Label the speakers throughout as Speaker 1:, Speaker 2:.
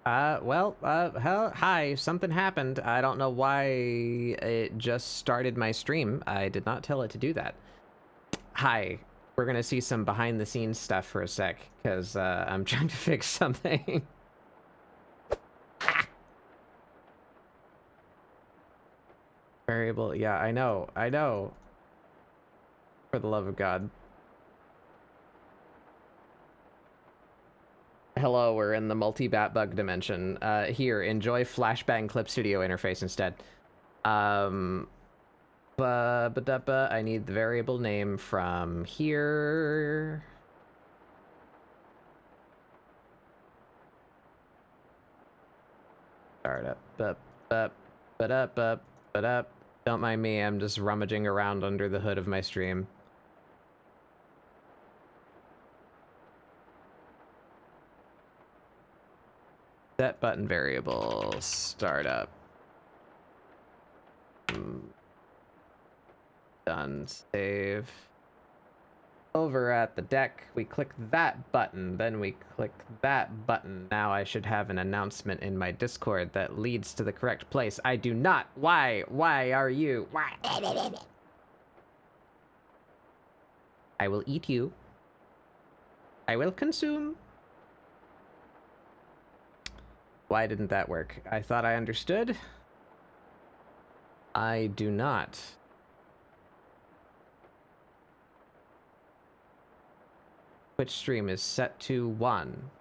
Speaker 1: Hi, something happened. I don't know why it just started my stream. I did not tell it to do that. Hi, we're gonna see some behind the scenes stuff for a sec, because I'm trying to fix something. Variable, yeah, I know. For the love of God. Hello, we're in the multi-bat bug dimension. Here, enjoy Flashbang Clip Studio interface instead. I need the variable name from here. Start up. Don't mind me, I'm just rummaging around under the hood of my stream. Set button variable, startup. Done, save. Over at the deck, we click that button, then we click that button. Now I should have an announcement in my Discord that leads to the correct place. I do not. Why? Why are you? Why? I will eat you. I will consume. Why didn't that work? I thought I understood. I do not. Twitch stream is set to 1.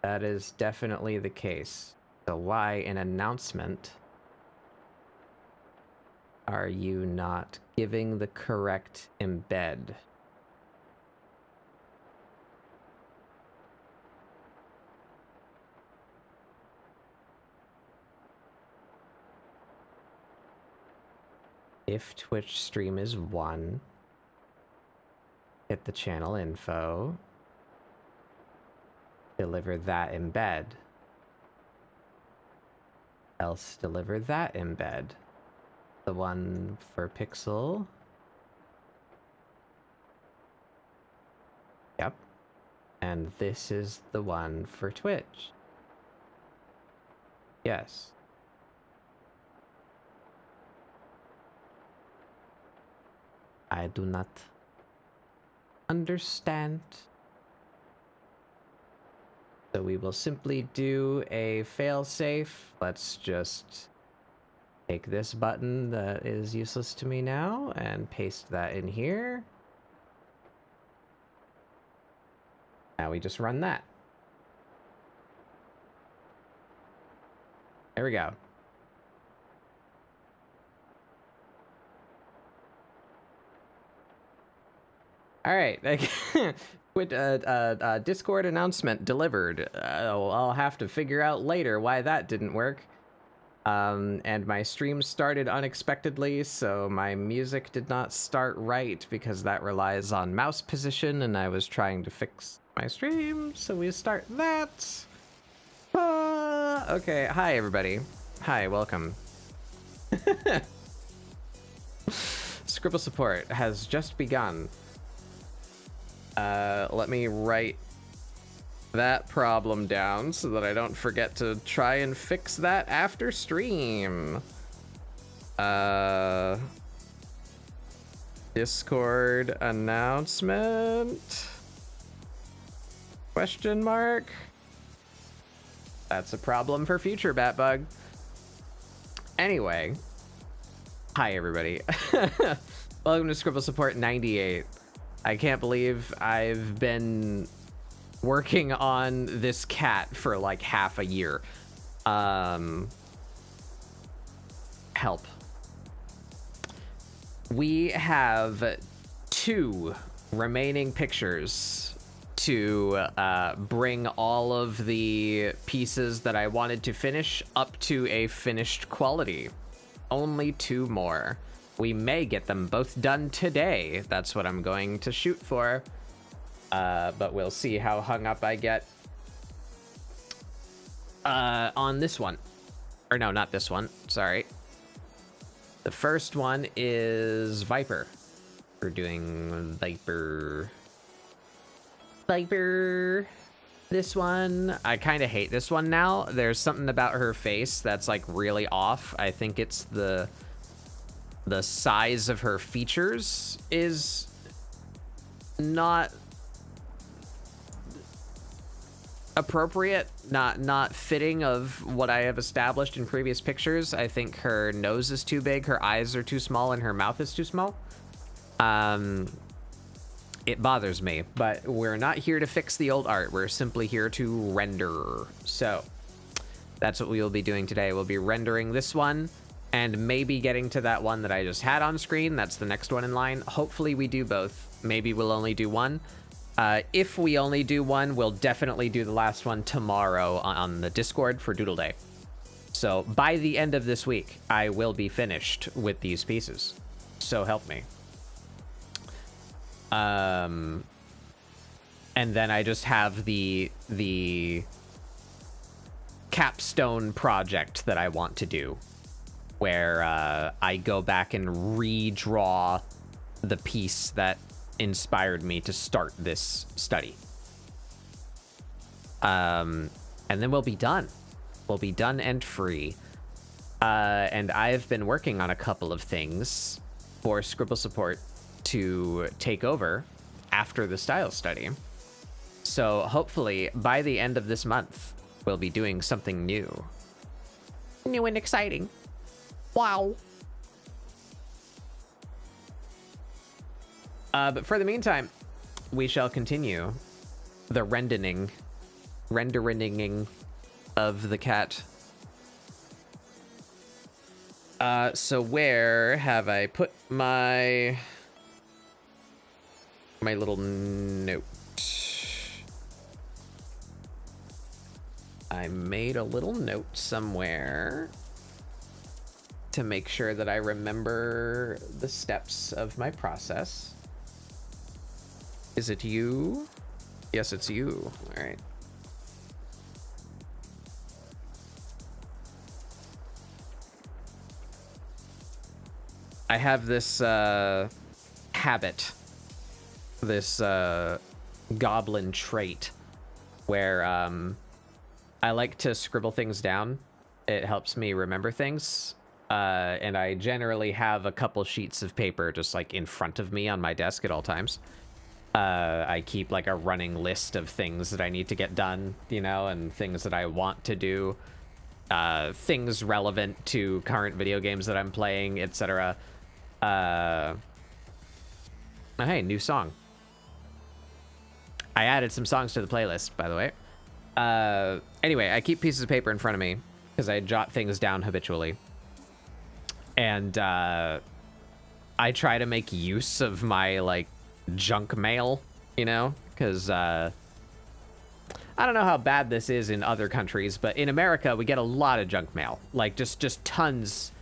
Speaker 1: That is definitely the case. So why an announcement are you not giving the correct embed? If Twitch stream is 1, hit the channel info, deliver that embed. Else deliver that embed. The one for Pixel. Yep. And this is the one for Twitch. Yes. I do not understand. So we will simply do a failsafe. Let's just take this button that is useless to me now and paste that in here. Now we just run that. There we go. All right. Discord announcement delivered. I'll have to figure out later why that didn't work. And my stream started unexpectedly, so my music did not start right because that relies on mouse position, and I was trying to fix my stream, so we start that. Okay, hi everybody. Hi, welcome. ScribbleSupport has just begun. Let me write that problem down so that I don't forget to try and fix that after stream. Discord announcement? Question mark? That's a problem for future Batbug. Anyway, hi everybody. Welcome to ScribbleSupport 98. I can't believe I've been working on this cat for like half a year. Help. We have 2 remaining pictures to bring all of the pieces that I wanted to finish up to a finished quality. Only 2 more. We may get them both done today. That's what I'm going to shoot for. But we'll see how hung up I get on this one. Or no, not this one. Sorry. The first one is Viper. We're doing Viper. This one, I kind of hate this one now. There's something about her face that's like really off. I think it's the size of her features is not appropriate, not fitting of what I have established in previous pictures. I think her nose is too big, her eyes are too small, and her mouth is too small. It bothers me, but we're not here to fix the old art. We're simply here to render. So that's what we will be doing today. We'll be rendering this one and maybe getting to that one that I just had on screen. That's the next one in line. Hopefully we do both. Maybe we'll only do one. If we only do one, we'll definitely do the last one tomorrow on the Discord for Doodle Day. So by the end of this week, I will be finished with these pieces. So help me. And then I just have the capstone project that I want to do, where I go back and redraw the piece that inspired me to start this study. And then we'll be done. We'll be done and free. And I've been working on a couple of things for ScribbleSupport to take over after the StyleStudy. So hopefully by the end of this month, we'll be doing something new. New and exciting. Wow. But for the meantime, we shall continue the rendering of the cat. So where have I put my little note? I made a little note somewhere to make sure that I remember the steps of my process. Is it you? Yes, it's you. All right. I have this habit, this goblin trait, where I like to scribble things down. It helps me remember things. And I generally have a couple sheets of paper just like in front of me on my desk at all times. I keep like a running list of things that I need to get done, you know, and things that I want to do, things relevant to current video games that I'm playing, etc. Oh, hey, new song. I added some songs to the playlist, by the way. Anyway, I keep pieces of paper in front of me because I jot things down habitually. And I try to make use of my, like, junk mail, you know? Because I don't know how bad this is in other countries, but in America, we get a lot of junk mail. Like, just tons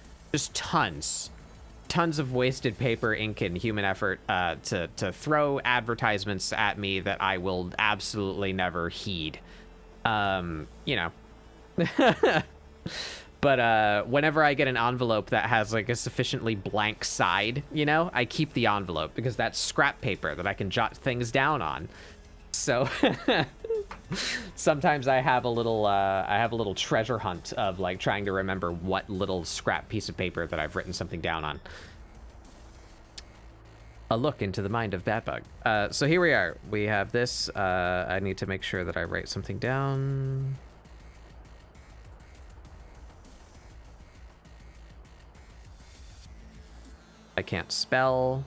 Speaker 1: of wasted paper, ink, and human effort to throw advertisements at me that I will absolutely never heed. You know. But whenever I get an envelope that has like a sufficiently blank side, you know, I keep the envelope because that's scrap paper that I can jot things down on. So sometimes I have a little treasure hunt of like trying to remember what little scrap piece of paper that I've written something down on. A look into the mind of Batbug. So here we are. We have this. I need to make sure that I write something down. I can't spell.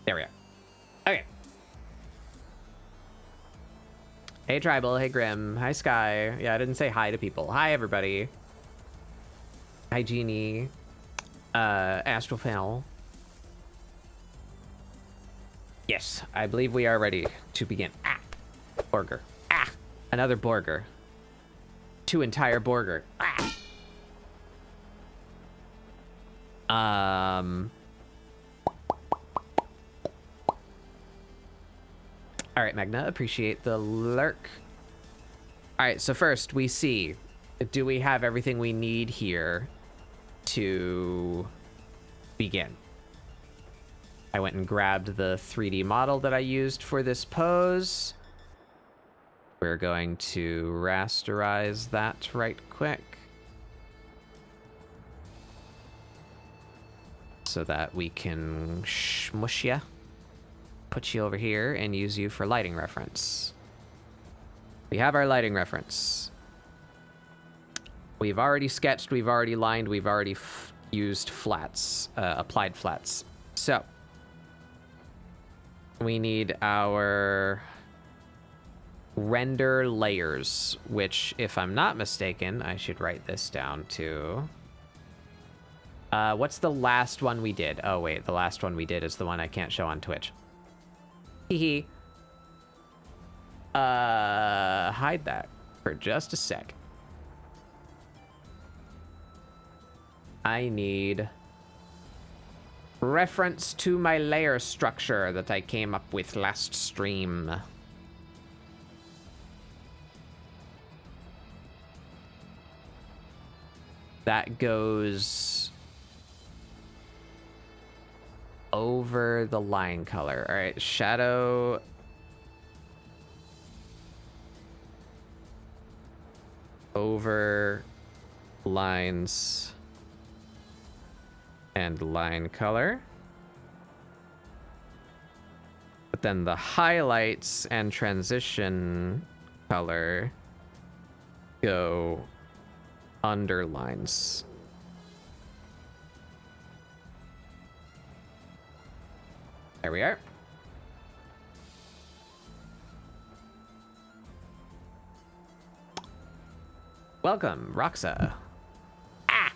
Speaker 1: There we are. Okay. Hey, Tribal. Hey, Grim. Hi, Sky. Yeah, I didn't say hi to people. Hi, everybody. Hi, Genie. Astrophil. Yes, I believe we are ready to begin. Ah! Borger. Ah! Another Borger. 2 entire Borger. Ah! All right, Magna, appreciate the lurk. All right, so first we see, do we have everything we need here to begin? I went and grabbed the 3D model that I used for this pose. We're going to rasterize that right quick, so that we can smush you, put you over here, and use you for lighting reference. We have our lighting reference. We've already sketched, we've already lined, we've already used flats, applied flats. So, we need our render layers, which, if I'm not mistaken, I should write this down too. What's the last one we did? Oh, wait, the last one we did is the one I can't show on Twitch. Hee. Hide that for just a sec. I need reference to my layer structure that I came up with last stream. That goes over the line color. All right, shadow. Over lines and line color. But then the highlights and transition color go under lines. There we are. Welcome, Roxa. Ah!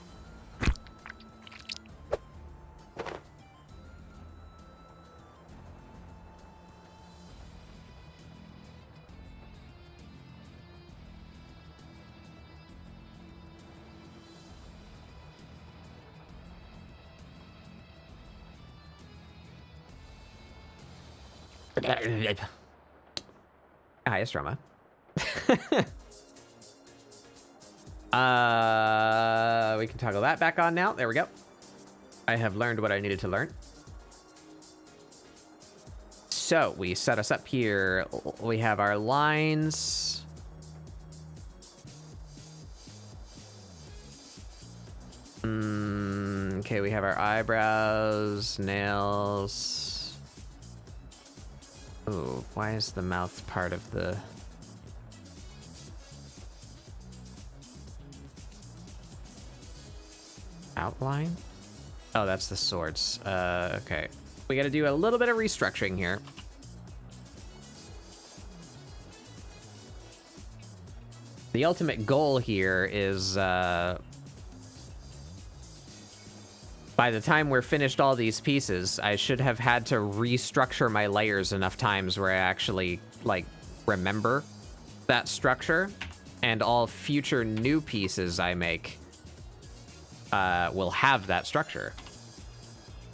Speaker 1: Hi, Astroma. We can toggle that back on now. There we go. I have learned what I needed to learn. So we set us up here. We have our lines. Okay, we have our eyebrows, nails. Ooh, why is the mouth part of the... outline? Oh, that's the swords. Okay. We gotta do a little bit of restructuring here. The ultimate goal here is, by the time we're finished all these pieces, I should have had to restructure my layers enough times where I actually, like, remember that structure, and all future new pieces I make will have that structure,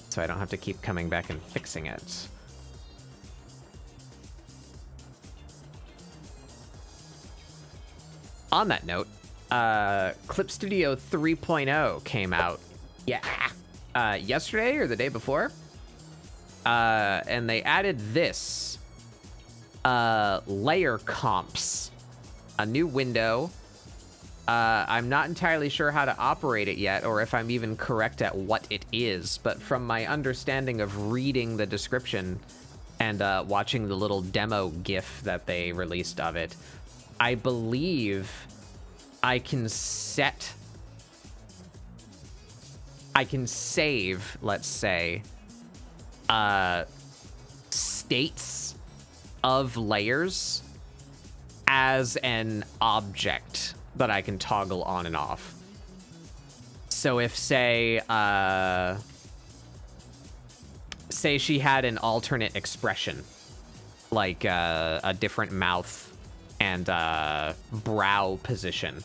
Speaker 1: so I don't have to keep coming back and fixing it. On that note, Clip Studio 3.0 came out, yesterday or the day before, and they added this, layer comps, a new window. I'm not entirely sure how to operate it yet, or if I'm even correct at what it is, but from my understanding of reading the description and watching the little demo GIF that they released of it, I believe I can save, let's say, states of layers as an object that I can toggle on and off. So if, say she had an alternate expression, like a different mouth and brow position,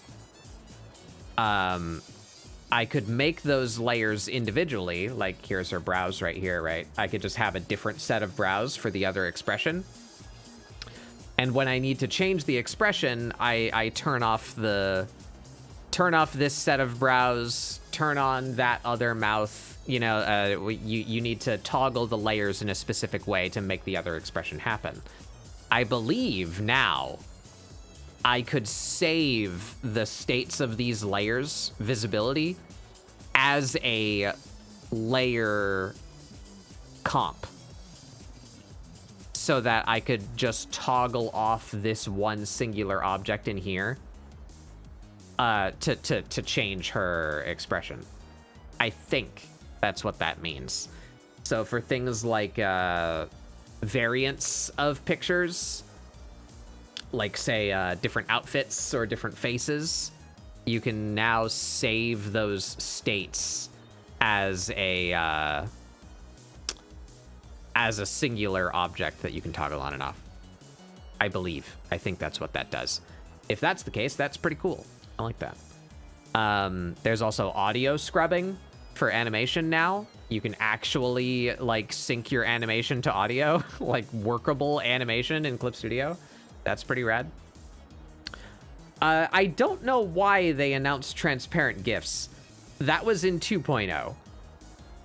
Speaker 1: I could make those layers individually, like here's her brows right here, right? I could just have a different set of brows for the other expression. And when I need to change the expression, I turn off the turn off this set of brows, turn on that other mouth. You know, you need to toggle the layers in a specific way to make the other expression happen. I believe now I could save the states of these layers visibility as a layer comp, so that I could just toggle off this one singular object in here to change her expression. I think that's what that means. So for things like variants of pictures, like say different outfits or different faces, you can now save those states as a singular object that you can toggle on and off. I believe. I think that's what that does. If that's the case, that's pretty cool. I like that. There's also audio scrubbing for animation now. You can actually like sync your animation to audio, like workable animation in Clip Studio. That's pretty rad. I don't know why they announced transparent GIFs. That was in 2.0.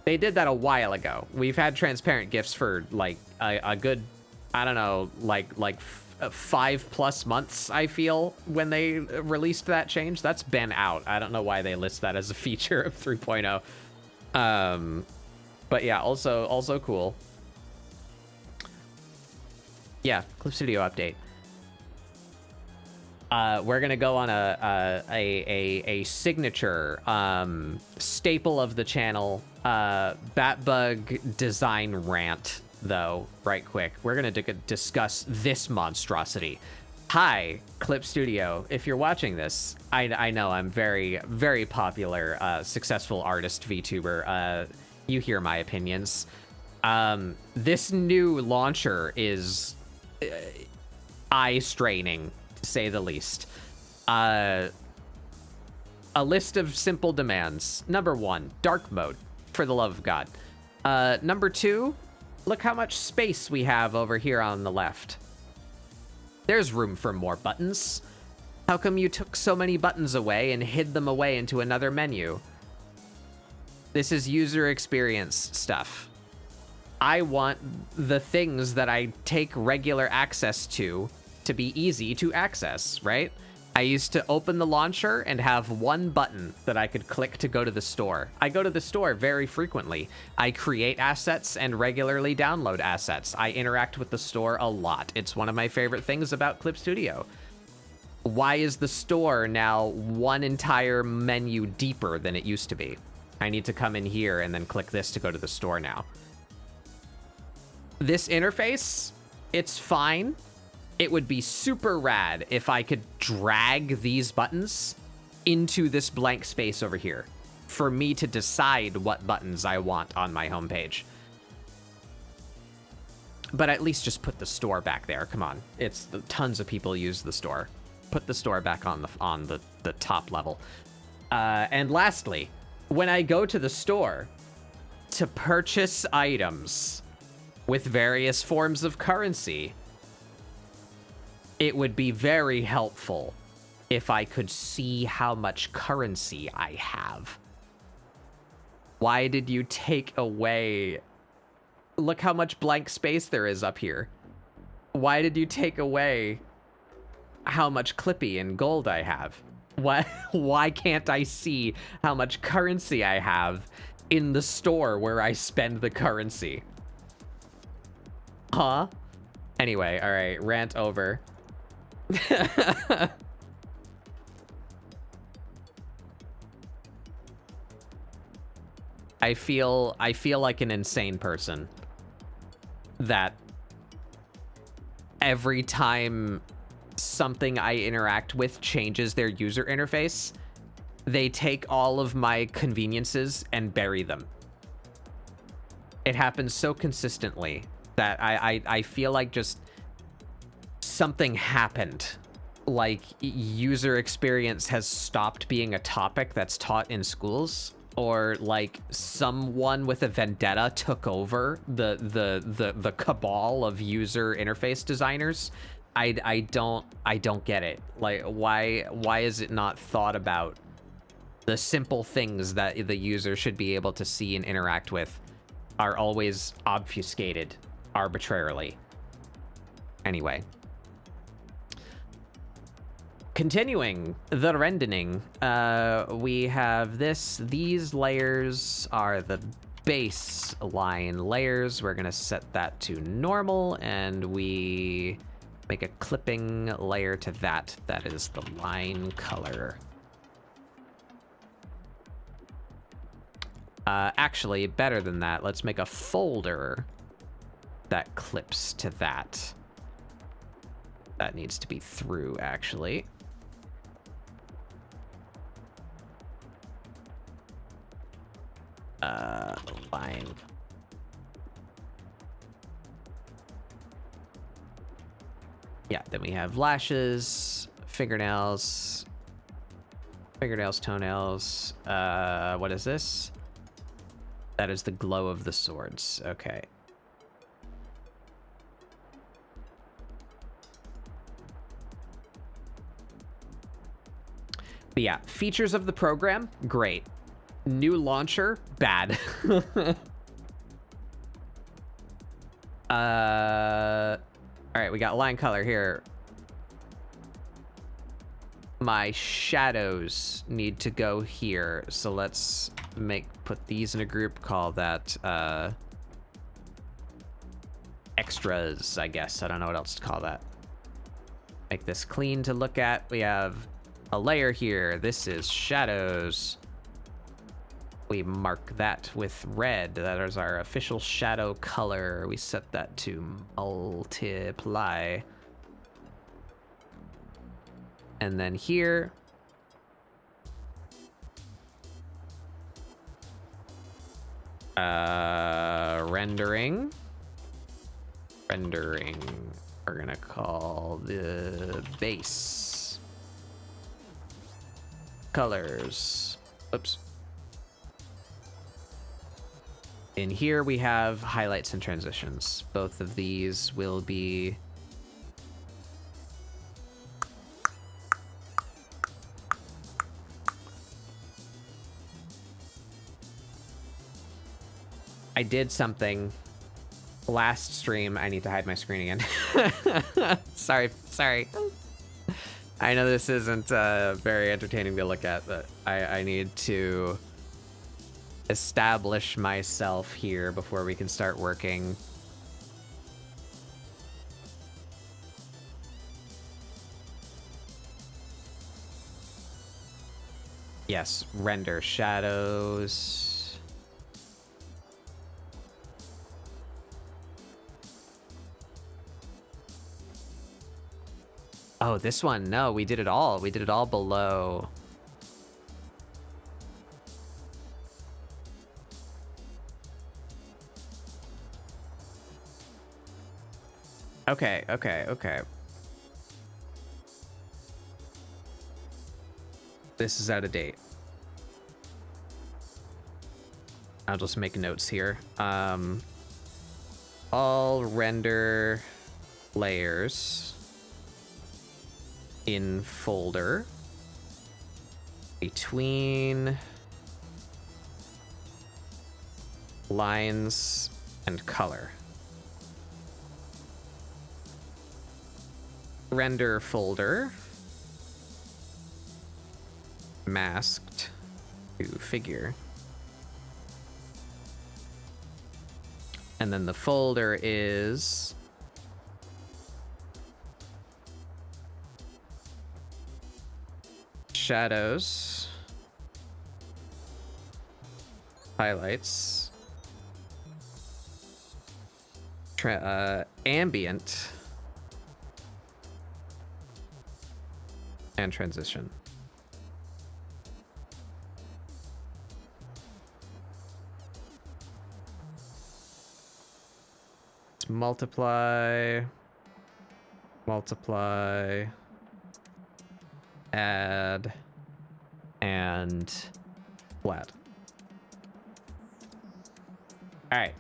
Speaker 1: They did that a while ago. We've had transparent GIFs for like a good, I don't know, like 5+ months, I feel, when they released that change. That's been out. I don't know why they list that as a feature of 3.0. But yeah, also cool. Yeah, Clip Studio update. We're gonna go on a signature staple of the channel Batbug design rant, though, right quick. We're gonna discuss this monstrosity. Hi, Clip Studio. If you're watching this, I know I'm very popular, successful artist VTuber. You hear my opinions. This new launcher is eye-straining, to say the least. A list of simple demands. Number 1, dark mode, for the love of God. Number 2, look how much space we have over here on the left. There's room for more buttons. How come you took so many buttons away and hid them away into another menu? This is user experience stuff. I want the things that I take regular access to be easy to access, right? I used to open the launcher and have one button that I could click to go to the store. I go to the store very frequently. I create assets and regularly download assets. I interact with the store a lot. It's one of my favorite things about Clip Studio. Why is the store now one entire menu deeper than it used to be? I need to come in here and then click this to go to the store now. This interface, it's fine. It would be super rad if I could drag these buttons into this blank space over here for me to decide what buttons I want on my homepage. But at least just put the store back there. Come on. It's tons of people use the store. Put the store back on the top level. And lastly, when I go to the store to purchase items with various forms of currency, it would be very helpful if I could see how much currency I have. Why did you take away... Look how much blank space there is up here. Why did you take away how much Clippy and gold I have? Why can't I see how much currency I have in the store where I spend the currency? Huh? Anyway, all right, rant over. I feel like an insane person that every time something I interact with changes their user interface, they take all of my conveniences and bury them. It happens so consistently that I feel like just something happened. Like user experience has stopped being a topic that's taught in schools, or like someone with a vendetta took over the cabal of user interface designers. I don't get it. Like why is it not thought about the simple things that the user should be able to see and interact with are always obfuscated arbitrarily. Anyway. Continuing the rendering, we have these layers are the baseline layers. We're gonna set that to normal, and we make a clipping layer to that. That is the line color. Actually, better than that, let's make a folder that clips to that. That needs to be through, actually. Line. Yeah, then we have lashes, fingernails, toenails. What is this? That is the glow of the swords. Okay. But yeah, features of the program, great. New launcher, bad. All right, we got line color here. My shadows need to go here, so let's put these in a group, call that extras, I guess. I don't know what else to call that. Make this clean to look at. We have a layer here. This is shadows. We mark that with red. That is our official shadow color. We set that to multiply. And then here, rendering. We're gonna call the base colors. Oops. In here we have highlights and transitions. Both of these will be I did something last stream. I need to hide my screen again. Sorry. I know this isn't very entertaining to look at, but I need to establish myself here before we can start working. Yes, render shadows. Oh, this one. No, we did it all. We did it all below. Okay. This is out of date. I'll just make notes here. All render layers in folder between lines and color. Render folder masked to figure. And then the folder is shadows, highlights, ambient, and transition. Let's multiply, add, and flat. All right.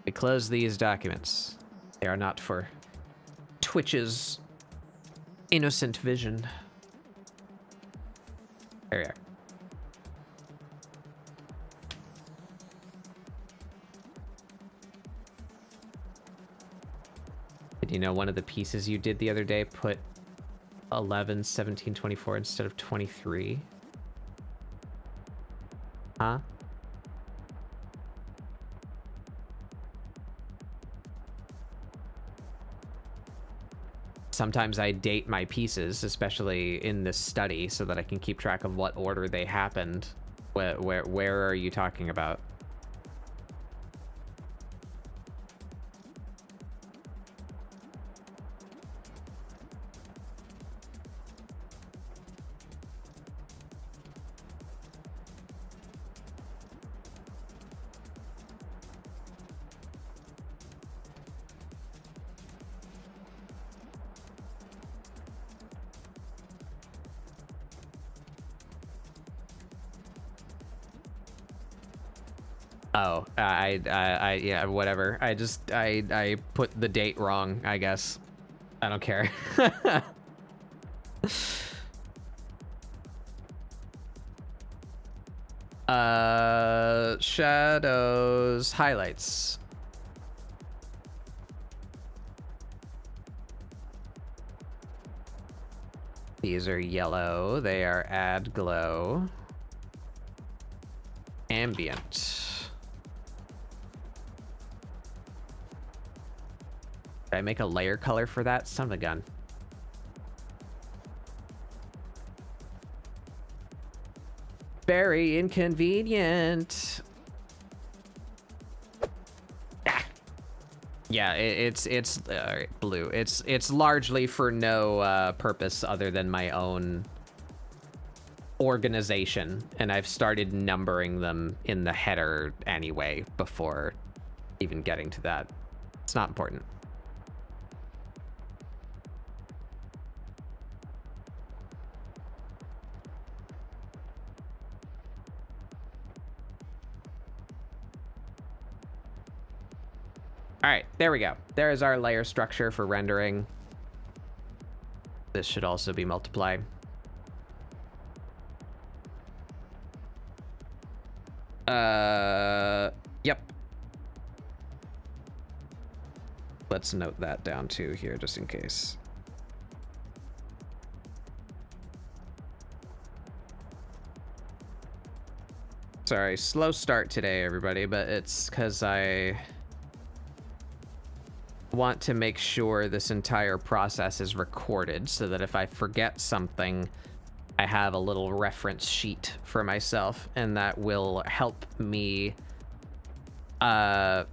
Speaker 1: We close these documents. They are not for Twitch's innocent vision. There we are. Did you know one of the pieces you did the other day put 11, 17, 24 instead of 23? Huh? Sometimes I date my pieces, especially in this study, so that I can keep track of what order they happened. Where are you talking about? Oh, yeah, whatever. I put the date wrong, I guess. I don't care. Shadows, highlights. These are yellow. They are add glow. Ambient. Did I make a layer color for that? Son of a gun. Very inconvenient. Ah. Yeah, it's blue. It's largely for no purpose other than my own organization, and I've started numbering them in the header anyway before even getting to that. It's not important. All right, there we go. There's our layer structure for rendering. This should also be multiplied. Yep. Let's note that down too here, just in case. Sorry, slow start today, everybody, but it's because I want to make sure this entire process is recorded so that if I forget something, I have a little reference sheet for myself, and that will help me not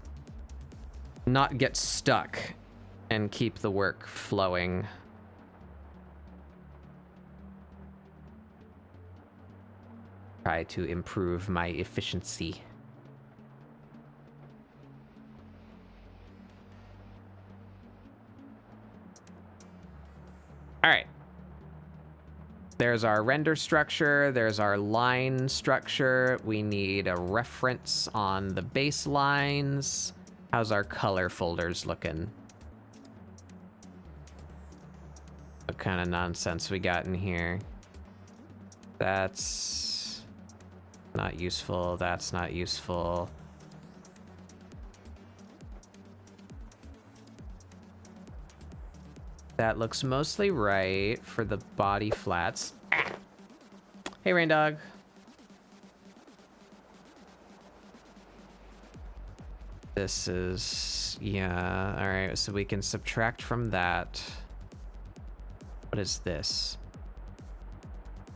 Speaker 1: get stuck and keep the work flowing. Try to improve my efficiency. All right. There's our render structure. There's our line structure. We need a reference on the baselines. How's our color folders looking? What kind of nonsense we got in here? That's not useful. That's not useful. That looks mostly right for the body flats. Ah. Hey, Rain Dog. This is, yeah, all right, so we can subtract from that. What is this?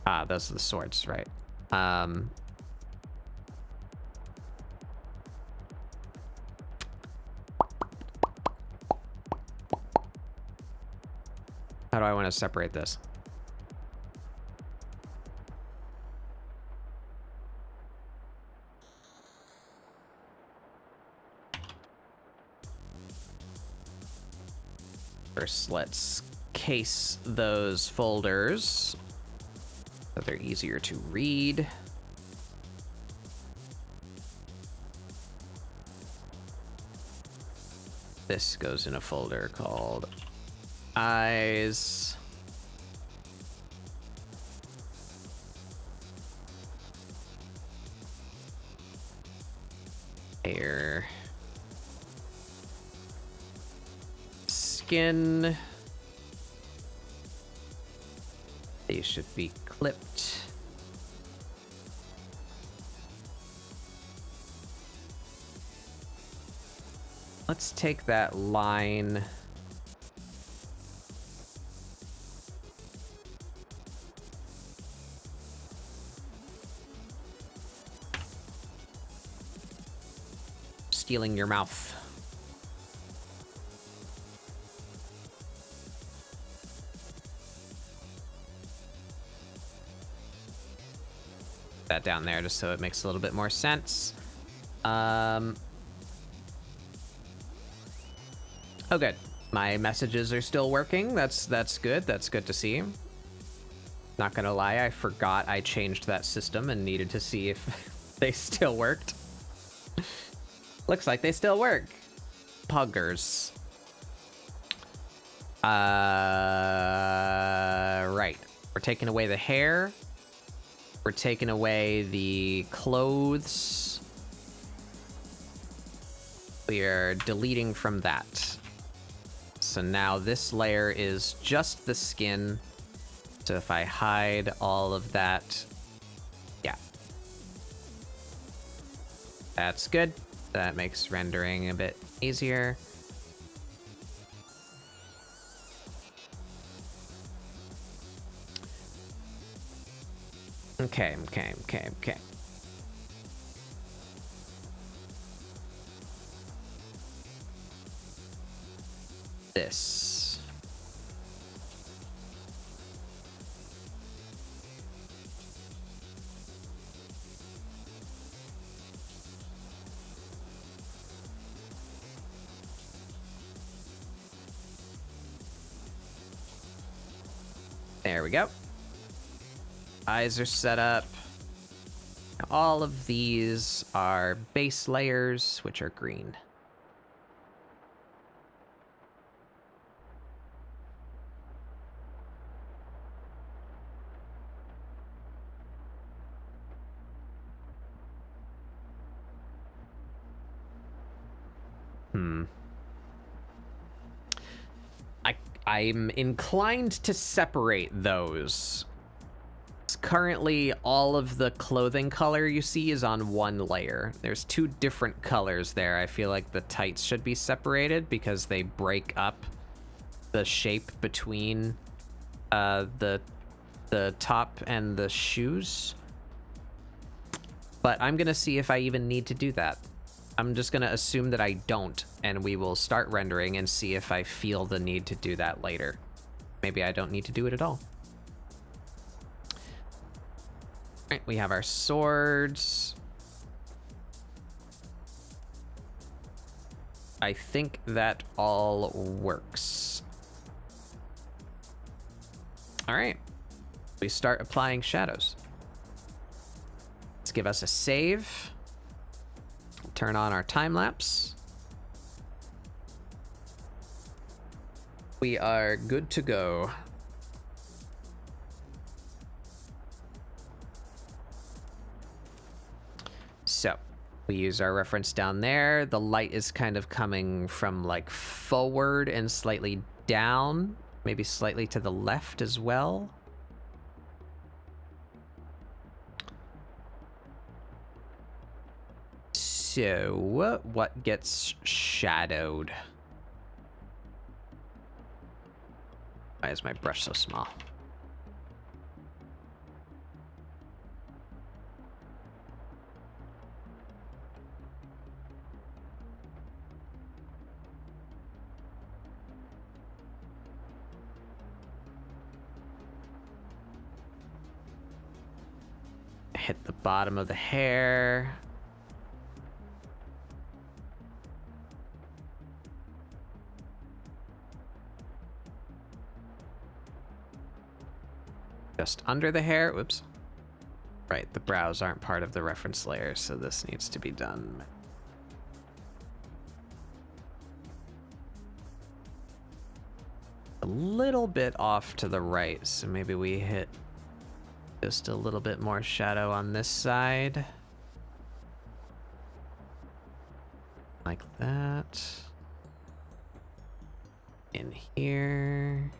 Speaker 1: Ah, those are the swords, right? How do I want to separate this? First, let's case those folders so they're easier to read. This goes in a folder called eyes. Hair. Skin. They should be clipped. Let's take that line. Stealing your mouth. That down there just so it makes a little bit more sense. Oh, good. My messages are still working. That's good. That's good to see. Not gonna lie, I forgot I changed that system and needed to see if they still worked. Looks like they still work. Puggers. Right. We're taking away the hair. We're taking away the clothes. We are deleting from that. So now this layer is just the skin. So if I hide all of that, yeah. That's good. That makes rendering a bit easier. Okay. This. There we go. Eyes are set up. All of these are base layers, which are green. I'm inclined to separate those. Currently, all of the clothing color you see is on one layer. There's two different colors there. I feel like the tights should be separated because they break up the shape between the top and the shoes. But I'm gonna see if I even need to do that. I'm just gonna assume that I don't, and we will start rendering and see if I feel the need to do that later. Maybe I don't need to do it at all. Alright, we have our swords. I think that all works. Alright, we start applying shadows. Let's give us a save. Turn on our time lapse. We are good to go. So we use our reference down there. The light is kind of coming from like forward and slightly down, maybe slightly to the left as well. So what gets shadowed? Why is my brush so small? Hit the bottom of the hair. Just under the hair. Whoops. Right, the brows aren't part of the reference layer, so this needs to be done. A little bit off to the right, so maybe we hit just a little bit more shadow on this side. like that. In here.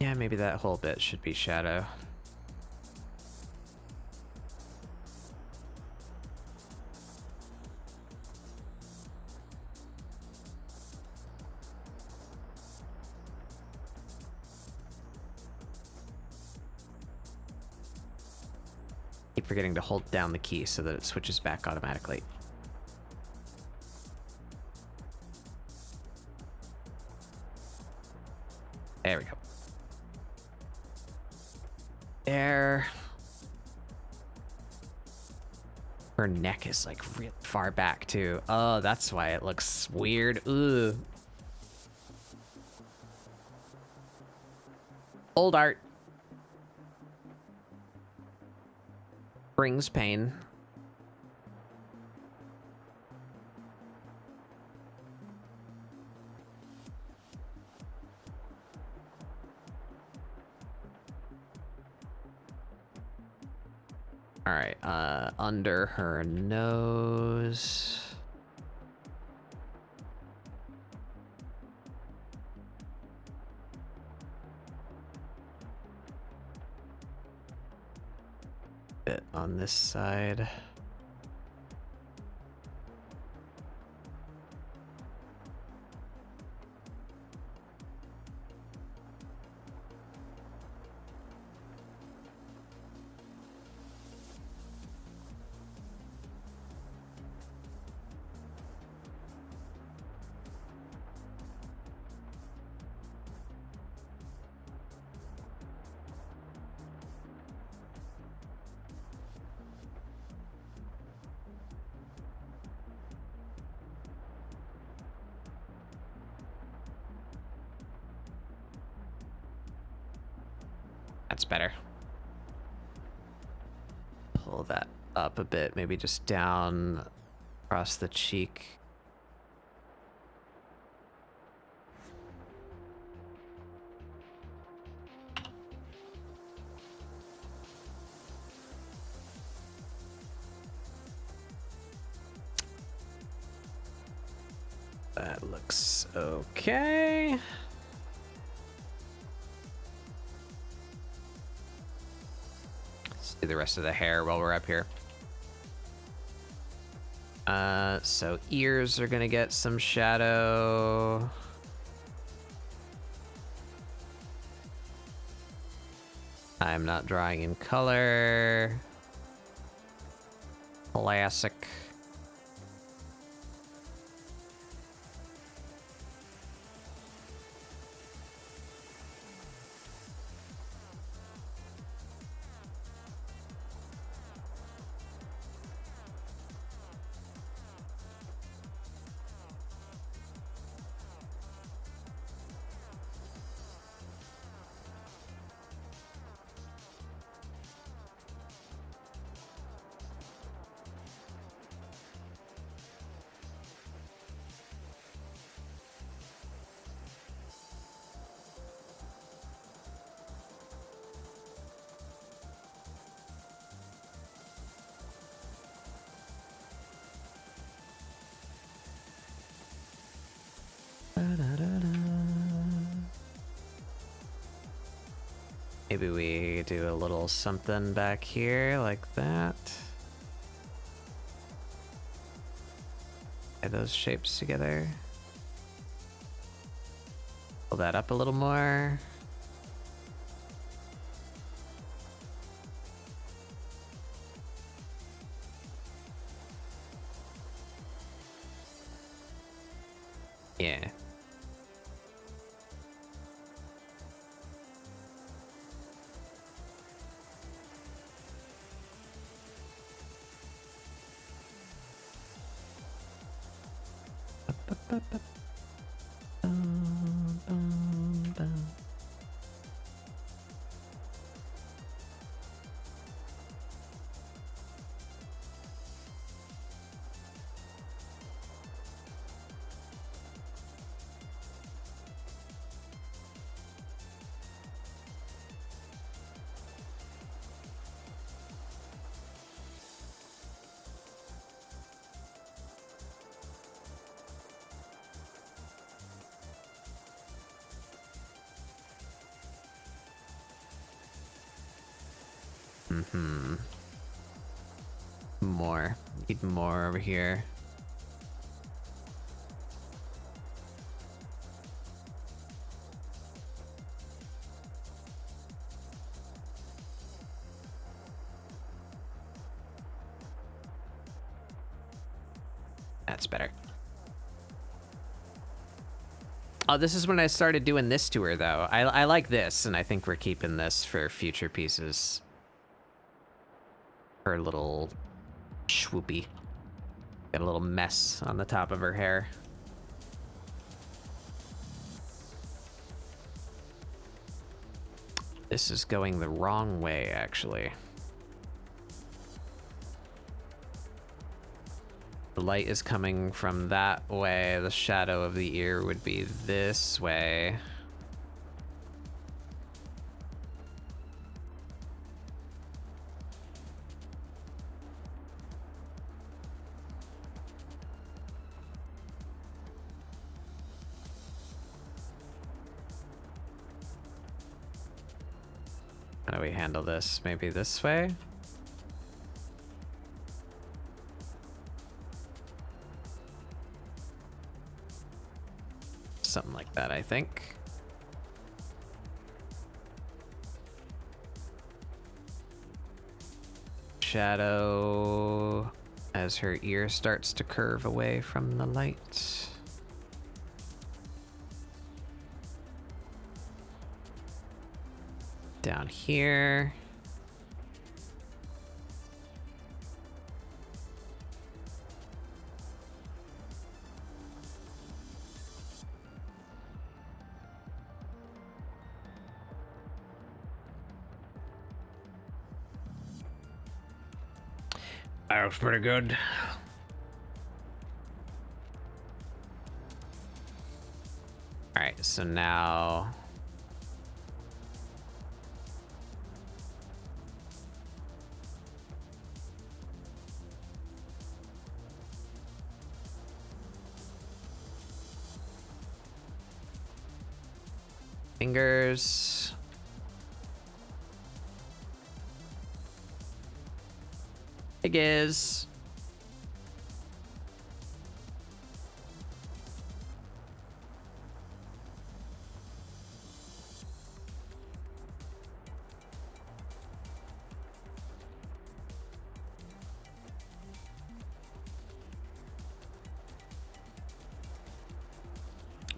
Speaker 1: Yeah, maybe that whole bit should be shadow. Keep forgetting to hold down the key so that it switches back automatically. There we go. There. Her neck is like real far back too. Oh, that's why it looks weird. Ugh. Old art. Brings pain. All right, under her nose. Bit on this side. That's better. Pull that up a bit, maybe just down across the cheek. That looks okay. Let's do the rest of the hair while we're up here. So ears are gonna get some shadow. I'm not drawing in color. Classic. Maybe we do a little something back here like that. Tie those shapes together. Pull that up a little more. Yeah. More. Need more over here. That's better. Oh, this is when I started doing this to her, though. I like this, and I think we're keeping this for future pieces. Her little swoopy. Got a little mess on the top of her hair. This is going the wrong way, actually. The light is coming from that way. The shadow of the ear would be this way. How do we handle this? Maybe this way? Something like that, I think. Shadow as her ear starts to curve away from the light. Down here. That looks pretty good. All right, so now fingers. Hey, Giz.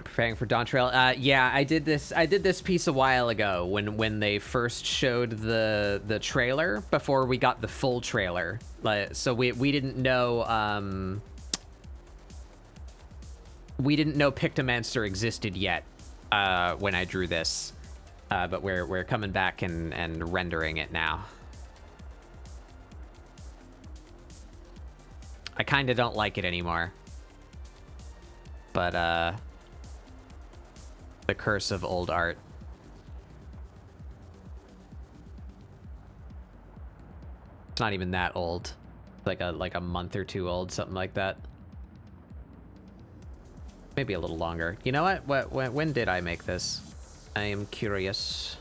Speaker 1: Preparing for Dawn Trail. Yeah, I did this piece a while ago when they first showed the trailer before we got the full trailer. So we didn't know Pictomancer existed yet when I drew this, but we're coming back and rendering it now. I kind of don't like it anymore, but the curse of old art. It's not even that old. Like a month or two old, something like that. Maybe a little longer. You know what? When did I make this? I am curious.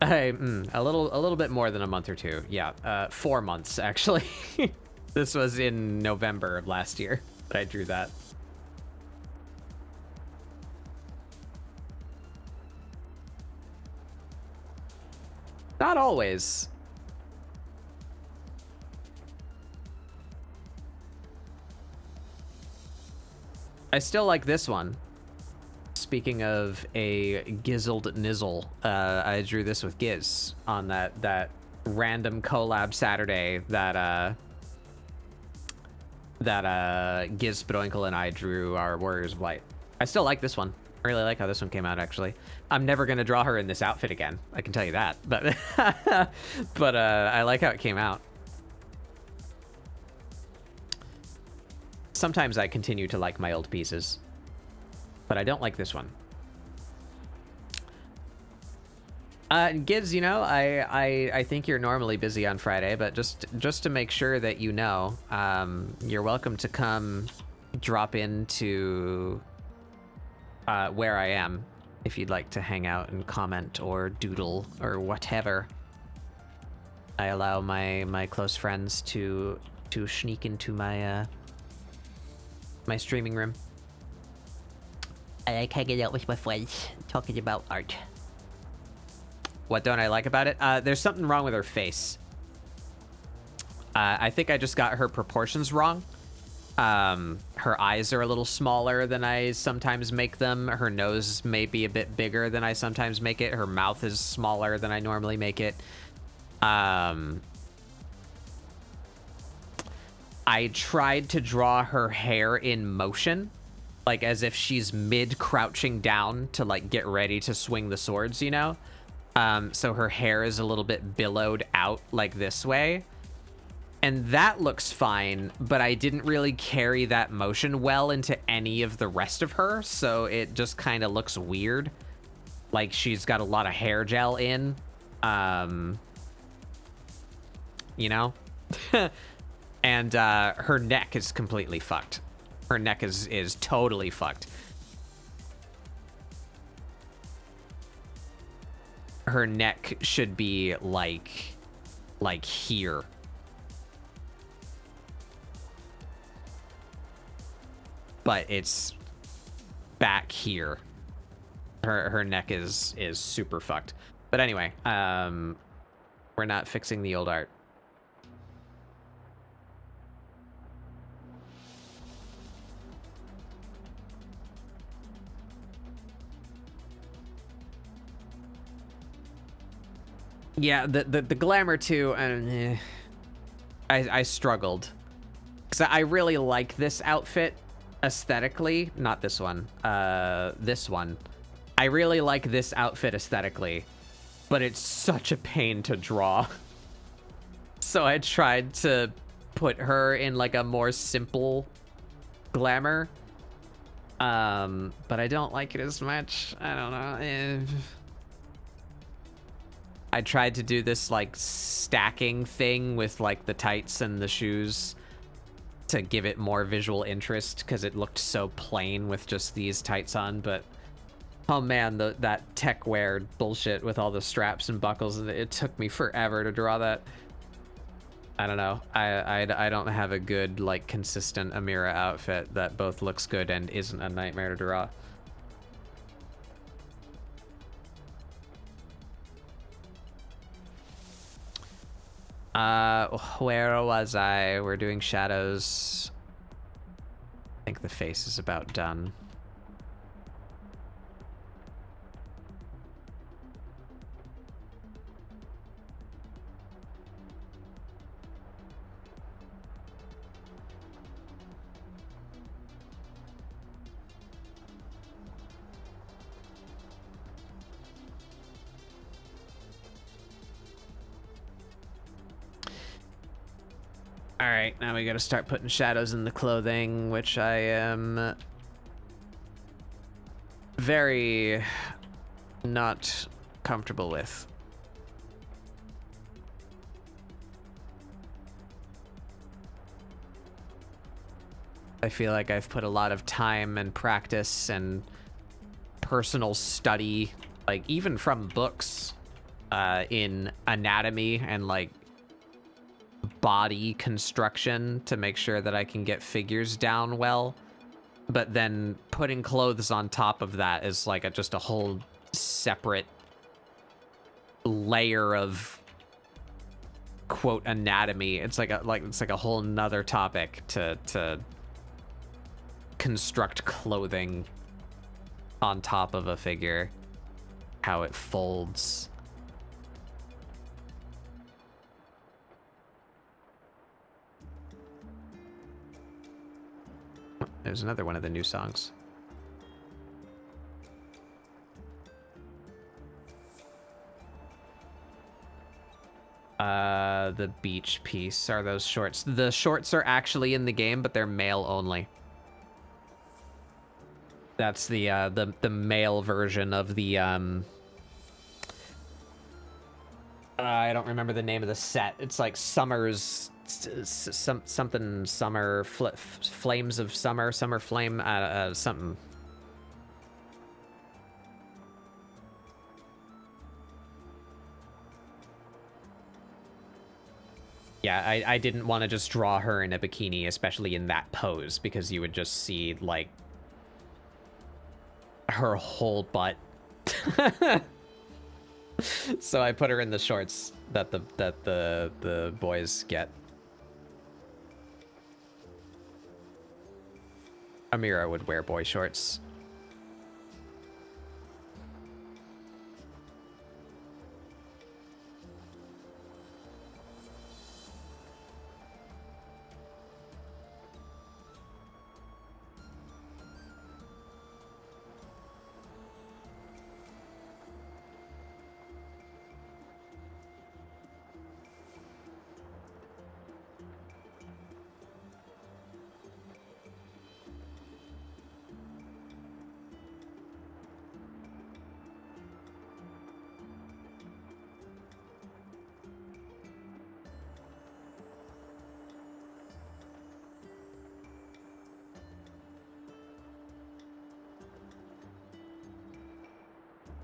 Speaker 1: A little bit more than a month or two. Yeah, 4 months actually. This was in November of last year that I drew that. Not always. I still like this one. Speaking of a gizzled nizzle, I drew this with Giz on that random collab Saturday that Giz Spodoinkle and I drew our Warriors of Light. I still like this one. I really like how this one came out, actually. I'm never gonna draw her in this outfit again, I can tell you that. But but I like how it came out. Sometimes I continue to like my old pieces, but I don't like this one. Giz, you know, I think you're normally busy on Friday, but just to make sure that you know, you're welcome to come drop into where I am if you'd like to hang out and comment or doodle or whatever. I allow my close friends to sneak into my my streaming room.
Speaker 2: I like hanging out with my friends, talking about art.
Speaker 1: What don't I like about it? There's something wrong with her face. I think I just got her proportions wrong. Her eyes are a little smaller than I sometimes make them. Her nose may be a bit bigger than I sometimes make it. Her mouth is smaller than I normally make it. I tried to draw her hair in motion, like as if she's mid crouching down to like get ready to swing the swords, you know? So her hair is a little bit billowed out like this way. And that looks fine, but I didn't really carry that motion well into any of the rest of her, so it just kind of looks weird. Like she's got a lot of hair gel in, you know? And her neck is completely fucked. Her neck is totally fucked. Her neck should be like here. But it's back here. Her neck is super fucked. But anyway, we're not fixing the old art. Yeah, the glamour too. I struggled because I really like this outfit aesthetically. Not this one. This one. I really like this outfit aesthetically, but it's such a pain to draw. So I tried to put her in like a more simple glamour. But I don't like it as much. I don't know. I tried to do this like stacking thing with like the tights and the shoes to give it more visual interest because it looked so plain with just these tights on. But oh man, that tech wear bullshit with all the straps and buckles, it took me forever to draw that. I don't know. I don't have a good like consistent Amira outfit that both looks good and isn't a nightmare to draw. Where was I? We're doing shadows. I think the face is about done. All right, now we gotta start putting shadows in the clothing, which I am very not comfortable with. I feel like I've put a lot of time and practice and personal study, like even from books, in anatomy and like body construction to make sure that I can get figures down well. But then putting clothes on top of that is like just a whole separate layer of quote anatomy. It's like a whole nother topic to construct clothing on top of a figure, how it folds. There's another one of the new songs. The beach piece are those shorts. The shorts are actually in the game, but they're male only. That's the male version of the I don't remember the name of the set. It's like Summer's something summer flames of summer flame something. Yeah, I didn't want to just draw her in a bikini, especially in that pose, because you would just see, like, her whole butt. So I put her in the shorts that the boys get. Amira would wear boy shorts.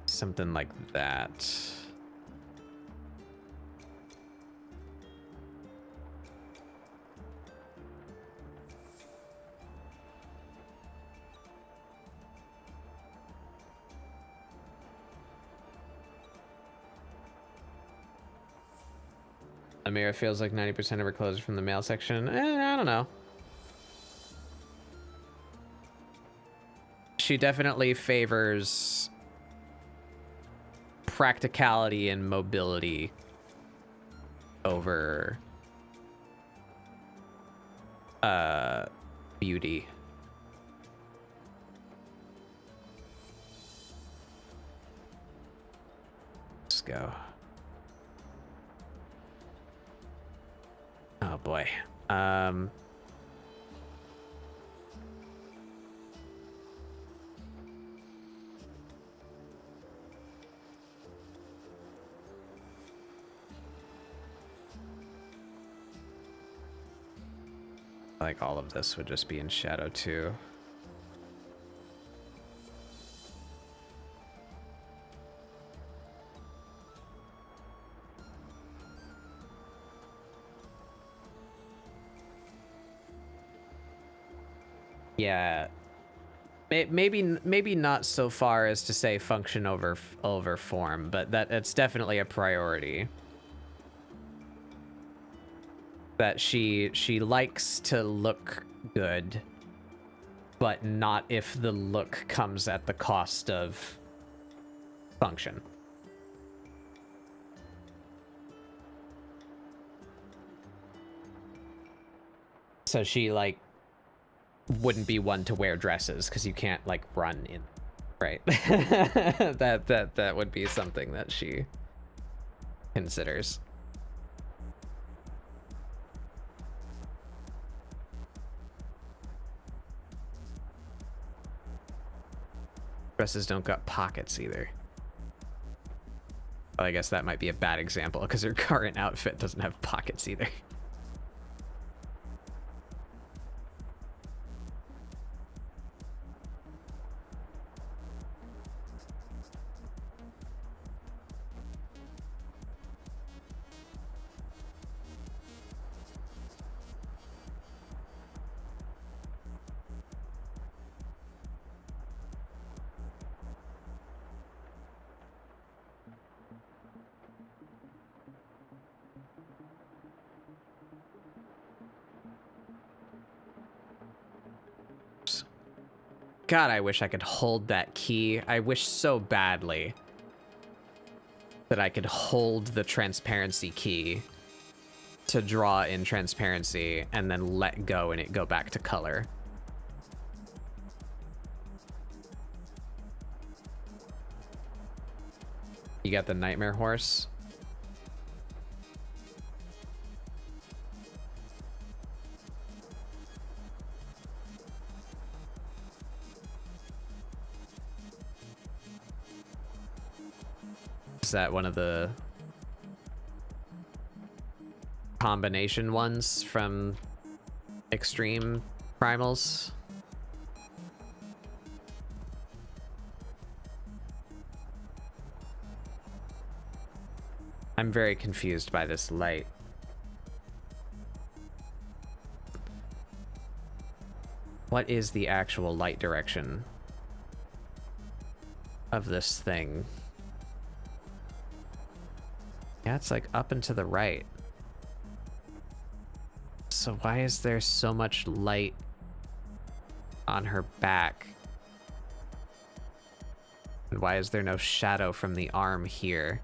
Speaker 1: Something like that. Amira feels like 90% of her clothes are from the male section. I don't know. She definitely favors practicality and mobility over beauty. Let's go. Oh boy. Like all of this would just be in shadow too. Yeah, maybe not so far as to say function over form, but it's definitely a priority. That she likes to look good, but not if the look comes at the cost of function. So she like wouldn't be one to wear dresses because you can't like run in, right? that would be something that she considers. Dresses don't got pockets either. Well, I guess that might be a bad example because her current outfit doesn't have pockets either. God, I wish I could hold that key. I wish so badly that I could hold the transparency key to draw in transparency and then let go and it go back to color. You got the nightmare horse? Is that one of the combination ones from Extreme Primals? I'm very confused by this light. What is the actual light direction of this thing? Yeah, it's like up and to the right. So why is there so much light on her back? And why is there no shadow from the arm here?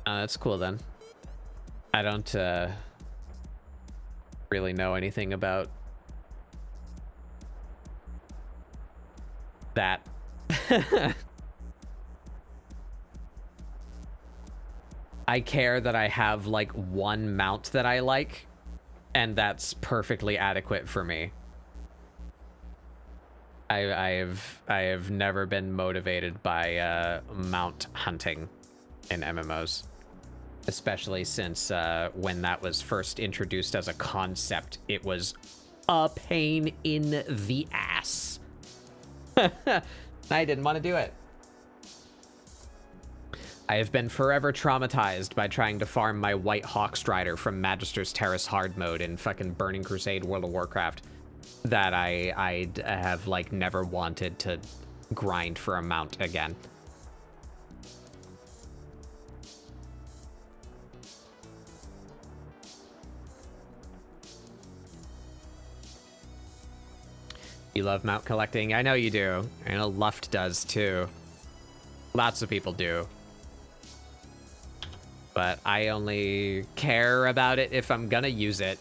Speaker 1: That's cool then. I don't really know anything about that. I care that I have like one mount that I like, and that's perfectly adequate for me. I have never been motivated by mount hunting in MMOs. Especially since when that was first introduced as a concept, it was a pain in the ass. I didn't want to do it. I have been forever traumatized by trying to farm my White Hawk Strider from Magister's Terrace hard mode in fucking Burning Crusade World of Warcraft, that I have like never wanted to grind for a mount again. You love mount collecting? I know you do. I know Luft does too. Lots of people do. But I only care about it if I'm gonna use it.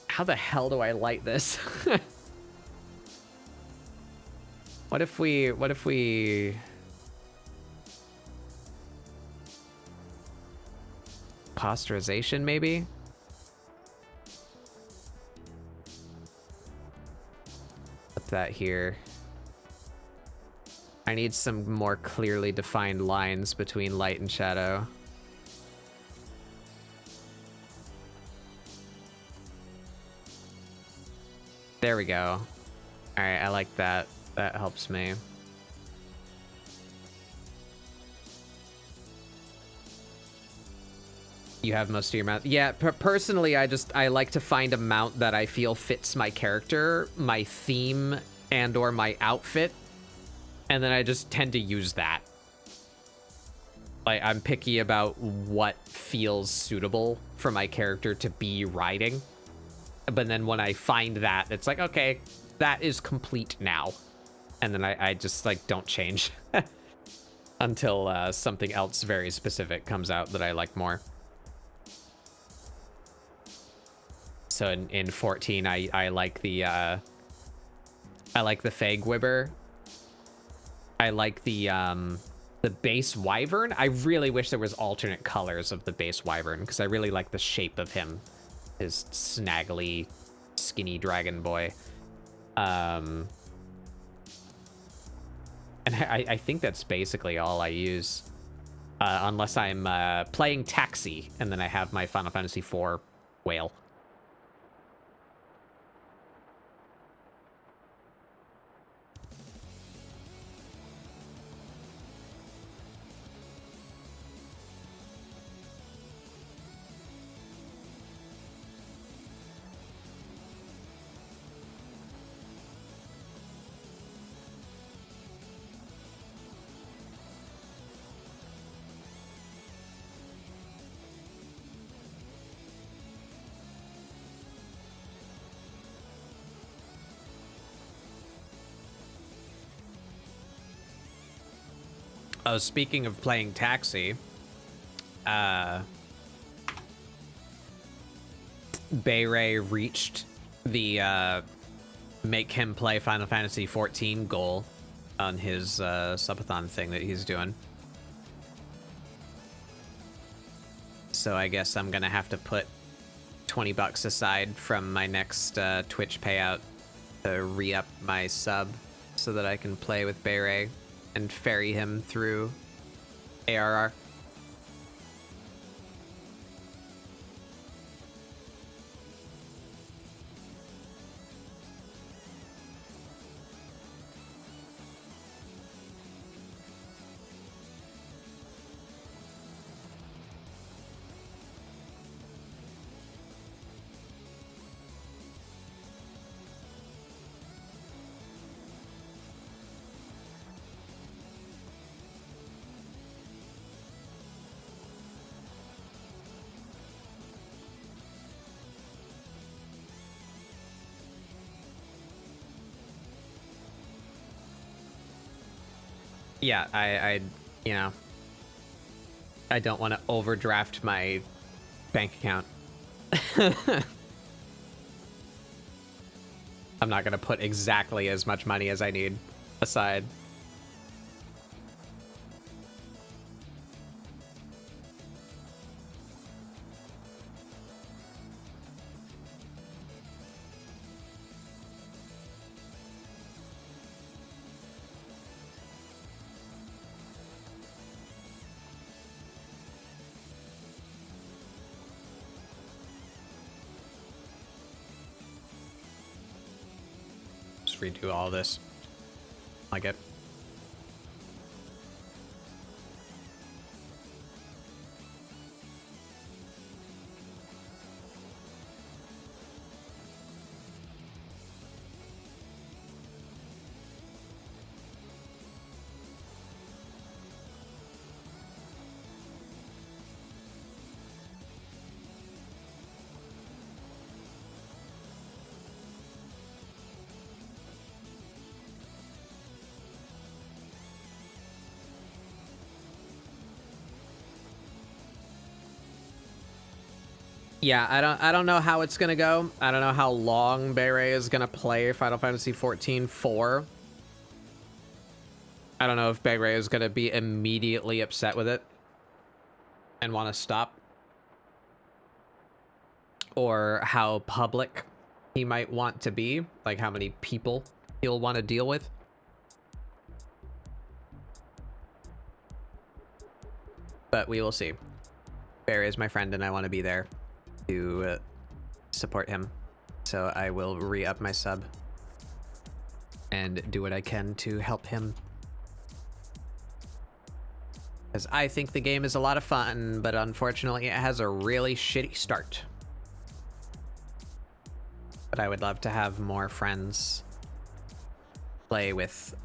Speaker 1: How the hell do I light this? What if we posterization maybe? Put that here. I need some more clearly defined lines between light and shadow. There we go. All right, I like that. That helps me. You have most of your mount. Yeah, personally, I like to find a mount that I feel fits my character, my theme, and or my outfit, and then I just tend to use that. Like, I'm picky about what feels suitable for my character to be riding. But then when I find that, it's like, okay, that is complete now. And then I just like don't change until something else very specific comes out that I like more. So in 14, I like the Fey Gwibber. I like the base Wyvern. I really wish there was alternate colors of the base Wyvern because I really like the shape of him, his snaggly, skinny dragon boy. And I think that's basically all I use. Unless I'm playing Taxi, and then I have my Final Fantasy IV whale. Oh, speaking of playing Taxi, Bayray reached the make him play Final Fantasy XIV goal on his subathon thing that he's doing. So I guess I'm gonna have to put $20 aside from my next Twitch payout to re-up my sub. so that I can play with Beret and ferry him through ARR. Yeah, I you know, I don't want to overdraft my bank account. I'm not going to put exactly as much money as I need aside. Redo all this. Like it. Yeah, I don't know how it's gonna go. I don't know how long Beret is gonna play Final Fantasy 14 for. I don't know if Beret is gonna be immediately upset with it and want to stop, or how public he might want to be, like how many people he'll want to deal with. But we will see. Beret is my friend and I want to be there to support him, so I will re-up my sub and do what I can to help him, because I think the game is a lot of fun, but unfortunately it has a really shitty start. But I would love to have more friends play with,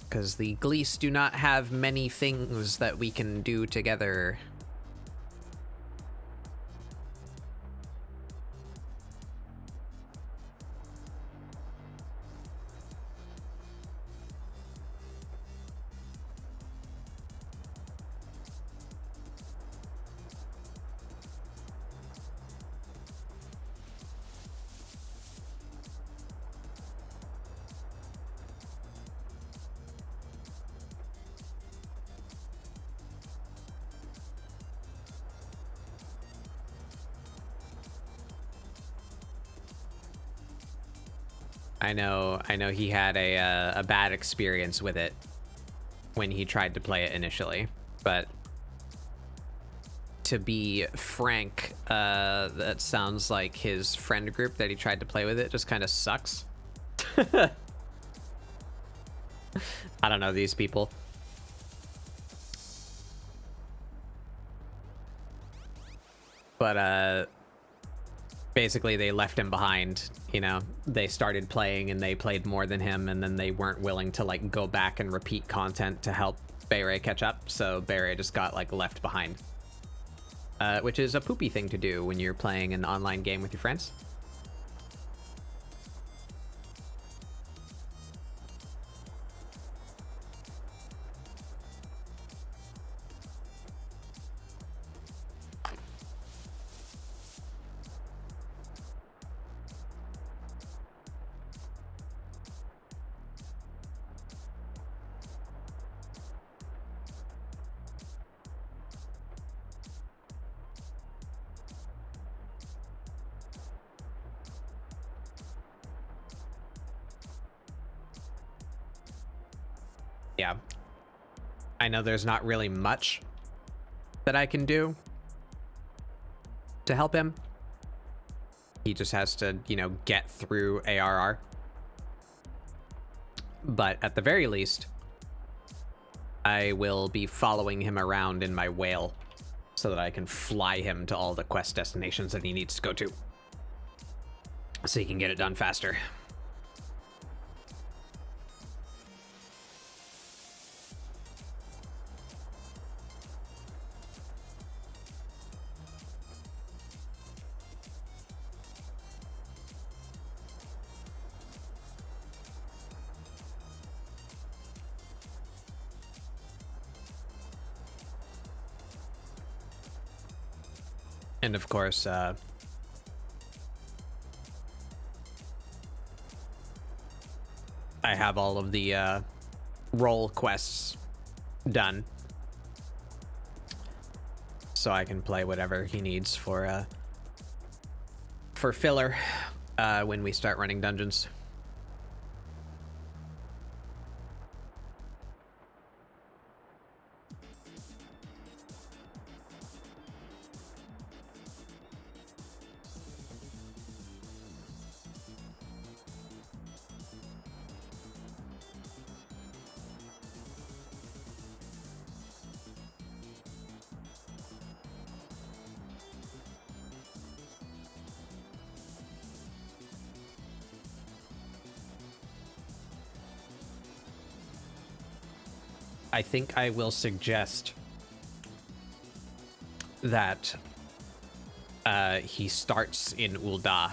Speaker 1: because the Glees do not have many things that we can do together. I know he had a bad experience with it when he tried to play it initially, but to be frank, that sounds like his friend group that he tried to play with it just kind of sucks. I don't know these people. But basically they left him behind, you know. They started playing and they played more than him, and then they weren't willing to like go back and repeat content to help Beret catch up, so Beret just got like left behind, which is a poopy thing to do when you're playing an online game with your friends. Yeah. I know there's not really much that I can do to help him. He just has to, you know, get through ARR. But at the very least, I will be following him around in my whale so that I can fly him to all the quest destinations that he needs to go to, so he can get it done faster. And of course, I have all of the role quests done, so I can play whatever he needs for filler when we start running dungeons. I think I will suggest that he starts in Ul'dah,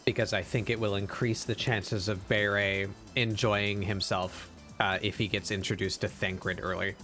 Speaker 1: because I think it will increase the chances of Beret enjoying himself if he gets introduced to Thancred early.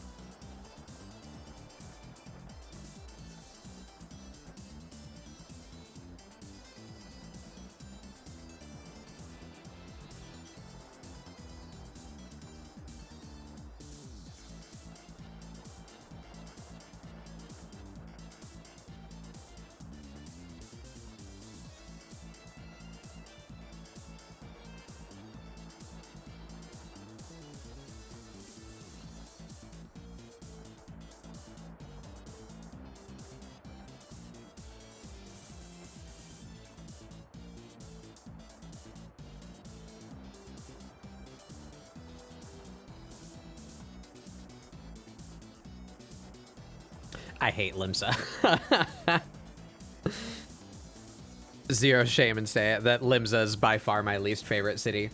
Speaker 1: I hate Limsa. Zero shame in saying it, that Limsa is by far my least favorite city.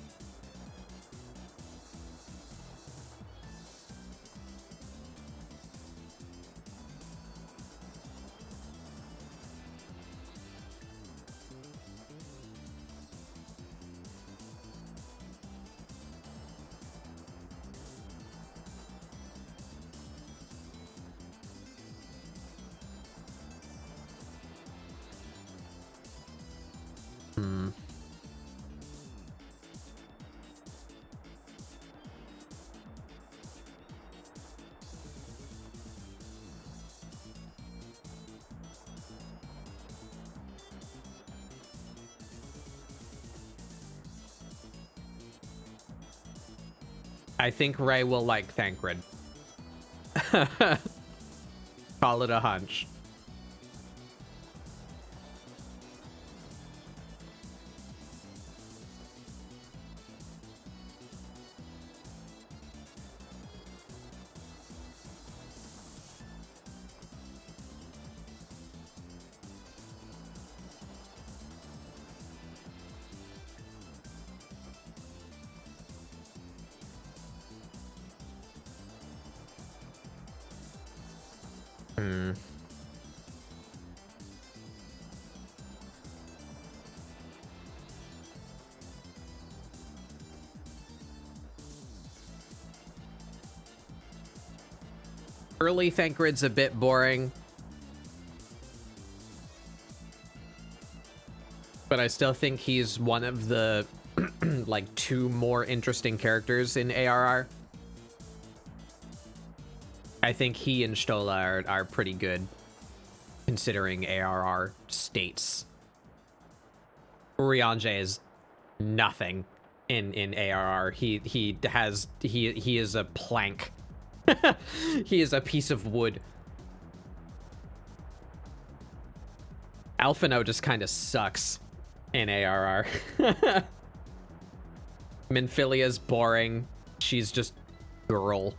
Speaker 1: I think Ray will like Thancred. Call it a hunch. Early Thancred's a bit boring, but I still think he's one of the like 2 more interesting characters in ARR. I think he and Stola are pretty good considering ARR states. Urianger is nothing in ARR. He is a plank. He is a piece of wood. Alphino just kind of sucks in ARR. Minfilia's boring. She's just girl.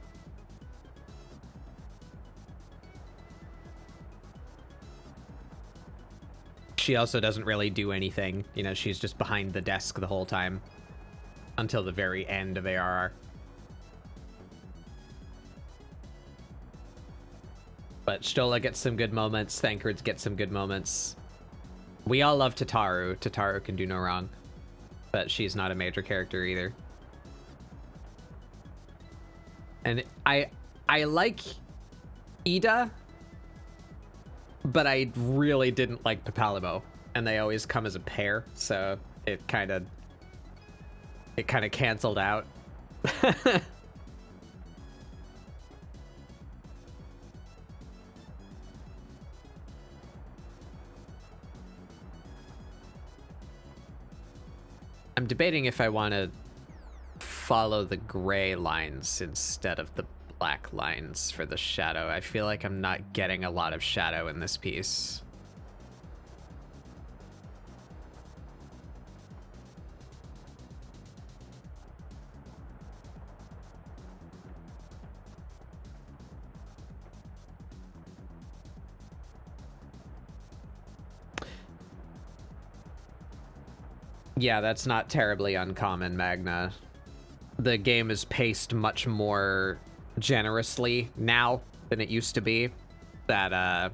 Speaker 1: She also doesn't really do anything. You know, she's just behind the desk the whole time until the very end of ARR. But Stola gets some good moments. Thankrds gets some good moments. We all love Tataru. Tataru can do no wrong. But she's not a major character either. And I like Ida, but I really didn't like Papalimo, and they always come as a pair, so it kind of canceled out. I'm debating if I want to follow the gray lines instead of the black lines for the shadow. I feel like I'm not getting a lot of shadow in this piece. Yeah, that's not terribly uncommon, Magna. The game is paced much more generously now than it used to be. That,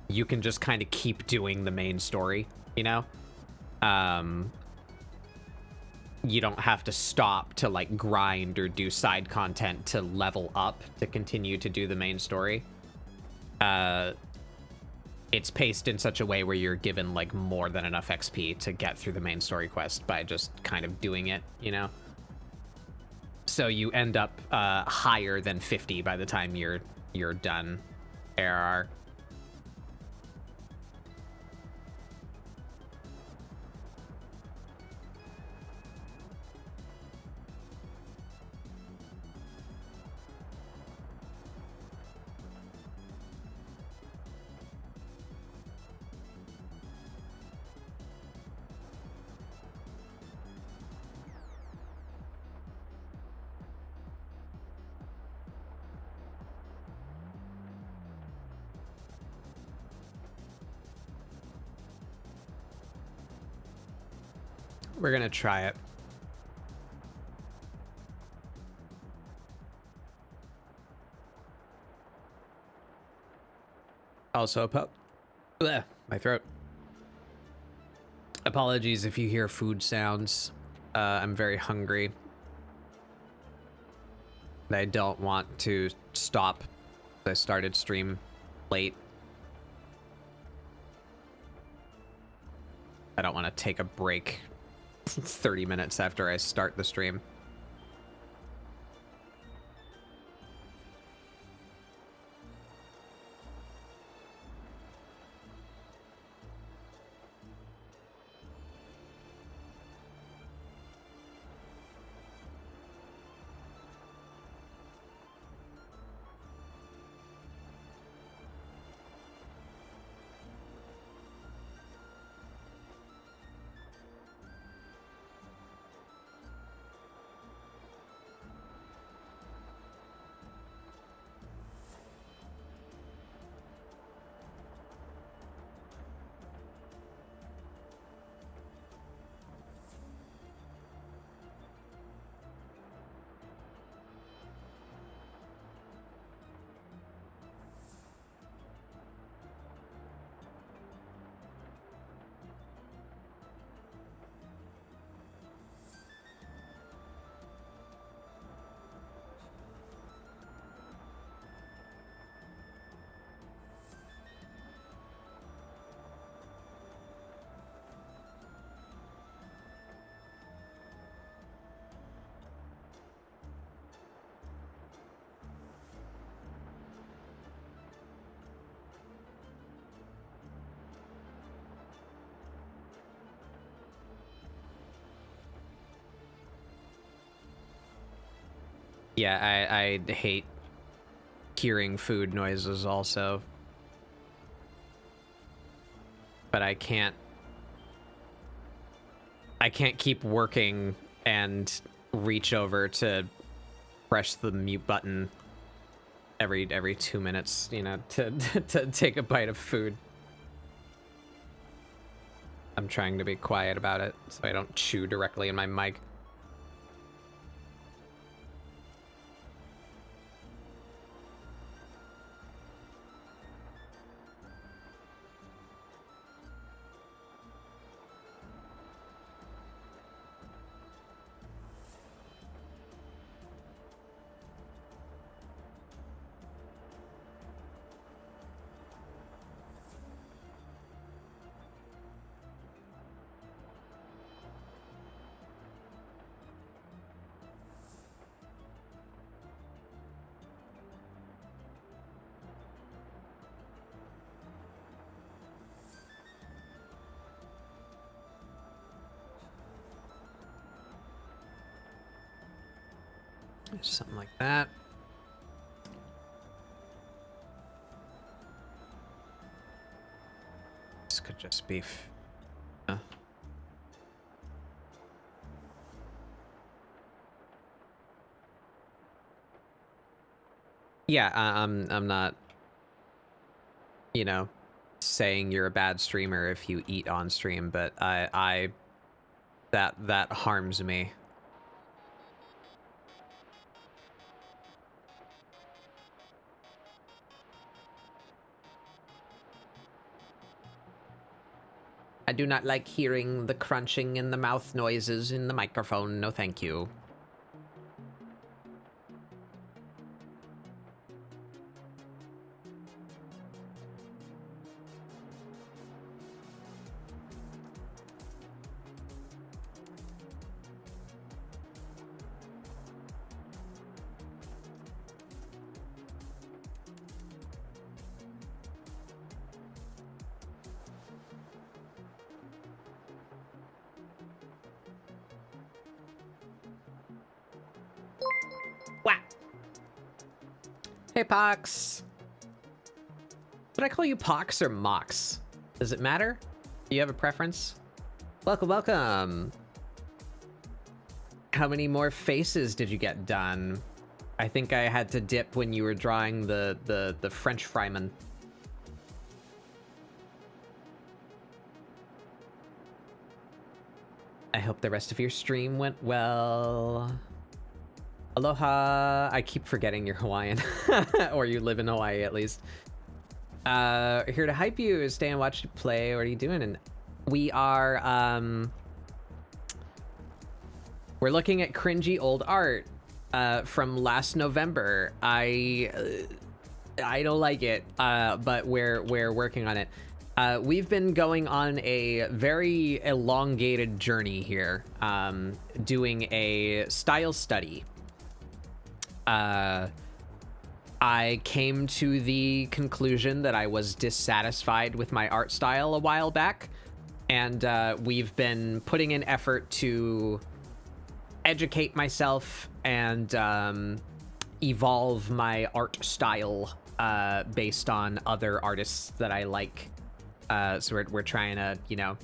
Speaker 1: you can just kind of keep doing the main story, you know? You don't have to stop to, like, grind or do side content to level up to continue to do the main story. It's paced in such a way where you're given, like, more than enough XP to get through the main story quest by just kind of doing it, you know? So you end up higher than 50 by the time you're done ARR. We're gonna try it. Also, my throat. Apologies if you hear food sounds. I'm very hungry. I don't want to stop. I started stream late. I don't want to take a break 30 minutes after I start the stream. Yeah, I hate hearing food noises also. But I can't keep working and reach over to press the mute button every 2 minutes, you know, to take a bite of food. I'm trying to be quiet about it so I don't chew directly in my mic. Something like that. This could just be yeah, I'm not, you know, saying you're a bad streamer if you eat on stream, but that harms me. I do not like hearing the crunching and the mouth noises in the microphone. No, thank you. Hey, Pox. Would I call you Pox or Mox? Does it matter? Do you have a preference? Welcome, welcome. How many more faces did you get done? I think I had to dip when you were drawing the French fryman. I hope the rest of your stream went well. Aloha. I keep forgetting you're Hawaiian. Or you live in Hawaii, at least. Here to hype you. Stay and watch you play. What are you doing? And we are, we're looking at cringy old art, from last November. I don't like it, but we're working on it. We've been going on a very elongated journey here, doing a style study. I came to the conclusion that I was dissatisfied with my art style a while back, and we've been putting in effort to educate myself and evolve my art style based on other artists that I like. So we're trying to, you know,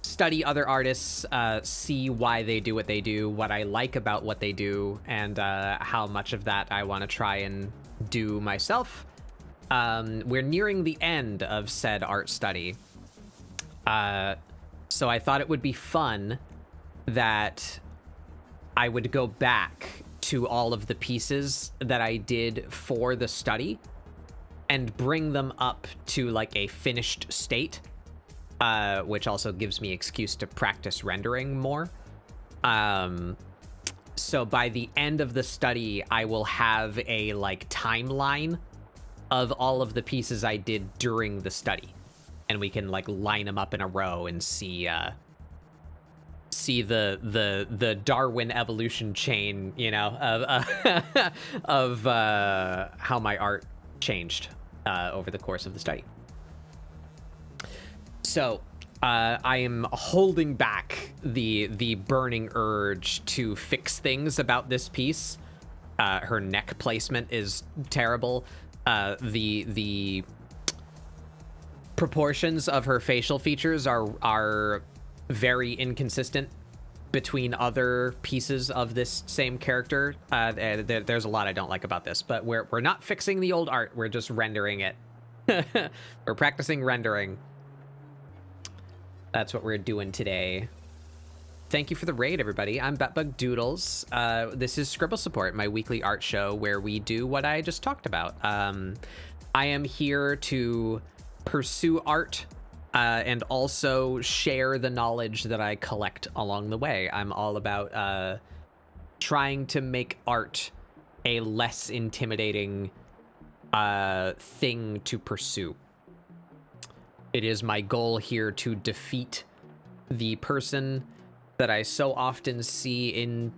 Speaker 1: study other artists, see why they do what they do, what I like about what they do, and how much of that I want to try and do myself. We're nearing the end of said art study. So I thought it would be fun that I would go back to all of the pieces that I did for the study and bring them up to like a finished state. Which also gives me excuse to practice rendering more. So by the end of the study, I will have a like timeline of all of the pieces I did during the study, and we can like line them up in a row and see the Darwin evolution chain, you know, of how my art changed over the course of the study. So, I am holding back the burning urge to fix things about this piece. Her neck placement is terrible. The proportions of her facial features are very inconsistent between other pieces of this same character. There's a lot I don't like about this, but we're not fixing the old art. We're just rendering it. We're practicing rendering. That's what we're doing today. Thank you for the raid, everybody. I'm Batbug Doodles. This is ScribbleSupport, my weekly art show where we do what I just talked about. I am here to pursue art and also share the knowledge that I collect along the way. I'm all about trying to make art a less intimidating thing to pursue. It is my goal here to defeat the person that I so often see in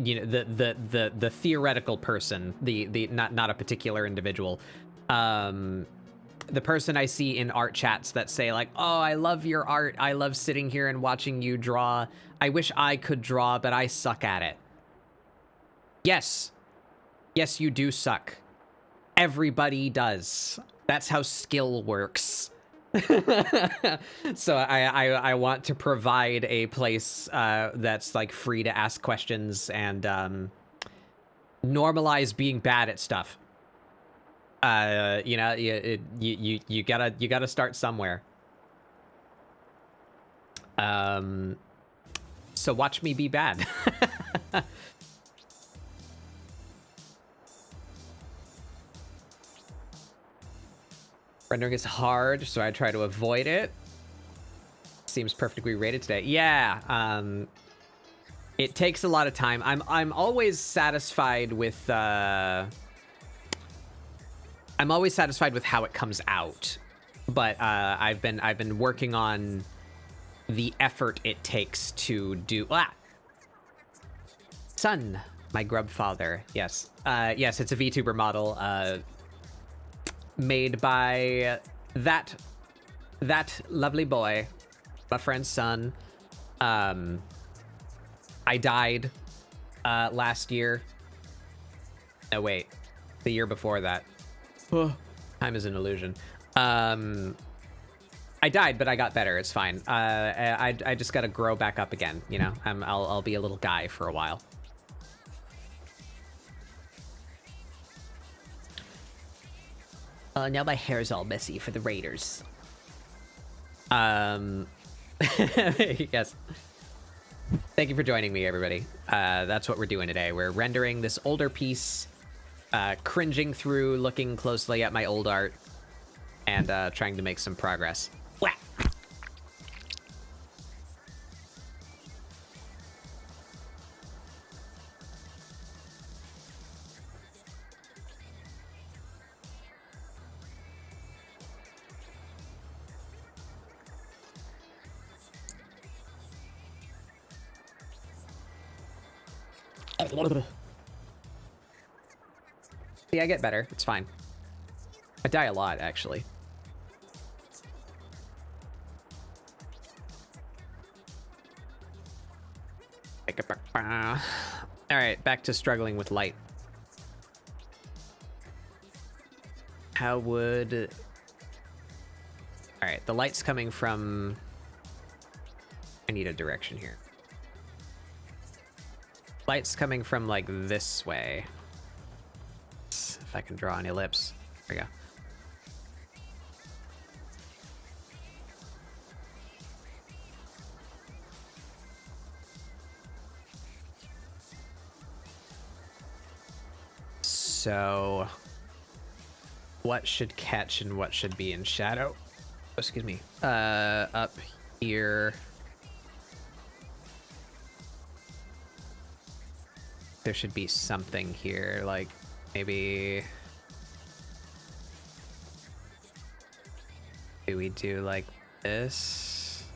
Speaker 1: you know, the theoretical person, the not a particular individual, the person I see in art chats that say like, oh, I love your art, I love sitting here and watching you draw, I wish I could draw but I suck at it. Yes you do suck. Everybody does. That's how skill works. So I want to provide a place that's like free to ask questions and normalize being bad at stuff. You know, you gotta start somewhere. So watch me be bad. Rendering is hard, so I try to avoid it. Seems perfectly rated today. Yeah, it takes a lot of time. I'm always satisfied with I'm always satisfied with how it comes out, but I've been working on the effort it takes to do. Son, my grub father. Yes, yes, it's a VTuber model. Made by that lovely boy, my friend's son. I died last year. No, wait, the year before that. Time is an illusion. I died, but I got better. It's fine. I just gotta grow back up again. You know, I'll be a little guy for a while. Now my hair's all messy for the Raiders. Yes. Thank you for joining me, everybody. That's what we're doing today. We're rendering this older piece, cringing through, looking closely at my old art, and trying to make some progress. Whack! See, I get better. It's fine. I die a lot, actually. Alright, back to struggling with light. How would... Alright, the light's coming from... I need a direction here. Light's coming from, like, this way. If I can draw an ellipse. There we go. So... what should catch and what should be in shadow? Oh, excuse me. Up here... there should be something here, like maybe do we do like this?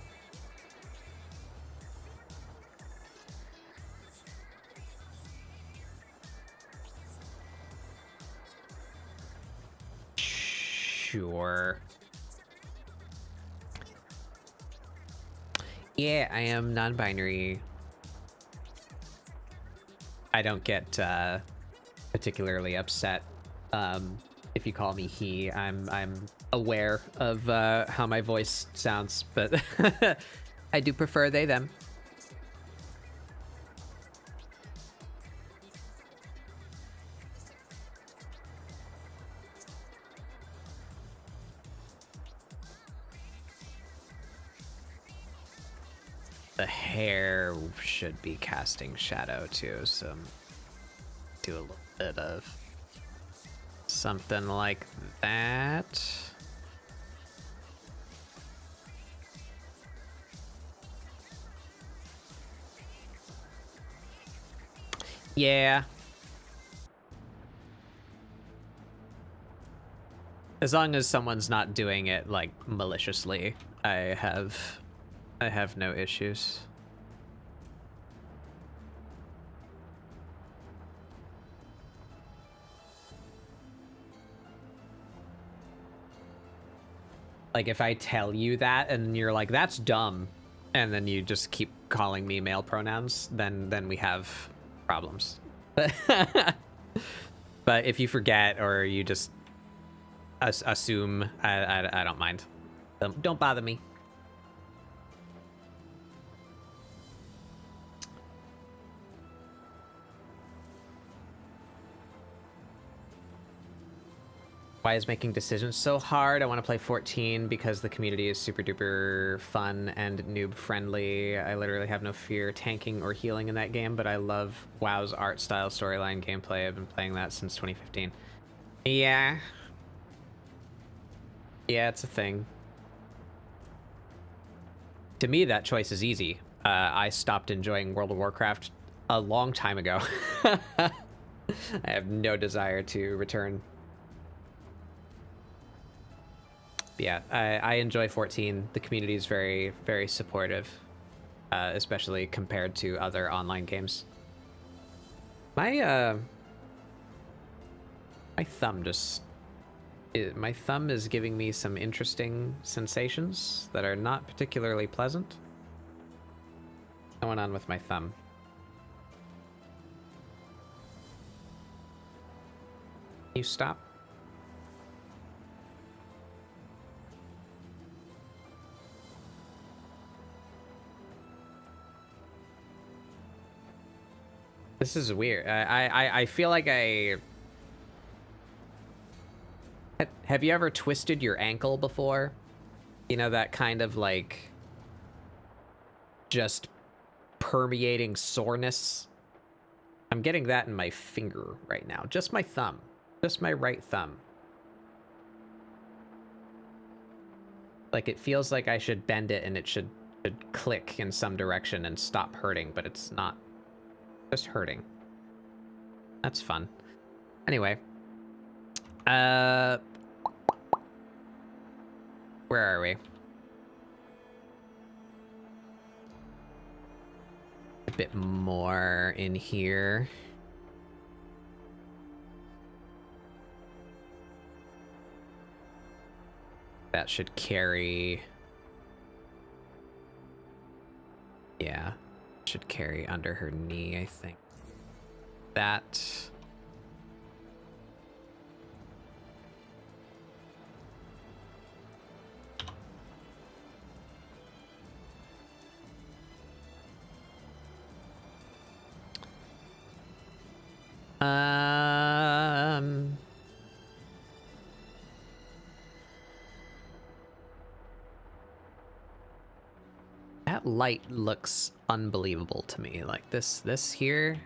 Speaker 1: Sure. Yeah, I am non-binary. I don't get particularly upset if you call me he. I'm aware of how my voice sounds, but I do prefer they them. The hair should be casting shadow too, so do a little bit of something like that. Yeah. As long as someone's not doing it like maliciously, I have no issues. Like if I tell you that and you're like, that's dumb, and then you just keep calling me male pronouns, then we have problems. But if you forget or you just assume, I don't mind. Don't bother me. Why is making decisions so hard? I want to play 14 because the community is super duper fun and noob friendly. I literally have no fear tanking or healing in that game, but I love WoW's art style, storyline, gameplay. I've been playing that since 2015. Yeah. Yeah, it's a thing. To me, that choice is easy. I stopped enjoying World of Warcraft a long time ago. I have no desire to return. Yeah, I enjoy 14. The community is very, very supportive, especially compared to other online games. My thumb just... my thumb is giving me some interesting sensations that are not particularly pleasant. What's going on with my thumb? Can you stop? This is weird. I feel like have you ever twisted your ankle before? You know, that kind of like just permeating soreness? I'm getting that in my finger right now. Just my thumb. Just my right thumb. Like it feels like I should bend it and it should click in some direction and stop hurting, but it's not. Just hurting. That's fun. Anyway. Where are we? A bit more in here. That should carry... Yeah. Should carry under her knee, I think. That... That light looks unbelievable to me. Like this here.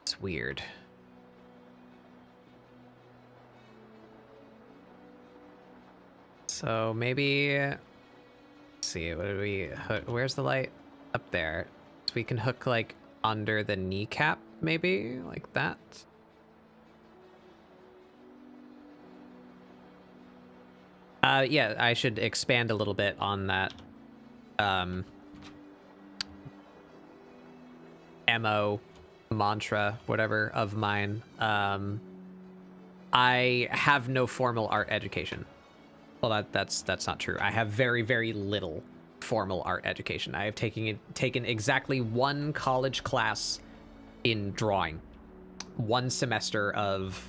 Speaker 1: It's weird. So maybe, let's see, what do we hook? Where's the light? Up there. So we can hook like under the kneecap, maybe like that. Yeah, I should expand a little bit on that MO mantra, whatever, of mine. I have no formal art education. Well, that's not true. I have very, very little formal art education. I have taken exactly one college class in drawing. One semester of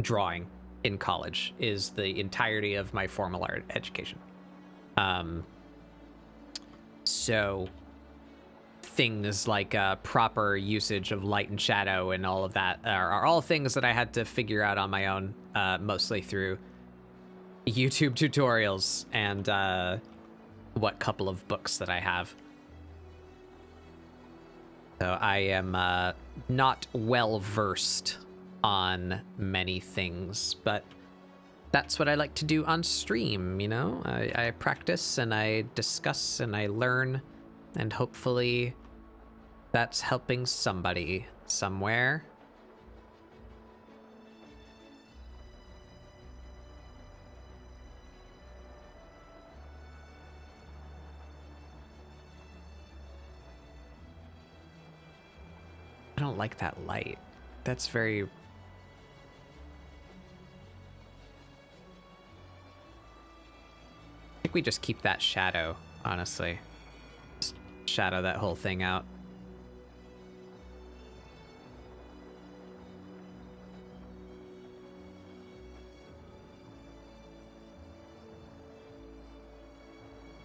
Speaker 1: drawing in college is the entirety of my formal art education. So things like proper usage of light and shadow and all of that are all things that I had to figure out on my own, mostly through YouTube tutorials and what couple of books that I have. So I am not well versed on many things, but that's what I like to do on stream, you know? I practice and I discuss and I learn, and hopefully that's helping somebody somewhere. I don't like that light. That's very... I think we just keep that shadow, honestly. Just shadow that whole thing out.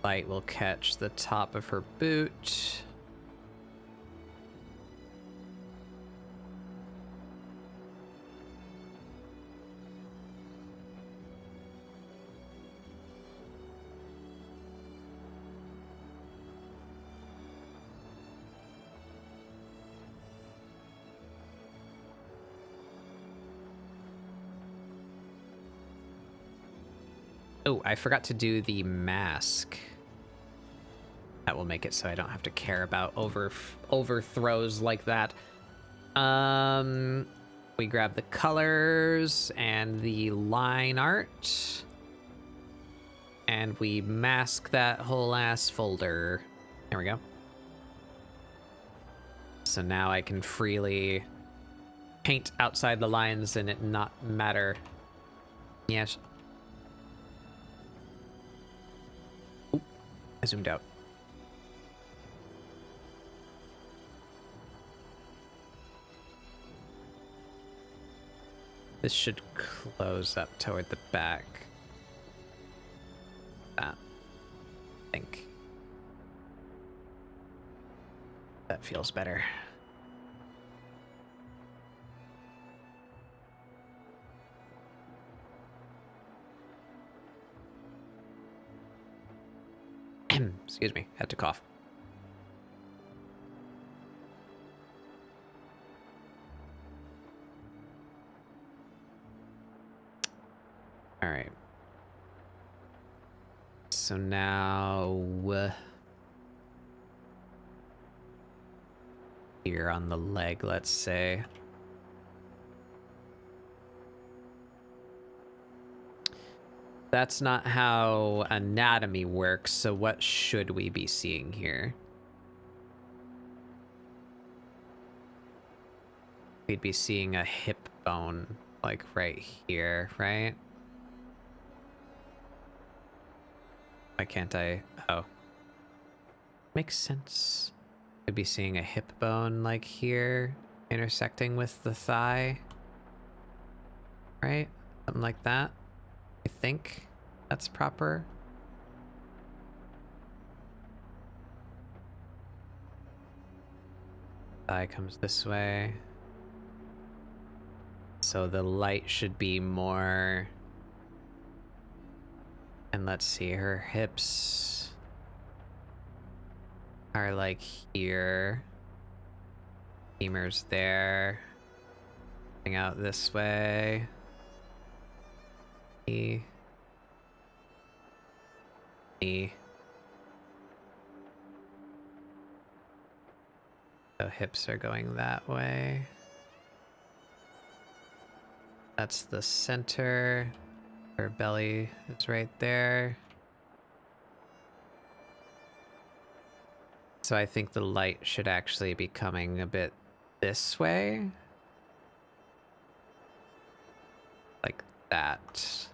Speaker 1: Light will catch the top of her boot. Oh, I forgot to do the mask. That will make it so I don't have to care about overthrows like that. We grab the colors and the line art. And we mask that whole ass folder. There we go. So now I can freely paint outside the lines and it not matter. Yes. Oop, I zoomed out. This should close up toward the back. I think. That feels better. Excuse me, had to cough. All right. So now here on the leg, let's say. That's not how anatomy works, so what should we be seeing here? We'd be seeing a hip bone, like right here, right? Why can't I? Oh. Makes sense. We'd be seeing a hip bone like here, intersecting with the thigh. Right? Something like that. I think that's proper. Thigh comes this way. So the light should be more... And let's see, her hips are like here. Femur's there. Coming out this way. E. So hips are going that way. That's the center. Her belly is right there. So I think the light should actually be coming a bit this way. Like that.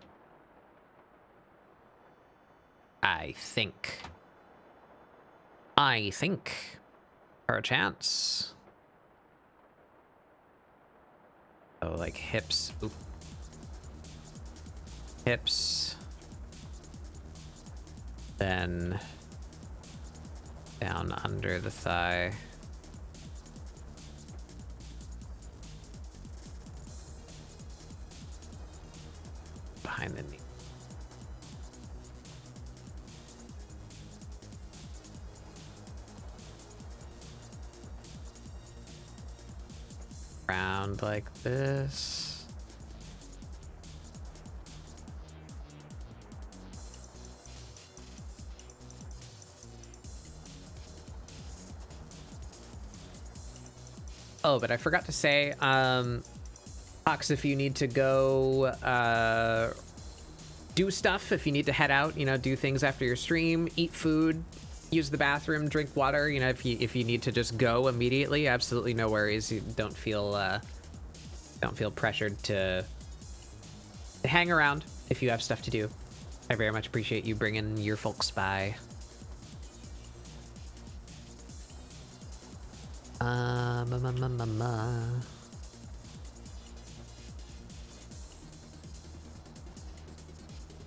Speaker 1: I think. Perchance. Oh, like hips. Oop. Hips. Then down under the thigh. Behind the knee. Round like this. Oh, but I forgot to say, Fox, if you need to go do stuff, if you need to head out, you know, do things after your stream, eat food, use the bathroom, drink water, you know, if you need to just go immediately, absolutely no worries. You don't feel pressured to hang around if you have stuff to do. I very much appreciate you bringing your folks by.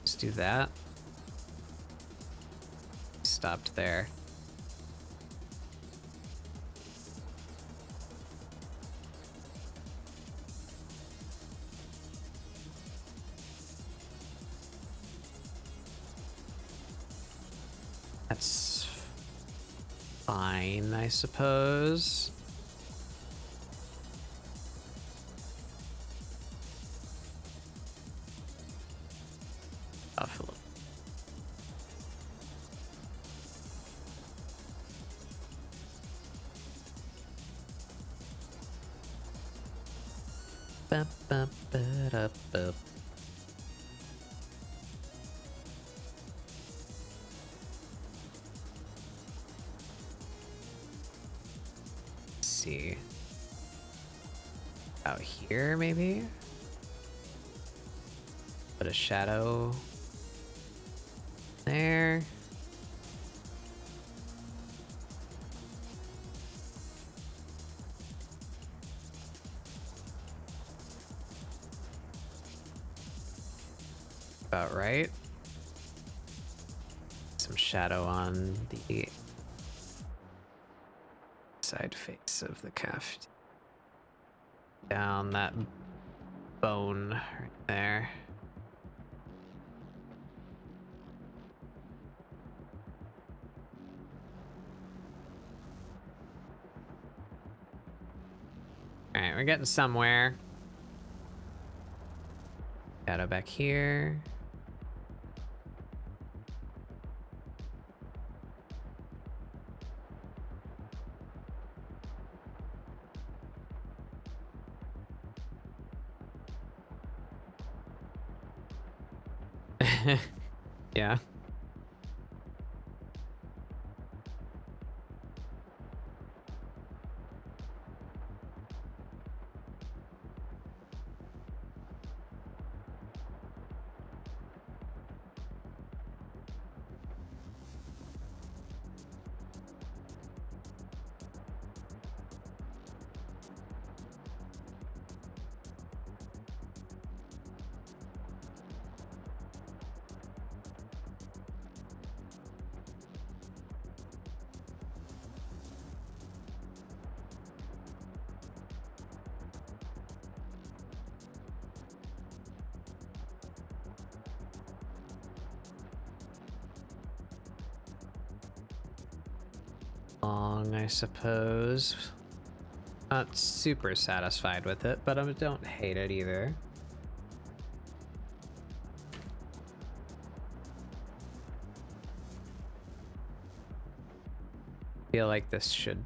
Speaker 1: Let's do that. Stopped there. That's fine, I suppose. Off a little. Ba, ba, ba, da, ba. See. Out here, maybe? Put a shadow there. About right. Some shadow on the side face of the calf. Down that bone right there. All right, we're getting somewhere. Shadow back here. Yeah. Long, I suppose. Not super satisfied with it, but I don't hate it either. Feel like this should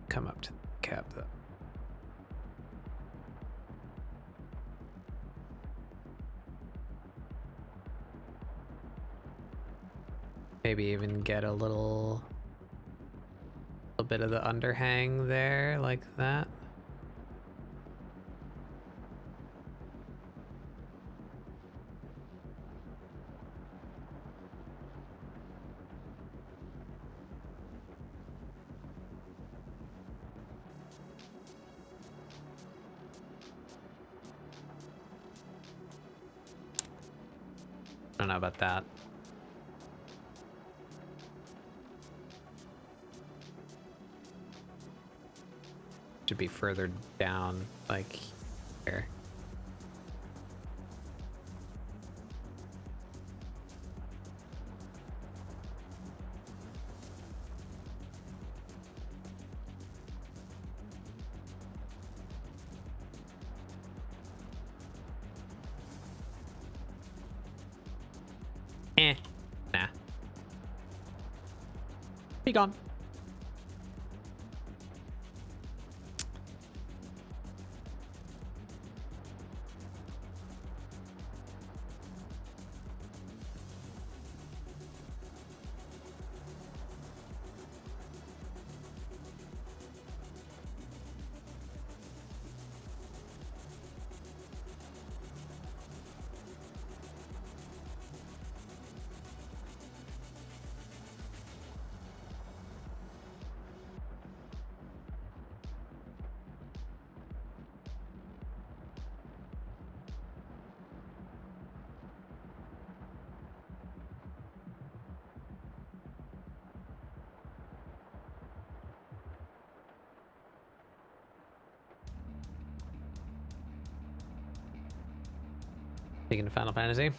Speaker 1: come up to the cap though. Maybe even get a little bit of the underhang there, like that. I don't know about that. Should be further down, like here. Nah. Be gone. Speaking of Final Fantasy.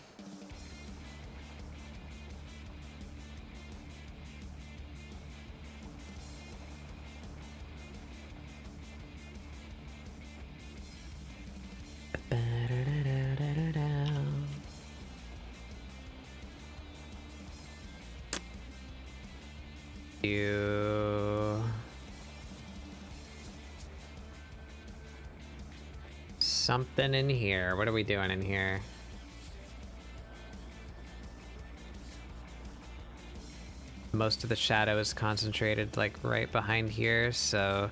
Speaker 1: Something in here. What are we doing in here? Most of the shadow is concentrated like right behind here, so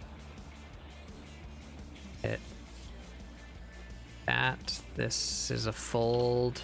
Speaker 1: this is a fold.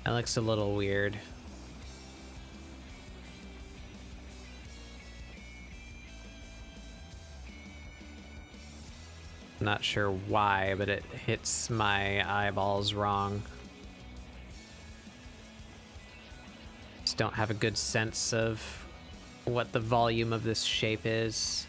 Speaker 1: That looks a little weird. I'm not sure why, but it hits my eyeballs wrong. Just don't have a good sense of what the volume of this shape is.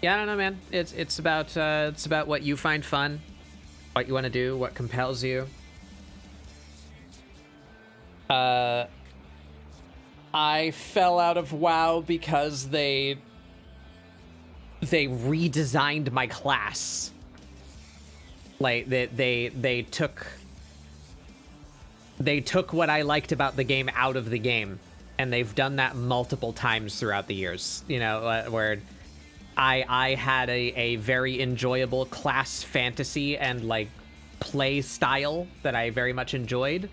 Speaker 1: Yeah, I don't know, man. It's about what you find fun, what you want to do, what compels you. I fell out of WoW because they redesigned my class. Like they took what I liked about the game out of the game, and they've done that multiple times throughout the years. You know, where I had a very enjoyable class fantasy and like play style that I very much enjoyed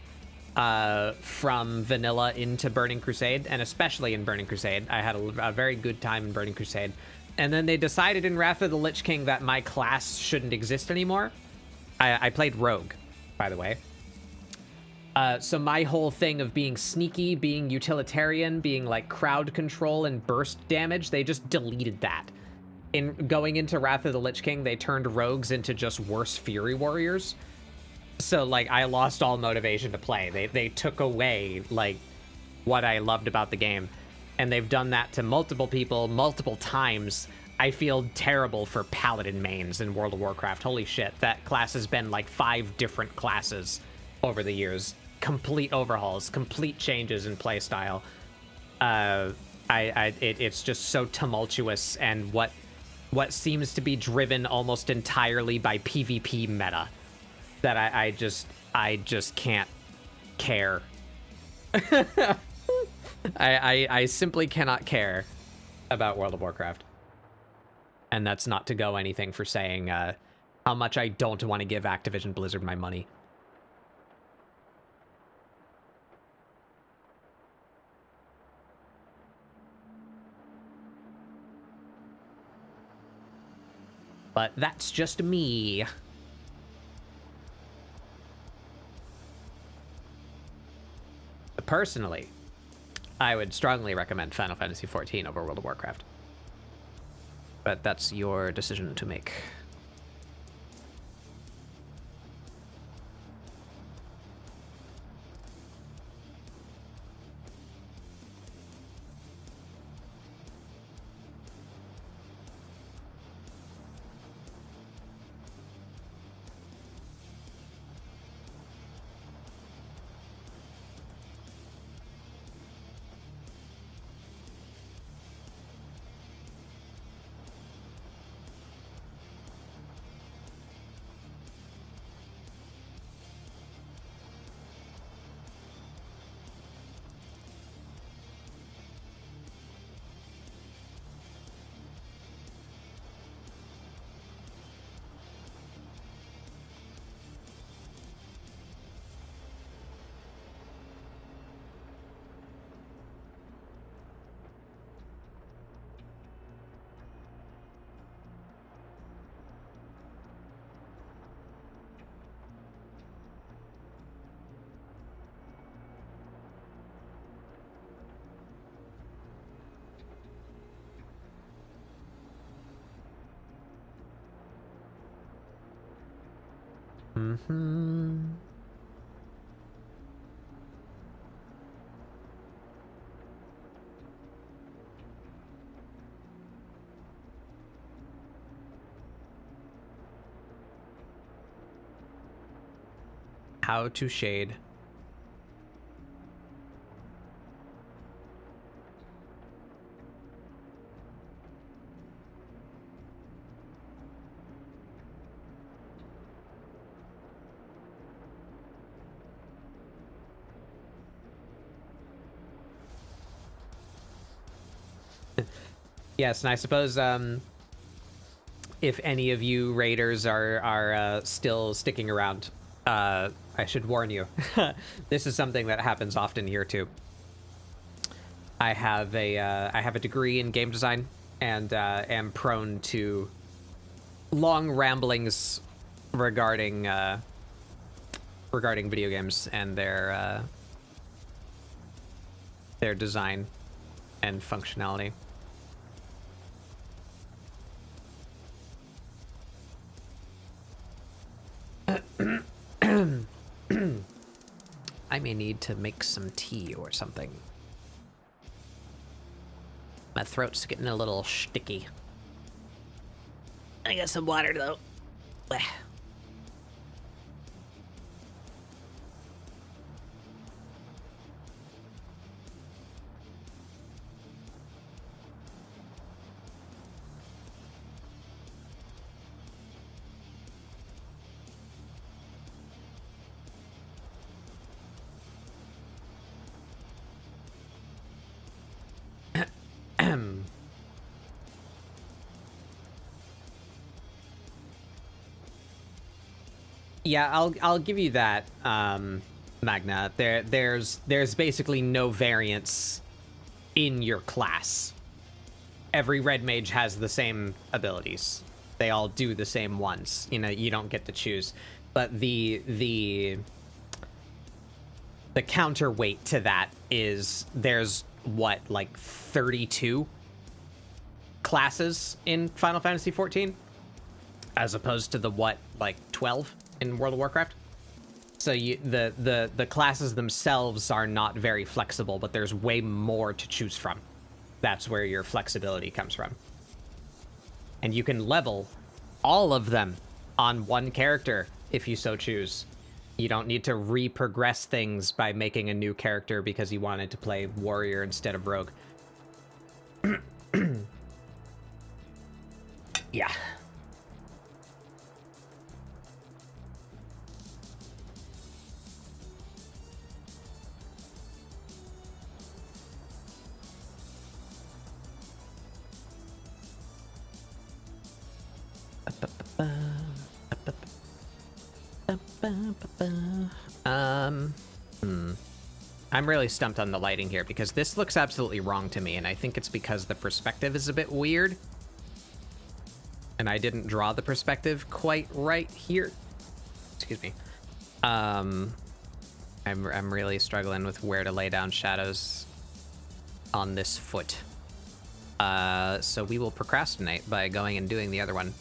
Speaker 1: from vanilla into Burning Crusade, and especially in Burning Crusade. I had a very good time in Burning Crusade. And then they decided in Wrath of the Lich King that my class shouldn't exist anymore. I played Rogue, by the way. So my whole thing of being sneaky, being utilitarian, being like crowd control and burst damage, they just deleted that. in going into Wrath of the Lich King, they turned rogues into just worse Fury Warriors. So, like, I lost all motivation to play. They took away, like, what I loved about the game. And they've done that to multiple people, multiple times. I feel terrible for Paladin mains in World of Warcraft. Holy shit, that class has been, like, 5 different classes over the years. Complete overhauls, complete changes in playstyle. It's just so tumultuous, and what seems to be driven almost entirely by PvP meta that I just can't care. I simply cannot care about World of Warcraft. And that's not to go anything for saying how much I don't want to give Activision Blizzard my money. But that's just me. Personally, I would strongly recommend Final Fantasy XIV over World of Warcraft. But that's your decision to make. How to shade. Yes, and I suppose if any of you raiders are still sticking around, I should warn you. This is something that happens often here too. I have a degree in game design and am prone to long ramblings regarding video games and their design and functionality. I may need to make some tea or something. My throat's getting a little sticky.
Speaker 2: I got some water though. Blech.
Speaker 1: Yeah, I'll give you that, Magna. There's basically no variance in your class. Every red mage has the same abilities. They all do the same ones. You know, you don't get to choose. But the counterweight to that is there's what, like 32 classes in Final Fantasy 14, as opposed to the like 12 in World of Warcraft. So the classes themselves are not very flexible, but there's way more to choose from. That's where your flexibility comes from. And you can level all of them on one character if you so choose. You don't need to re-progress things by making a new character because you wanted to play warrior instead of rogue. Yeah. I'm really stumped on the lighting here because this looks absolutely wrong to me, and I think it's because the perspective is a bit weird. And I didn't draw the perspective quite right here. Excuse me. I'm really struggling with where to lay down shadows on this foot. So we will procrastinate by going and doing the other one.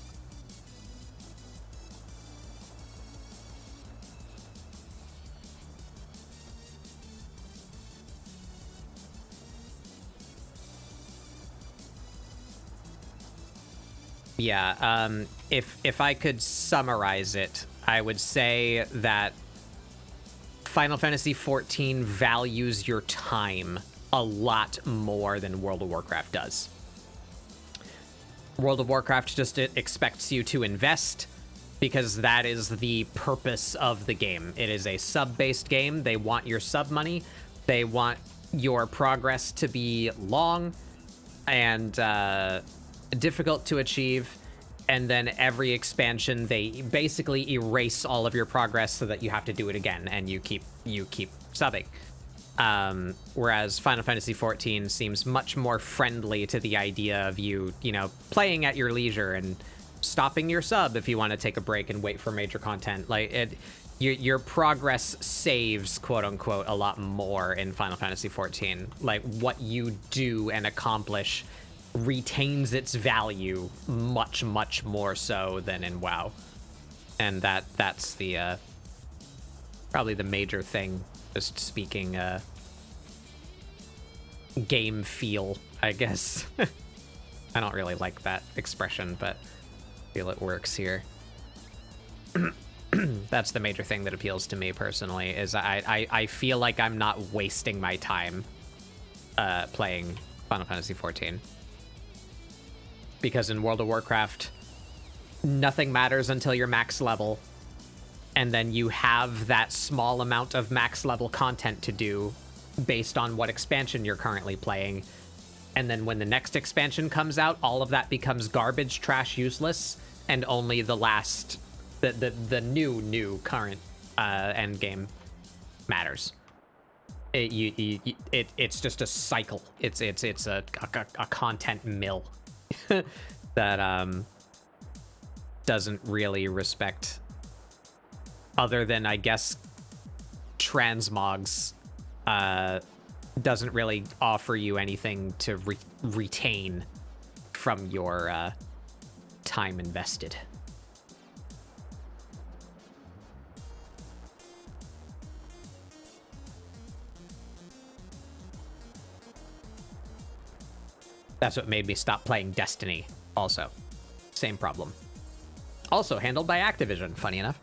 Speaker 1: Yeah, if I could summarize it, I would say that Final Fantasy XIV values your time a lot more than World of Warcraft does. World of Warcraft just expects you to invest because that is the purpose of the game. It is a sub-based game. They want your sub money. They want your progress to be long and difficult to achieve, and then every expansion they basically erase all of your progress so that you have to do it again, and you keep subbing. Whereas Final Fantasy XIV seems much more friendly to the idea of you know, playing at your leisure and stopping your sub if you want to take a break and wait for major content. Like your progress saves, quote unquote, a lot more in Final Fantasy XIV. Like what you do and accomplish retains its value much more so than in WoW, and that's the probably the major thing, just speaking game feel, I guess. I don't really like that expression, but I feel it works here. That's the major thing that appeals to me personally, is I feel like I'm not wasting my time playing Final Fantasy XIV. Because in World of Warcraft, nothing matters until you're max level, and then you have that small amount of max level content to do based on what expansion you're currently playing. And then when the next expansion comes out, all of that becomes garbage, trash, useless, and only the last, the new current end game matters. It's just a cycle. It's a content mill that doesn't really respect, other than I guess transmogs, doesn't really offer you anything to retain from your time invested. That's what made me stop playing Destiny, also. Same problem. Also handled by Activision, funny enough.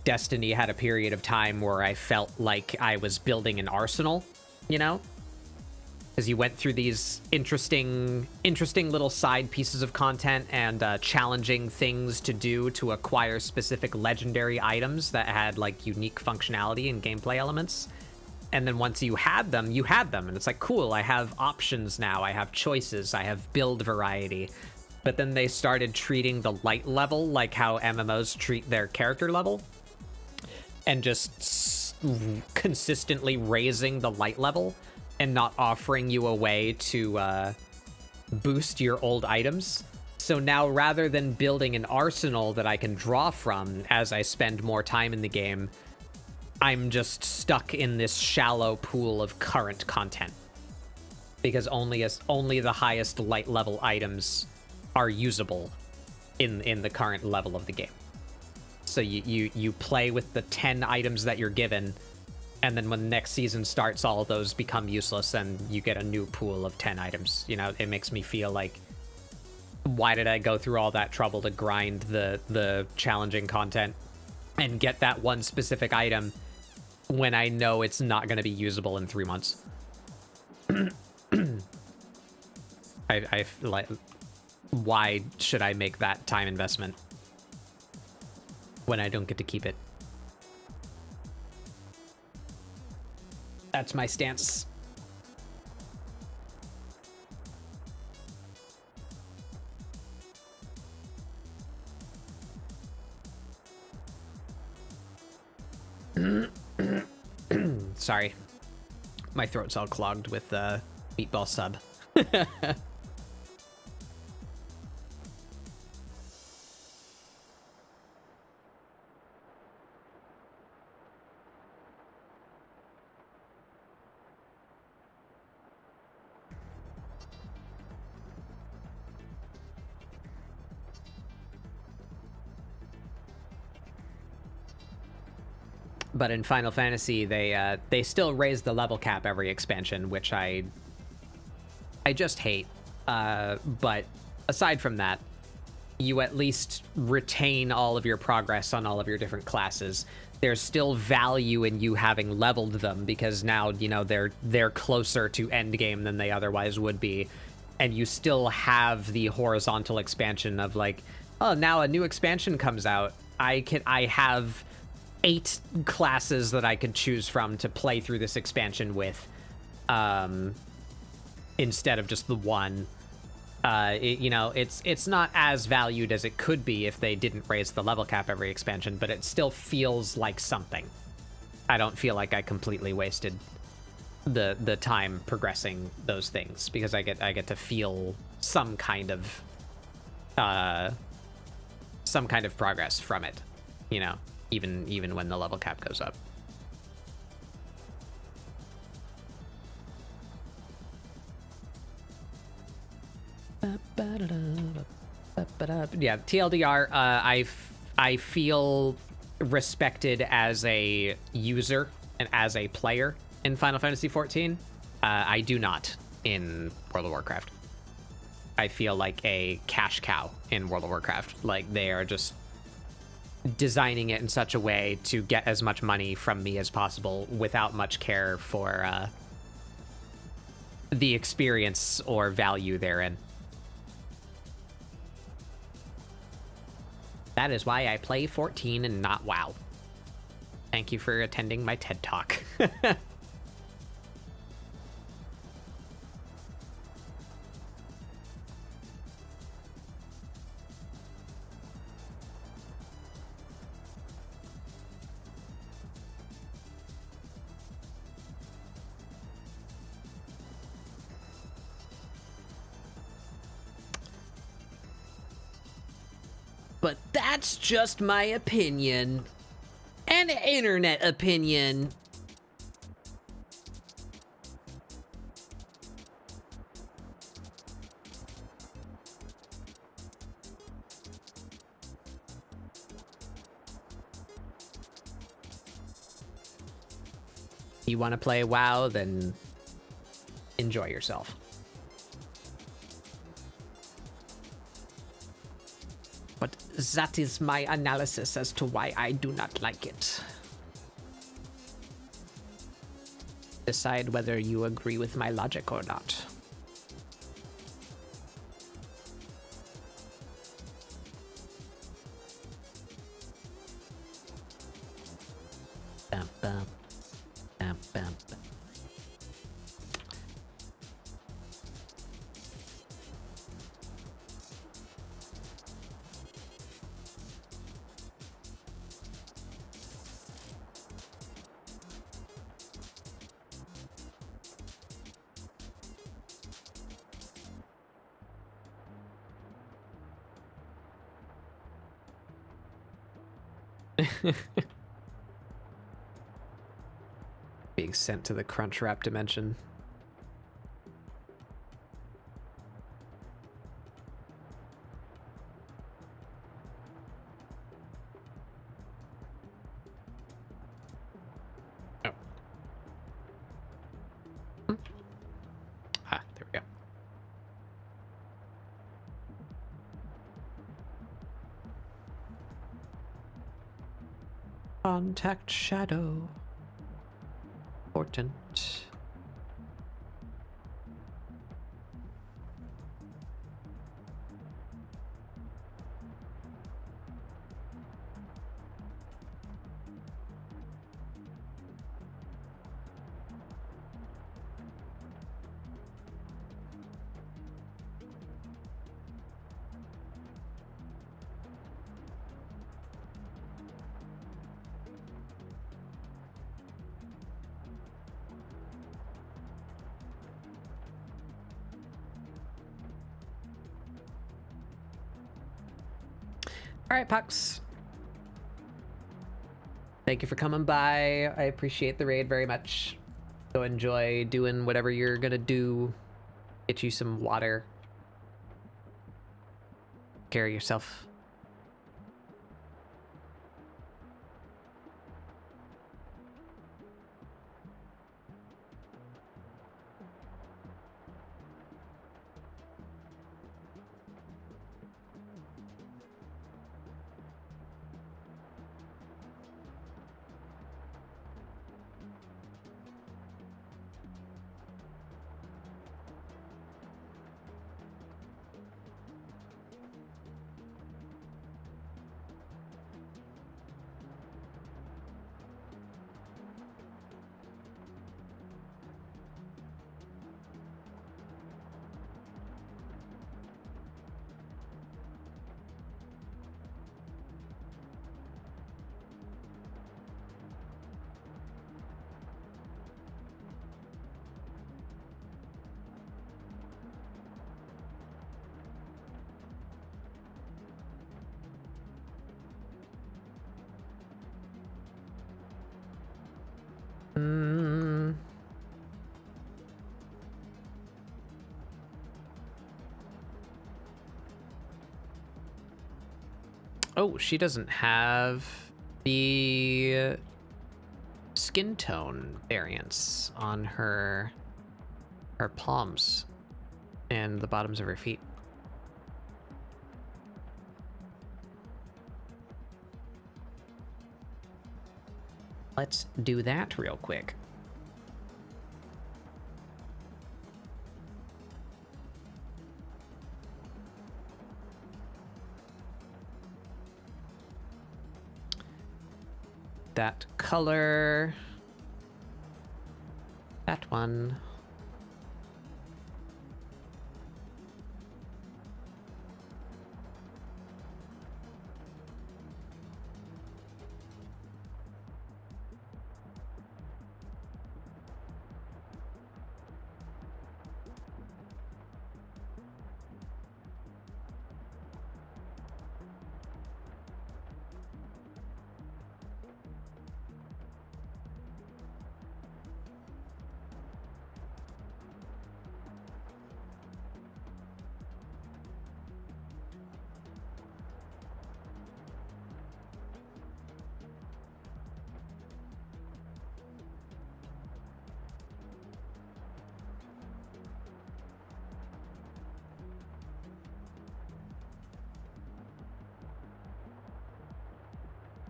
Speaker 1: Destiny had a period of time where I felt like I was building an arsenal, you know? As you went through these interesting little side pieces of content and challenging things to do to acquire specific legendary items that had like unique functionality and gameplay elements. And then once you had them, and it's like, cool, I have options now, I have choices, I have build variety. But then they started treating the light level like how MMOs treat their character level, and just consistently raising the light level and not offering you a way to boost your old items. So now, rather than building an arsenal that I can draw from as I spend more time in the game, I'm just stuck in this shallow pool of current content. Because only the highest light level items are usable in the current level of the game. So you play with the 10 items that you're given, and then when the next season starts, all of those become useless, and you get a new pool of 10 items. You know, it makes me feel like, why did I go through all that trouble to grind the challenging content and get that one specific item when I know it's not going to be usable in 3 months? I like, why should I make that time investment when I don't get to keep it? That's my stance. Sorry. My throat's all clogged with meatball sub. But in Final Fantasy, they still raise the level cap every expansion, which I just hate. But aside from that, you at least retain all of your progress on all of your different classes. There's still value in you having leveled them, because now, you know, they're closer to endgame than they otherwise would be. And you still have the horizontal expansion of like, oh, now a new expansion comes out. I have 8 classes that I could choose from to play through this expansion with, instead of just the one. You know, it's not as valued as it could be if they didn't raise the level cap every expansion, but it still feels like something. I don't feel like I completely wasted the time progressing those things, because I get to feel some kind of progress from it, you know, even when the level cap goes up. Yeah, TLDR, I feel respected as a user and as a player in Final Fantasy XIV. I do not in World of Warcraft. I feel like a cash cow in World of Warcraft. Like, they are just designing it in such a way to get as much money from me as possible without much care for the experience or value therein. That is why I play 14 and not WoW. Thank you for attending my TED Talk. But that's just my opinion. An internet opinion. You want to play WoW, then enjoy yourself. But that is my analysis as to why I do not like it. Decide whether you agree with my logic or not. Bum, bum. Bum, bum. being sent to the crunch wrap dimension. Oh. Ah, there we go. Contact shadow. Important. All right, Pucks. Thank you for coming by. I appreciate the raid very much. Go enjoy doing whatever you're gonna do. Get you some water. Take care of yourself. Oh, she doesn't have the skin tone variants on her palms and the bottoms of her feet. Let's do that real quick. That color, that one.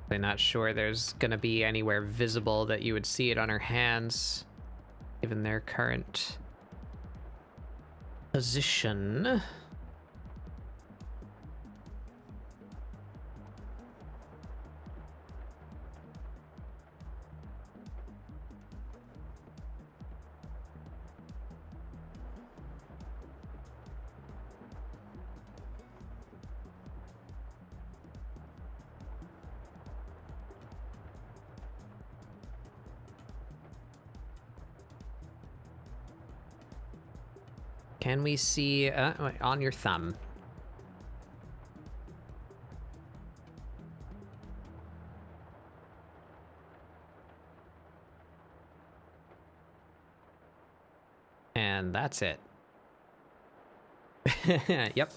Speaker 1: I'm not sure there's gonna be anywhere visible that you would see it on her hands, given their current position. Can we see on your thumb? And that's it. Yep.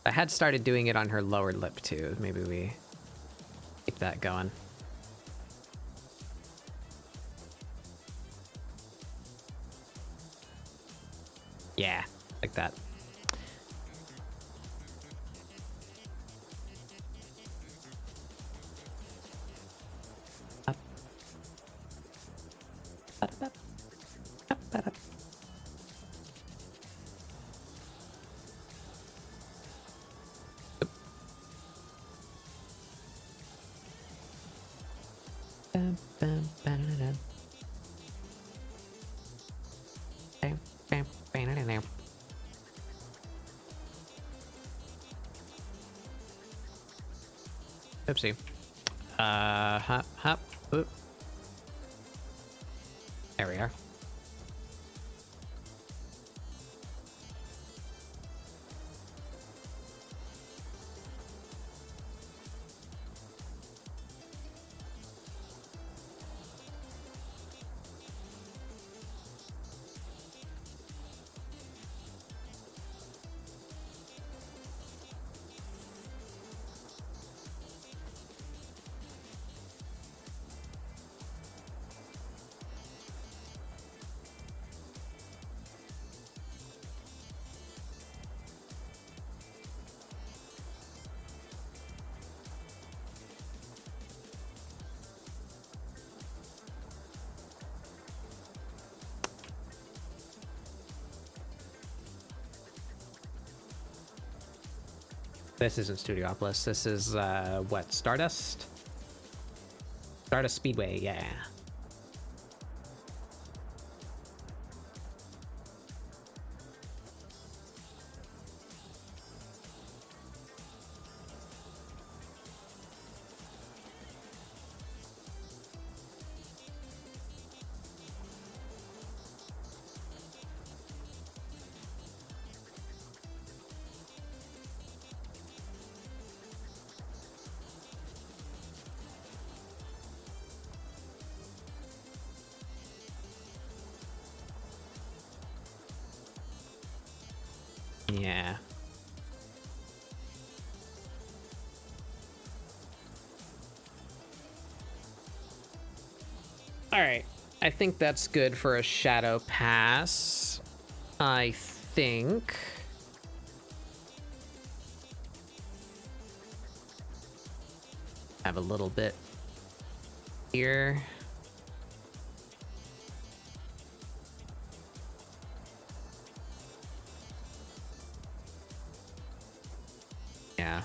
Speaker 1: I had started doing it on her lower lip too. Maybe we keep that going. Yeah, like that. Up. Up, up, up, up, up. Bam, bam, ba-da-da-da. Bam, bam, ba-da-da-da. Oopsie. Hop, hop, oop. There we are. This isn't Studiopolis. This is, what, Stardust? Stardust Speedway, yeah. Yeah. All right. I think that's good for a shadow pass. I think. Have a little bit here. Yeah.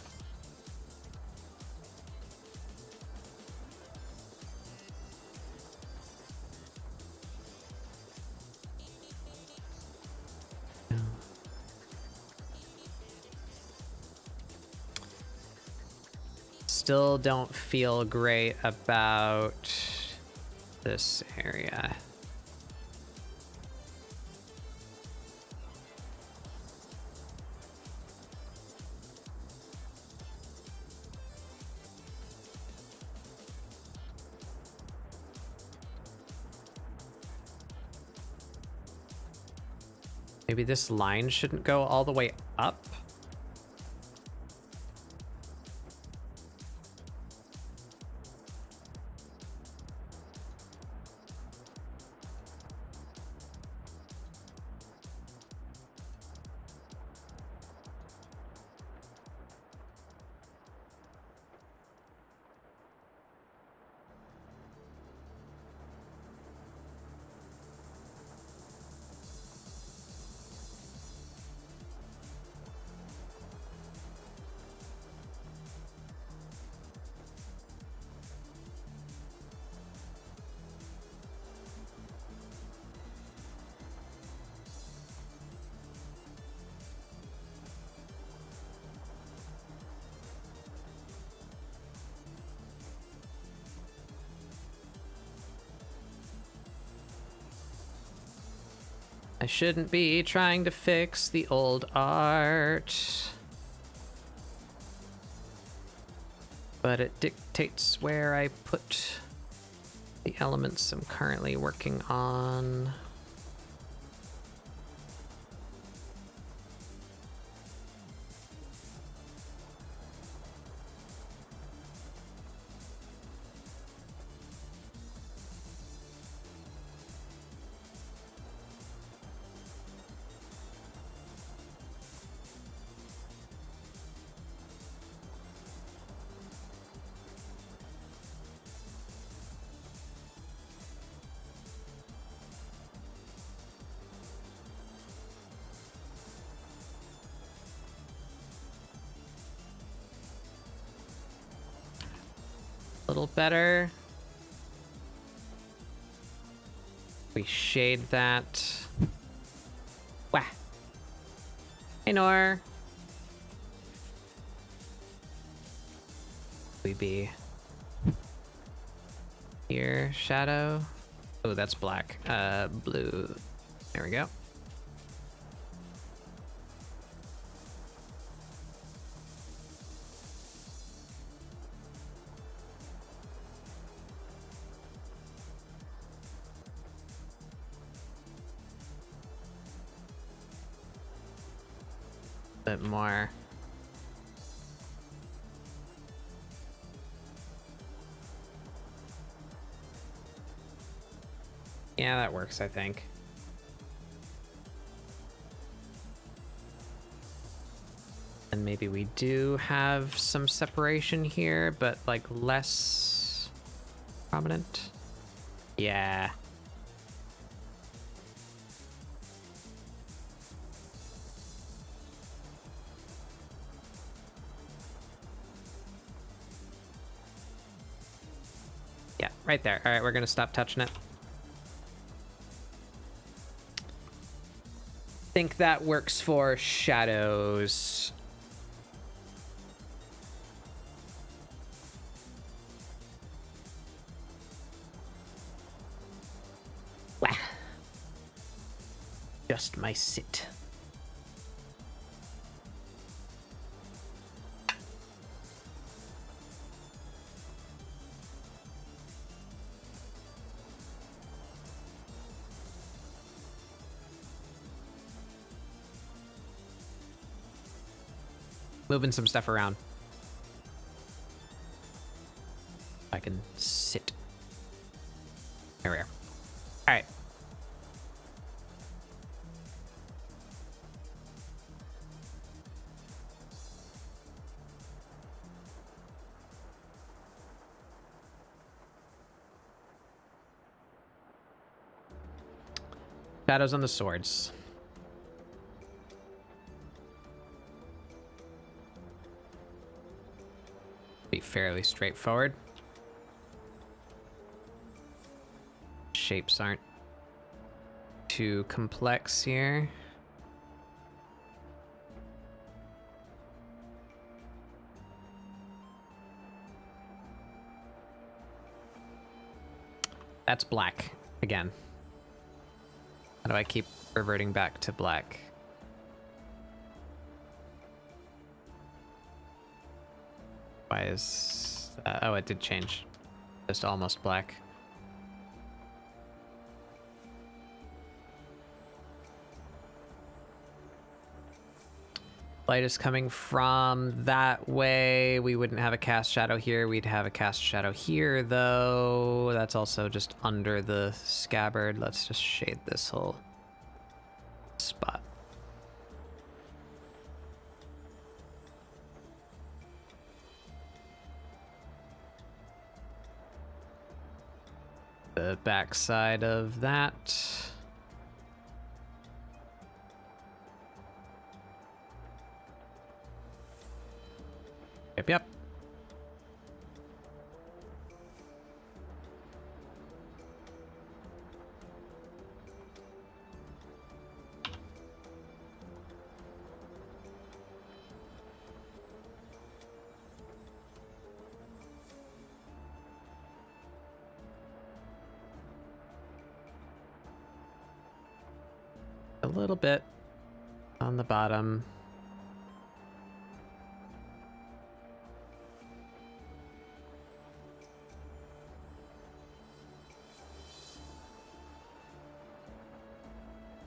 Speaker 1: Still don't feel great about this area. Maybe this line shouldn't go all the way up. I shouldn't be trying to fix the old art, but it dictates where I put the elements I'm currently working on. little better. We shade that. Wah. Hey, Nor. We be here, shadow. Oh, that's black. Blue. There we go. Bit more. Yeah, that works, I think. And maybe we do have some separation here, but like less prominent. Yeah. Yeah, right there. All right, we're gonna stop touching it. Think that works for shadows. Wah. Just my sit. Moving some stuff around. I can sit. There we are. All right. Shadows on the swords. Be fairly straightforward. Shapes aren't too complex here. That's black again. How do I keep reverting back to black? Why is... oh, it did change. Just almost black. Light is coming from that way. We wouldn't have a cast shadow here. We'd have a cast shadow here, though. That's also just under the scabbard. Let's just shade this whole spot. The back side of that. Yep. A little bit on the bottom.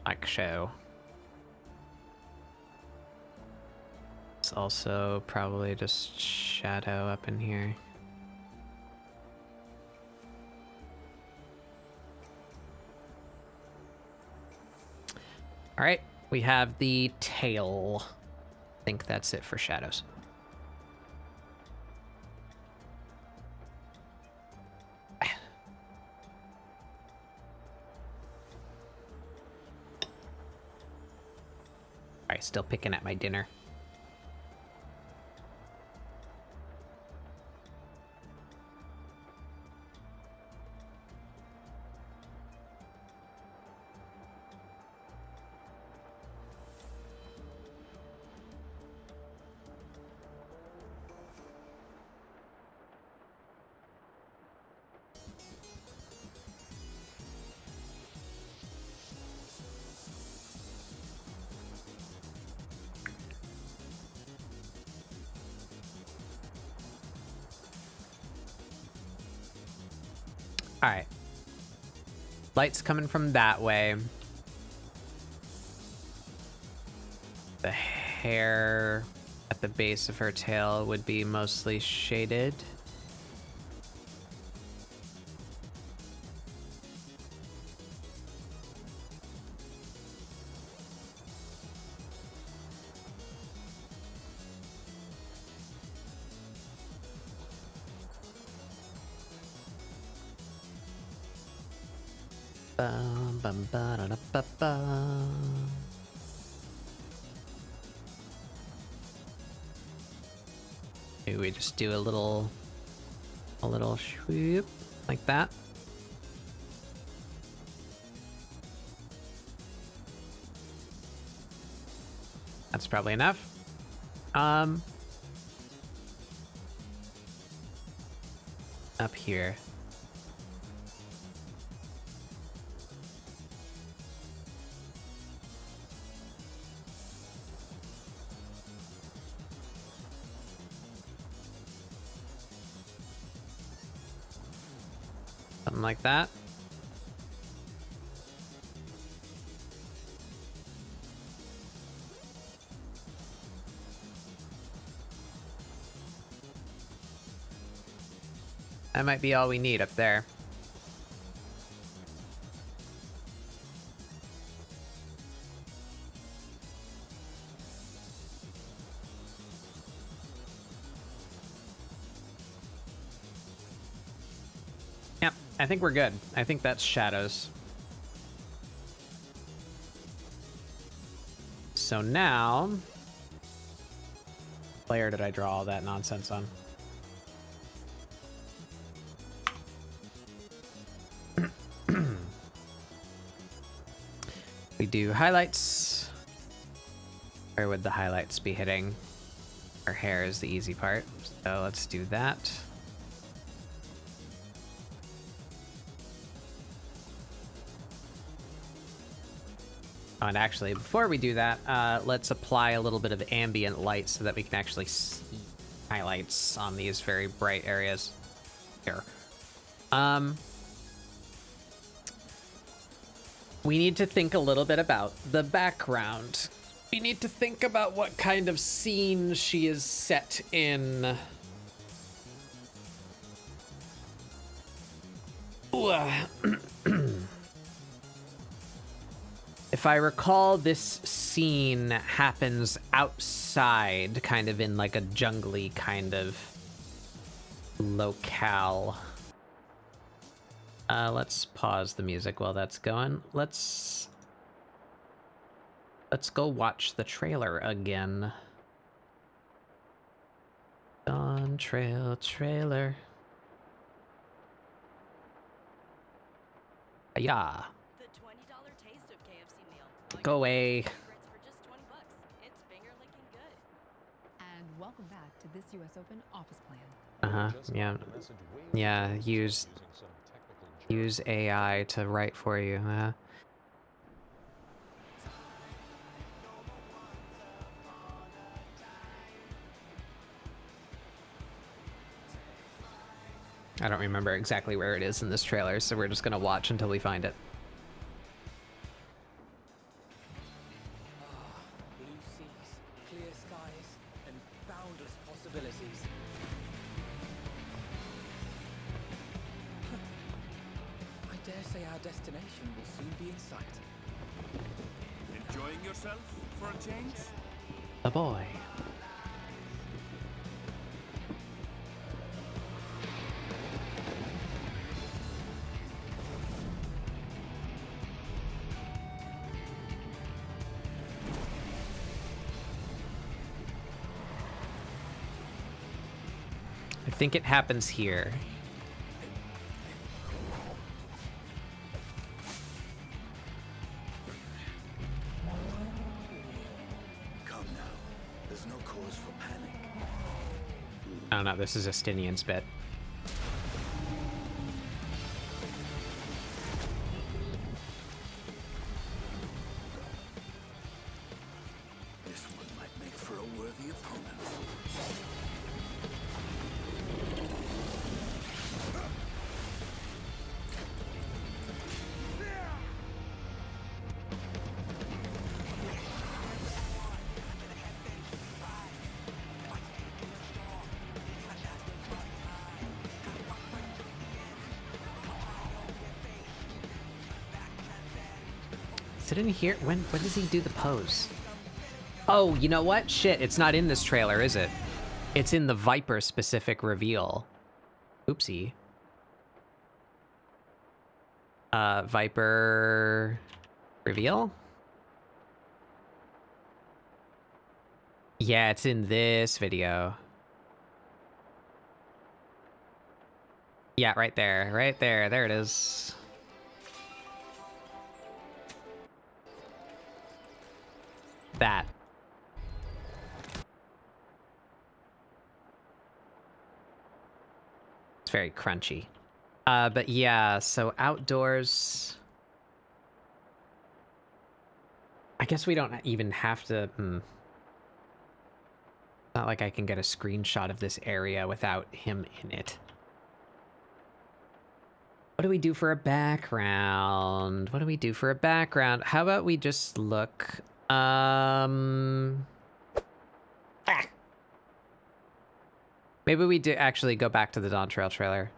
Speaker 1: Like show. It's also probably just shadow up in here. All right, we have the tail. I think that's it for shadows. All right, still picking at my dinner. All right. Light's coming from that way. The hair at the base of her tail would be mostly shaded. Bum, bum, ba, da, da, ba, ba. Maybe we just do a little swoop like that. That's probably enough. Up here. Something like that. That might be all we need up there. Yep, I think we're good. I think that's shadows. So now, what layer did I draw all that nonsense on? We do highlights. Where would the highlights be hitting? Our hair is the easy part, so let's do that. Oh, and actually, before we do that, let's apply a little bit of ambient light so that we can actually see highlights on these very bright areas here. We need to think a little bit about the background. We need to think about what kind of scene she is set in. If I recall, this scene happens outside, kind of in like a jungly kind of locale. Let's pause the music while that's going. Let's go watch the trailer again. Dawn Trail trailer. Yeah.
Speaker 3: The $20 taste of KFC meal.
Speaker 1: Go away.
Speaker 3: For just $20. It's finger licking good.
Speaker 4: And welcome back to this US Open office plan.
Speaker 1: Yeah. Yeah, use AI to write for you. I don't remember exactly where it is in this trailer, so we're just gonna watch until we find it.
Speaker 5: Blue seas, clear skies, and boundless possibilities. I dare say our destination will soon be in sight.
Speaker 6: Enjoying yourself for a change?
Speaker 1: The boy. I think it happens here.
Speaker 6: Come now. There's no cause for panic.
Speaker 1: Oh no, this is Justinian's bit.
Speaker 6: This one might make for a worthy opponent.
Speaker 1: Is it in here? When does he do the pose? Oh, you know what? Shit, it's not in this trailer, is it? It's in the Viper specific reveal. Oopsie. Viper reveal? Yeah, it's in this video. Yeah, right there. Right there. There it is. That. It's very crunchy. But yeah, so outdoors... I guess we don't even have to... Not like I can get a screenshot of this area without him in it. What do we do for a background? What do we do for a background? How about we just look... Maybe we do actually go back to the Dawn Trail trailer.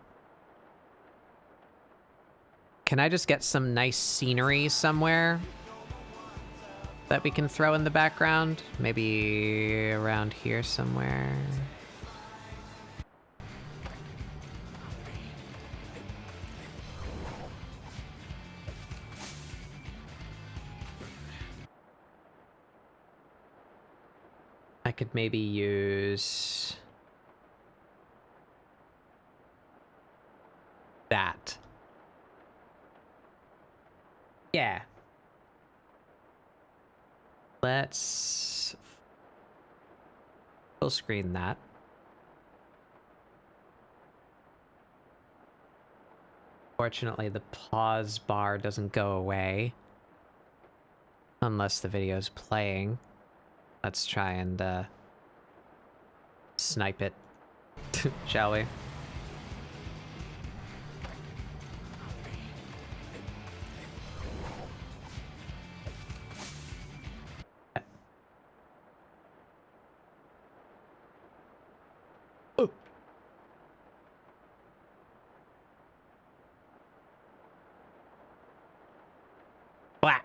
Speaker 1: Can I just get some nice scenery somewhere that we can throw in the background? Maybe around here somewhere. I could maybe use that. Yeah. Let's full screen that. Fortunately, the pause bar doesn't go away unless the video's playing. Let's try and snipe it, shall we? Blah.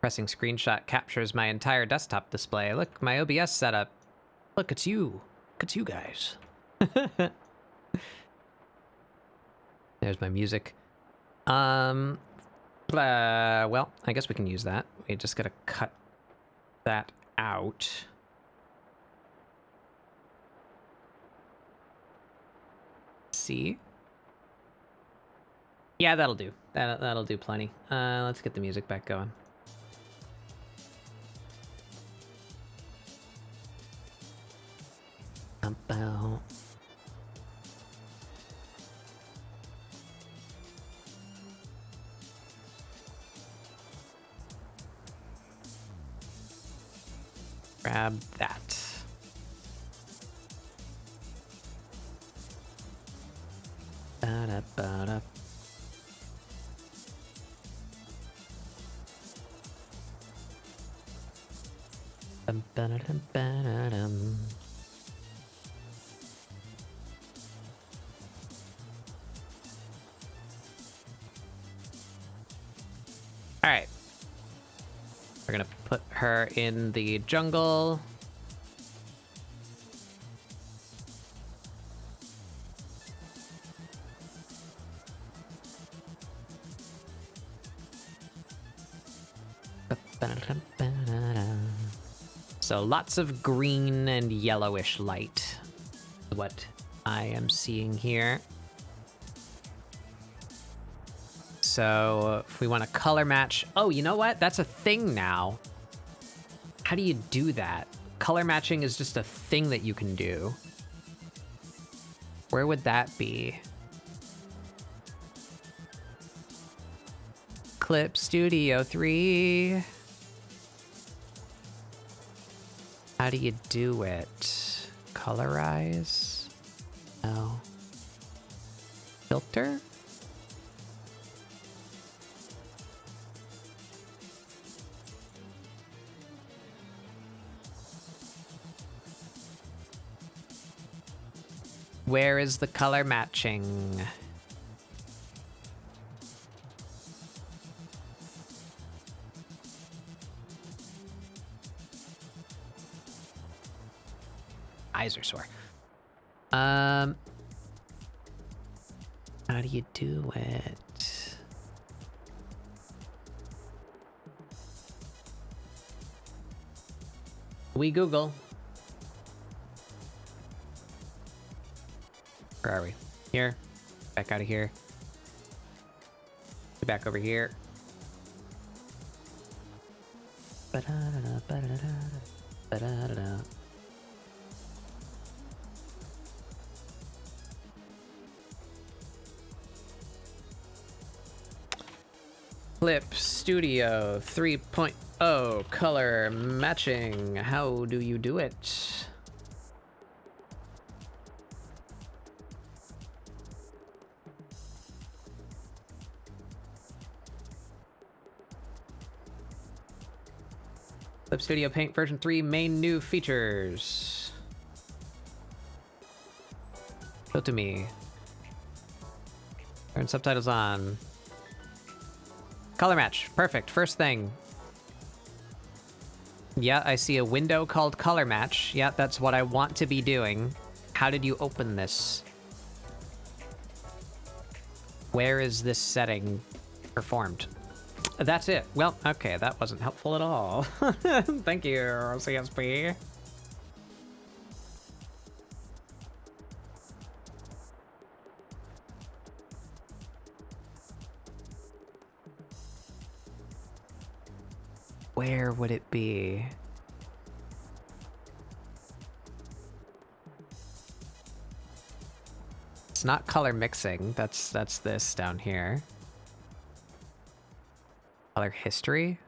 Speaker 1: Pressing screenshot captures my entire desktop display. Look, my OBS setup. Look, it's you. Look, it's you guys. There's my music. Well, I guess we can use that. We just gotta cut that out. See? Yeah, that'll do. That'll do plenty. Let's get the music back going. About. Grab that. Ba-da-ba-da. Ba-da-dum-ba-da-dum. All right. We're gonna put her in the jungle. So lots of green and yellowish light is what I am seeing here. So if we want to color match, oh, you know what? That's a thing now. How do you do that? Color matching is just a thing that you can do. Where would that be? Clip Studio 3. How do you do it? Colorize? No. Filter? Where is the color matching? eyes are sore. How do you do it? We Google. Where are we? Here. Back out of here. Back over here. Ba-da-da-da, ba-da-da-da, ba-da-da-da. Clip Studio 3.0 color matching. How do you do it? Clip Studio Paint version 3 main new features. Show to me. Turn subtitles on. Color match. Perfect. First thing. Yeah, I see a window called color match. Yeah, that's what I want to be doing. How did you open this? Where is this setting performed? That's it. Well, okay, that wasn't helpful at all. Thank you, CSP. Where would it be? It's not color mixing. That's this down here. Color history?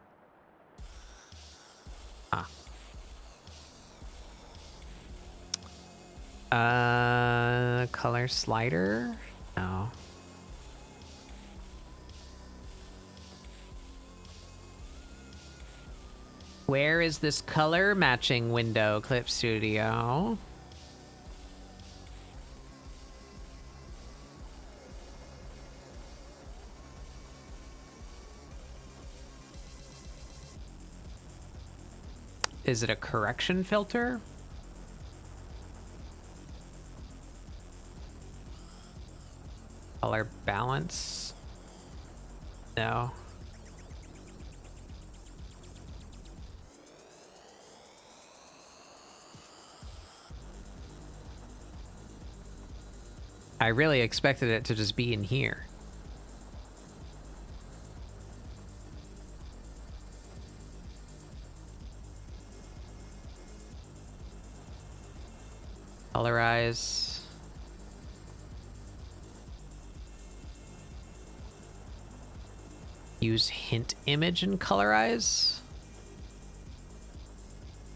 Speaker 1: Huh. Color slider? No. Where is this color matching window, Clip Studio? Is it a correction filter? Color balance? No. I really expected it to just be in here. Colorize. Use hint image and colorize.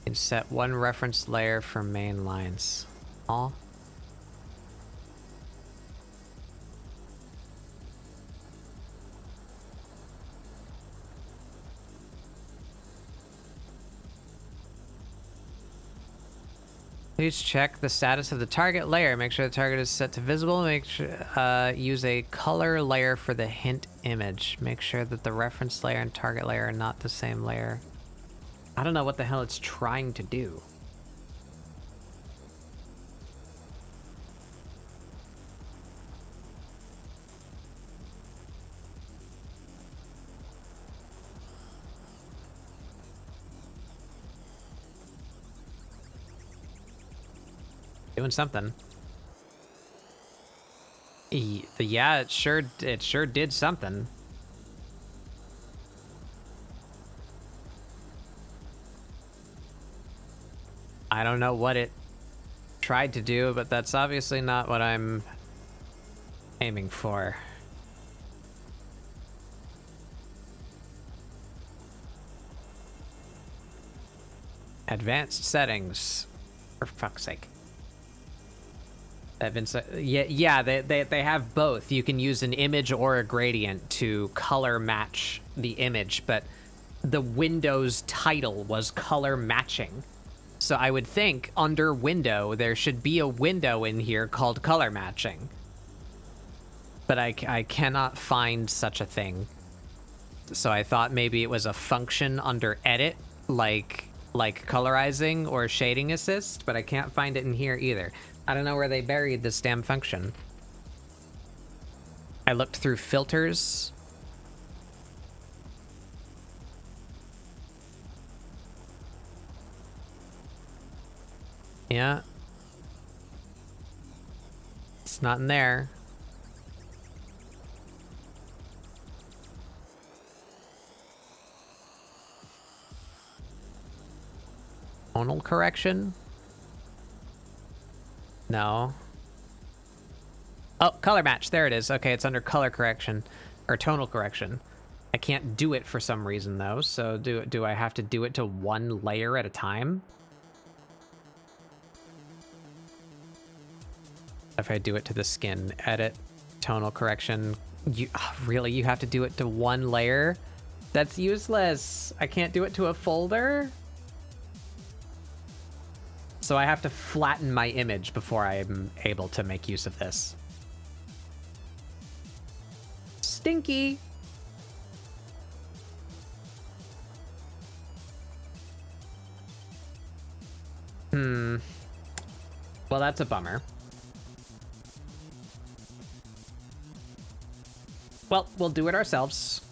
Speaker 1: And set one reference layer for main lines. All. Please check the status of the target layer. Make sure the target is set to visible. Make sure use a color layer for the hint image. Make sure that the reference layer and target layer are not the same layer. I don't know what the hell it's trying to do. Doing something. Yeah, it sure did something. I don't know what it tried to do, but that's obviously not what I'm aiming for. Advanced settings, for fuck's sake. Yeah, they have both. You can use an image or a gradient to color match the image, but the Windows title was color matching. So I would think under window, there should be a window in here called color matching. But I cannot find such a thing. So I thought maybe it was a function under edit, like like colorizing or shading assist, but I can't find it in here either. I don't know where they buried this damn function. I looked through filters. Yeah. It's not in there. Tonal correction? No. Oh, color match. There it is. Okay, it's under color correction or tonal correction. I can't do it for some reason though. So do I have to do it to one layer at a time? If I do it to the skin, edit, tonal correction. Really, you have to do it to one layer? That's useless. I can't do it to a folder? So I have to flatten my image before I'm able to make use of this. Stinky. Well, that's a bummer. Well, we'll do it ourselves.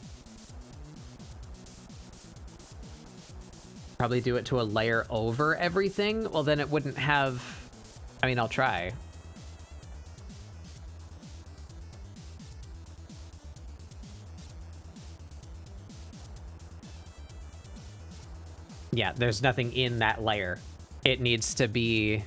Speaker 1: Probably do it to a layer over everything. Well, then it wouldn't have... I mean, I'll try. Yeah, there's nothing in that layer. It needs to be...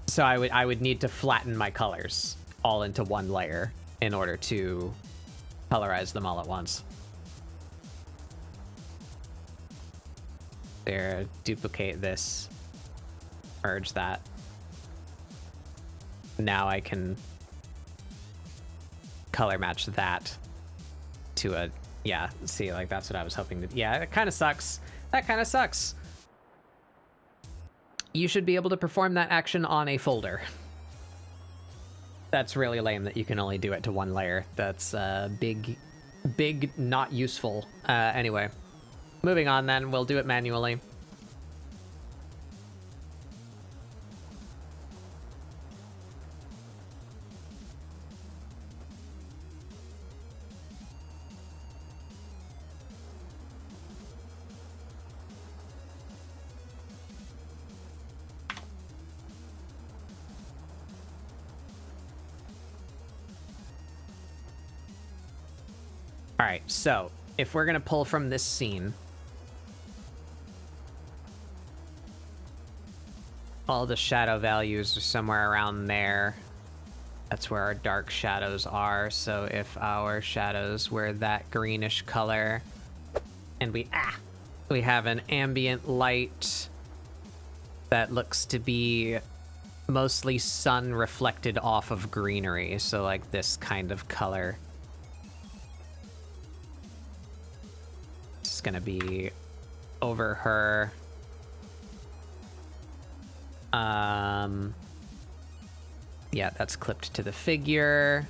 Speaker 1: So I would need to flatten my colors all into one layer in order to colorize them all at once. There, duplicate this, merge that. Now I can color match that to a, yeah, see, like that's what I was hoping to, yeah, it kind of sucks. That kind of sucks. You should be able to perform that action on a folder. That's really lame that you can only do it to one layer. That's big, not useful. Anyway, moving on then, we'll do it manually. All right, so if we're gonna pull from this scene, all the shadow values are somewhere around there. That's where our dark shadows are. So if our shadows were that greenish color and we have an ambient light that looks to be mostly sun reflected off of greenery. So like this kind of color. It's gonna be over her. Yeah, that's clipped to the figure.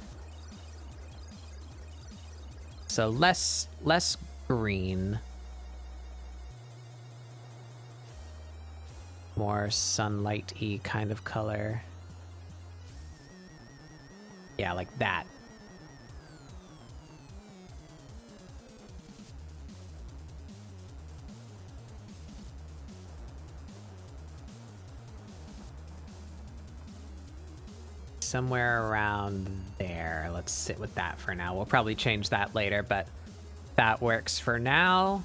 Speaker 1: So less green. More sunlight-y kind of color. Yeah, like that. Somewhere around there. Let's sit with that for now. We'll probably change that later, but that works for now.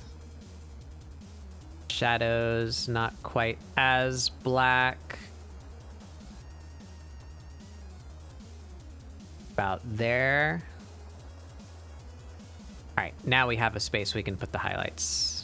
Speaker 1: Shadows not quite as black. About there. All right, now we have a space we can put the highlights.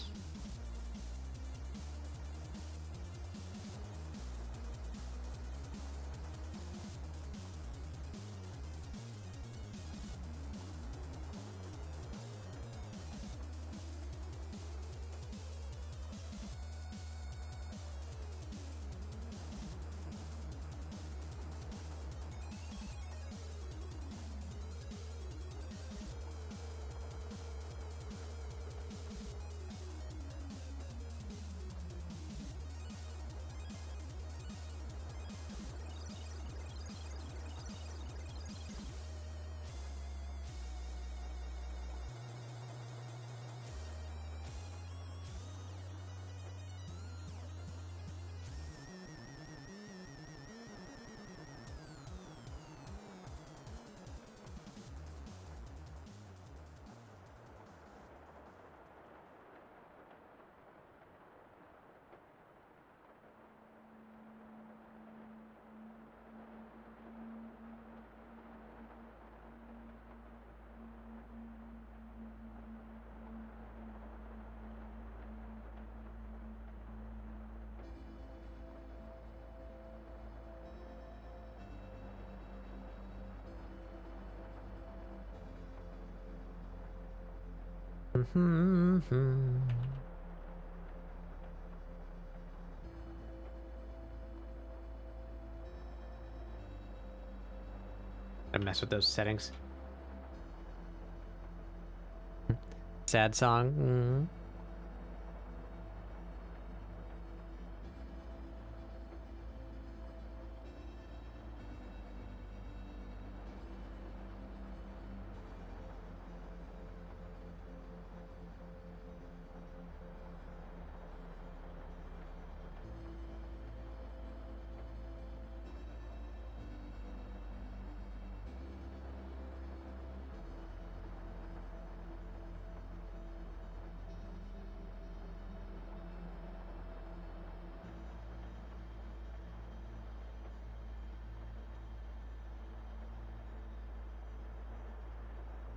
Speaker 1: I mess with those settings. Sad song.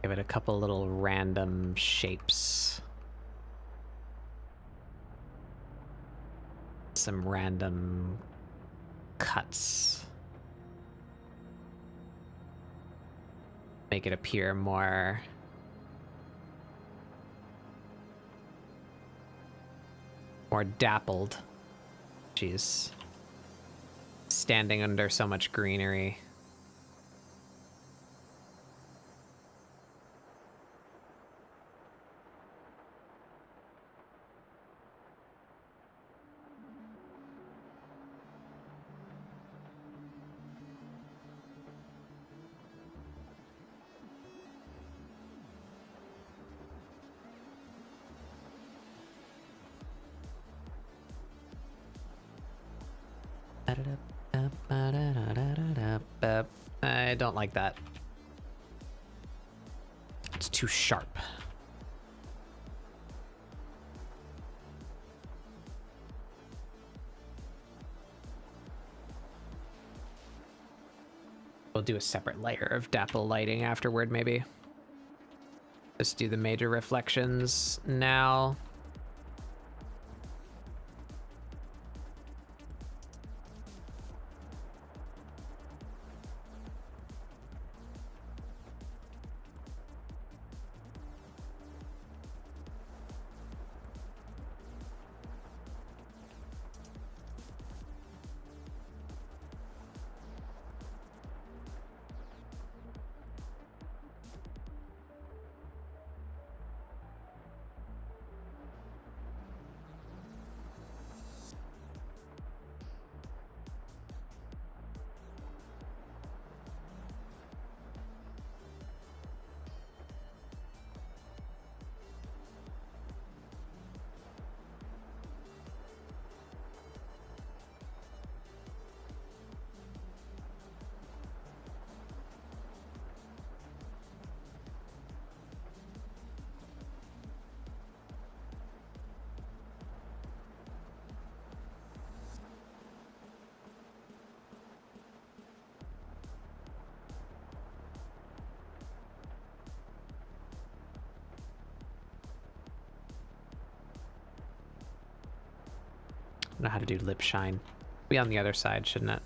Speaker 1: Give it a couple little random shapes. Some random cuts. Make it appear more dappled. Jeez. Standing under so much greenery. I don't like that. It's too sharp. We'll do a separate layer of dapple lighting afterward, maybe. Let's do the major reflections now. Know how to do lip shine. Be on the other side, shouldn't it?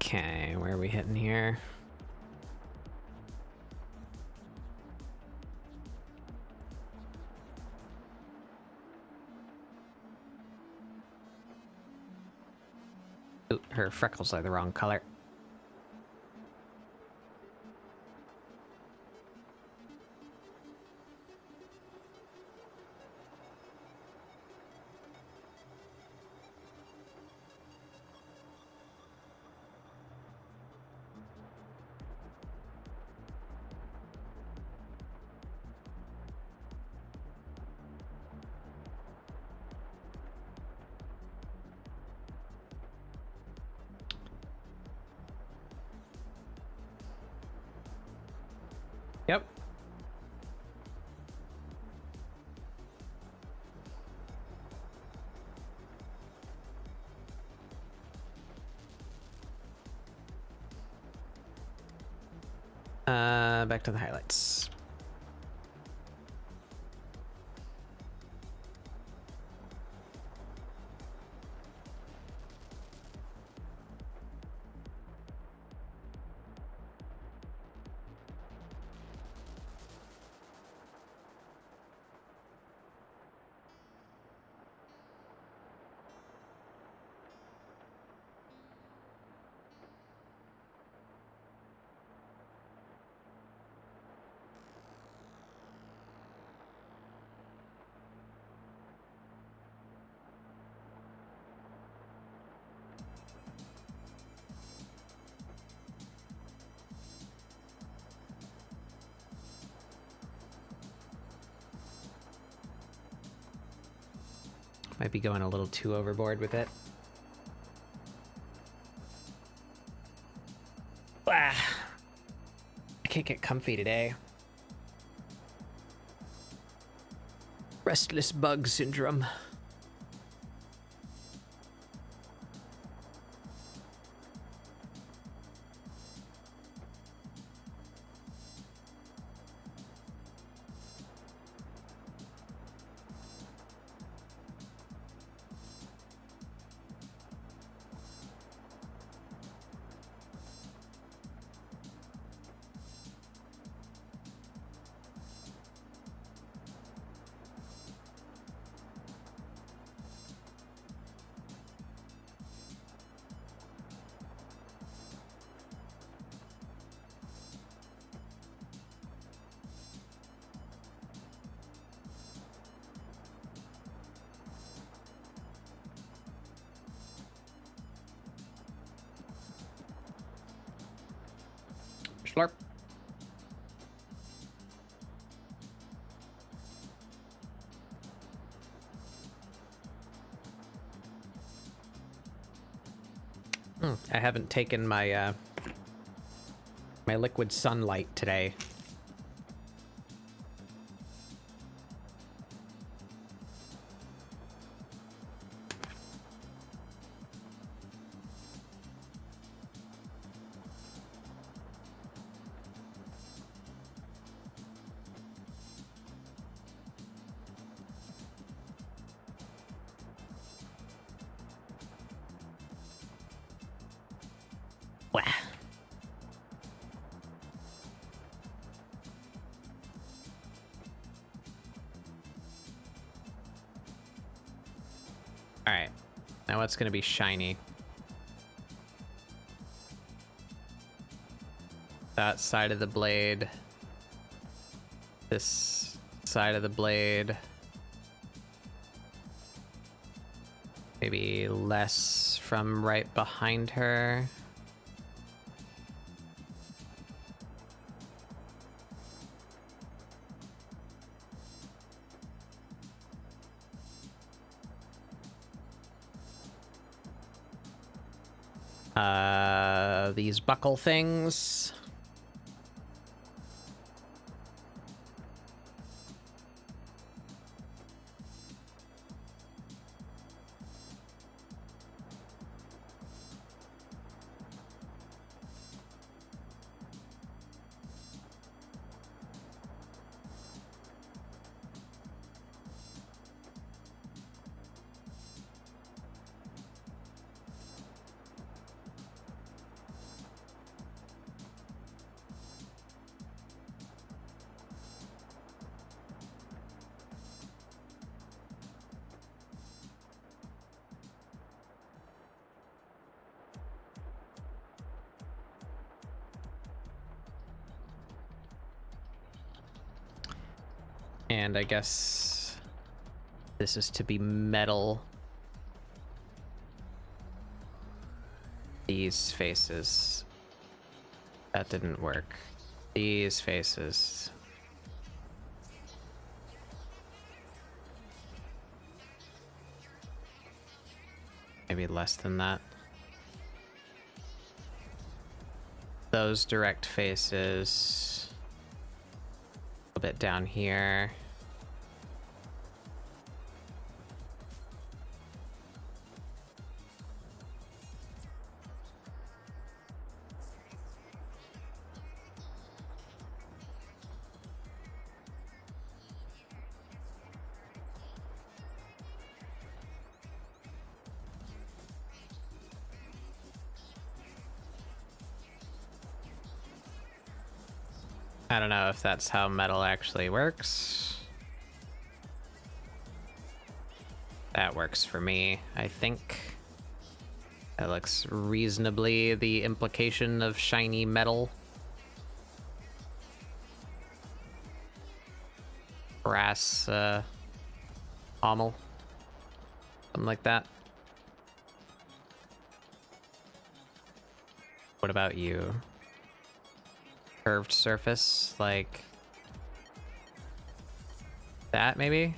Speaker 1: Okay, where are we hitting here? Ooh, her freckles are the wrong color. Yep. Back to the highlights. Might be going a little too overboard with it. Ah, I can't get comfy today. Restless bug syndrome. Slurp. I haven't taken my my liquid sunlight today. Wah. All right, now what's gonna be shiny? That side of the blade. This side of the blade. Maybe less from right behind her. These buckle things. And I guess this is to be metal. These faces. That didn't work. These faces. Maybe less than that. Those direct faces. A little bit down here. I don't know if that's how metal actually works. That works for me, I think. That looks reasonably the implication of shiny metal. Brass, pommel. Something like that. What about you? Curved surface, like that, maybe?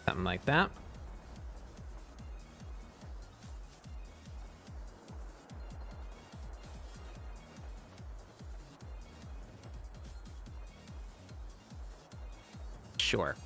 Speaker 1: Something like that. Sure.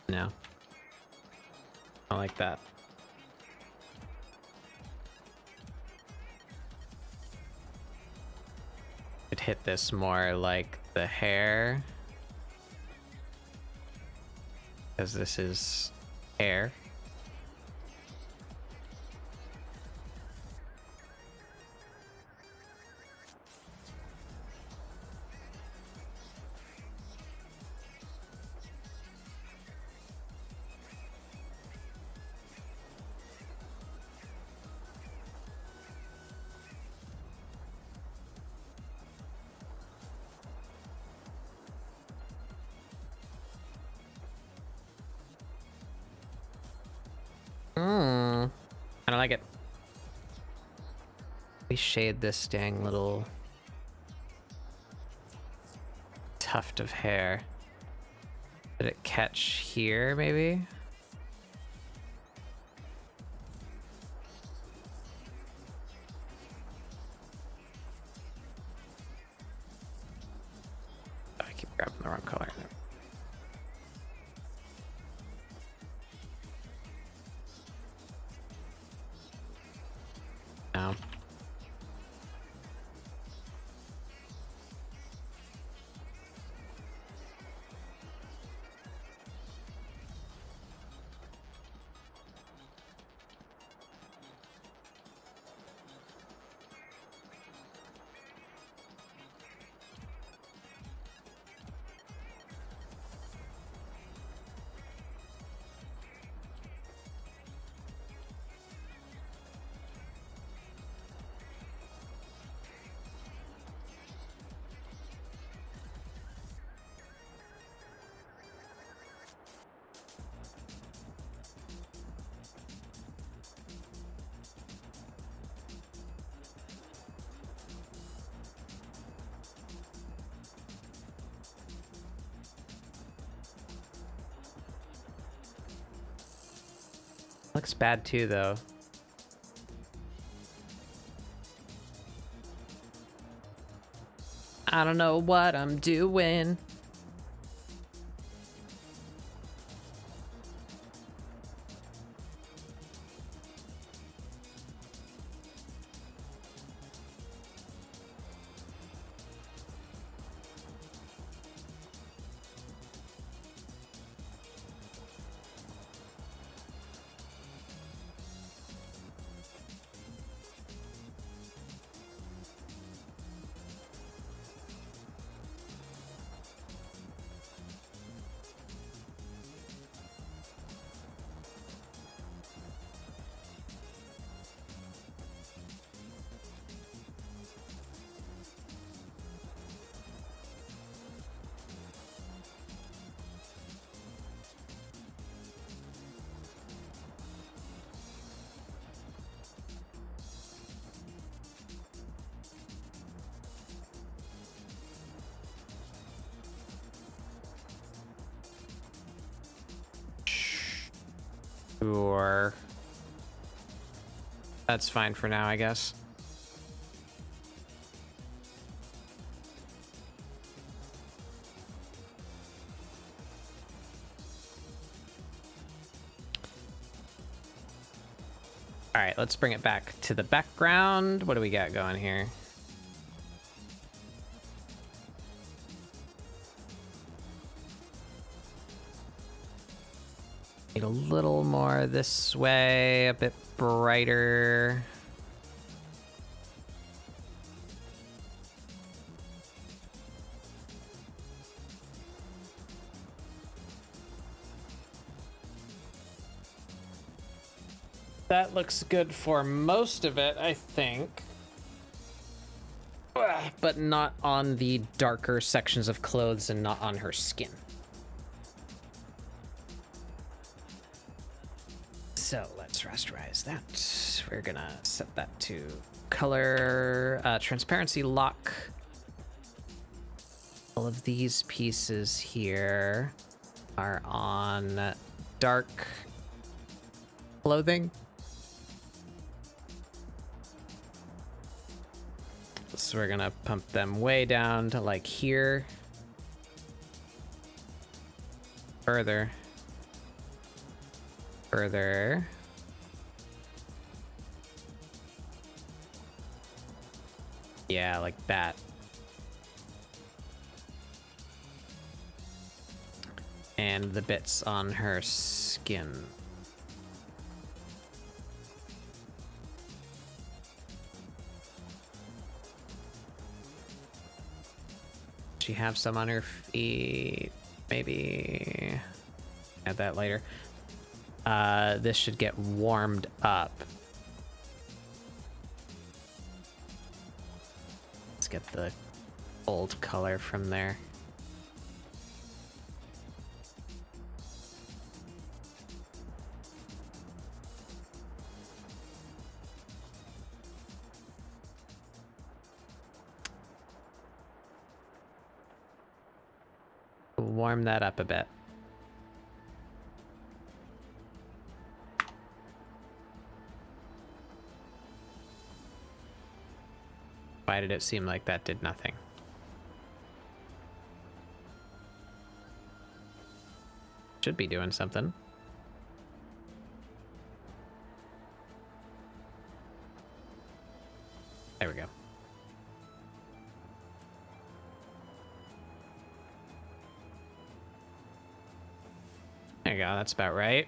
Speaker 1: No. I like that. Could hit this more like the hair. Because this is hair. I don't like it. We shade this dang little tuft of hair. Did it catch here, maybe? Oh, I keep grabbing the wrong color. No. Looks bad too, though. I don't know what I'm doing. Sure. That's fine for now, I guess. All right, let's bring it back to the background. What do we got going here? Need a little more this way, a bit brighter. That looks good for most of it, I think. But not on the darker sections of clothes and not on her skin. So let's rasterize that. We're gonna set that to color, transparency lock. All of these pieces here are on dark clothing. So we're gonna pump them way down to like here. Further. Further. Yeah, like that. And the bits on her skin. She have some on her feet? Maybe add that later. This should get warmed up. Let's get the old color from there. Warm that up a bit. Why did it seem like that did nothing? Should be doing something. There we go. There you go, that's about right.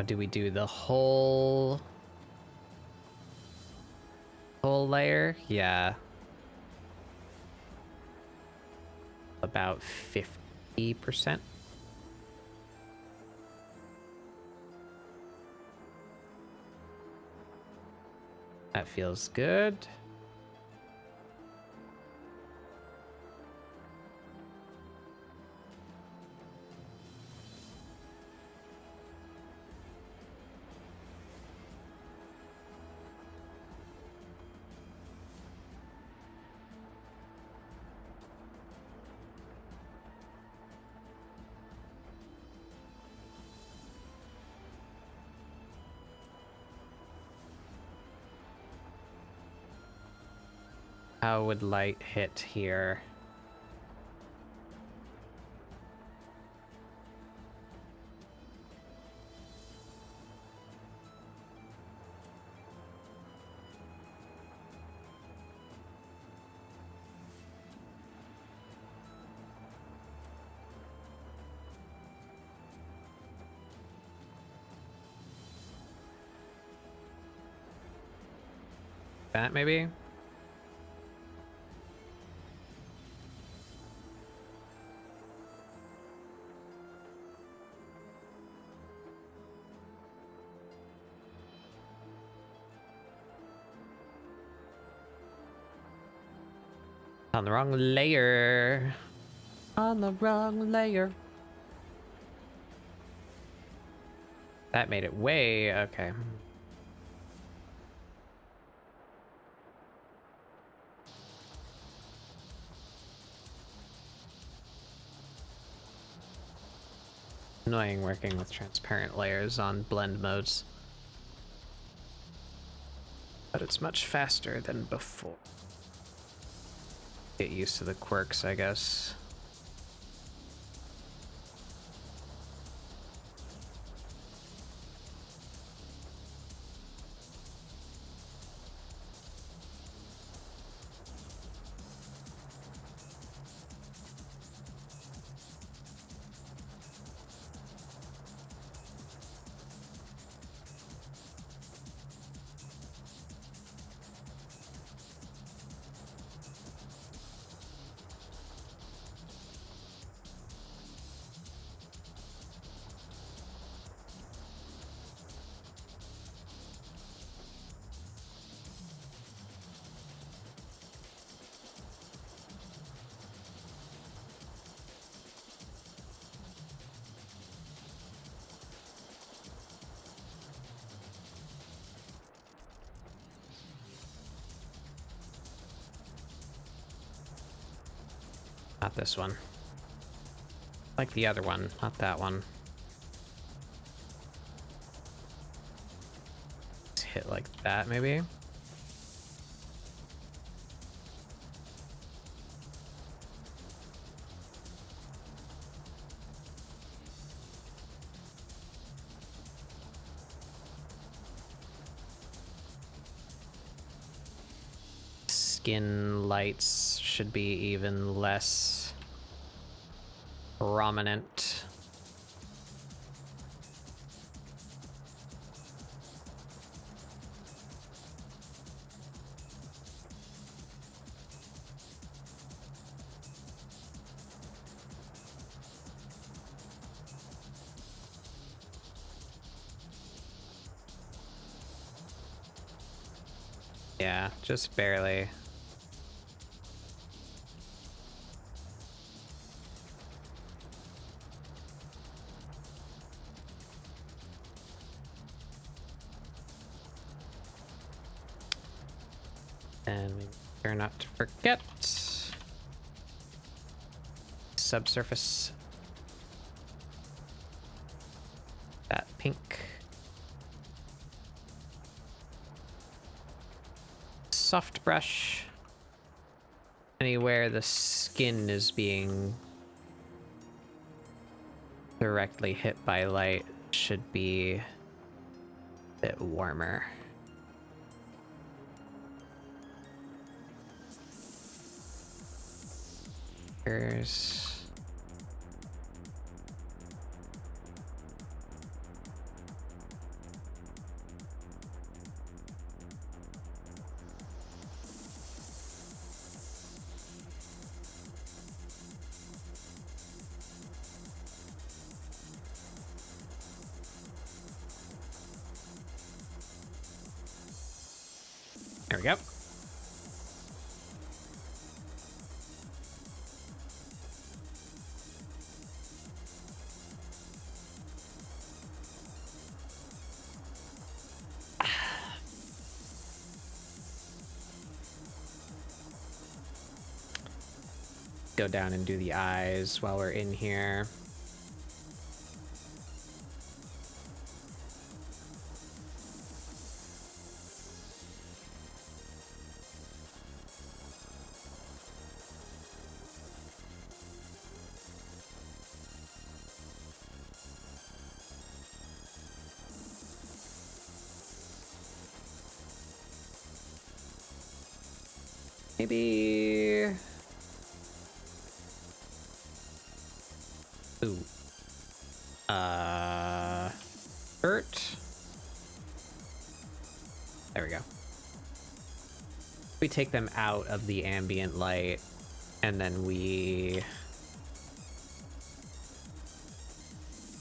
Speaker 1: Do we do the whole layer? Yeah. About 50%. That feels good. How would light hit here? That maybe? On the wrong layer. On the wrong layer. That made it way okay. Annoying working with transparent layers on blend modes. But it's much faster than before. Get used to the quirks, I guess. Not this one. Like the other one, not that one. Let's hit like that, maybe? Skin lights should be even less prominent. Yeah, just barely. And make sure not to forget subsurface. That pink. Soft brush. Anywhere the skin is being directly hit by light should be a bit warmer. Here's there we go. Go down and do the eyes while we're in here. Maybe... Ooh. Shirt. There we go. We take them out of the ambient light, and then we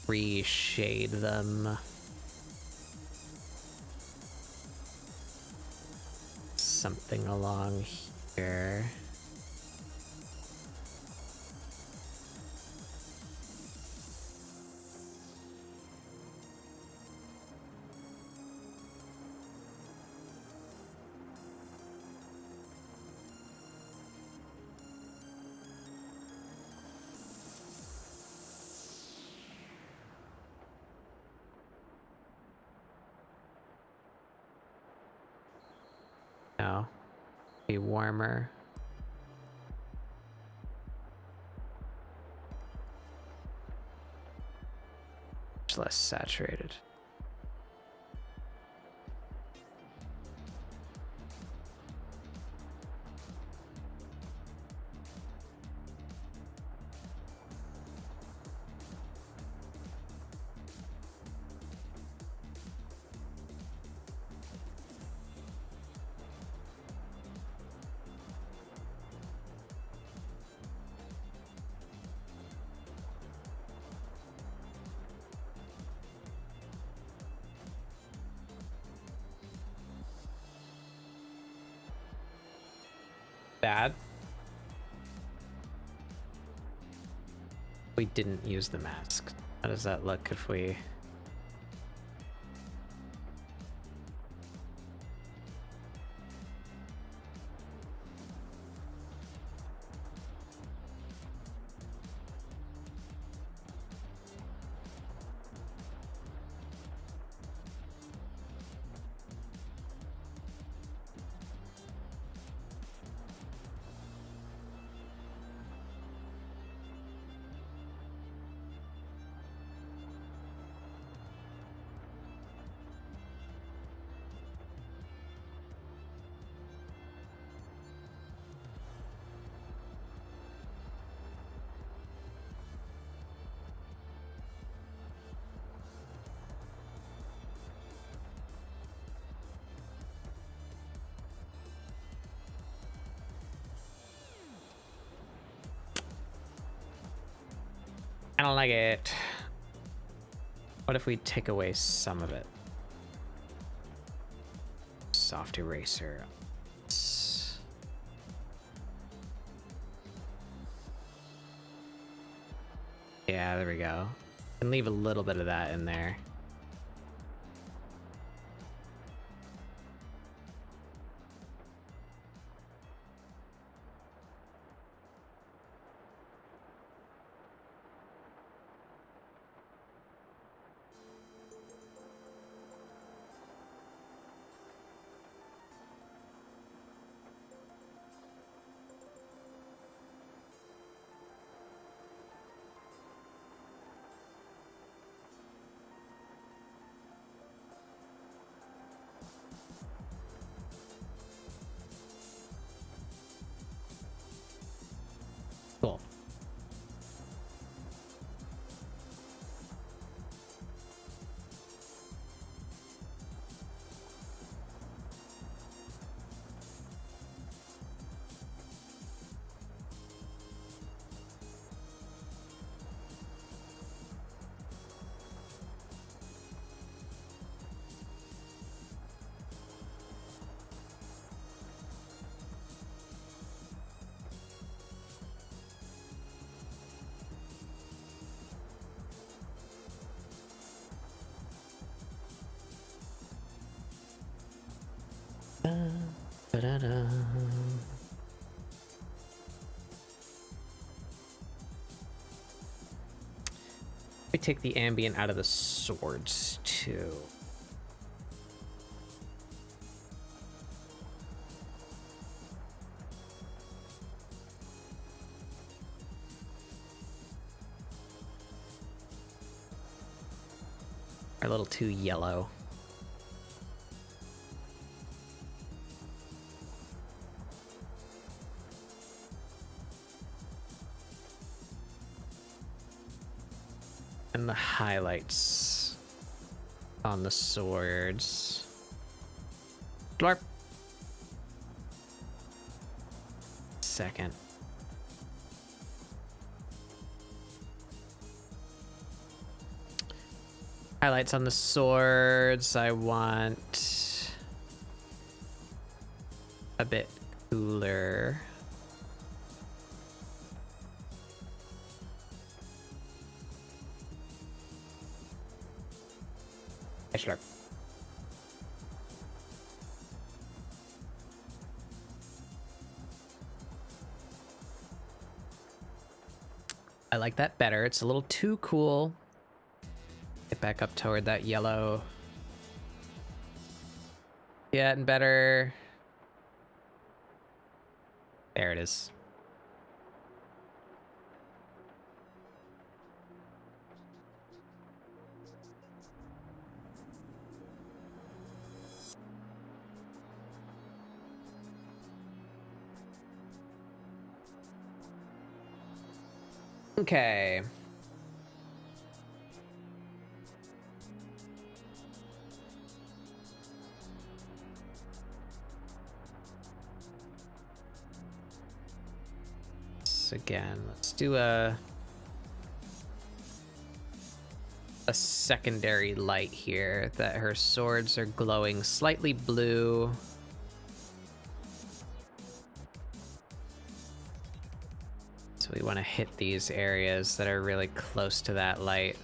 Speaker 1: reshade them. Something along here. No. Be warmer. Much less saturated. Bad. We didn't use the mask. How does that look if we... I don't like it. What if we take away some of it? Soft eraser. Yeah, there we go. And leave a little bit of that in there. Cool. Da-da-da. We take the ambient out of the swords too. Are a little too yellow. And the highlights on the swords. Glorp. Second. Highlights on the swords. I want a bit cooler. Sure. I like that better. It's a little too cool. Get back up toward that yellow. Yeah, and better. There it is. Okay. Again, let's do a secondary light here that her swords are glowing slightly blue. So we want to hit these areas that are really close to that light.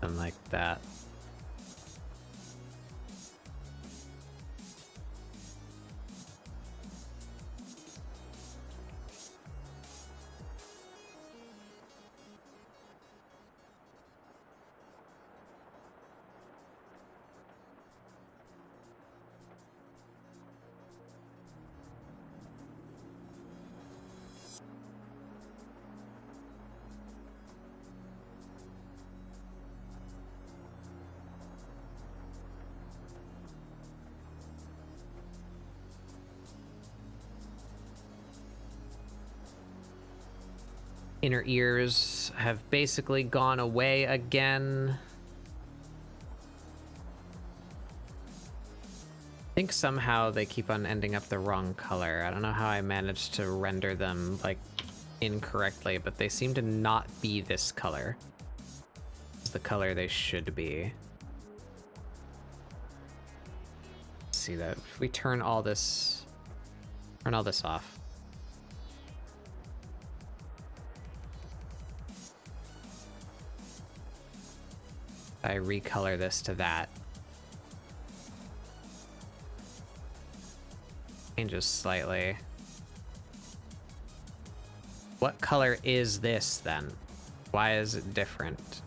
Speaker 1: Something like that. Inner ears have basically gone away again. I think somehow they keep on ending up the wrong color. I don't know how I managed to render them like incorrectly, but they seem to not be this color. It's the color they should be. Let's see that if we turn all this off. I recolor this to that. Changes slightly. What color is this then? Why is it different?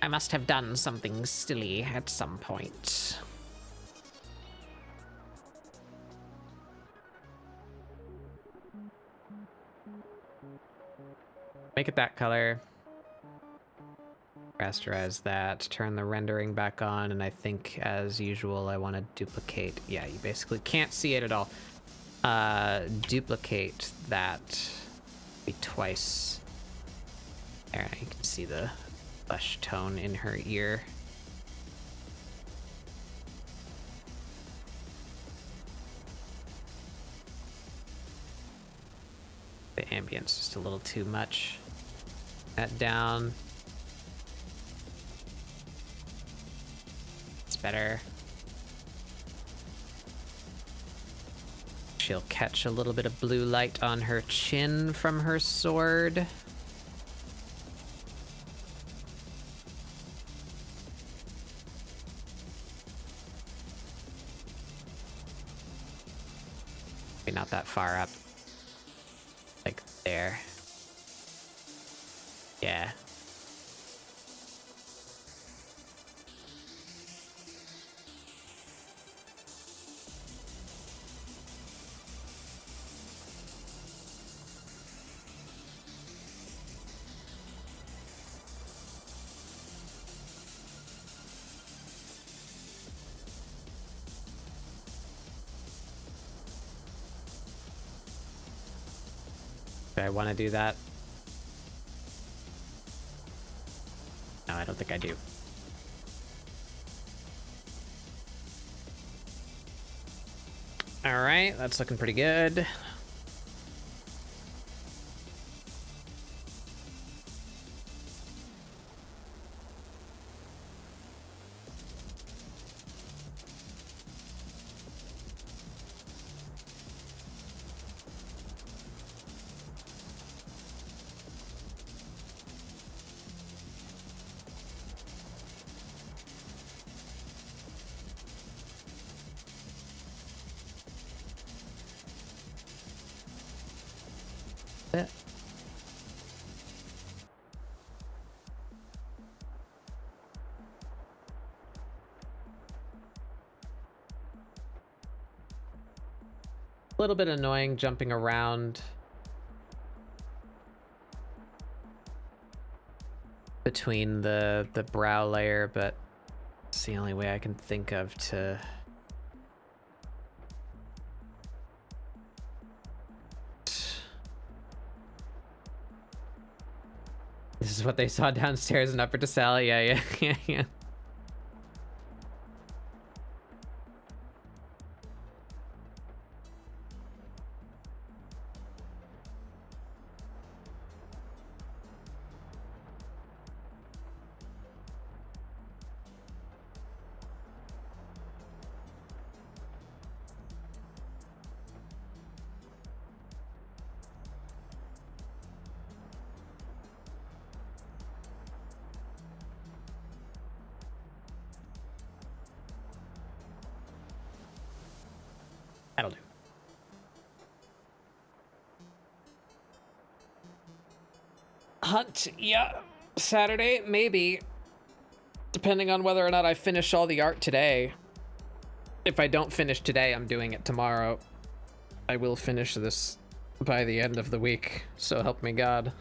Speaker 1: I must have done something silly at some point. Make it that color. Rasterize that, turn the rendering back on, and I think, as usual, I want to duplicate. Yeah, you basically can't see it at all. Duplicate that twice. There, you can see the blush tone in her ear. The ambience just a little too much. That down. It's better. She'll catch a little bit of blue light on her chin from her sword. Maybe not that far up. Like there. Yeah. Do I want to do that? No, I don't think I do. All right, that's looking pretty good. It. A little bit annoying jumping around between the brow layer, but it's the only way I can think of to This is what they saw downstairs in Upper DeSalle. Yeah. That'll do. Hunt, yeah. Saturday, maybe. Depending on whether or not I finish all the art today. If I don't finish today, I'm doing it tomorrow. I will finish this by the end of the week, so help me God.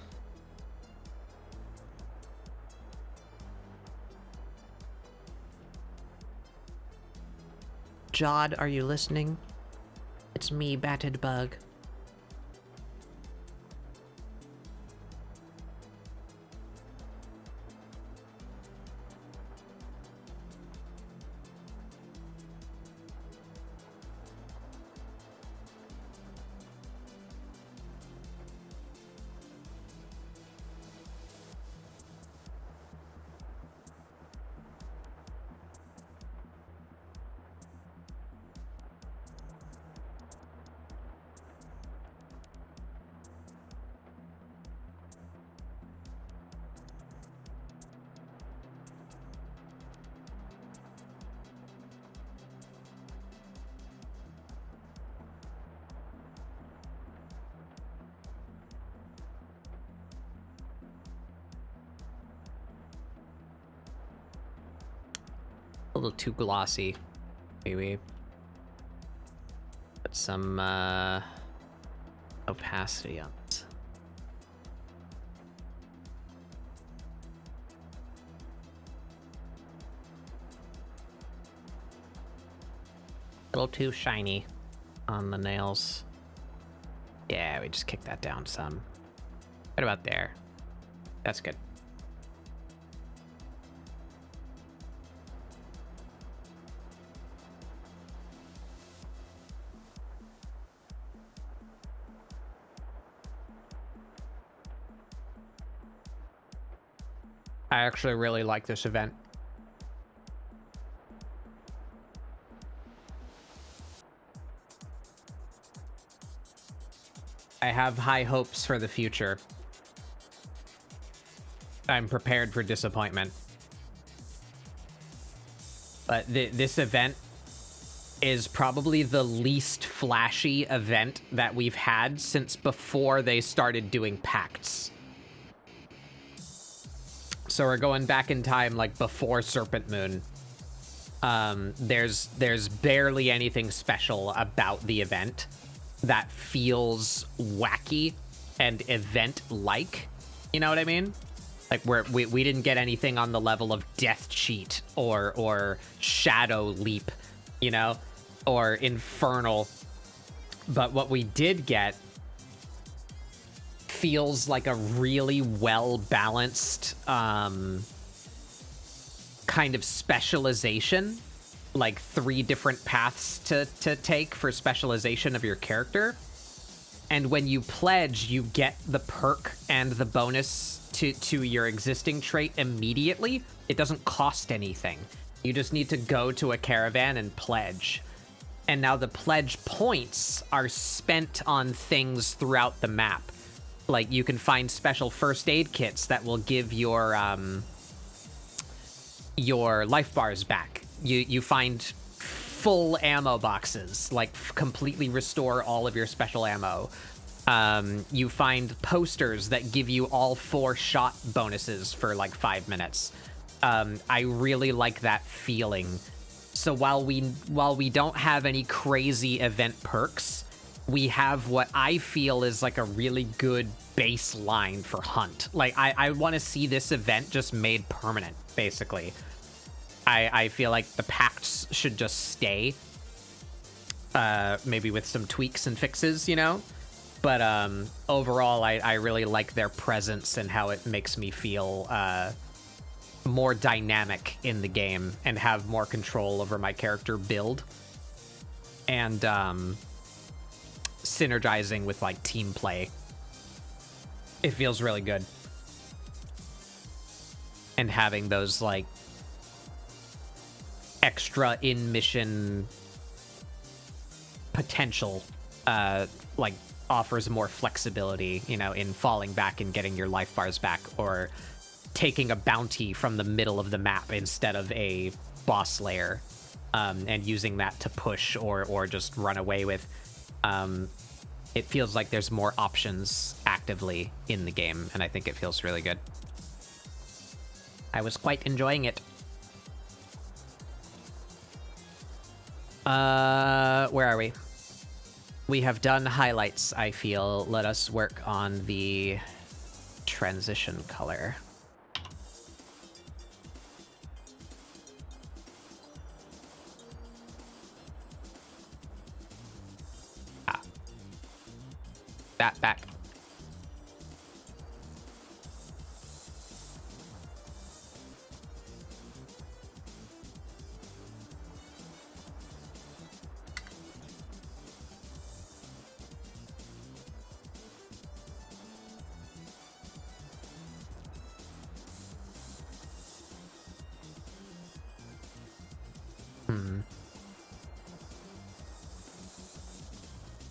Speaker 1: Jod, are you listening? It's me, Batted Bug. A little too glossy, maybe. Put some opacity on it. A little too shiny on the nails. Yeah, we just kick that down some. Right about there. That's good. I actually really like this event. I have high hopes for the future. I'm prepared for disappointment. But this event is probably the least flashy event that we've had since before they started doing pacts. So we're going back in time, like, before Serpent Moon. There's barely anything special about the event that feels wacky and event-like. You know what I mean? Like, we didn't get anything on the level of Death Cheat or Shadow Leap, you know? Or Infernal. But what we did get feels like a really well-balanced kind of specialization. Like 3 different paths to take for specialization of your character. And when you pledge, you get the perk and the bonus to your existing trait immediately. It doesn't cost anything. You just need to go to a caravan and pledge. And now the pledge points are spent on things throughout the map. Like, you can find special first aid kits that will give your life bars back. You find full ammo boxes, like completely restore all of your special ammo. You find posters that give you all 4 shot bonuses for like 5 minutes. I really like that feeling. So while we don't have any crazy event perks, we have what I feel is like a really good baseline for Hunt. Like, I want to see this event just made permanent, basically. I feel like the pacts should just stay. Maybe with some tweaks and fixes, you know? But overall, I really like their presence and how it makes me feel more dynamic in the game and have more control over my character build. And synergizing with, like, team play. It feels really good. And having those, like, extra in-mission potential, like, offers more flexibility, you know, in falling back and getting your life bars back, or taking a bounty from the middle of the map instead of a boss lair, and using that to push or just run away with. It feels like there's more options actively in the game, and I think it feels really good. I was quite enjoying it. Where are we? We have done highlights, I feel. Let us work on the transition color. That back.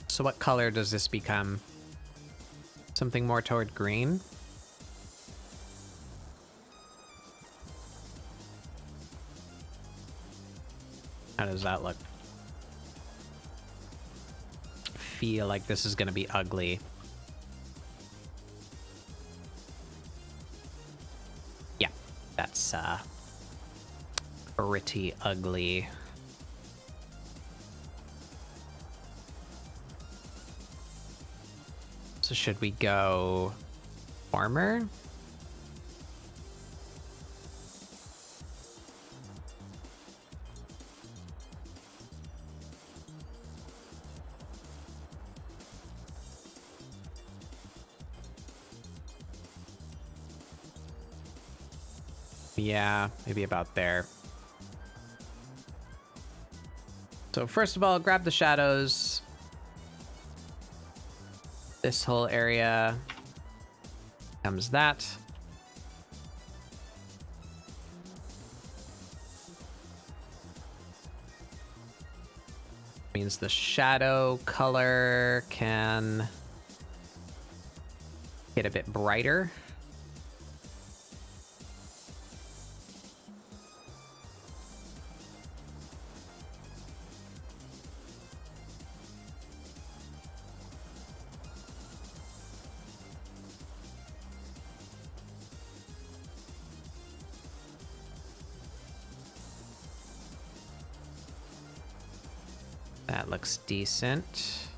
Speaker 1: So what color does this become? Something more toward green? How does that look? Feel like this is gonna be ugly. Yeah, that's pretty ugly. So should we go warmer? Yeah, maybe about there. So first of all, grab the shadows. This whole area comes that. Means the shadow color can it a bit brighter. That looks decent.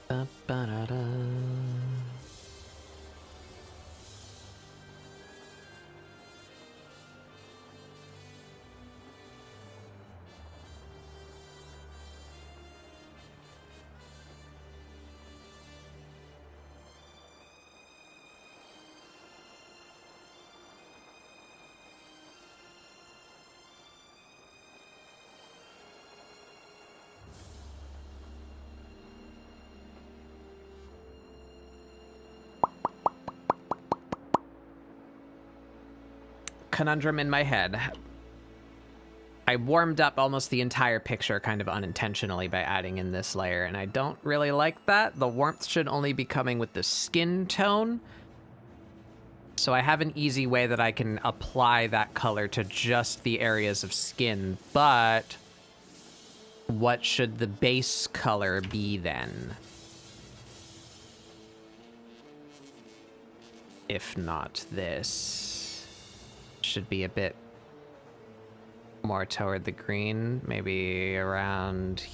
Speaker 1: Ba-ba-da-da. Conundrum in my head. I warmed up almost the entire picture kind of unintentionally by adding in this layer, and I don't really like that. The warmth should only be coming with the skin tone. So I have an easy way that I can apply that color to just the areas of skin, but what should the base color be then? If not this. Should be a bit more toward the green, maybe around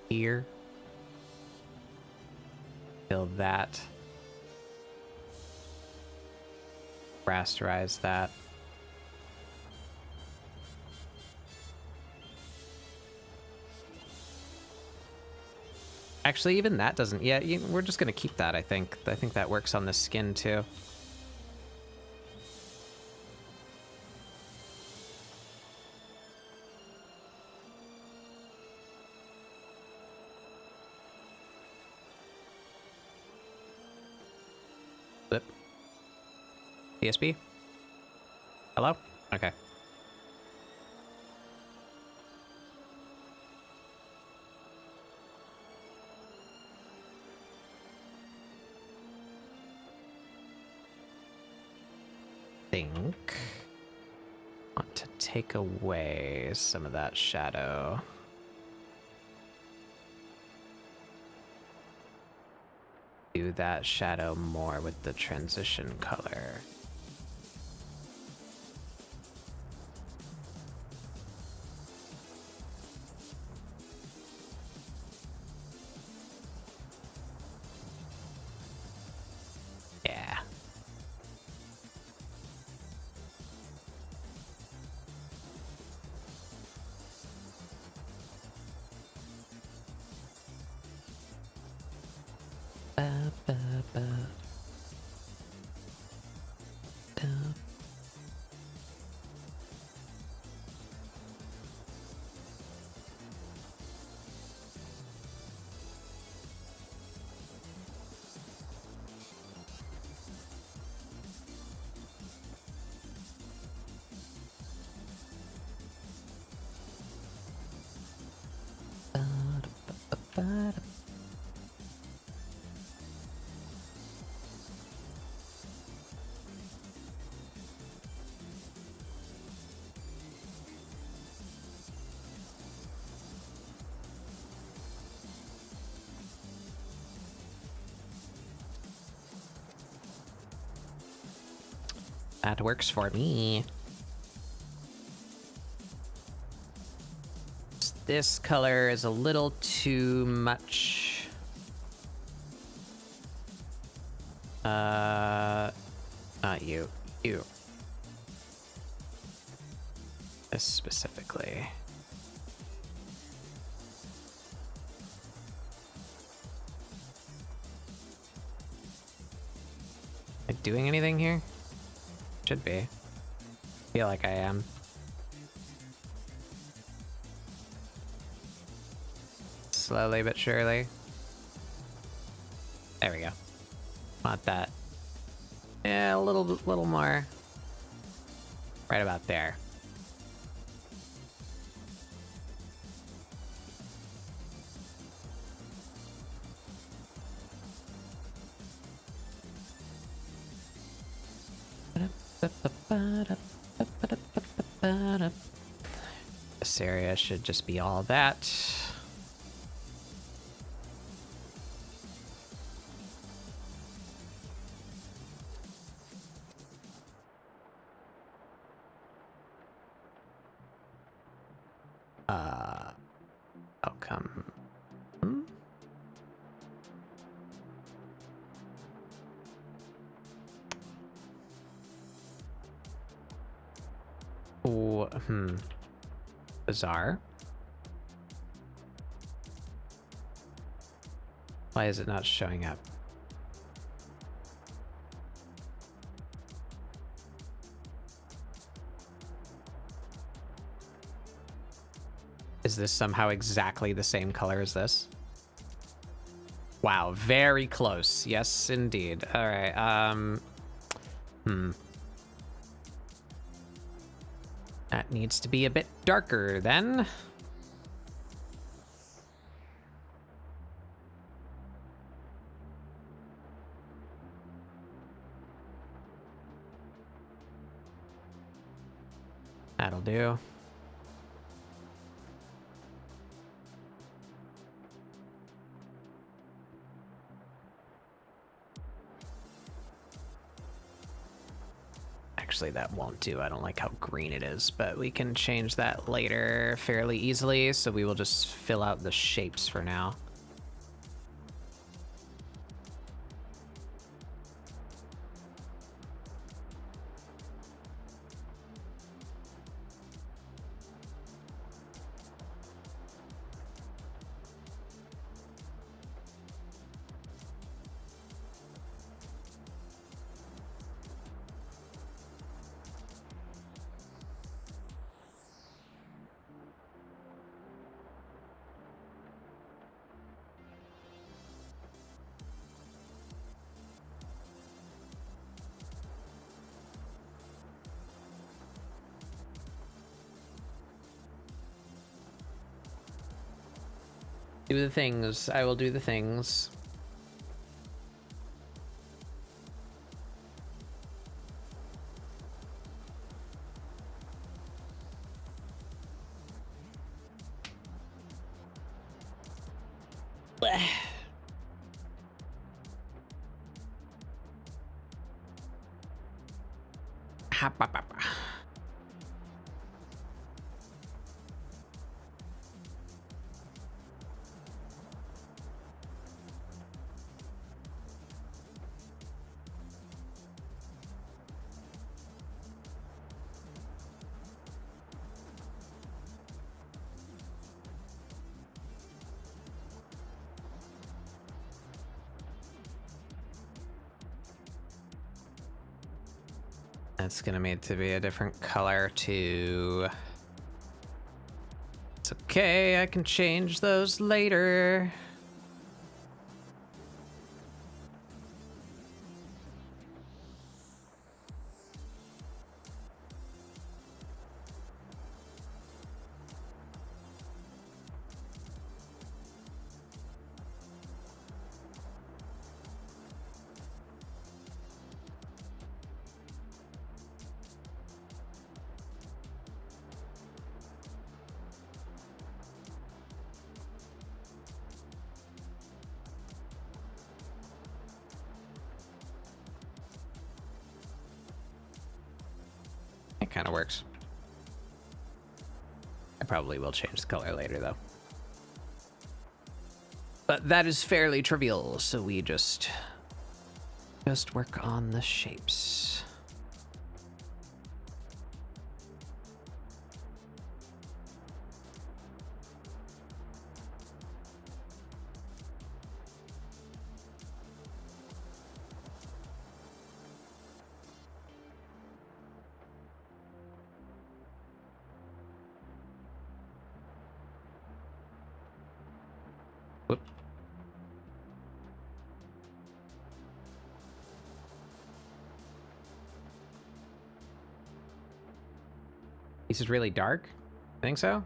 Speaker 1: here. Build that. Rasterize that. Actually, even that doesn't. Yeah, we're just gonna keep that. I think that works on the skin too. Flip. PSP? Hello? Okay. Think. Want to take away some of that shadow. Do that shadow more with the transition color. Yeah. Ba, ba, ba. Da. Ba, da, ba, ba, ba, da. That works for me. This color is a little too much. Not you. You. This specifically. Am I doing anything here? Should be. Feel like I am. Slowly but surely. There we go. Want that. Yeah, a little more. Right about there. This area should just be all that. Outcome. Bizarre. Why is it not showing up? Is this somehow exactly the same color as this? Wow, very close. Yes, indeed. All right. That needs to be a bit darker then. That'll do. Actually, that won't do. I don't like how green it is, but we can change that later fairly easily, so we will just fill out the shapes for now. Do the things. I will do the things. That's gonna need to be a different color too. It's okay, I can change those later. It kind of works. I probably will change the color later, though. But that is fairly trivial, so we just work on the shapes. Whoop. This is really dark? Think so?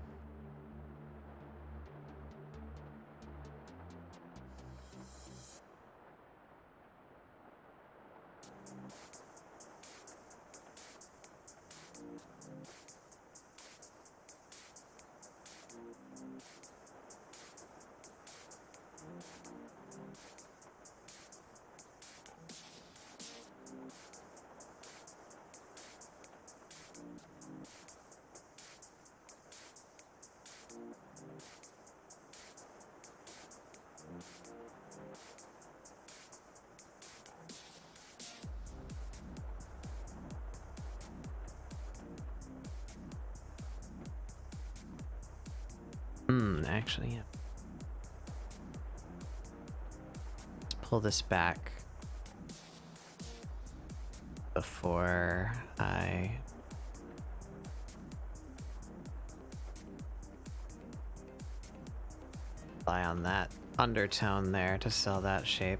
Speaker 1: Actually, yeah. Let's pull this back before I rely on that undertone there to sell that shape.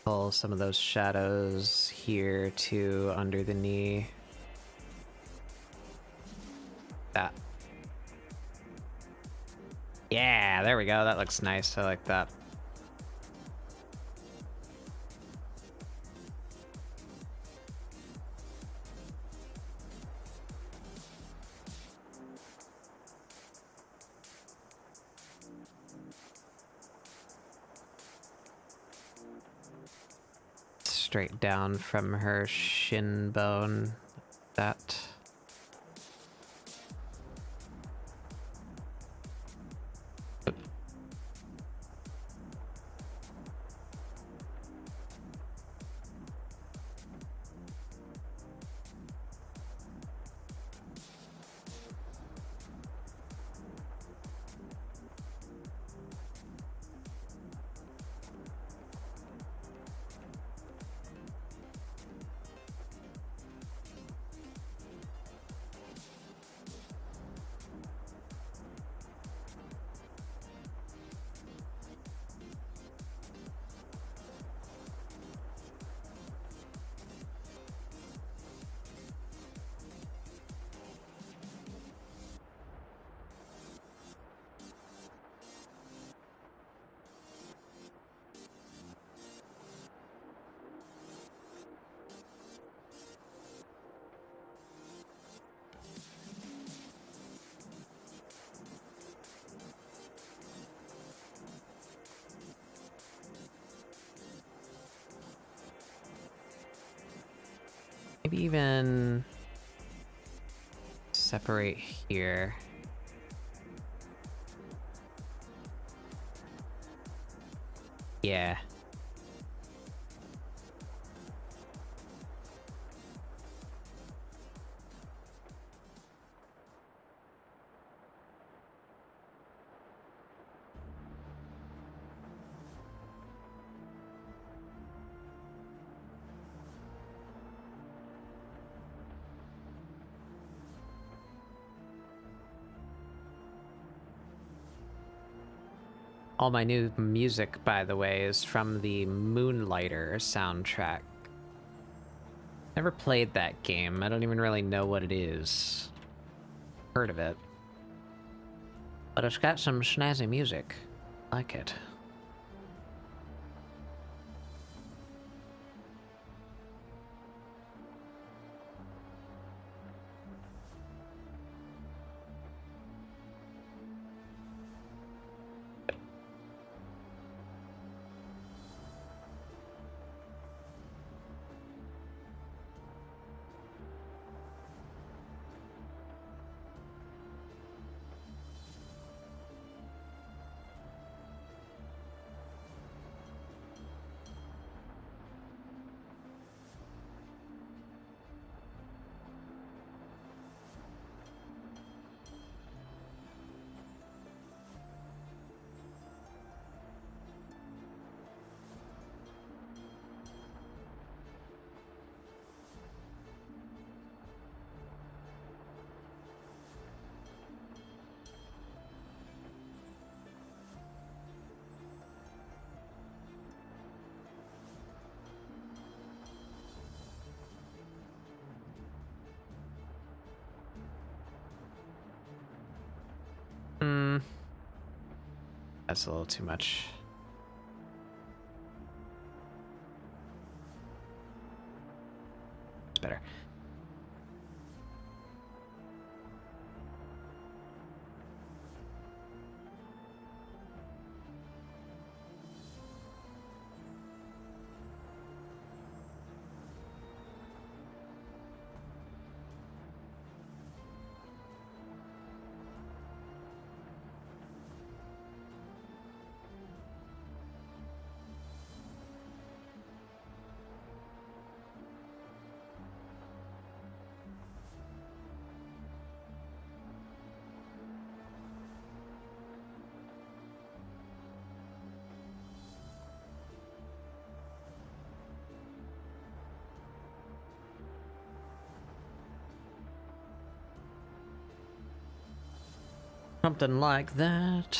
Speaker 1: Pull some of those shadows here to under the knee. That. Yeah, there we go. That looks nice. I like that. Straight down from her shin bone. That. Maybe even separate here. Yeah. All my new music, by the way, is from the Moonlighter soundtrack. Never played that game. I don't even really know what it is. Heard of it. But it's got some snazzy music. I like it. That's a little too much. It's better. Something like that.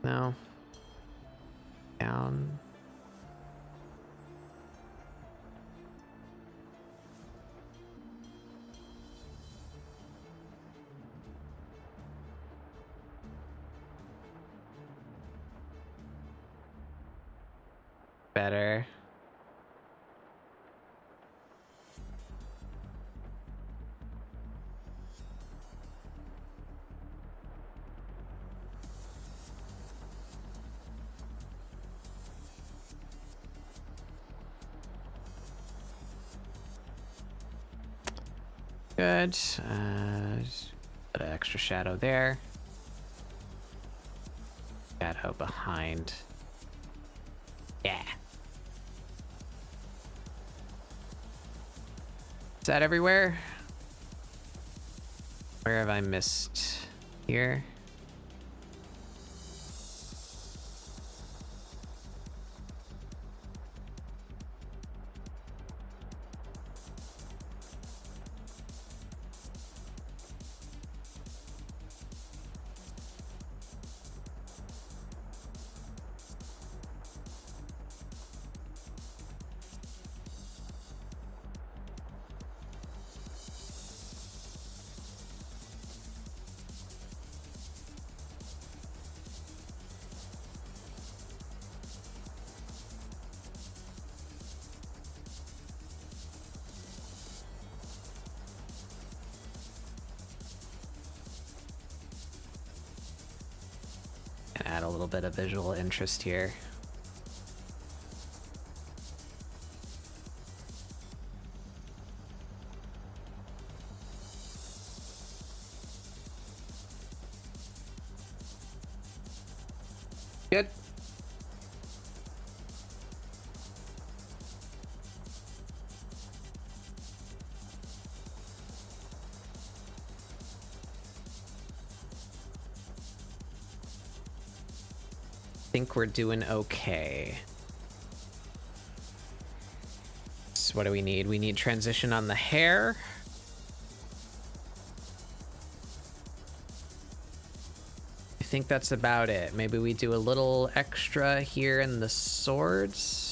Speaker 1: No. Down. Better. Good. Just put an extra shadow there. Shadow behind. Yeah. Is that everywhere? Where have I missed? Here? Add a little bit of visual interest here. Good. think we're doing okay. So what do we need? We need transition on the hair. I think that's about it. Maybe we do a little extra here in the swords.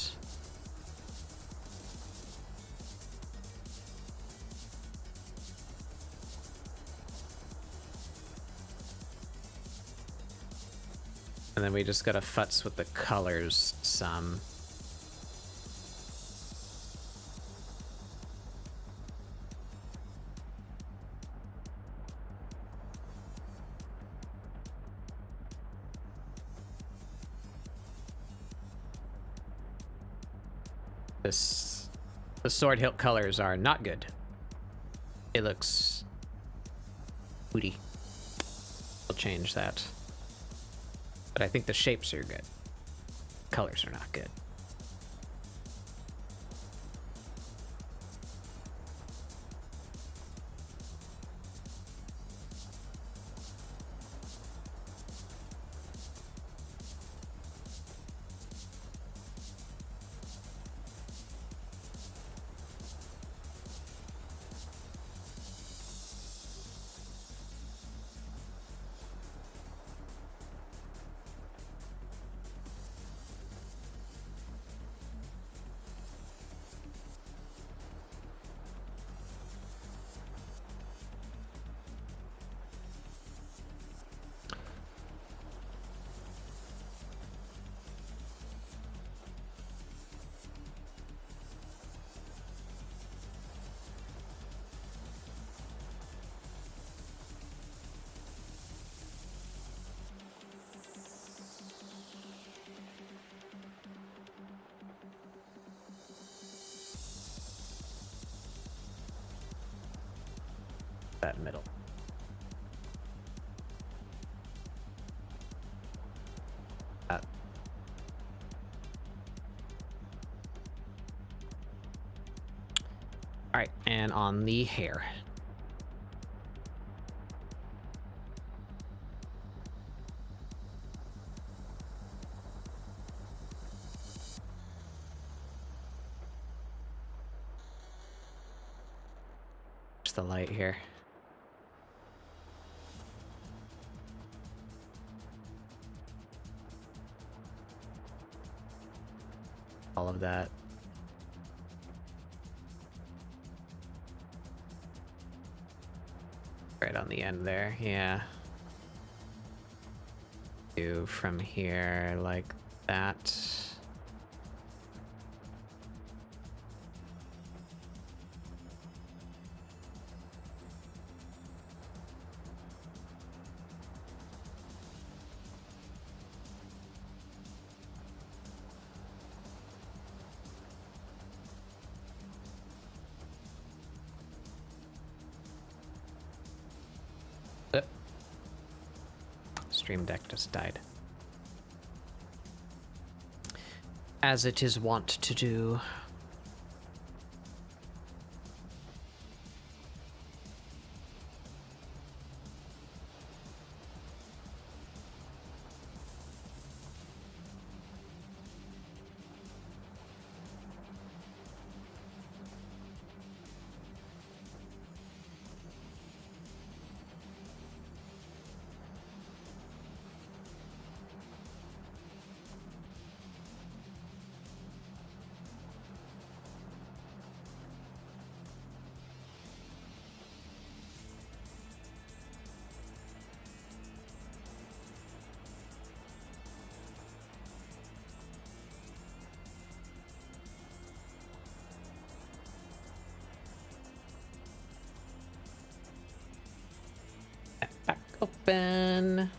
Speaker 1: And then we just gotta futz with the colors some. The sword hilt colors are not good. It looks booty. We'll change that. But I think the shapes are good. Colors are not good. That middle. All right, and on the hair. Just the light here. All of that. Right on the end there, yeah. Do from here like that. Stream Deck just died. As it is wont to do. Back open.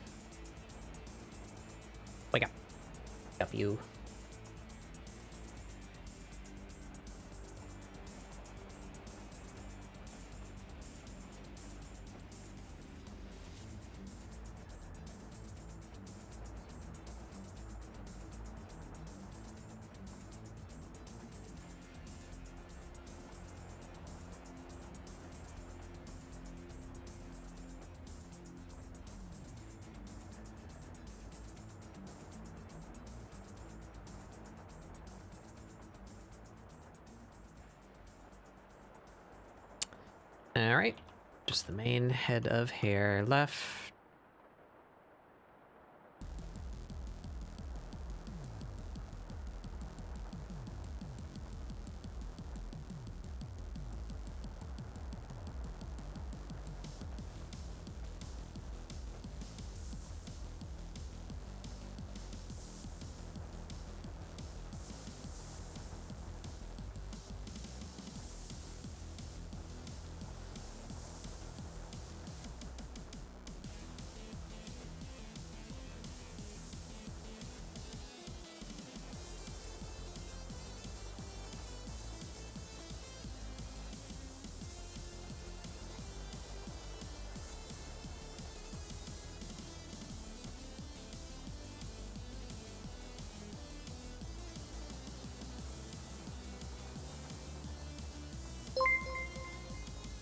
Speaker 1: Wake up. Wake up, you. All right, just the main head of hair left.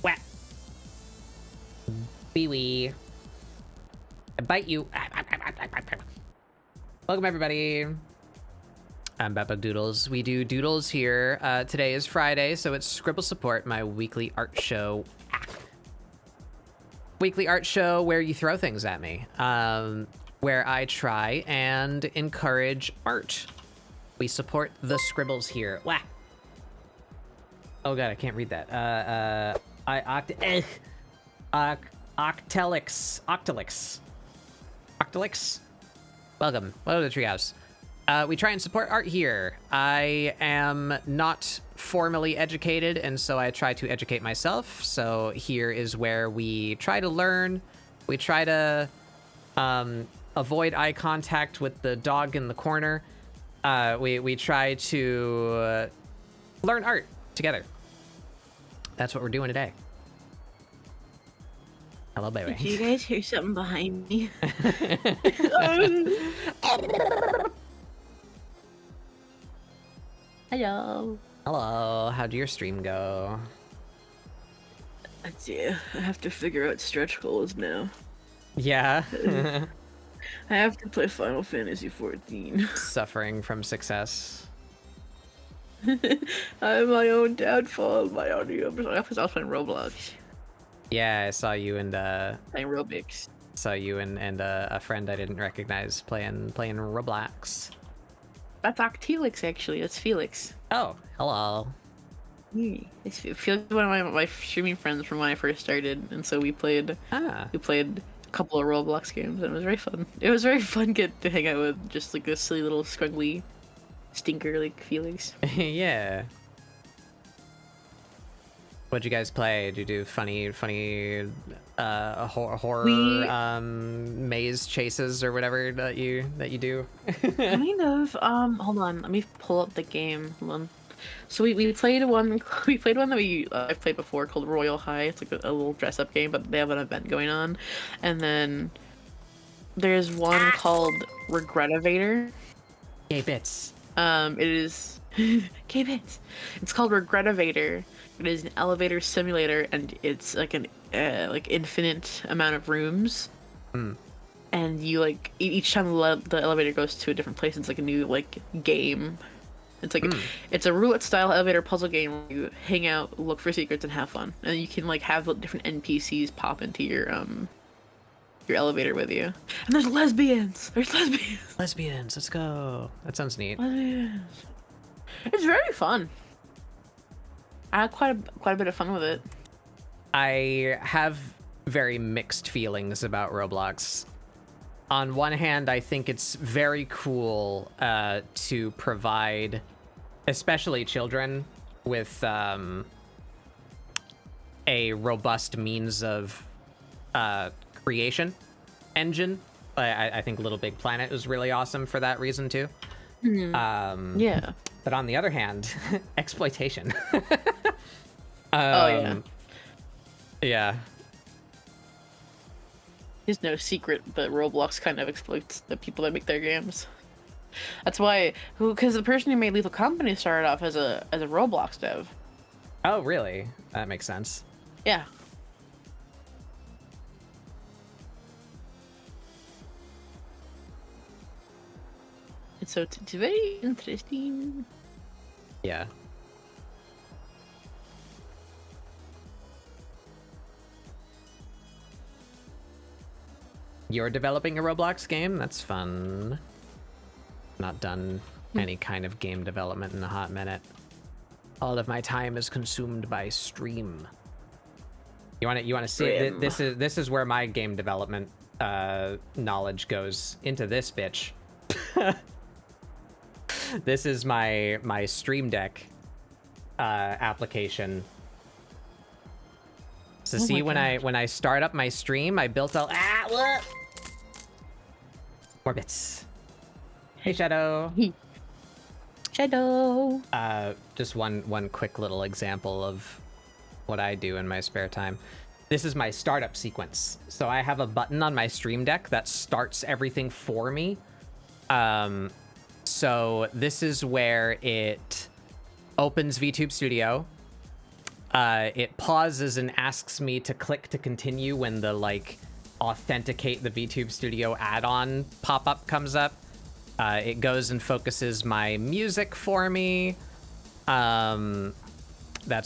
Speaker 1: Wah. Wee wee. I bite you. Welcome everybody. I'm Beppa Doodles. We do doodles here. Today is Friday, so it's ScribbleSupport, my weekly art show. Weekly art show where you throw things at me. Where I try and encourage art. We support the scribbles here. Wah. Oh god, I can't read that. Octalix. Welcome to the treehouse. We try and support art here. I am not formally educated, and so I try to educate myself. So here is where we try to learn. We try to avoid eye contact with the dog in the corner. We try to learn art together. That's what we're doing today. Hello, baby.
Speaker 7: Do you guys hear something behind me? Hello.
Speaker 1: Hello. How'd your stream go?
Speaker 7: Yeah, I have to figure out stretch goals now.
Speaker 1: Yeah.
Speaker 7: I have to play Final Fantasy 14.
Speaker 1: Suffering from success.
Speaker 7: I'm my own downfall, my own. I was playing Roblox.
Speaker 1: Yeah, I saw you and
Speaker 7: Playing Robix.
Speaker 1: a friend I didn't recognize playing Roblox.
Speaker 7: That's Octelix, actually. That's Felix.
Speaker 1: Oh, hello.
Speaker 7: It's Felix is one of my streaming friends from when I first started, and so we played. We played a couple of Roblox games, and it was very fun. It was very fun get to hang out with just like this silly little scruggly stinker like Felix.
Speaker 1: Yeah. What'd you guys play? Did you do funny horror maze chases or whatever that you do?
Speaker 7: Kind of. Hold on. Let me pull up the game. Hold on. So we played one. We played one that I've played before called Royal High. It's like a little dress up game, but they have an event going on. And then there's one called Regretivator.
Speaker 1: Gay bits.
Speaker 7: It is K-Bits. It's called Regretivator. It is an elevator simulator, and it's like an like infinite amount of rooms. And you like each time the elevator goes to a different place, it's like a new like game. It's like it's a roulette style elevator puzzle game where you hang out, look for secrets, and have fun. And you can like have different NPCs pop into your elevator with you. And there's lesbians.
Speaker 1: Lesbians. Let's go. That sounds neat.
Speaker 7: Lesbians. It's very fun. I had quite a bit of fun with it.
Speaker 1: I have very mixed feelings about Roblox. On one hand, I think it's very cool to provide, especially children, with a robust means of creation engine. I think Little Big Planet was really awesome for that reason too.
Speaker 7: Yeah.
Speaker 1: But on the other hand, exploitation.
Speaker 7: Oh yeah.
Speaker 1: Yeah.
Speaker 7: It's no secret that Roblox kind of exploits the people that make their games. That's why, because the person who made Lethal Company started off as a Roblox dev.
Speaker 1: Oh really? That makes sense.
Speaker 7: Yeah. And so it's very interesting.
Speaker 1: Yeah. You're developing a Roblox game? That's fun. Not done any kind of game development in a hot minute. All of my time is consumed by stream. You want to see it? This is where my game development knowledge goes into this bitch. This is my Stream Deck application. So see, when I start up my stream, I built a more bits. Hey, Shadow.
Speaker 7: Shadow.
Speaker 1: Just one quick little example of what I do in my spare time. This is my startup sequence. So I have a button on my Stream Deck that starts everything for me. So this is where it opens VTube Studio. It pauses and asks me to click to continue when the like authenticate the VTube Studio add-on pop-up comes up. It goes and focuses my music for me. That's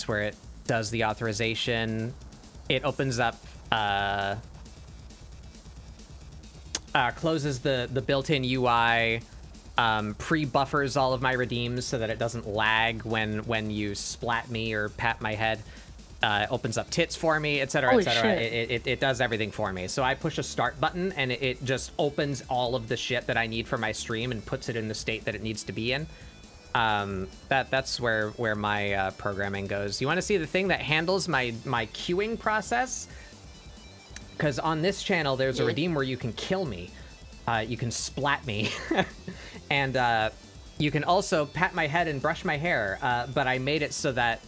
Speaker 1: where it does the authorization. It opens up, closes the built-in UI, pre-buffers all of my redeems so that it doesn't lag when you splat me or pat my head. Opens up tits for me, etc., etc. It does everything for me. So I push a start button and it just opens all of the shit that I need for my stream and puts it in the state that it needs to be in. That's where my programming goes. You want to see the thing that handles my queuing process? Because on this channel, there's a redeem where you can kill me. You can splat me. And you can also pat my head and brush my hair. But I made it so that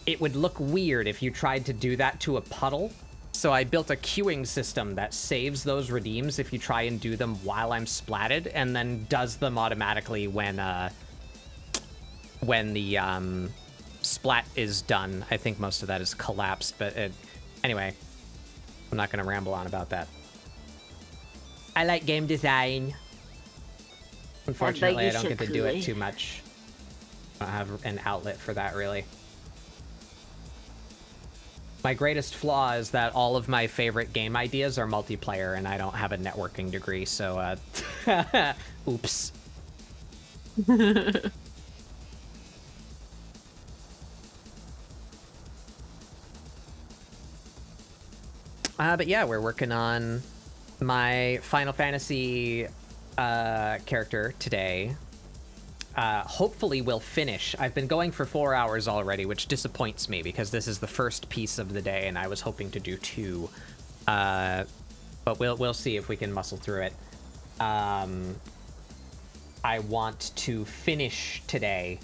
Speaker 1: it would look weird if you tried to do that to a puddle. So I built a queuing system that saves those redeems if you try and do them while I'm splatted, and then does them automatically when the splat is done. I think most of that is collapsed, but anyway, I'm not going to ramble on about that. I like game design. Unfortunately, I don't get to do it too much. I don't have an outlet for that, really. My greatest flaw is that all of my favorite game ideas are multiplayer, and I don't have a networking degree, so, oops. But yeah, we're working on my Final Fantasy character today. Hopefully we'll finish. I've been going for 4 hours already, which disappoints me because this is the first piece of the day and I was hoping to do 2. But we'll see if we can muscle through it. I want to finish today.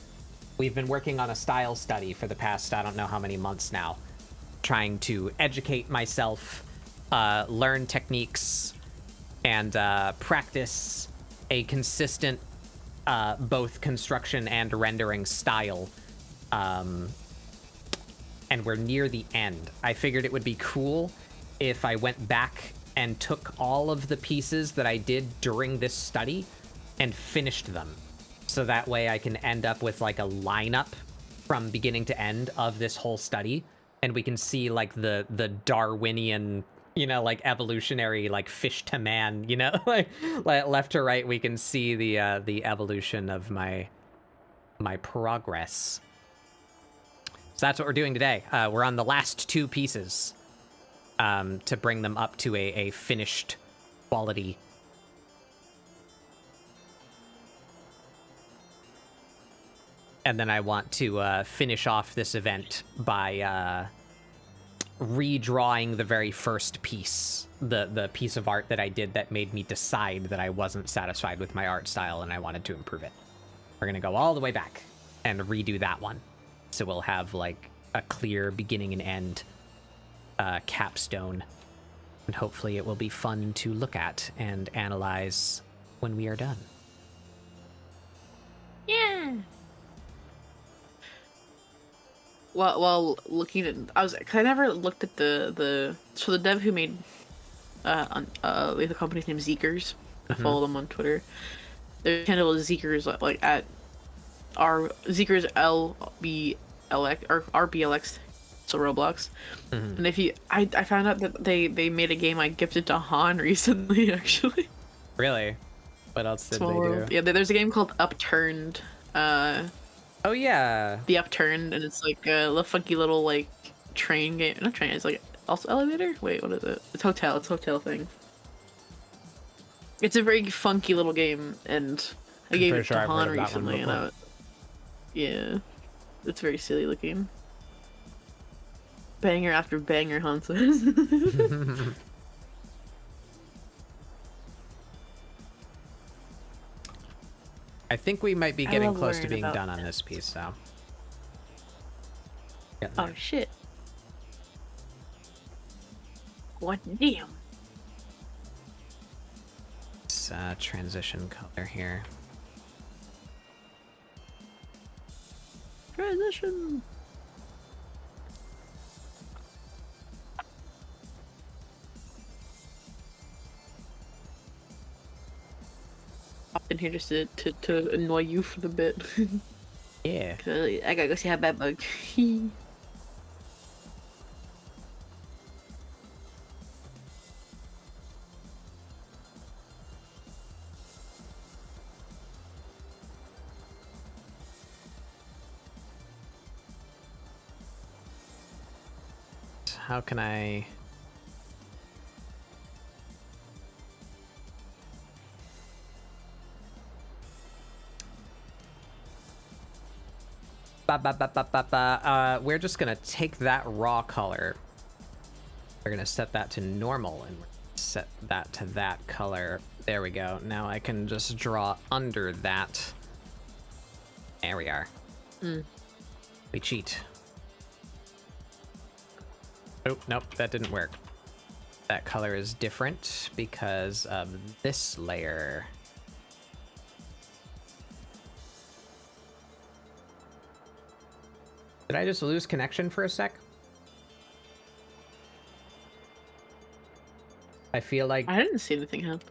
Speaker 1: We've been working on a style study for the past, I don't know how many months now, trying to educate myself, learn techniques, and practice a consistent both construction and rendering style. And we're near the end. I figured it would be cool if I went back and took all of the pieces that I did during this study and finished them. So that way I can end up with like a lineup from beginning to end of this whole study. And we can see like the Darwinian, you know, like evolutionary, like fish to man, you know, like left to right, we can see the evolution of my progress. So that's what we're doing today. We're on the last 2 pieces to bring them up to a finished quality. And then I want to finish off this event by redrawing the very first piece, the piece of art that I did that made me decide that I wasn't satisfied with my art style and I wanted to improve it. We're gonna go all the way back and redo that one. So we'll have like a clear beginning and end capstone. And hopefully it will be fun to look at and analyze when we are done.
Speaker 7: Yeah. While looking at, I never looked at the dev who made the company's name Zeekers. I follow them on Twitter. Their handle is Zeekers, like at Zeekers LBLX or RBLX. so Roblox. And if you, I found out that they made a game I gifted to Han recently, actually.
Speaker 1: Really? What else did
Speaker 7: Small
Speaker 1: they
Speaker 7: World.
Speaker 1: do?
Speaker 7: Yeah, there's a game called Upturned.
Speaker 1: Oh yeah.
Speaker 7: The Upturned, and it's like a little funky little like train game. Not train. It's like also elevator. Wait, what is it? It's hotel. It's a hotel thing. It's a very funky little game, and I gave
Speaker 1: pretty
Speaker 7: it
Speaker 1: sure
Speaker 7: to
Speaker 1: I've heard
Speaker 7: Han
Speaker 1: of that one
Speaker 7: recently, and
Speaker 1: before.
Speaker 7: yeah, it's very silly looking. Banger after banger, Han says.
Speaker 1: I think we might be
Speaker 7: I
Speaker 1: getting
Speaker 7: love
Speaker 1: close to
Speaker 7: learning
Speaker 1: being
Speaker 7: about
Speaker 1: done on this piece, so. Getting
Speaker 7: Oh
Speaker 1: there.
Speaker 7: shit! What damn?
Speaker 1: It's, transition color here.
Speaker 7: Transition. Popped in here just to annoy you for the bit.
Speaker 1: Yeah.
Speaker 7: I gotta go see how bad bug.
Speaker 1: How can I... we're just gonna take that raw color. We're gonna set that to normal and set that to that color. There we go. Now I can just draw under that. There we are. We cheat. Oh, nope, that didn't work. That color is different because of this layer. Did I just lose connection for a sec? I feel like
Speaker 7: I didn't see anything happen.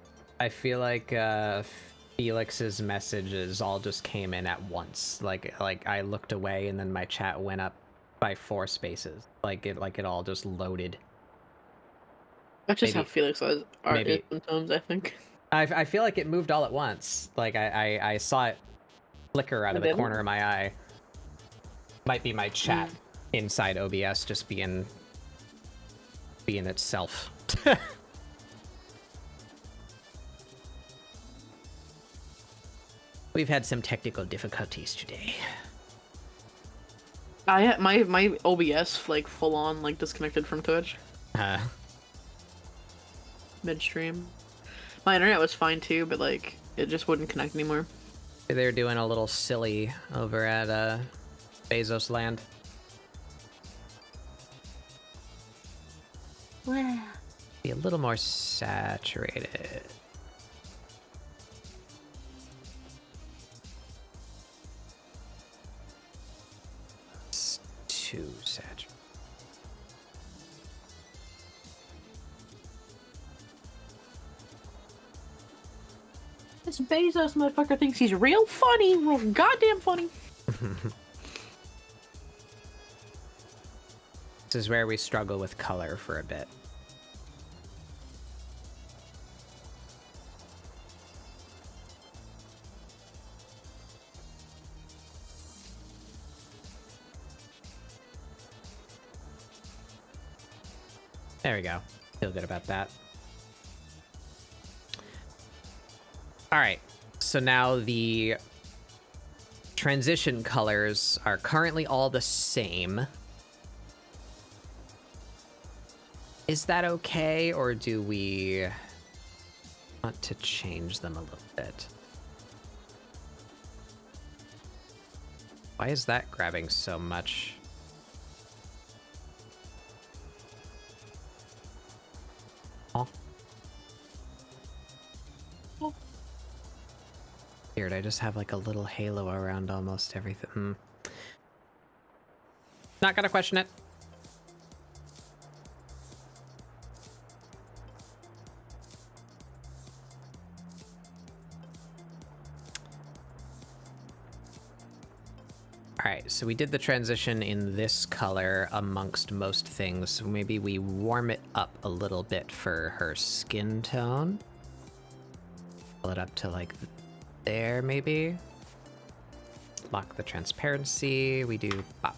Speaker 1: Felix's messages all just came in at once. Like I looked away and then my chat went up by 4 spaces. Like it all just loaded.
Speaker 7: That's just
Speaker 1: Maybe-
Speaker 7: how Felix is
Speaker 1: maybe-
Speaker 7: sometimes, I think.
Speaker 1: I feel like it moved all at once. Like I saw it flicker out of the
Speaker 7: didn't?
Speaker 1: corner of my eye. Might be my chat inside OBS just being itself. We've had some technical difficulties today.
Speaker 7: My OBS like full on like disconnected from Twitch midstream. My internet was fine too, but like it just wouldn't connect anymore.
Speaker 1: They're doing a little silly over at Bezos Land. Be a little more saturated. It's too saturated.
Speaker 7: This Bezos motherfucker thinks he's real funny, real goddamn funny.
Speaker 1: This is where we struggle with color for a bit. There we go. Feel good about that. All right. So now the transition colors are currently all the same. Is that okay, or do we want to change them a little bit? Why is that grabbing so much? Oh. Weird, I just have like a little halo around almost everything. Not gonna question it. All right, so we did the transition in this color amongst most things. So maybe we warm it up a little bit for her skin tone. Pull it up to like there, maybe. Lock the transparency. We do pop.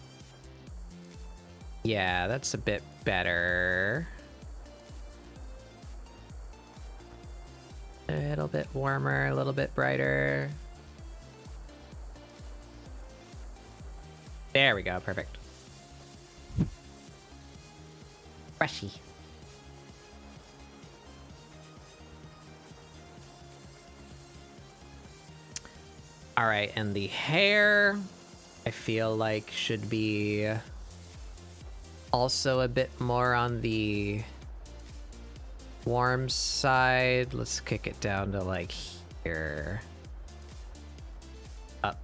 Speaker 1: Yeah, that's a bit better. A little bit warmer, a little bit brighter. There we go, perfect. Freshy. All right, and the hair, I feel like should be also a bit more on the warm side. Let's kick it down to like here. Up.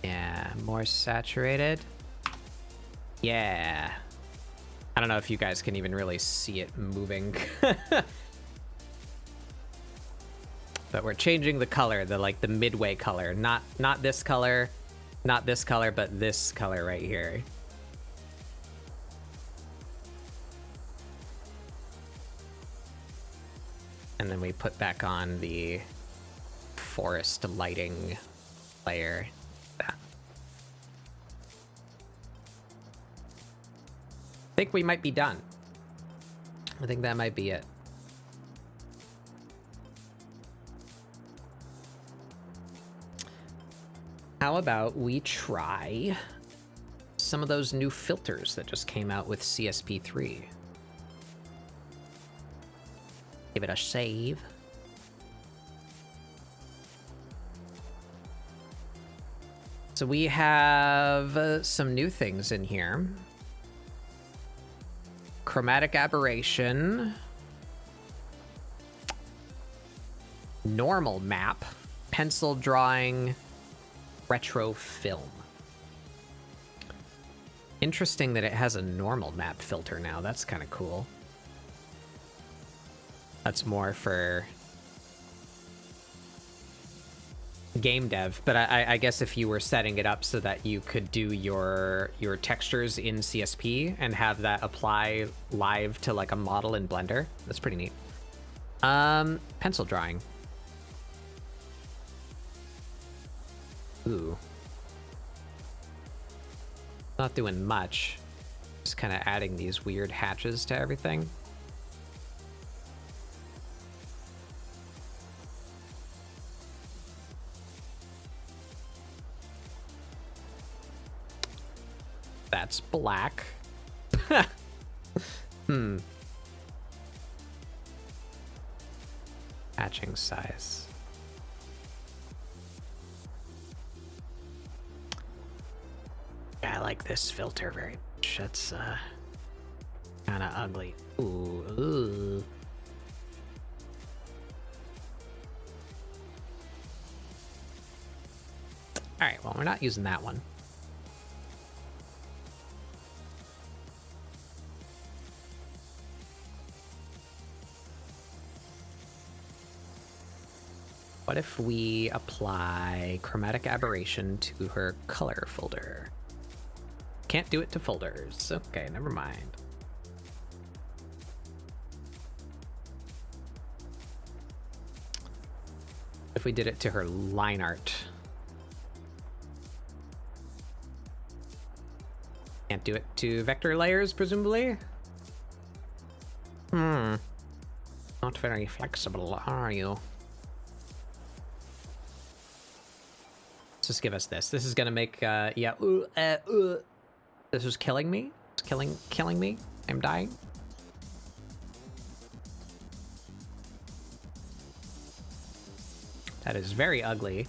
Speaker 1: Yeah, more saturated. Yeah. I don't know if you guys can even really see it moving. But we're changing the color, the midway color. Not this color, not this color, but this color right here. And then we put back on the forest lighting layer. I think we might be done. I think that might be it. How about we try some of those new filters that just came out with CSP3? Give it a save. So we have some new things in here. Chromatic aberration. Normal map. Pencil drawing. Retro film. Interesting that it has a normal map filter now. That's kind of cool. That's more for game dev, but I guess if you were setting it up so that you could do your textures in CSP and have that apply live to like a model in Blender, that's pretty neat. Pencil drawing. Ooh. Not doing much. Just kind of adding these weird hatches to everything. That's black. Hatching size. Yeah, I like this filter very much. That's kind of ugly. Ooh. All right, well, we're not using that one. What if we apply chromatic aberration to her color folder? Can't do it to folders. Okay, never mind. If we did it to her line art. Can't do it to vector layers, presumably? Not very flexible, are you? Just give us this. This is gonna make yeah. This is killing me. It's killing me. I'm dying. That is very ugly.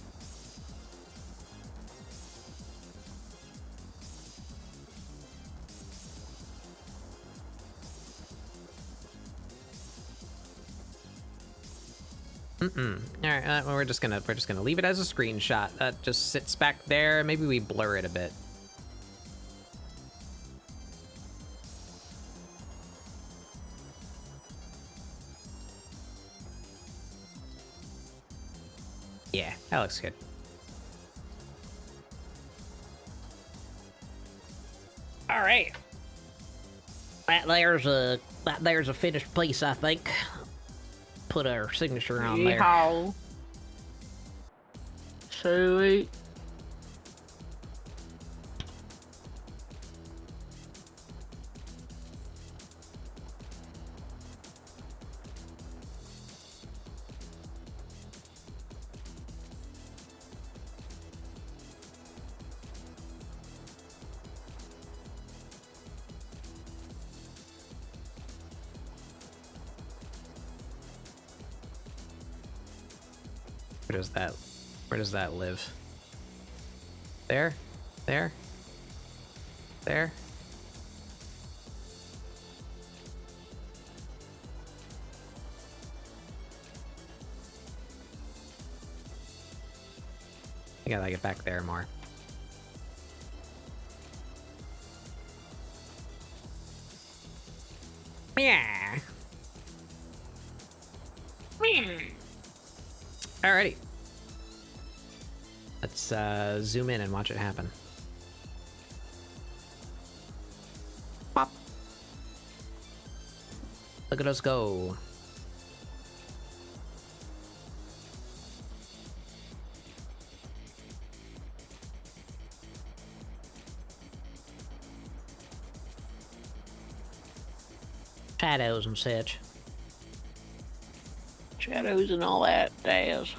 Speaker 1: All right, we're just gonna leave it as a screenshot. That just sits back there. Maybe we blur it a bit. That looks good.
Speaker 2: All right. That there's a finished piece, I think. Put our signature on there.
Speaker 7: Yeehaw. Sweet.
Speaker 1: Where does that live? There? There? There? I gotta get back there more.
Speaker 2: Yeah.
Speaker 1: Alrighty. Let's zoom in and watch it happen.
Speaker 7: Pop.
Speaker 1: Look at us go.
Speaker 2: Shadows and such.
Speaker 7: Shadows and all that jazz.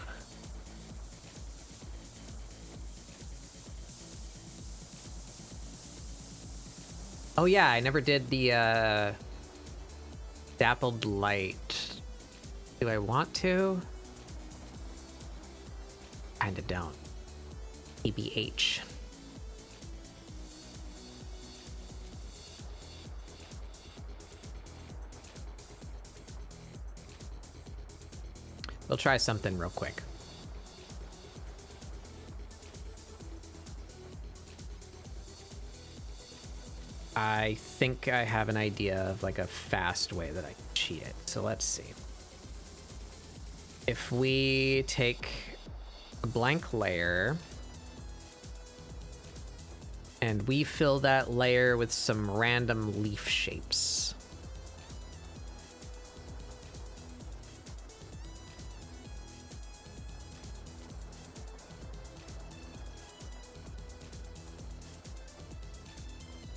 Speaker 1: Oh yeah, I never did the dappled light. Do I want to? Kinda don't. TBH. We'll try something real quick. I think I have an idea of like a fast way that I can cheat it. So let's see. If we take a blank layer and we fill that layer with some random leaf shapes.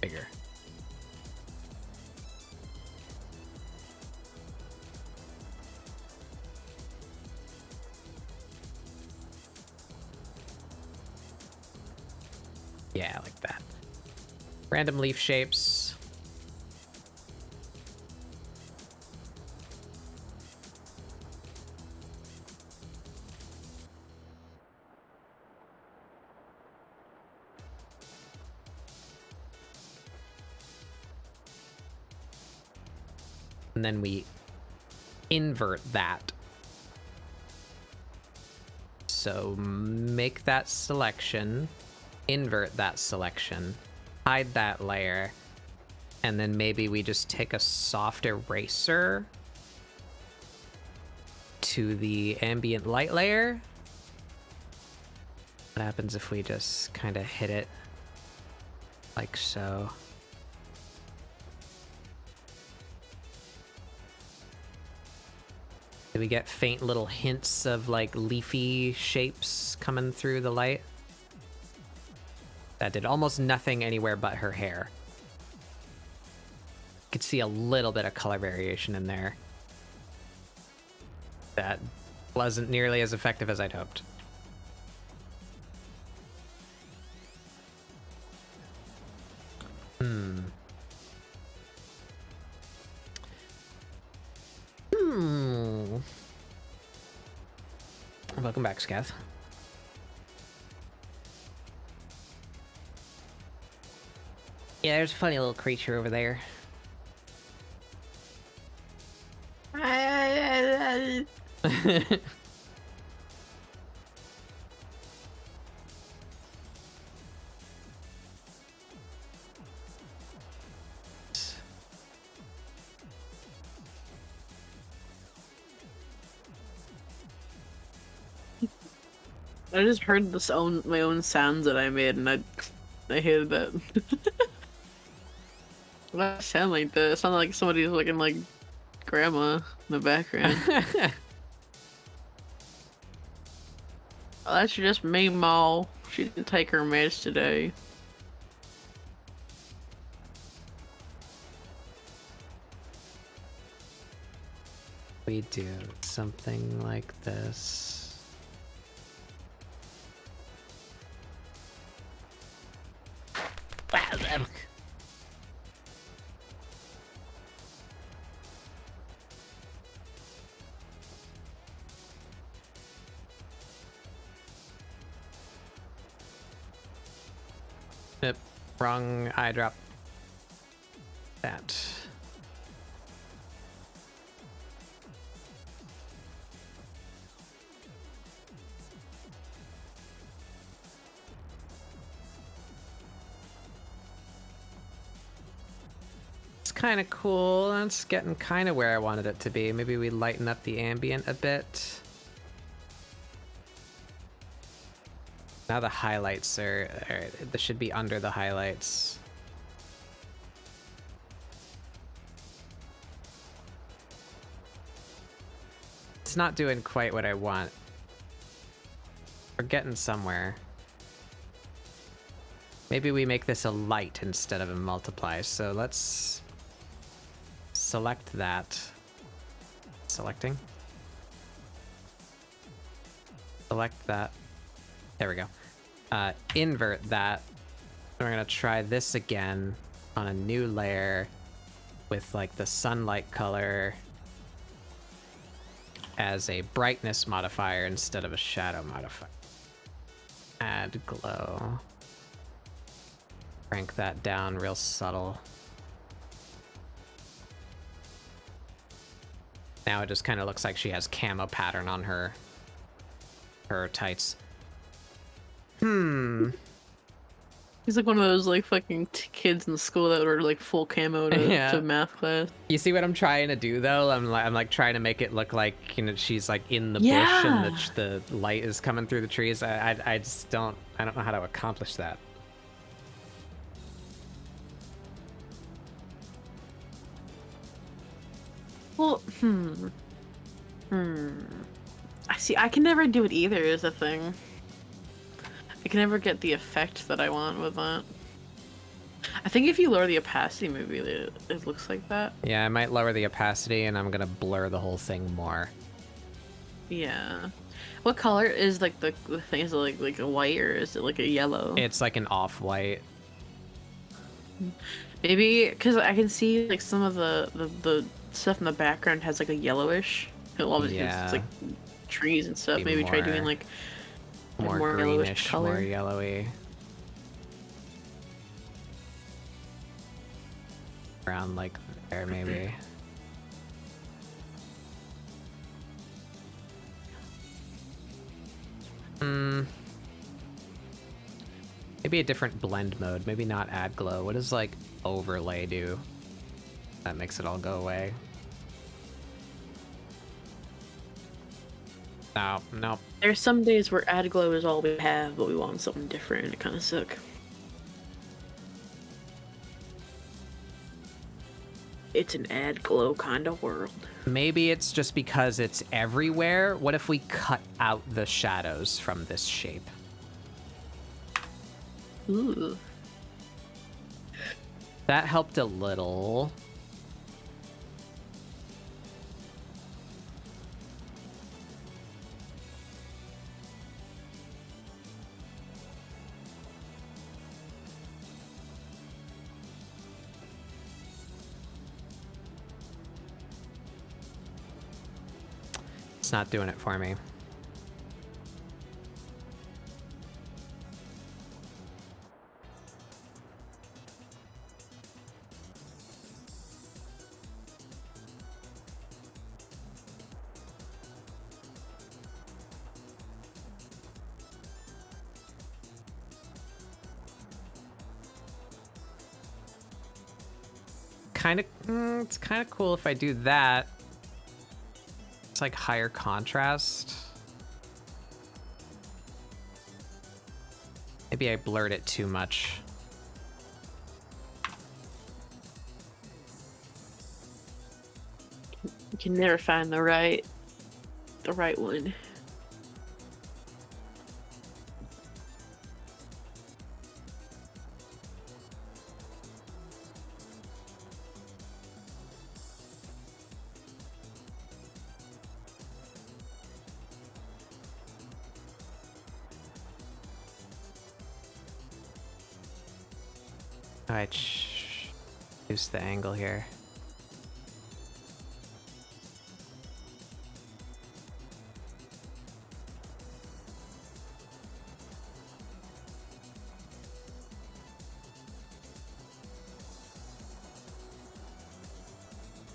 Speaker 1: Bigger. Yeah, like that. Random leaf shapes. And then we invert that. So make that selection, invert that selection, hide that layer, and then maybe we just take a soft eraser to the ambient light layer. What happens if we just kind of hit it like so? Do we get faint little hints of like leafy shapes coming through the light? That did almost nothing anywhere but her hair. Could see a little bit of color variation in there. That wasn't nearly as effective as I'd hoped. Welcome back, Scath.
Speaker 2: Yeah, there's a funny little creature over there.
Speaker 7: I just heard my own sounds that I made, and I hated that. Why sound like that? It sounded like somebody's looking like grandma in the background. Oh, that's just me, Ma. She didn't take her meds today.
Speaker 1: We do something like this. Yep, wrong eye drop. That. Kind of cool. That's getting kind of where I wanted it to be. Maybe we lighten up the ambient a bit. Now the highlights are... Alright, this should be under the highlights. It's not doing quite what I want. We're getting somewhere. Maybe we make this a light instead of a multiply. So let's... select that. Selecting. Select that. There we go. Invert that. We're gonna try this again on a new layer with like the sunlight color as a brightness modifier instead of a shadow modifier. Add glow. Crank that down real subtle. Now it just kind of looks like she has camo pattern on her tights.
Speaker 7: He's like one of those like fucking kids in school that were like full camo to math class.
Speaker 1: You see what I'm trying to do though? I'm like trying to make it look like, you know, she's like in the bush and the light is coming through the trees. I just don't know how to accomplish that.
Speaker 7: Well, I see. I can never do it either. Is the thing. I can never get the effect that I want with that. I think if you lower the opacity, maybe it looks like that.
Speaker 1: Yeah, I might lower the opacity, and I'm gonna blur the whole thing more.
Speaker 7: Yeah. What color is like the thing? Is it like a white or is it like a yellow?
Speaker 1: It's like an off-white.
Speaker 7: Maybe because I can see like some of the stuff in the background has like a yellowish. Obviously, it's like trees and stuff. Maybe try doing like
Speaker 1: more greenish, color. More yellowy. Around like there, maybe. Maybe a different blend mode. Maybe not add glow. What does like overlay do? That makes it all go away. No, nope.
Speaker 7: There's some days where add glow is all we have, but we want something different. It kind of sucks. It's an add glow kind of world.
Speaker 1: Maybe it's just because it's everywhere. What if we cut out the shadows from this shape?
Speaker 7: Ooh.
Speaker 1: That helped a little. It's not doing it for me. It's kind of cool if I do that. It's like higher contrast. Maybe I blurred it too much.
Speaker 7: You can never find the right one.
Speaker 1: Alright, reduce the angle here.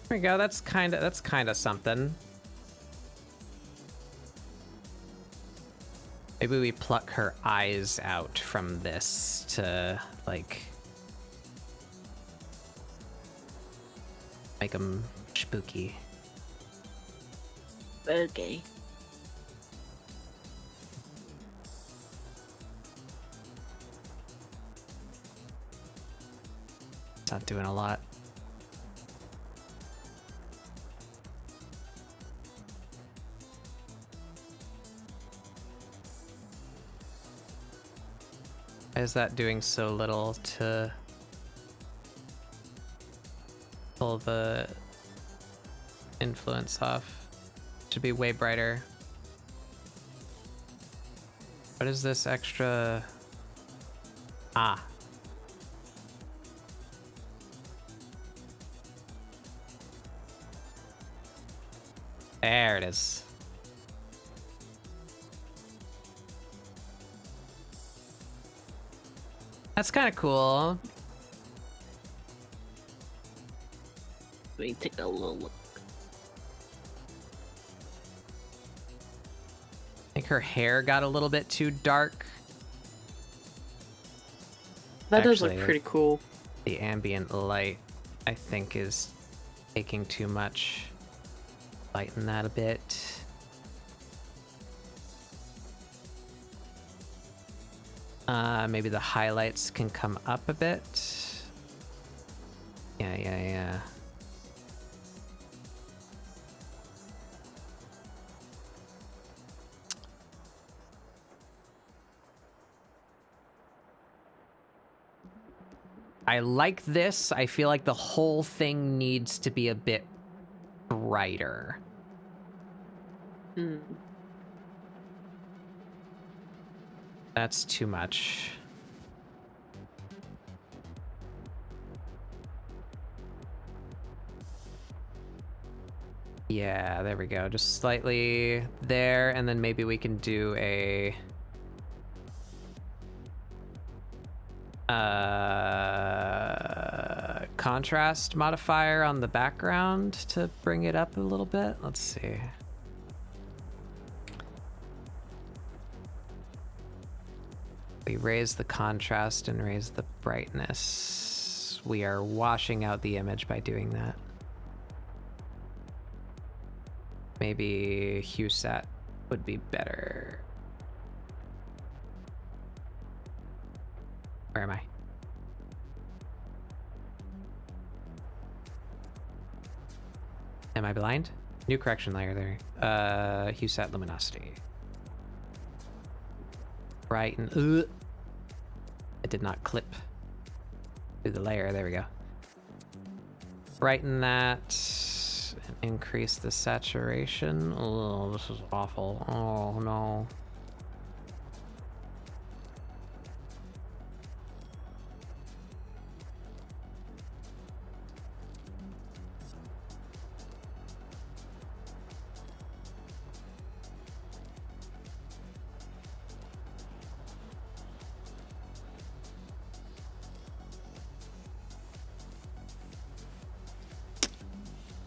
Speaker 1: There we go. That's kind of something. Maybe we pluck her eyes out from this to like make them spooky.
Speaker 7: Okay.
Speaker 1: It's not doing a lot. Why is that doing so little to pull the influence off? Should be way brighter. What is this extra? Ah. There it is. That's kind of cool.
Speaker 7: Let me take a little look.
Speaker 1: I think her hair got a little bit too dark.
Speaker 7: That does
Speaker 1: Actually,
Speaker 7: look pretty cool.
Speaker 1: The ambient light, I think, is taking too much. Lighten that a bit. Maybe the highlights can come up a bit. Yeah. I like this. I feel like the whole thing needs to be a bit brighter. That's too much. Yeah, there we go. Just slightly there, and then maybe we can do a contrast modifier on the background to bring it up a little bit. Let's see. We raise the contrast and raise the brightness. We are washing out the image by doing that. Maybe hue set would be better. Where am I? Am I blind? New correction layer there. Hue set luminosity. Brighten. It did not clip to the layer. There we go. Brighten that. And increase the saturation. Oh, this is awful. Oh no.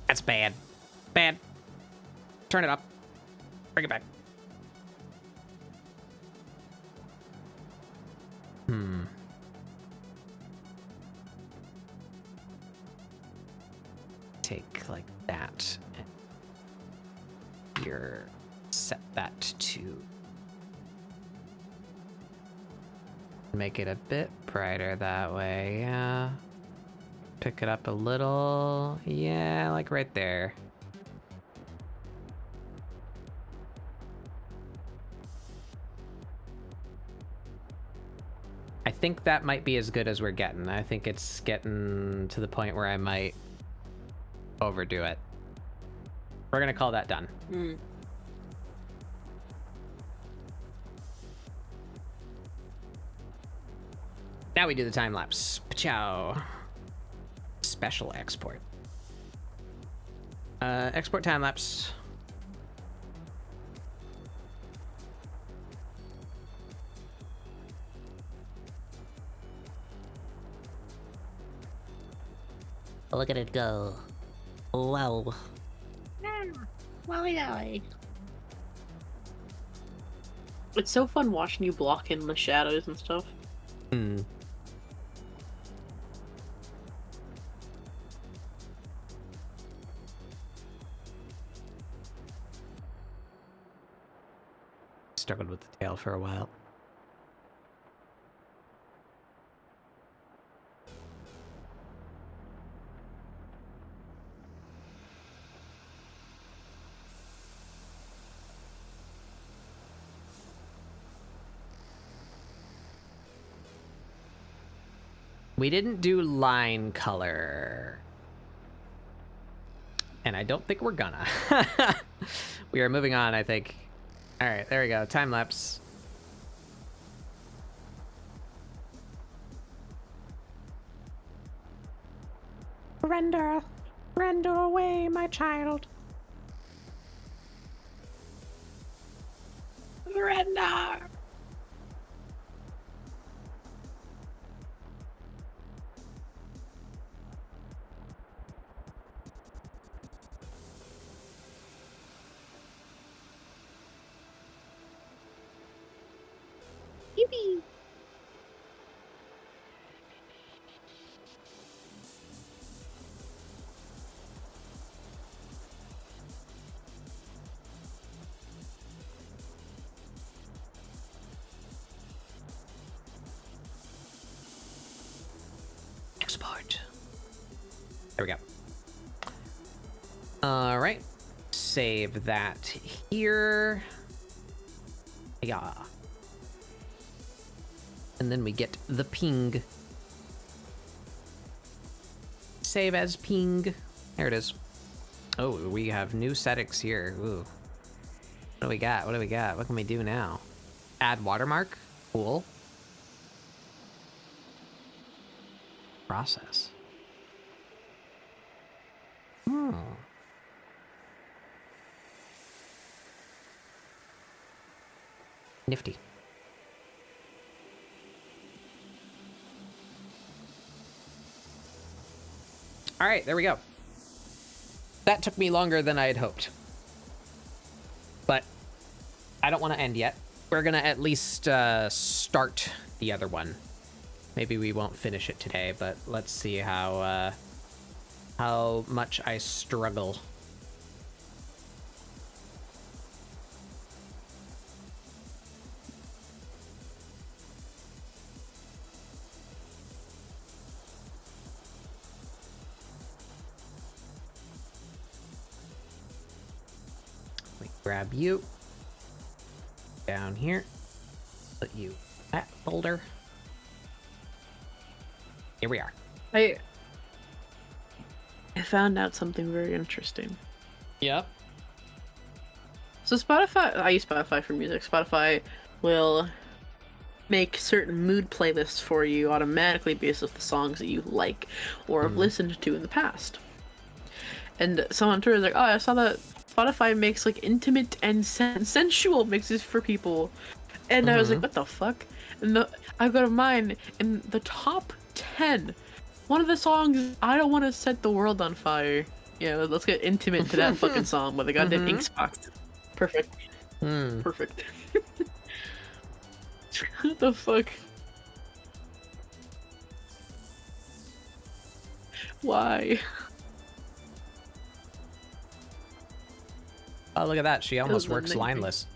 Speaker 1: That's bad. Bad. Turn it up. Bring it back. Take like that. And here, set that to Make it a bit brighter that way, yeah. Pick it up a little. Yeah, like right there. I think that might be as good as we're getting. I think it's getting to the point where I might overdo it. We're gonna call that done. Now we do the time lapse. Ciao. Special export. Export time lapse.
Speaker 2: Look at it go. Wow.
Speaker 7: It's so fun watching you block in the shadows and stuff.
Speaker 1: Struggled with the tail for a while. We didn't do line color. And I don't think we're gonna. We are moving on, I think. All right, there we go. Time lapse. Render. Render away, my child.
Speaker 7: Render! Yippee!
Speaker 1: Export. There we go. All right. Save that here. Yeah. And then we get the ping. Save as ping. There it is. Oh, we have new settings here. Ooh. What do we got? What do we got? What can we do now? Add watermark? Cool. Process. Nifty. All right, there we go. That took me longer than I had hoped. But I don't want to end yet. We're going to at least start the other one. Maybe we won't finish it today, but let's see how much I struggle. Grab you down here, put you in that folder. Here we are.
Speaker 7: I found out something very interesting.
Speaker 1: Yep.
Speaker 7: So Spotify, I use Spotify for music. Spotify will make certain mood playlists for you automatically based off the songs that you like or have listened to in the past. And someone on Twitter was like, oh, I saw that Spotify makes like intimate and sensual mixes for people. And I was like, what the fuck? And I go to mine, in the top 10, one of the songs is I Don't Want to Set the World on Fire. Yeah, let's get intimate to that fucking song with the goddamn ink spots. Perfect. Perfect. What the fuck? Why?
Speaker 1: Oh, look at that. She almost
Speaker 7: was
Speaker 1: works
Speaker 7: amazing.
Speaker 1: lineless.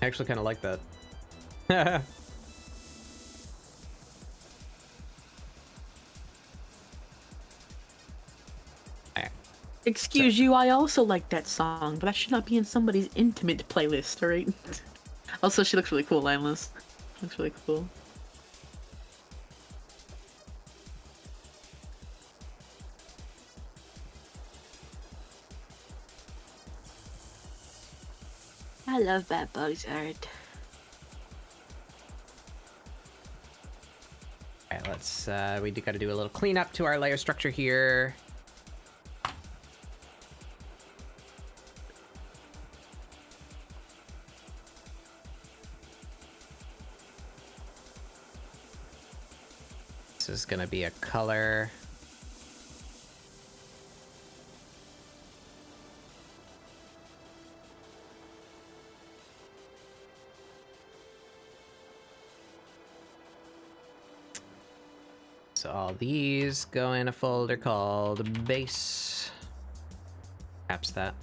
Speaker 1: I actually kind of like that.
Speaker 7: Excuse you, I also like that song, but that should not be in somebody's intimate playlist, alright? Also, she looks really cool, Limeless. Looks really cool. I love Bad Bug's art.
Speaker 1: Alright, let's, we gotta do a little cleanup to our layer structure here. This is gonna be a color. So all these go in a folder called base. Perhaps that.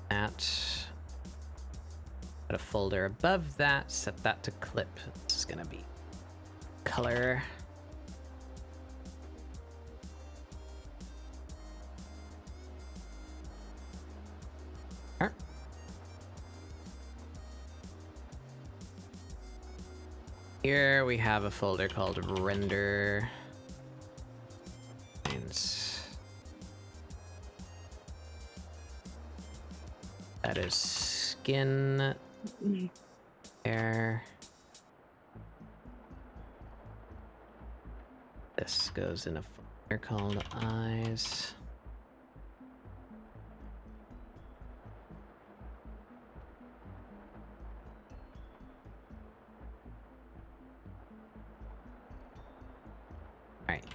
Speaker 1: Put a folder above that, set that to clip. This is gonna be color. Alright. Here we have a folder called render. And that is skin, hair. This goes in a folder called eyes. Alright.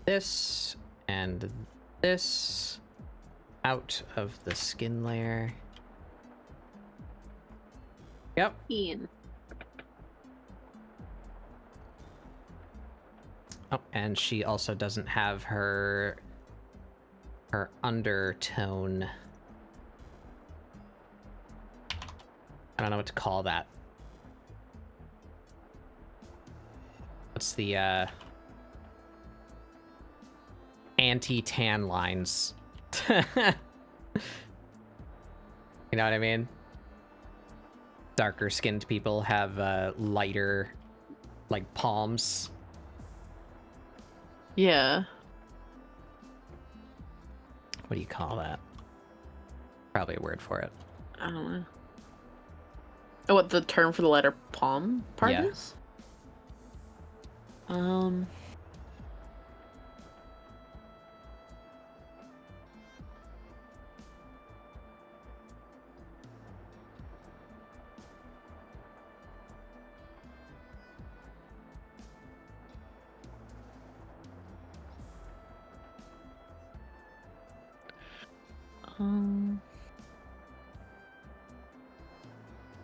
Speaker 1: This and this out of the skin layer. Yep.
Speaker 7: Ian.
Speaker 1: Oh, and she also doesn't have her undertone. I don't know what to call that. What's the anti-tan lines? You know what I mean? Darker skinned people have lighter, like, palms.
Speaker 7: Yeah.
Speaker 1: What do you call that? Probably a word for it.
Speaker 7: I don't know. Oh, what the term for the letter palm part
Speaker 1: Yeah.
Speaker 7: is?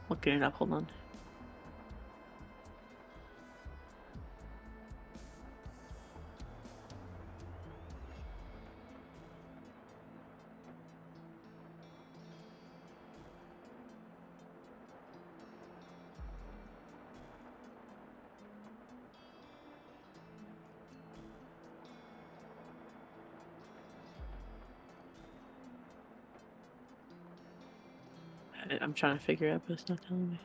Speaker 7: Looking it up, hold on. I'm trying to figure it out, but it's not telling me.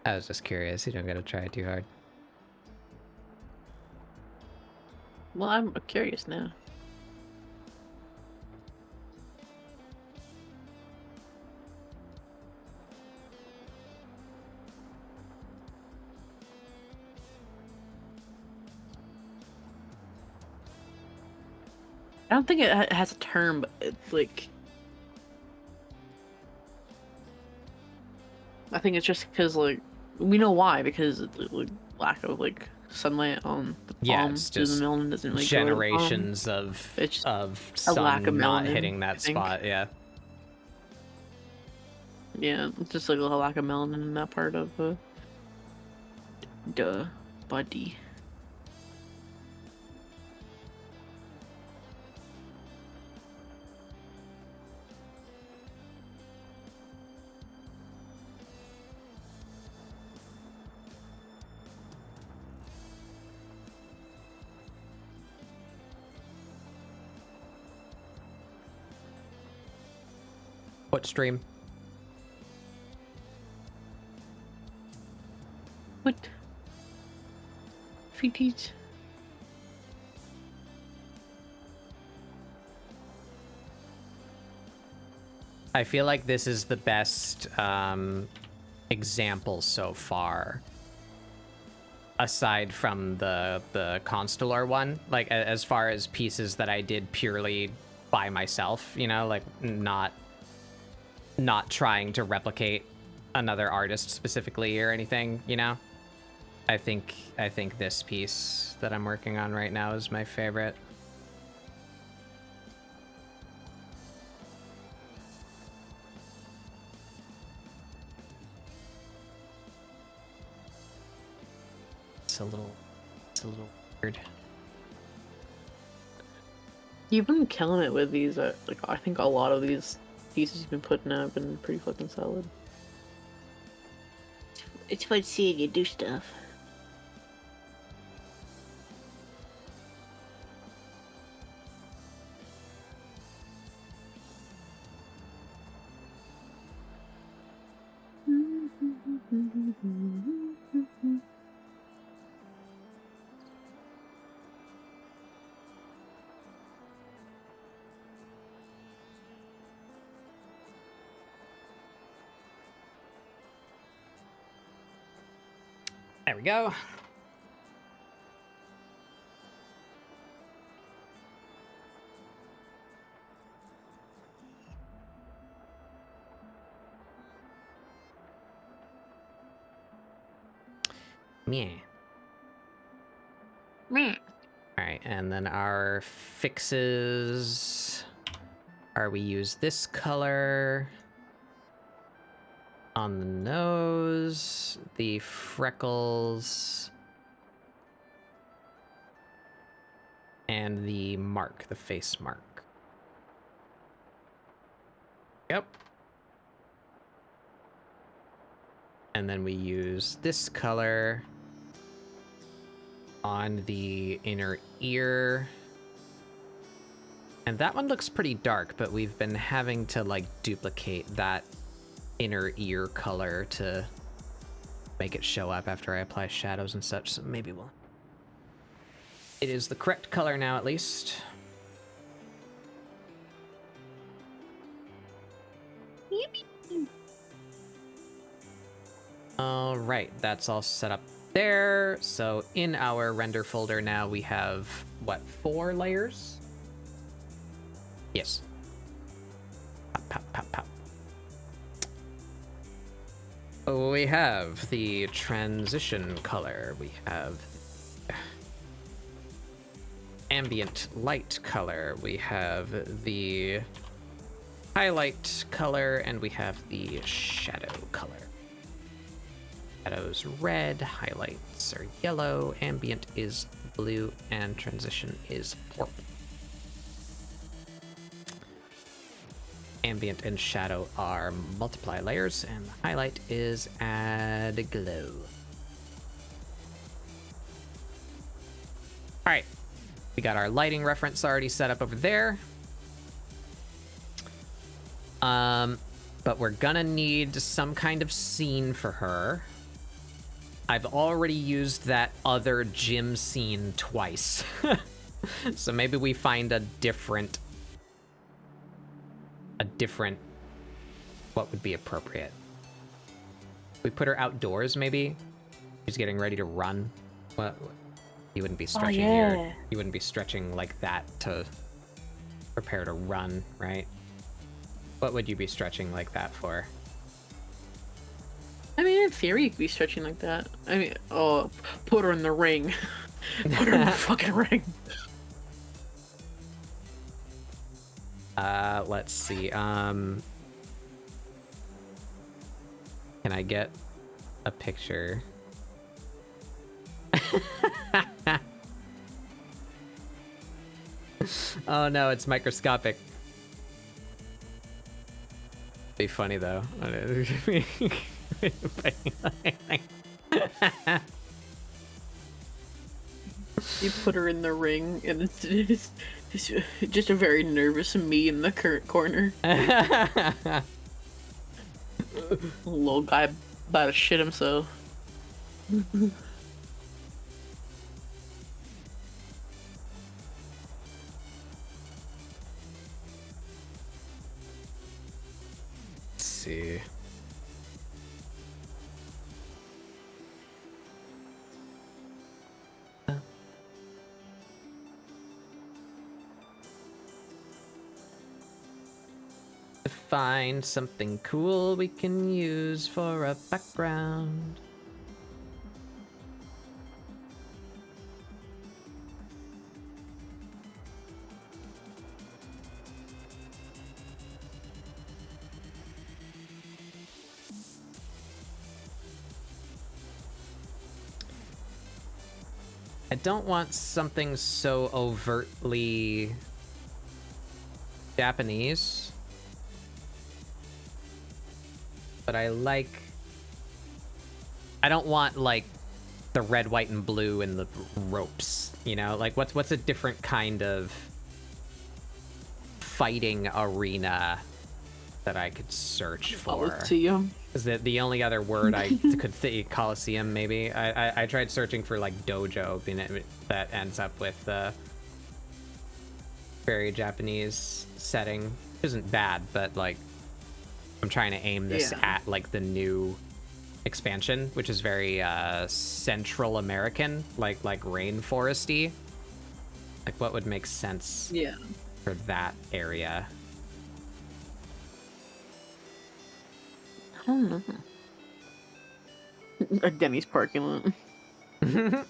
Speaker 1: I was just curious. You don't gotta try too hard.
Speaker 7: Well, I'm curious now. I don't think it has a term, but it's like... I think it's just because, like, we know why, because like, lack of, like, sunlight on the palm.
Speaker 1: Yeah, it's
Speaker 7: through
Speaker 1: just
Speaker 7: the melanin doesn't really
Speaker 1: generations
Speaker 7: go to the palm. It's
Speaker 1: of
Speaker 7: a lack
Speaker 1: sun
Speaker 7: of
Speaker 1: not
Speaker 7: melanin,
Speaker 1: hitting
Speaker 7: I
Speaker 1: that
Speaker 7: think.
Speaker 1: spot. Yeah.
Speaker 7: Yeah, it's just like a lack of melanin in that part of the buddy.
Speaker 1: What stream?
Speaker 7: What? VTs.
Speaker 1: I feel like this is the best example so far, aside from the Constellar one. Like as far as pieces that I did purely by myself, you know, like not trying to replicate another artist specifically or anything, you know. I think this piece that I'm working on right now is my favorite. It's a little weird.
Speaker 7: You've been killing it with these. Like I think a lot of these pieces you've been putting out have been pretty fucking solid. It's fun seeing you do stuff.
Speaker 1: There we go. Yeah.
Speaker 7: Meh.
Speaker 1: All right, and then our fixes are we use this color on the nose, the freckles, and the mark, the face mark. Yep. And then we use this color on the inner ear. And that one looks pretty dark, but we've been having to like duplicate that inner ear color to make it show up after I apply shadows and such, so maybe we'll... It is the correct color now, at least. All right, that's all set up there. So in our render folder now we have, what, 4 layers? Yes. Pop, pop, pop, pop. We have the transition color. We have ambient light color. We have the highlight color, and we have the shadow color. Shadow's red, highlights are yellow, ambient is blue, and transition is purple. Ambient and shadow are multiply layers, and the highlight is add glow. All right, we got our lighting reference already set up over there. But we're gonna need some kind of scene for her. I've already used that other gym scene twice. So maybe we find a different, what would be appropriate? We put her outdoors, maybe? She's getting ready to run. What? You wouldn't be stretching here. You wouldn't be stretching like that to prepare to run, right? What would you be stretching like that for?
Speaker 7: I mean, in theory, you could be stretching like that. I mean, oh, put her in the ring. Put her in the fucking ring.
Speaker 1: Let's see. Can I get a picture? Oh no, it's microscopic. Be funny though.
Speaker 7: You put her in the ring, and it's just a very nervous me in the current corner. Little guy about to shit himself.
Speaker 1: Let's see. Find something cool we can use for a background. I don't want something so overtly Japanese, but I don't want like the red, white, and blue and the ropes, you know? Like what's a different kind of fighting arena that I could search for?
Speaker 7: Coliseum.
Speaker 1: Is that the only other word I could think? Coliseum, maybe. I tried searching for like dojo, that ends up with very Japanese setting. Which isn't bad, but like I'm trying to aim this at like the new expansion, which is very Central American, like rainforesty. Like what would make sense for that area?
Speaker 7: I don't know. A Denny's parking lot. That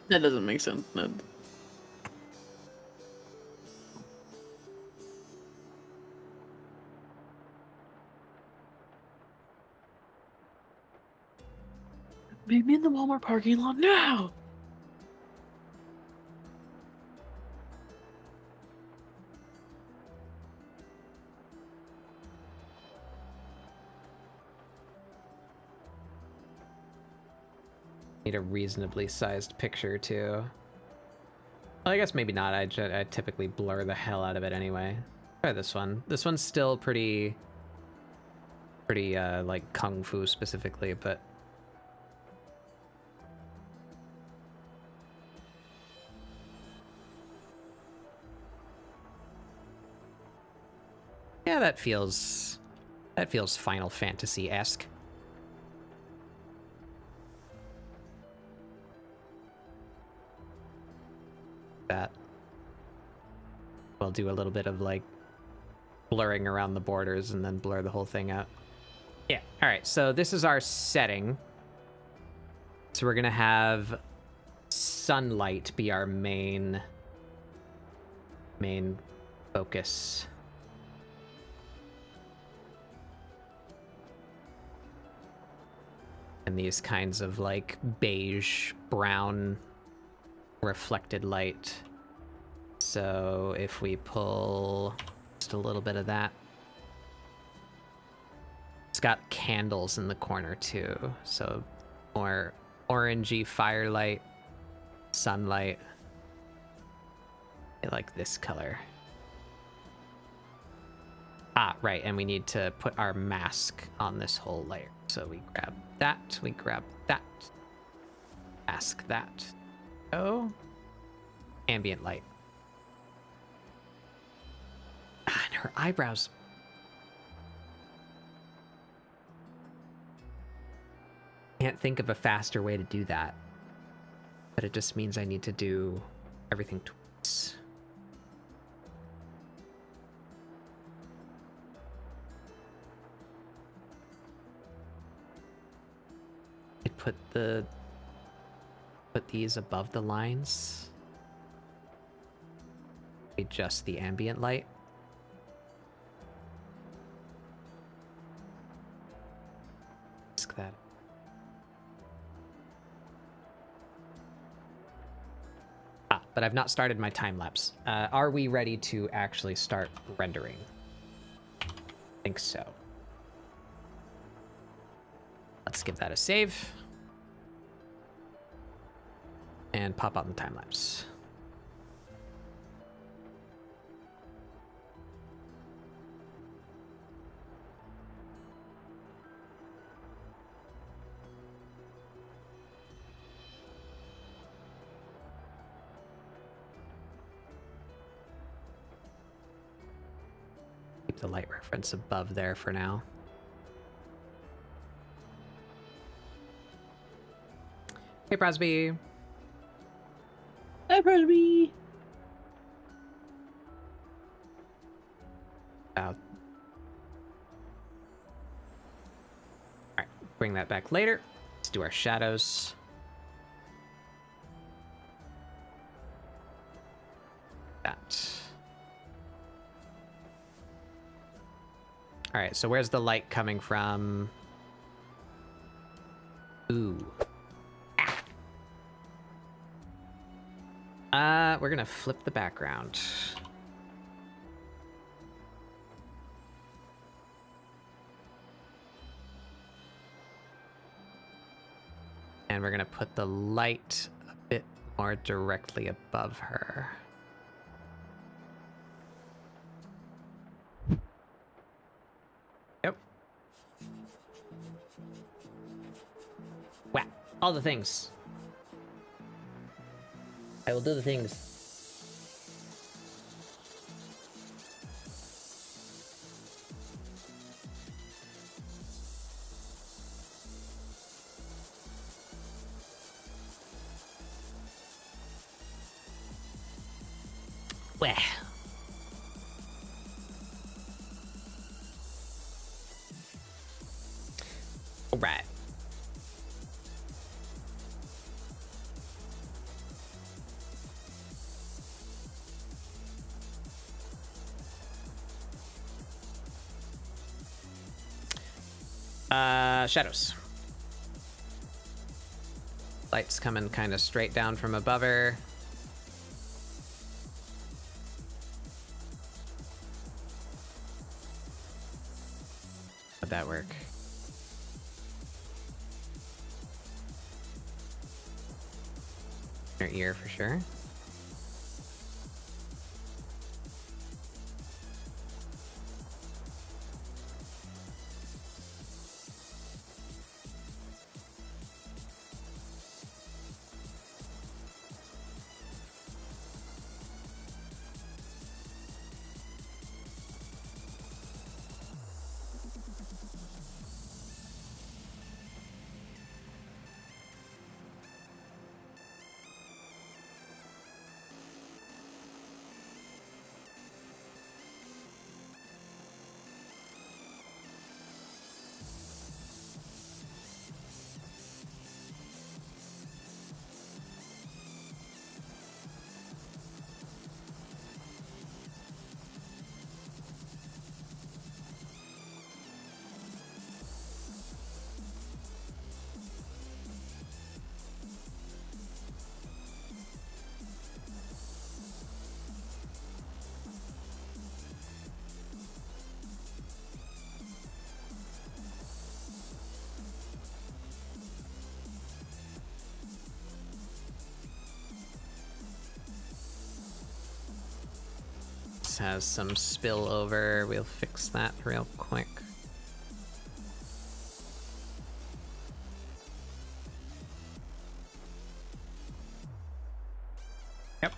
Speaker 7: doesn't make sense. No. Maybe in the Walmart parking lot now.
Speaker 1: Need a reasonably sized picture too. Well, I guess maybe not. I typically blur the hell out of it anyway. Try this one. This one's still pretty like kung fu specifically, but yeah, that feels Final Fantasy-esque. That. We'll do a little bit of like blurring around the borders and then blur the whole thing out. Yeah. All right. So this is our setting. So we're gonna have sunlight be our main focus. And these kinds of like beige, brown, reflected light. So if we pull just a little bit of that, it's got candles in the corner too. So more orangey firelight, sunlight. I like this color. Ah, right, and we need to put our mask on this whole layer. So we grab that, mask that. Oh, ambient light. Ah, and her eyebrows. Can't think of a faster way to do that. But it just means I need to do everything twice. I'd put these above the lines. Adjust the ambient light. Mask that. but I've not started my time lapse. Are we ready to actually start rendering? I think so. Let's give that a save. And pop on the time lapse. Keep the light reference above there for now. Hey, Prosby.
Speaker 7: Hi, Prosby.
Speaker 1: All right, bring that back later. Let's do our shadows. That. All right, so where's the light coming from? Ooh. We're gonna flip the background. And we're gonna put the light a bit more directly above her. Yep. Wow, all the things. I will do the things. Wah. All right. Shadows. Light's coming kind of straight down from above her. How'd that work? Her ear for sure. Has some spillover. We'll fix that real quick. Yep.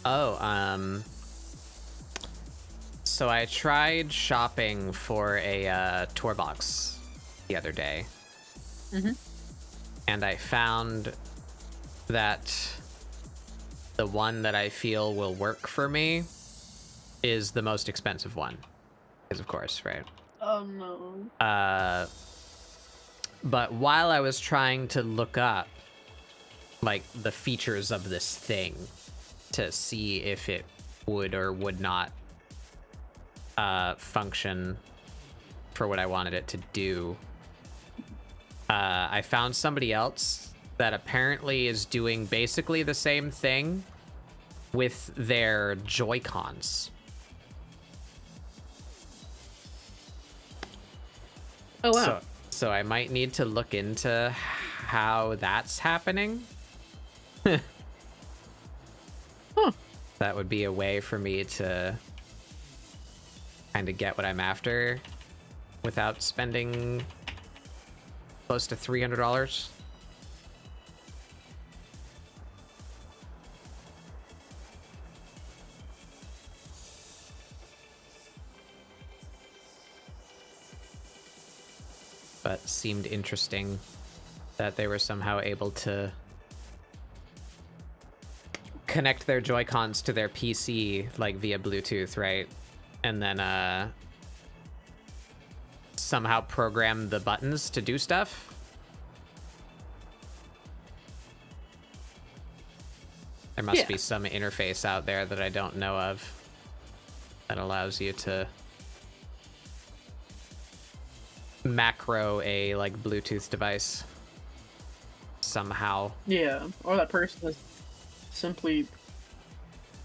Speaker 1: Oh, so I tried shopping for a tour box the other day. And I found that the one that I feel will work for me is the most expensive one. Because of course, right?
Speaker 7: Oh no.
Speaker 1: But while I was trying to look up like the features of this thing to see if it would or would not function for what I wanted it to do, I found somebody else that apparently is doing basically the same thing with their Joy-Cons.
Speaker 7: Oh wow.
Speaker 1: So I might need to look into how that's happening.
Speaker 7: Huh.
Speaker 1: That would be a way for me to kind of get what I'm after without spending close to $300. But seemed interesting that they were somehow able to connect their Joy-Cons to their PC like via Bluetooth, right? And then somehow program the buttons to do stuff. There must be some interface out there that I don't know of that allows you to macro a like Bluetooth device somehow.
Speaker 7: Yeah, or that person is simply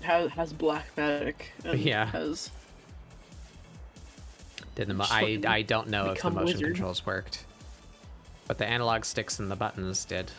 Speaker 7: has black magic and has
Speaker 1: I don't know if the
Speaker 7: become
Speaker 1: motion
Speaker 7: wizard.
Speaker 1: controls worked, but the analog sticks and the buttons did.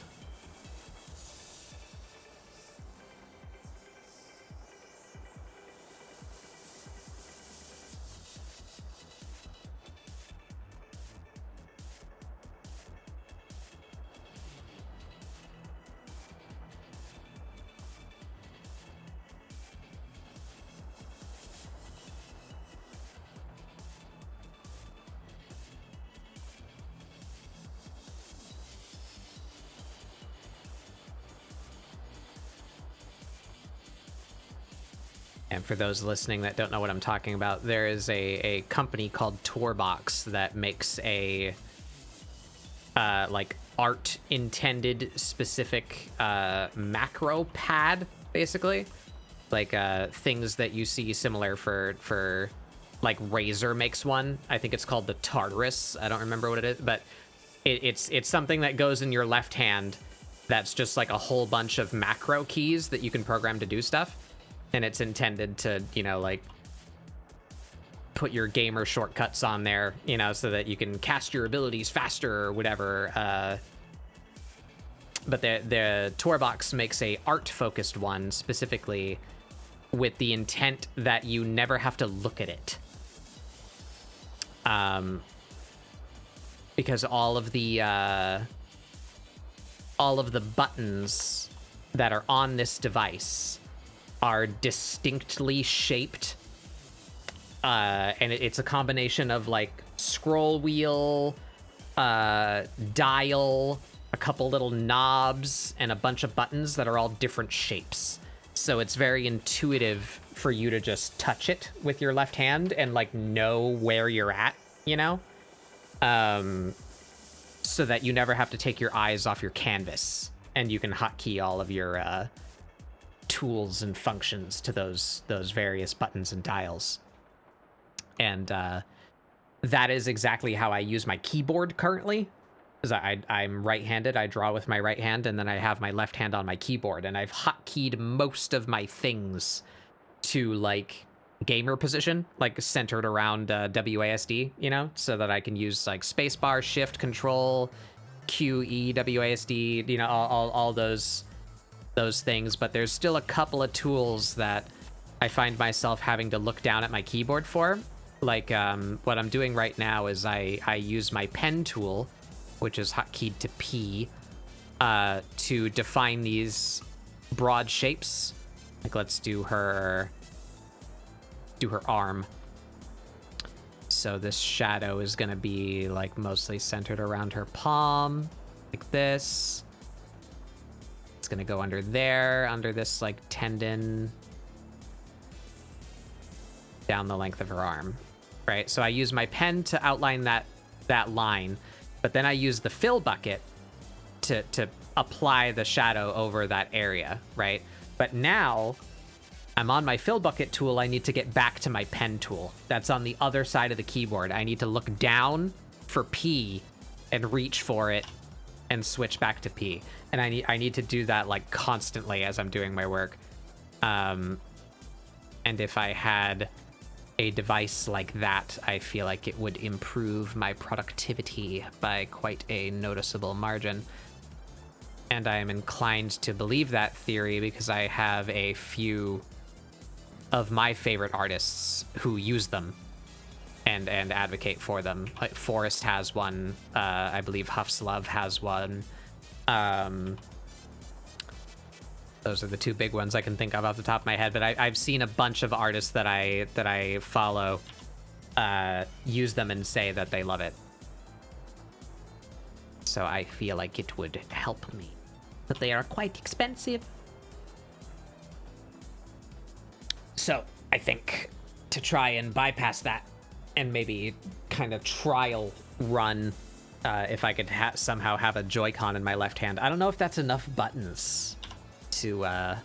Speaker 1: And for those listening that don't know what I'm talking about, there is a company called Torbox that makes a like art intended specific macro pad, basically. Like things that you see similar for like Razer makes one. I think it's called the Tartarus. I don't remember what it is, but it's something that goes in your left hand that's just like a whole bunch of macro keys that you can program to do stuff. And it's intended to, you know, like put your gamer shortcuts on there, you know, so that you can cast your abilities faster or whatever. But the Torbox makes a art-focused one specifically with the intent that you never have to look at it. Because all of the buttons that are on this device are distinctly shaped, and it's a combination of like scroll wheel, dial, a couple little knobs, and a bunch of buttons that are all different shapes. So it's very intuitive for you to just touch it with your left hand and like know where you're at, you know? So that you never have to take your eyes off your canvas and you can hotkey all of your tools and functions to those various buttons and dials. And that is exactly how I use my keyboard currently. Because I'm right-handed, I draw with my right hand, and then I have my left hand on my keyboard, and I've hotkeyed most of my things to like gamer position, like centered around WASD, you know, so that I can use like spacebar, shift, control, Q, E, WASD, you know, all those things. But there's still a couple of tools that I find myself having to look down at my keyboard for. Like what I'm doing right now is I use my pen tool, which is hotkeyed to P, to define these broad shapes. Like let's do her arm. So this shadow is gonna be like mostly centered around her palm, like this. It's gonna go under there, under this like tendon, down the length of her arm, right? So I use my pen to outline that line, but then I use the fill bucket to apply the shadow over that area, right? But now I'm on my fill bucket tool. I need to get back to my pen tool. That's on the other side of the keyboard. I need to look down for P and reach for it and switch back to P. And I need to do that like constantly as I'm doing my work. And if I had a device like that, I feel like it would improve my productivity by quite a noticeable margin. And I am inclined to believe that theory because I have a few of my favorite artists who use them and advocate for them. Like Forrest has one, I believe Huff's Love has one. Those are the two big ones I can think of off the top of my head, but I've seen a bunch of artists that I follow use them and say that they love it. So I feel like it would help me. But they are quite expensive. So I think to try and bypass that and maybe kind of trial run, if I could somehow have a Joy-Con in my left hand. I don't know if that's enough buttons to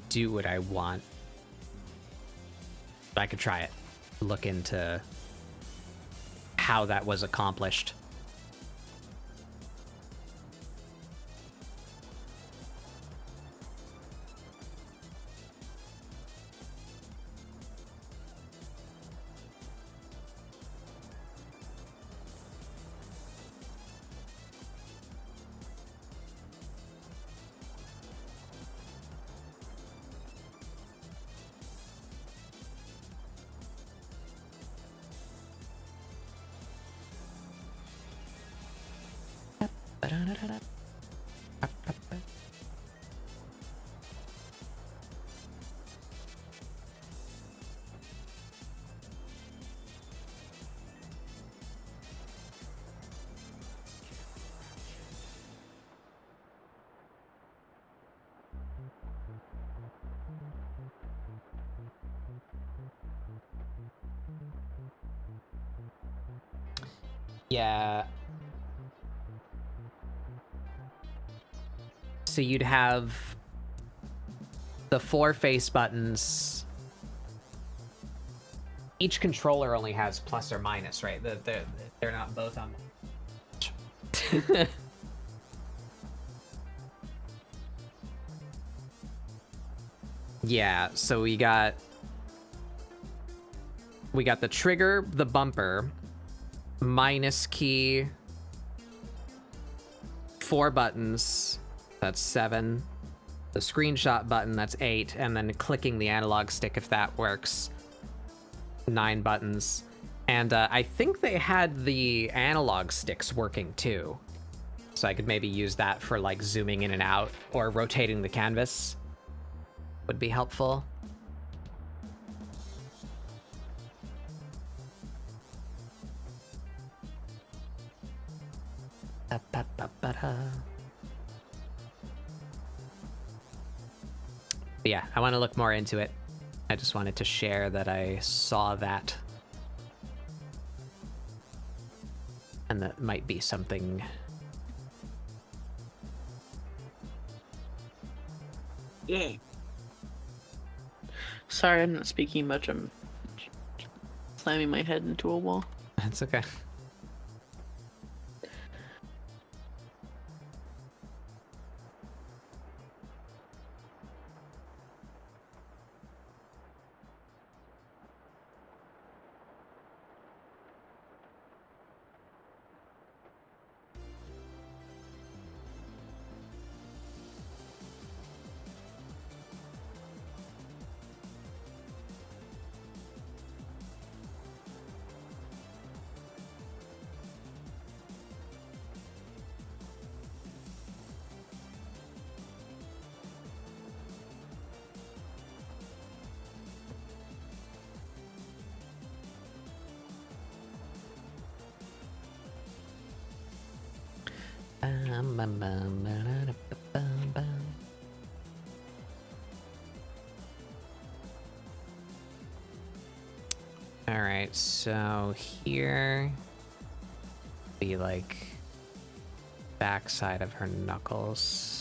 Speaker 1: do what I want. But I could try it. Look into how that was accomplished. Yeah. So you'd have the 4 face buttons. Each controller only has plus or minus, right? They're not both on. Yeah, so we got the trigger, the bumper, minus key, 4 buttons, that's 7, the screenshot button, that's 8, and then clicking the analog stick if that works, 9 buttons. And I think they had the analog sticks working too, so I could maybe use that for like zooming in and out or rotating the canvas would be helpful. But yeah, I want to look more into it. I just wanted to share that I saw that. And that might be something.
Speaker 7: Yeah. Sorry, I'm not speaking much. I'm slamming my head into a wall.
Speaker 1: That's okay. All right, so here be like backside of her knuckles.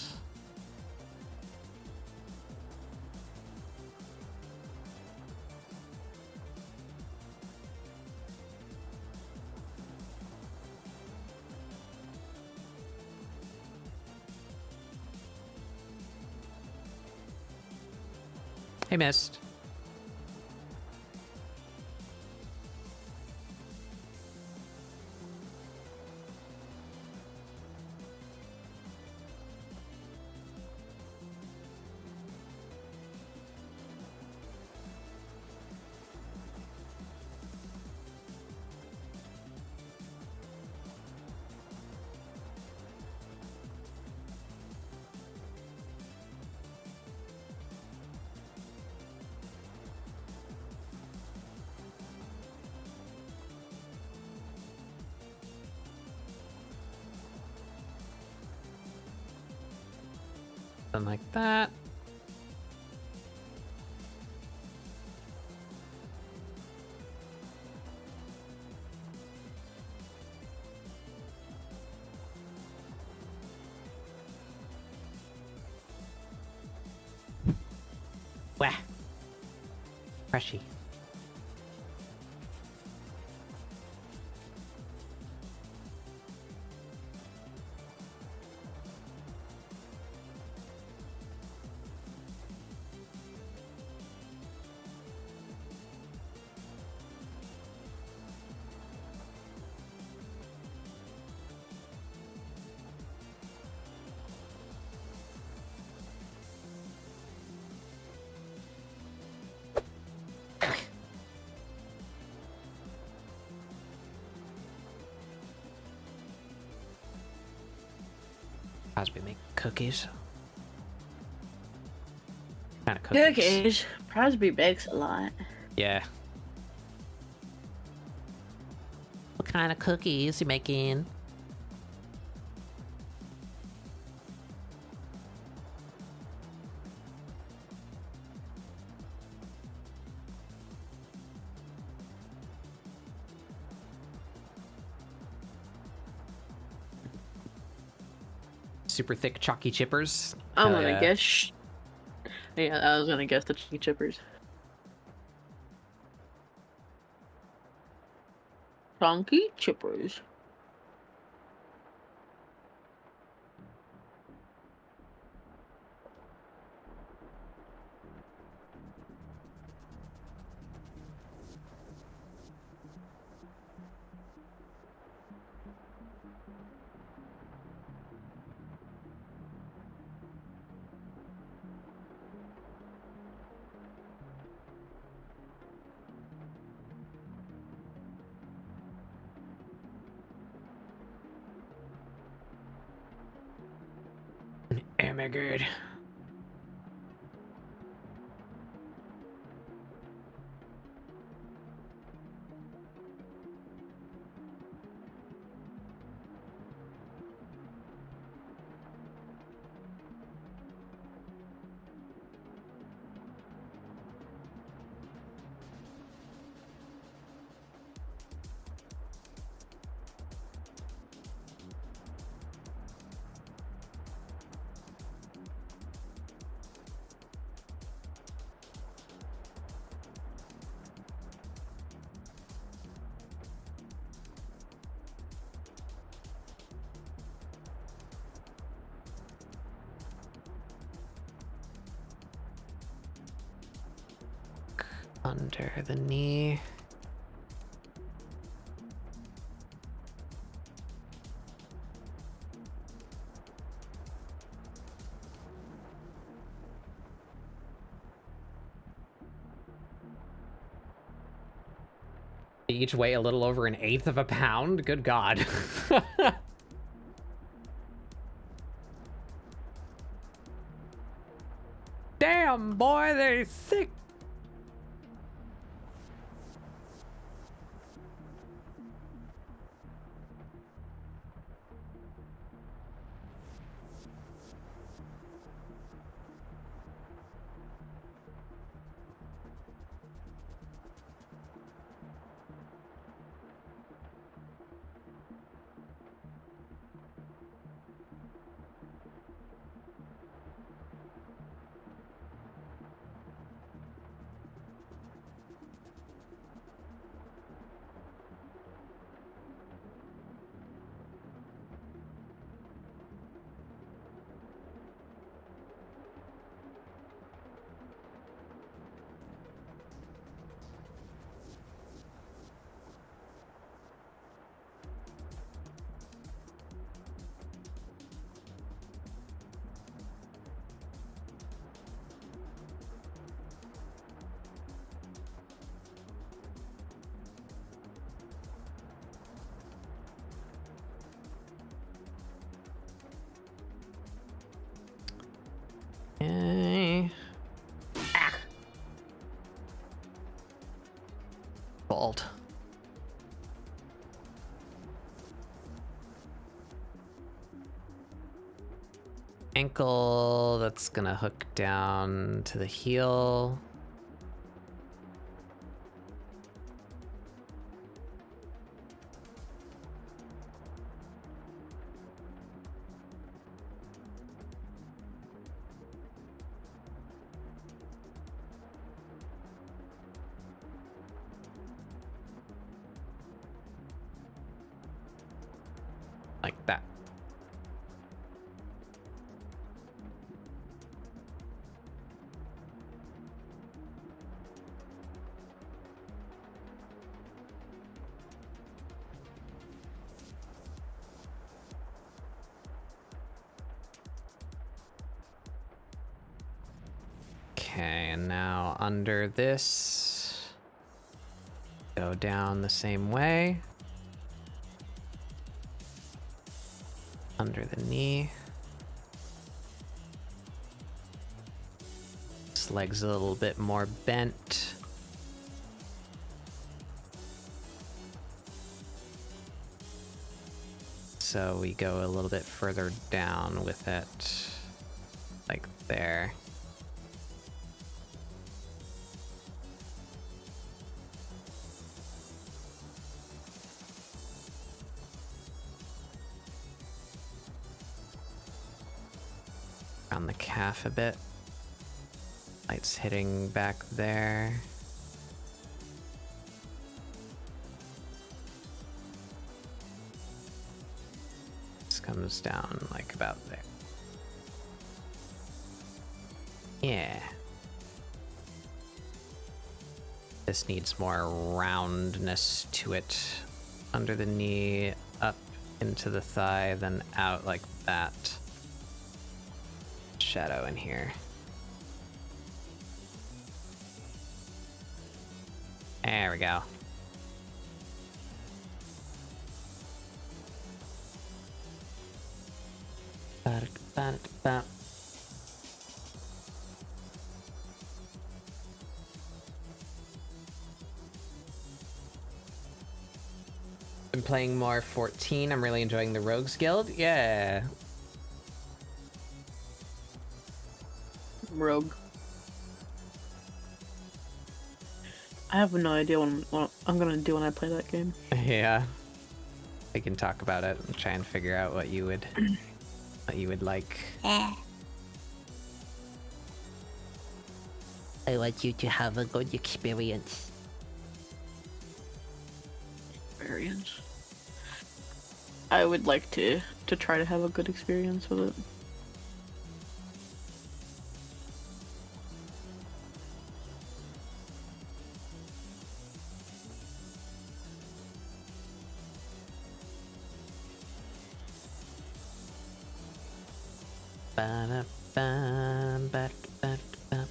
Speaker 1: Hey, Mist. Something like that. Wah. Freshy. Crosby make cookies. Kind of cookies.
Speaker 7: Cookies. Crosby bakes a lot.
Speaker 1: Yeah.
Speaker 2: What kind of cookies you making?
Speaker 1: Super thick chalky chippers.
Speaker 7: I'm
Speaker 1: Hell
Speaker 7: gonna
Speaker 1: yeah.
Speaker 7: guess. Yeah, I was gonna guess the chicky chippers. Chunky chippers.
Speaker 1: Oh my god. Under the knee. Each weigh a little over 1/8 of a pound. Good God. Damn, boy, they're thick. ankle that's gonna hook down to the heel. Like that. Okay, and now under this, go down the same way. Under the knee. This leg's a little bit more bent. So we go a little bit further down with it, like there. Around the calf a bit. Light's hitting back there. This comes down like about there. Yeah. This needs more roundness to it. Under the knee, up into the thigh, then out like that. Shadow in here. There we go. Been playing more 14. I'm really enjoying the Rogues Guild. Yeah.
Speaker 7: Rogue. I have no idea what I'm gonna do when I play that game.
Speaker 1: Yeah. We can talk about it and try and figure out what you would like.
Speaker 2: I want you to have a good experience.
Speaker 7: Experience. I would like to try to have a good experience with it.
Speaker 1: Ba-da-bam-ba-da-ba-da-bam.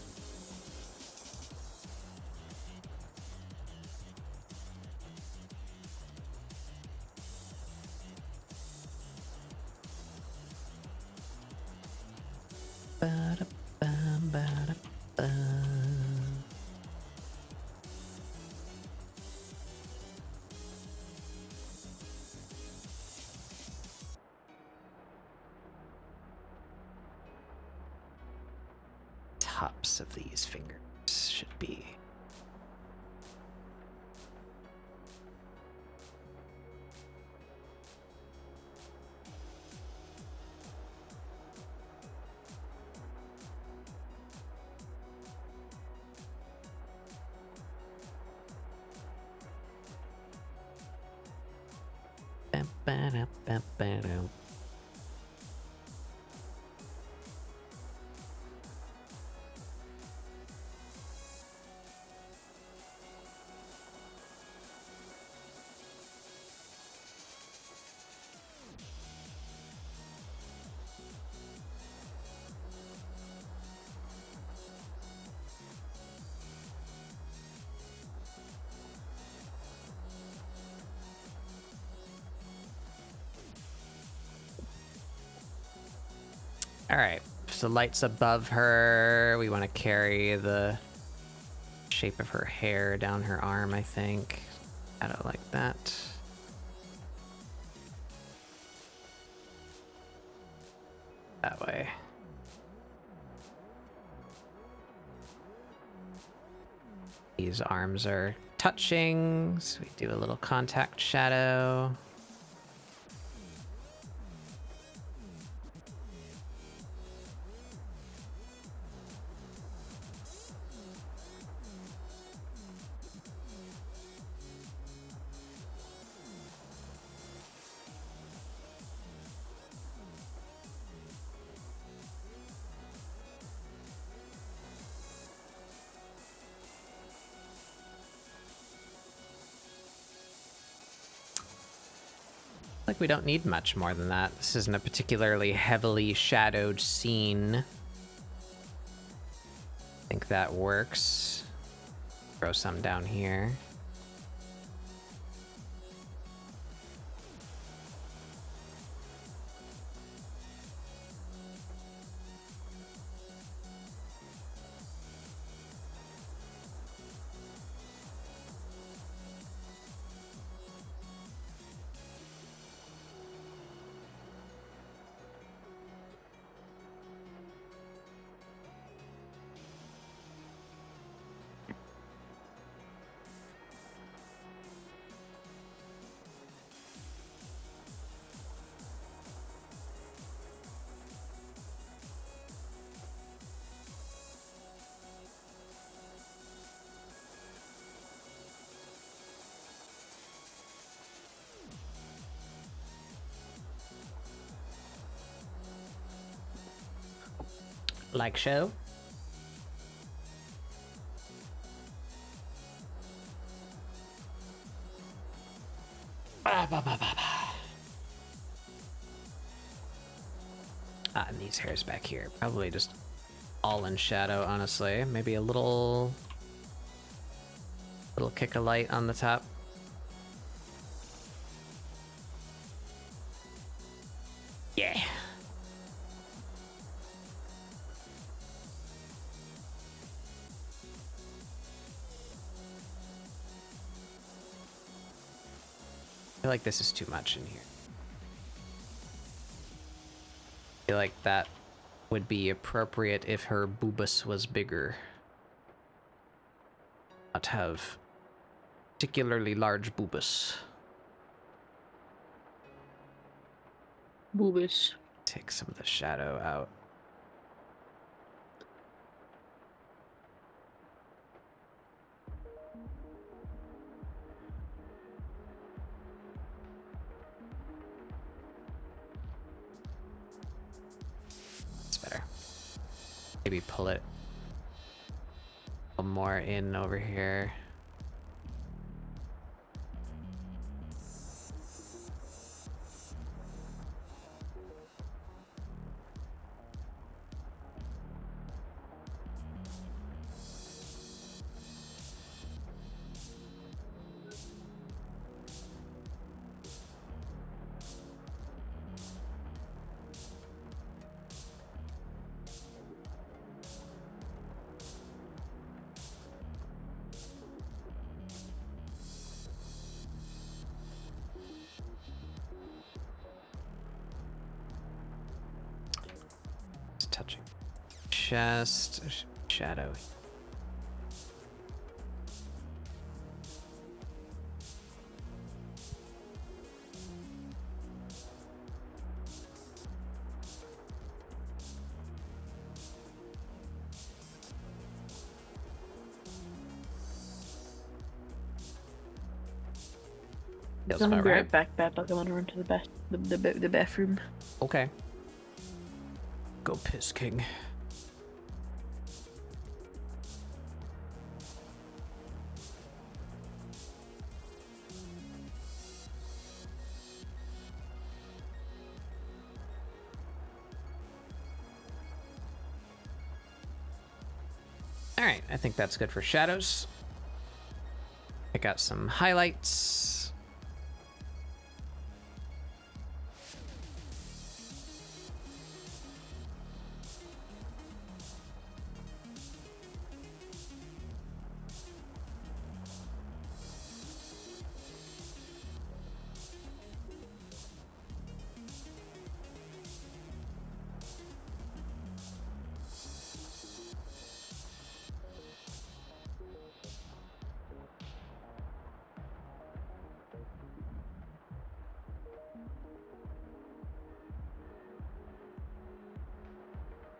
Speaker 1: Ba-da-bam-ba-da-bam. Tops of these fingers should be Ba-ba-da-ba-ba-do. All right, so light's above her. We want to carry the shape of her hair down her arm, I think. I don't like that. That way. These arms are touching, so we do a little contact shadow. Like we don't need much more than that. This isn't a particularly heavily shadowed scene. I think that works. Throw some down here. Like show. And these hairs back here. Probably just all in shadow, honestly. Maybe a little kick of light on the top. Yeah. I feel like this is too much in here. I feel like that would be appropriate if her boobus was bigger. Not have particularly large boobus.
Speaker 7: Boobish.
Speaker 1: Take some of the shadow out. It's better. Maybe pull it a little more in over here. Touching chest, shadow. Feels
Speaker 7: I'm gonna
Speaker 1: about
Speaker 7: be
Speaker 1: right.
Speaker 7: right back, Bab. I want to run to the bathroom.
Speaker 1: Okay. Go piss, King. All right, I think that's good for shadows. Pick out some highlights.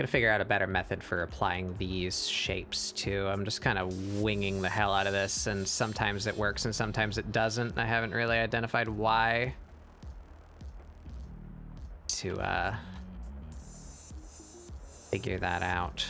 Speaker 1: Gotta figure out a better method for applying these shapes too. I'm just kind of winging the hell out of this, and sometimes it works and sometimes it doesn't. I haven't really identified why. To figure that out.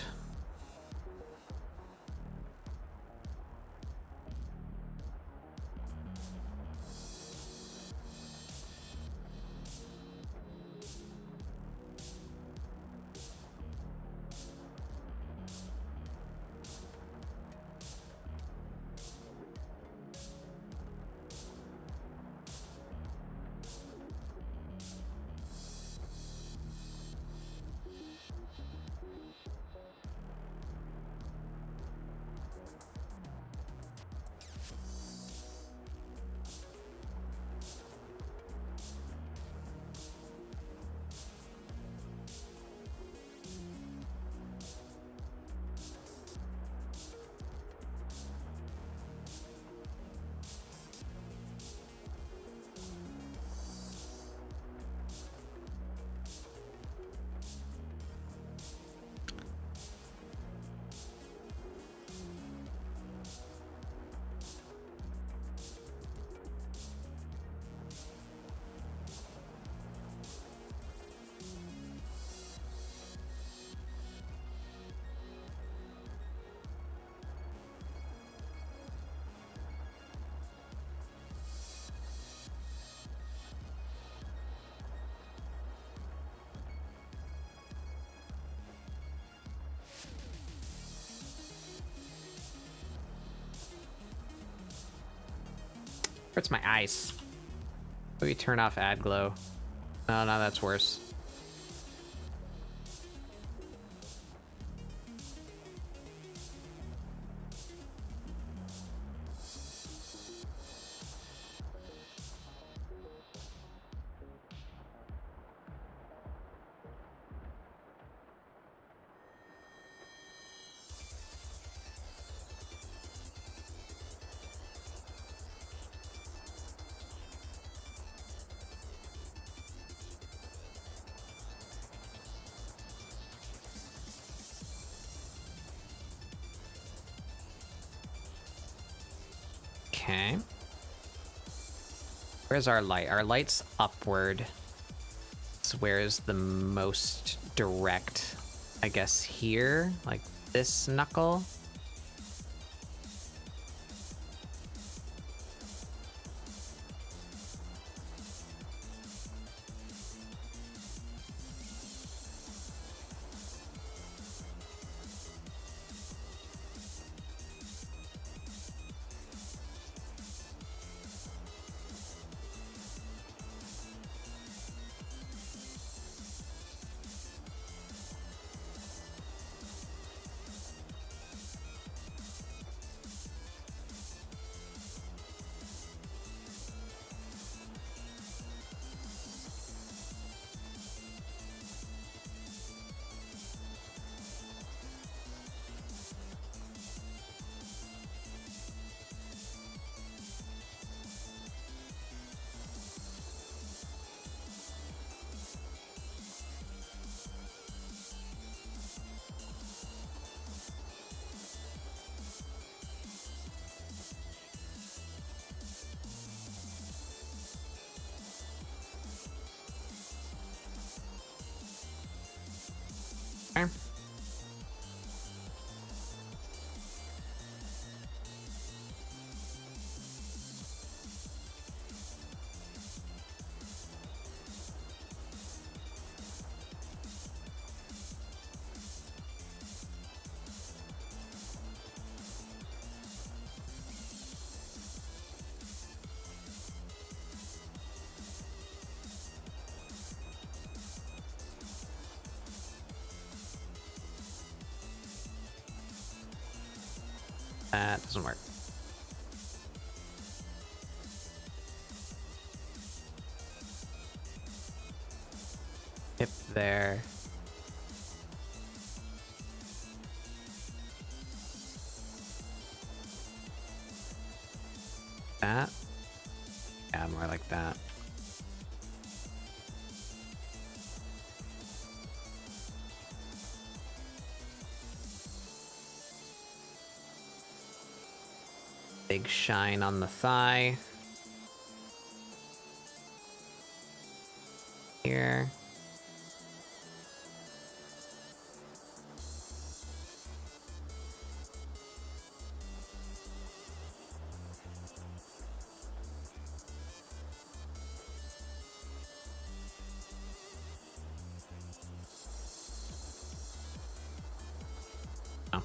Speaker 1: Hurts my eyes. Maybe turn off ad glow. Oh, no, that's worse. Okay. Where's our light? Our light's upward. So where is the most direct? I guess here? Like this knuckle? Okay. That doesn't work. Hip there. That? Yeah, more like that. Big shine on the thigh. Here. Oh.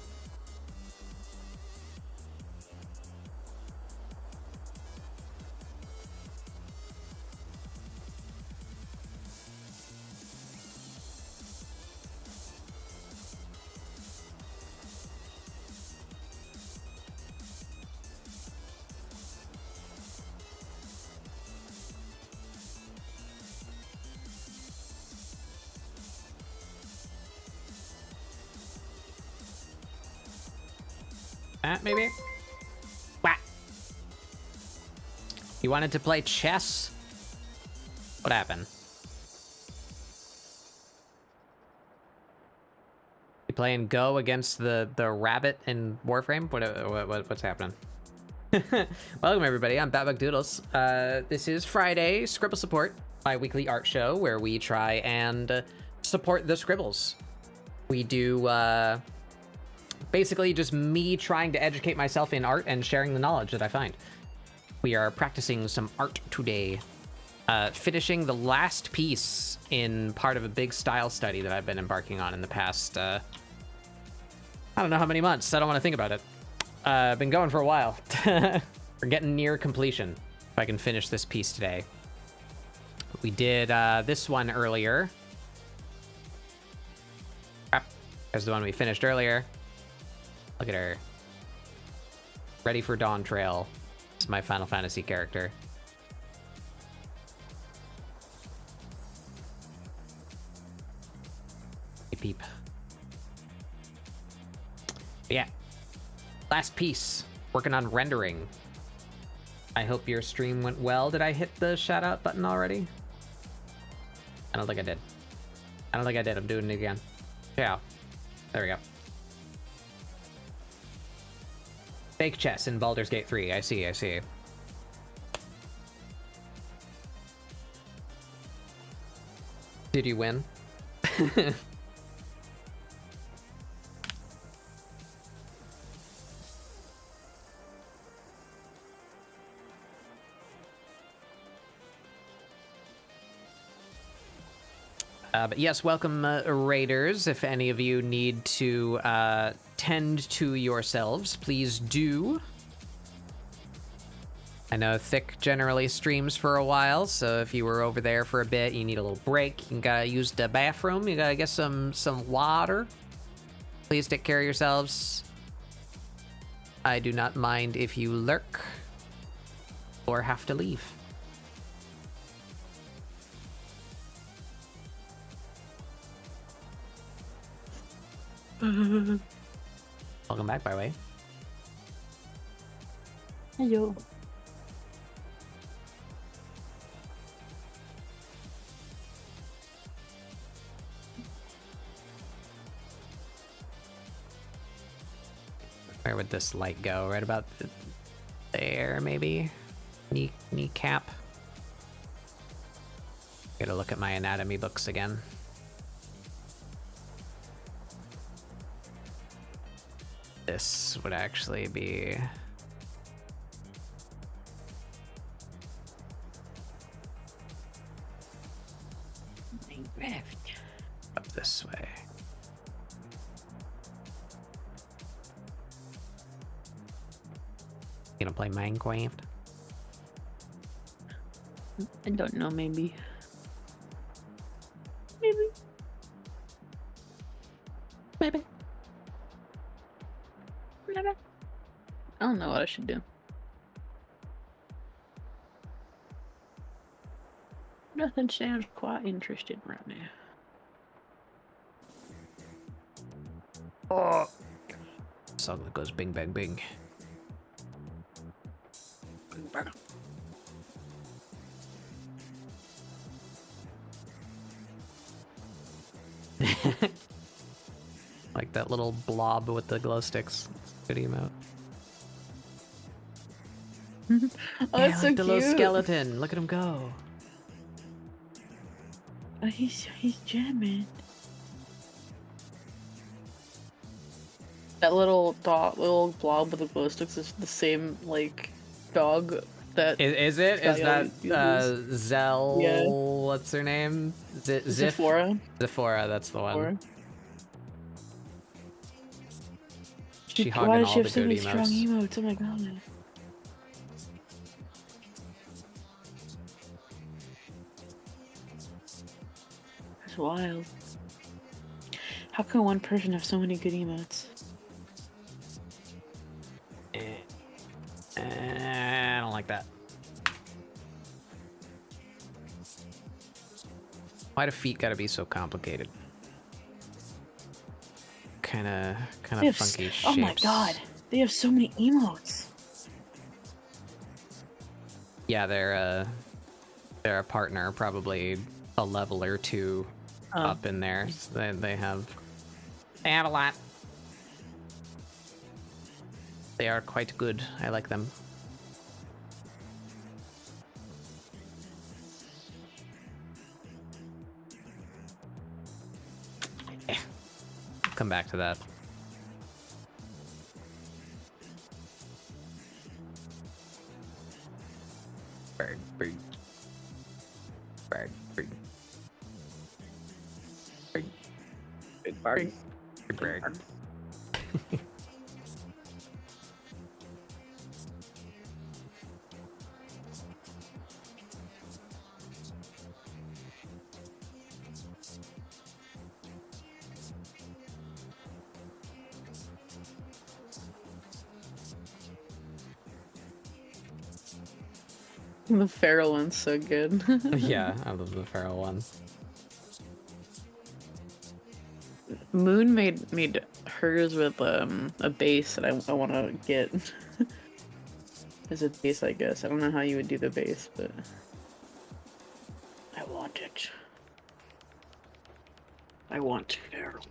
Speaker 1: Maybe? Whack. You wanted to play chess? What happened? You playing Go against the rabbit in Warframe? What's happening? Welcome everybody, I'm Batbug Doodles. This is Friday ScribbleSupport, my weekly art show where we try and support the scribbles. We do basically just me trying to educate myself in art and sharing the knowledge that I find. We are practicing some art today. Finishing the last piece in part of a big style study that I've been embarking on in the past, I don't know how many months. I don't want to think about it. I've been going for a while. We're getting near completion. If I can finish this piece today. We did this one earlier. There's the one we finished earlier. Look at her. Ready for Dawn Trail. It's my Final Fantasy character. Hey, peep. But yeah. Last piece. Working on rendering. I hope your stream went well. Did I hit the shout out button already? I don't think I did. I don't think I did. I'm doing it again. Ciao. There we go. Fake chess in Baldur's Gate 3. I see, I see. Did you win? But yes, welcome raiders. If any of you need to tend to yourselves, please do. I know Thick generally streams for a while, so if you were over there for a bit, you need a little break, you gotta use the bathroom, you gotta get some water. Please take care of yourselves. I do not mind if you lurk or have to leave. Welcome back, by the way.
Speaker 7: Hello.
Speaker 1: Where would this light go? Right about there, maybe? Kneecap. Gotta look at my anatomy books again. This would actually be... up this way. You gonna play Minecraft?
Speaker 7: I don't know, maybe. Maybe. Maybe. Maybe. I don't know what I should do. Nothing sounds quite interesting right now.
Speaker 1: Oh! Song that goes bing bang bing. Bing bang. Like that little blob with the glow sticks. Good emote.
Speaker 7: Oh, that's so
Speaker 1: the
Speaker 7: cute.
Speaker 1: little skeleton. Look at him go.
Speaker 7: Oh, he's jamming. That little dot, little blob with the glow sticks is the same like dog that.
Speaker 1: Is it? Is that
Speaker 7: uses.
Speaker 1: Zell?
Speaker 7: Yeah.
Speaker 1: What's her name? Ziff?
Speaker 7: Zephora.
Speaker 1: Zephora, that's the one.
Speaker 7: Zephora.
Speaker 1: She
Speaker 7: Why
Speaker 1: hogging
Speaker 7: does
Speaker 1: all
Speaker 7: she
Speaker 1: the
Speaker 7: have so
Speaker 1: good
Speaker 7: many strong
Speaker 1: emotes.
Speaker 7: emotes? Oh my god. That's wild. How can one person have so many good emotes?
Speaker 1: I don't like that. Why do feet gotta be so complicated? Kinda
Speaker 7: They have
Speaker 1: funky shapes.
Speaker 7: Oh my god. They have so many emotes.
Speaker 1: Yeah, they're a partner, probably a level or two up in there. So they have a lot. They are quite good. I like them. Come back to that. Bird, bird. Bird, bird. Bird. Good bird. Good bird.
Speaker 7: The feral one's so good.
Speaker 1: Yeah, I love the feral one.
Speaker 7: Moon made hers with a base that I want to get as a base, I guess. I don't know how you would do the base, but I want it. I want feral.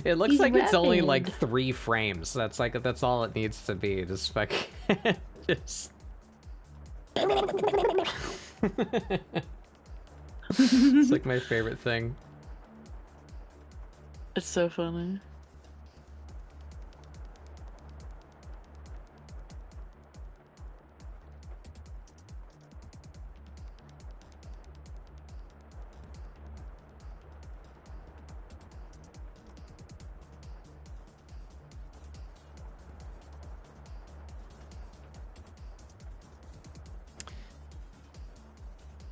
Speaker 1: It looks
Speaker 7: He's
Speaker 1: like it's only
Speaker 7: rapping.
Speaker 1: like 3 frames. That's all it needs to be. Just fucking just. It's like my favorite thing.
Speaker 7: It's so funny.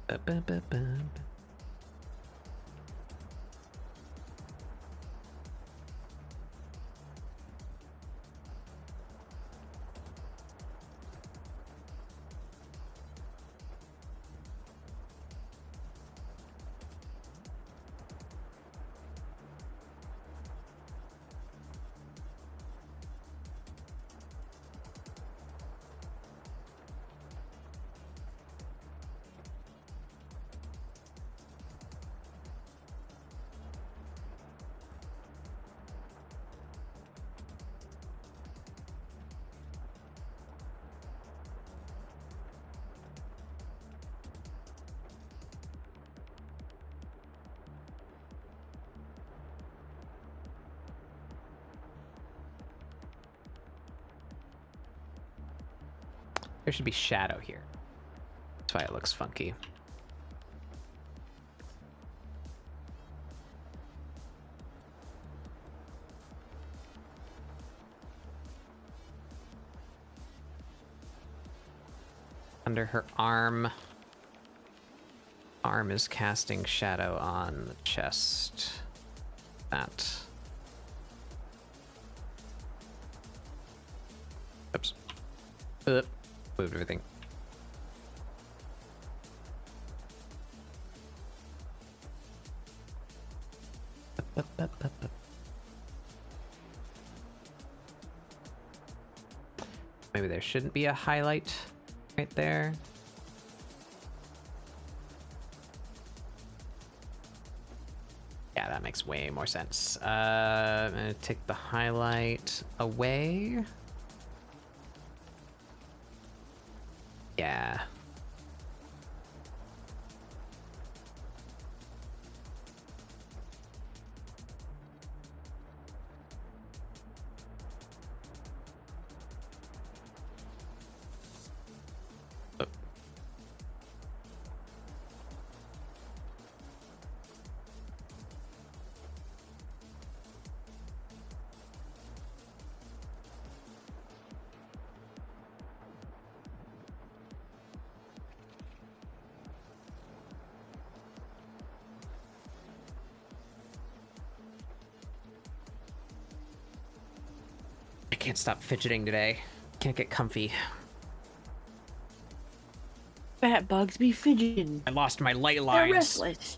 Speaker 1: Ba-ba-ba-ba. There should be shadow here. That's why it looks funky. Under her arm. Arm is casting shadow on the chest. That. Oops. Moved everything. Maybe there shouldn't be a highlight right there. Yeah, Yeah, that makes way more sense. I'm gonna take the highlight away. Yeah. Oh. I can't stop fidgeting today. Can't get comfy.
Speaker 7: Fat bugs be fidgeting.
Speaker 1: I lost my light
Speaker 7: They're
Speaker 1: lines.
Speaker 7: restless.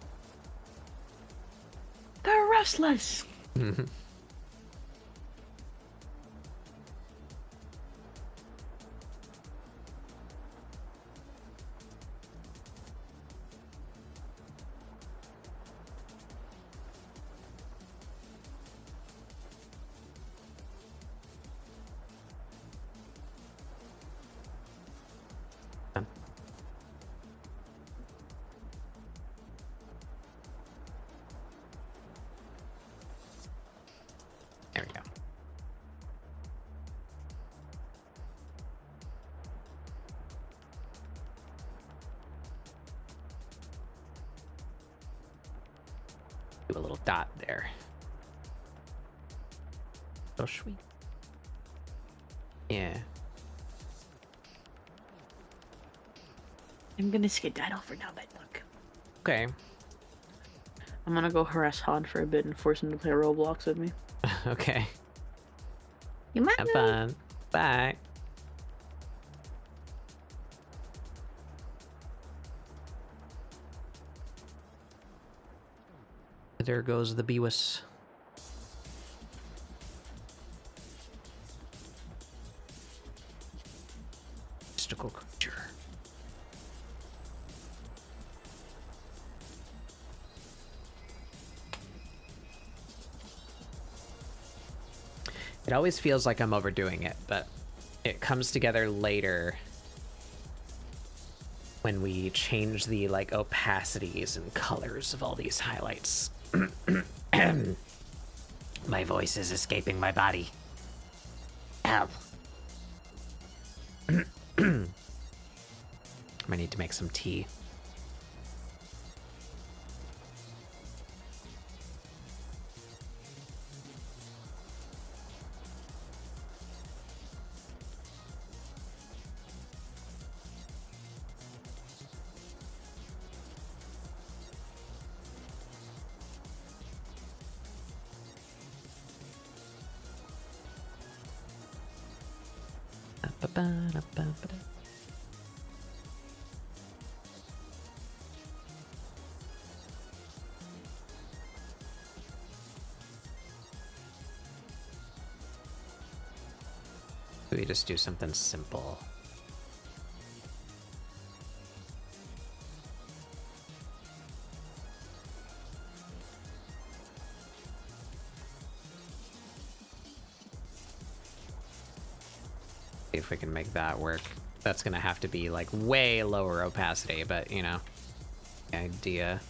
Speaker 7: They're restless.
Speaker 1: There we go. Do a little dot there. So sweet. Yeah.
Speaker 7: I'm gonna skedaddle for now, bedbug.
Speaker 1: Okay.
Speaker 7: I'm gonna go harass Han for a bit and force him to play Roblox with me.
Speaker 1: Okay.
Speaker 7: You might
Speaker 1: Have fun. Bye. There goes the Beavis. Mystical creature. It always feels like I'm overdoing it, but it comes together later when we change the like opacities and colors of all these highlights. My voice is escaping my body. Help. I need to make some tea. We just do something simple. See if we can make that work. That's gonna have to be like way lower opacity, but you know, the idea.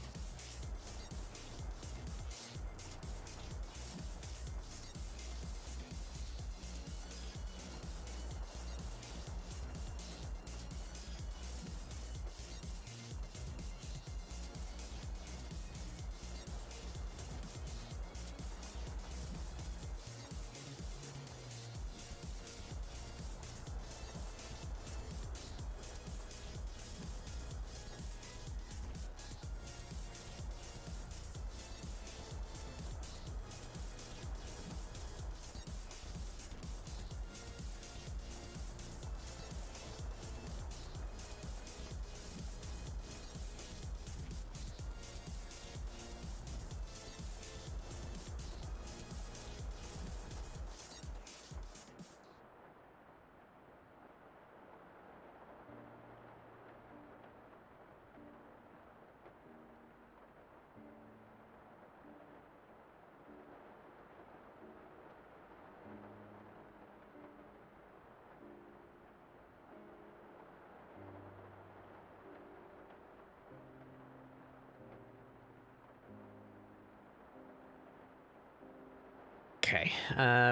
Speaker 1: Okay,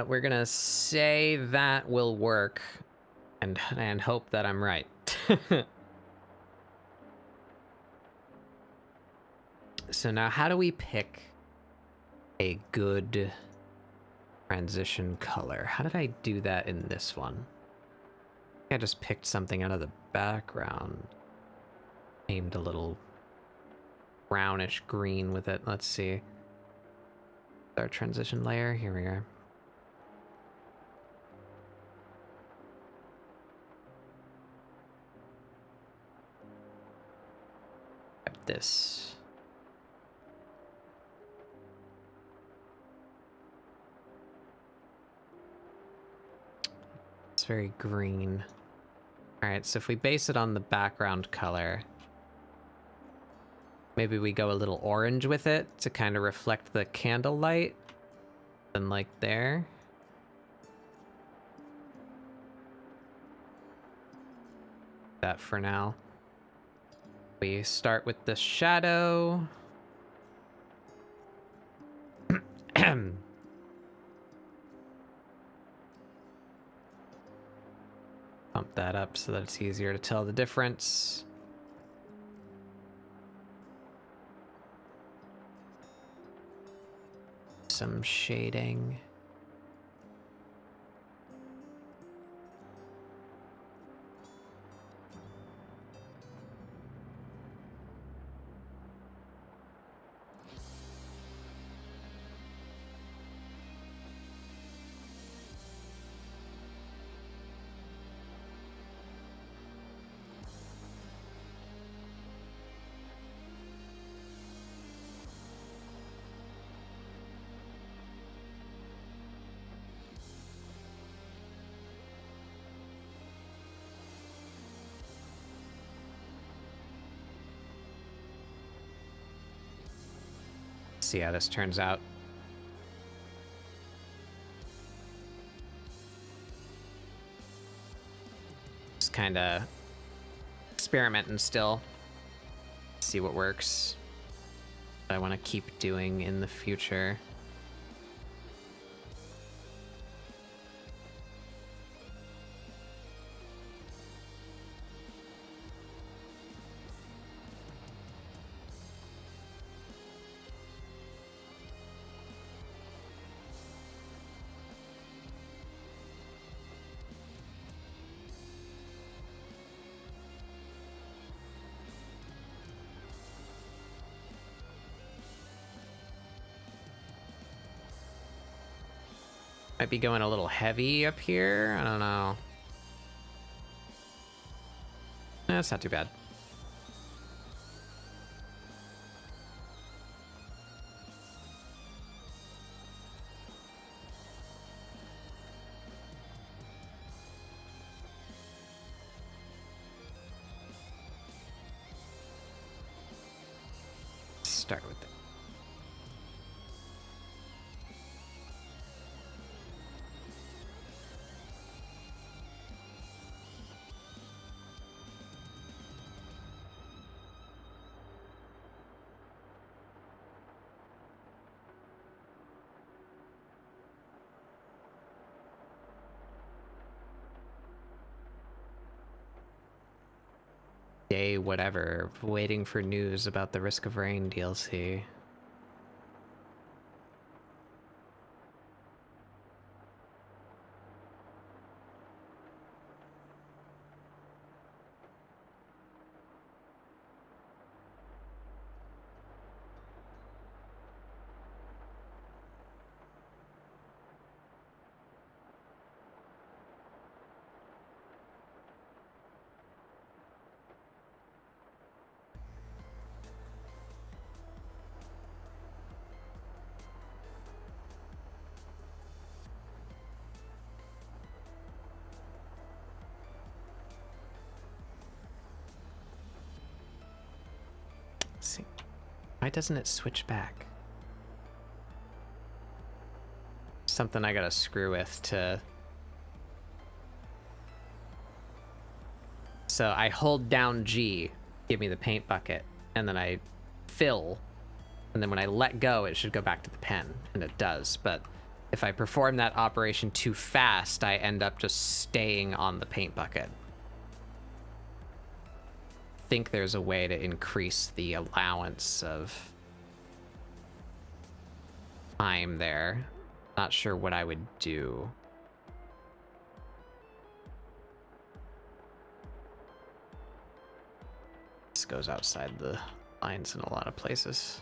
Speaker 1: we're gonna say that will work, and hope that I'm right. So now, how do we pick a good transition color? How did I do that in this one? I just picked something out of the background, aimed a little brownish green with it. Let's see. Our transition layer, here we are. This. It's very green. All right, so if we base it on the background color, maybe we go a little orange with it to kind of reflect the candlelight. And like there. That for now. We start with the shadow. Pump that up so that it's easier to tell the difference. Some shading. See how this turns out. Just kind of experimenting still. See what works. What I want to keep doing in the future. Might be going a little heavy up here. I don't know. That's not too bad. Start with it. Day whatever, waiting for news about the Risk of Rain DLC. See, why doesn't it switch back? Something I gotta screw with to... So I hold down G, give me the paint bucket, and then I fill, and then when I let go, it should go back to the pen, and it does, but If I perform that operation too fast, I end up just staying on the paint bucket. I think there's a way to increase the allowance of time there. Not sure what I would do. This goes outside the lines in a lot of places.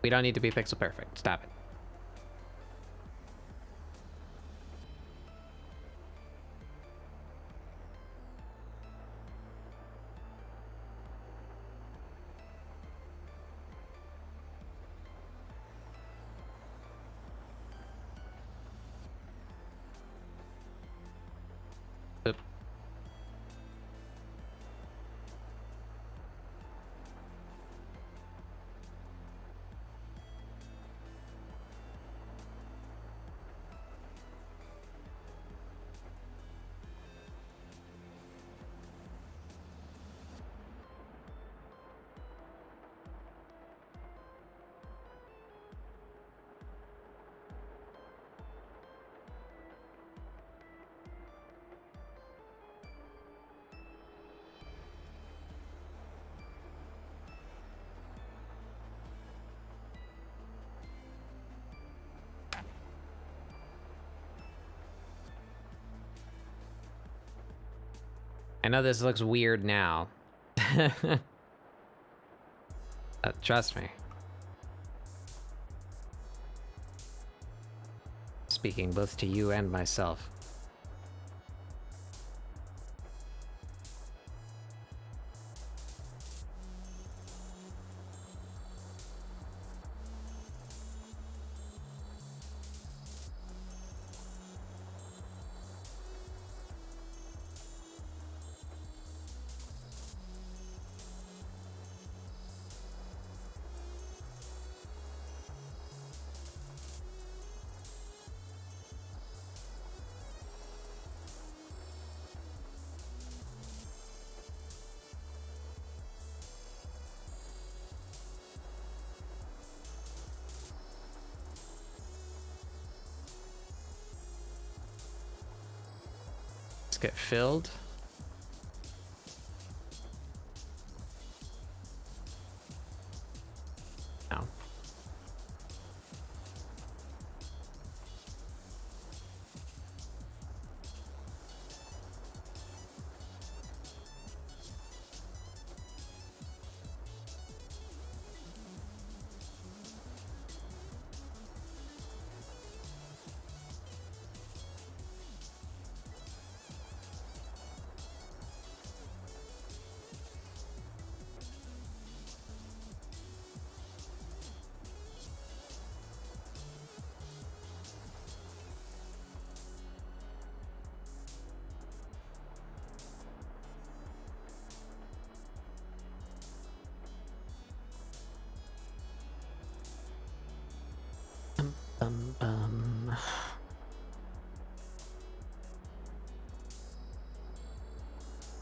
Speaker 1: We don't need to be pixel perfect. Stop it. Oop. I know this looks weird now. Trust me. Speaking both to you and myself. Get filled. No.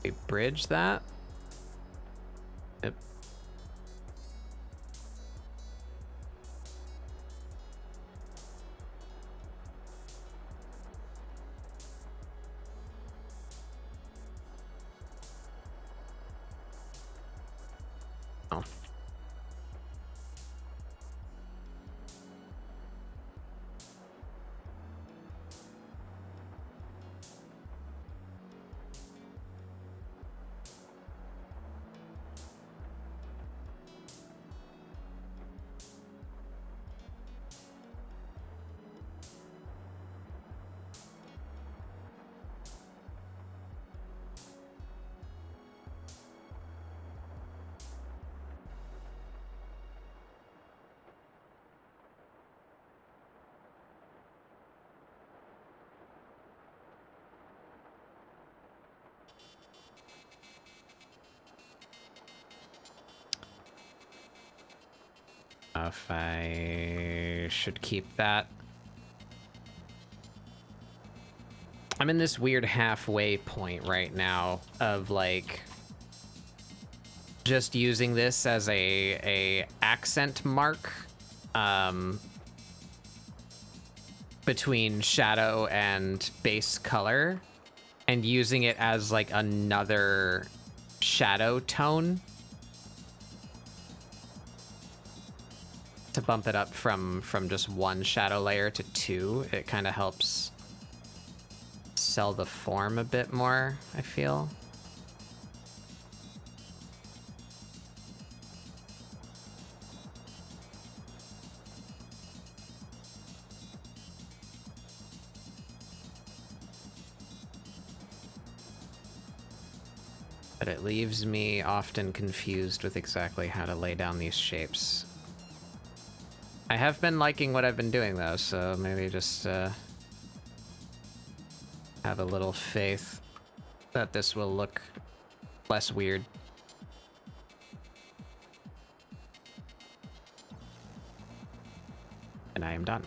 Speaker 1: We bridge that. Yep. Oh. If I should keep that. I'm in this weird halfway point right now of like just using this as a accent mark between shadow and base color, and using it as like another shadow tone to bump it up from just one shadow layer to two. It kind of helps sell the form a bit more, I feel. But it leaves me often confused with exactly how to lay down these shapes. I have been liking what I've been doing though, so maybe just have a little faith that this will look less weird. And I am done.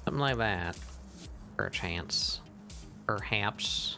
Speaker 1: Something like that. Perchance. Perhaps.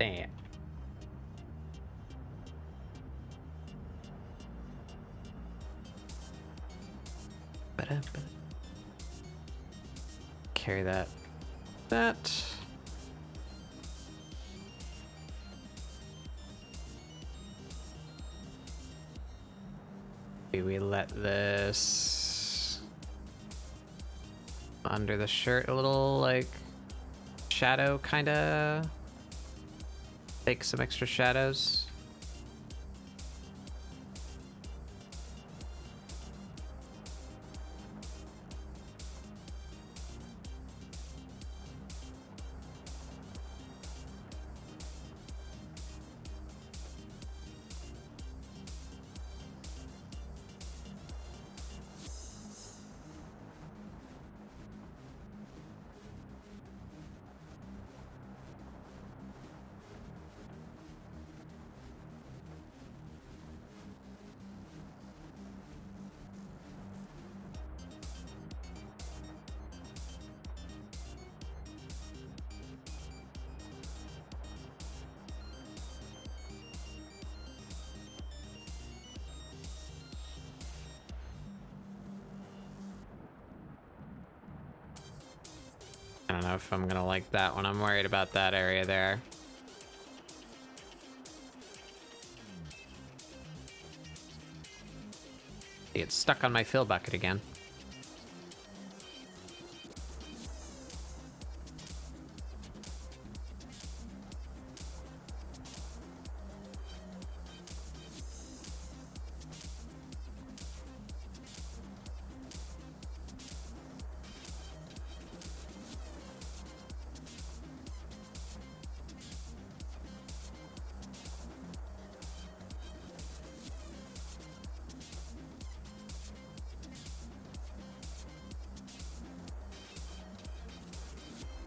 Speaker 1: Damn. Carry that. Maybe we let this under the shirt a little, like, shadow kind of. Take some extra shadows. don't know if I'm gonna like that one. I'm worried about that area there. It's stuck on my fill bucket again.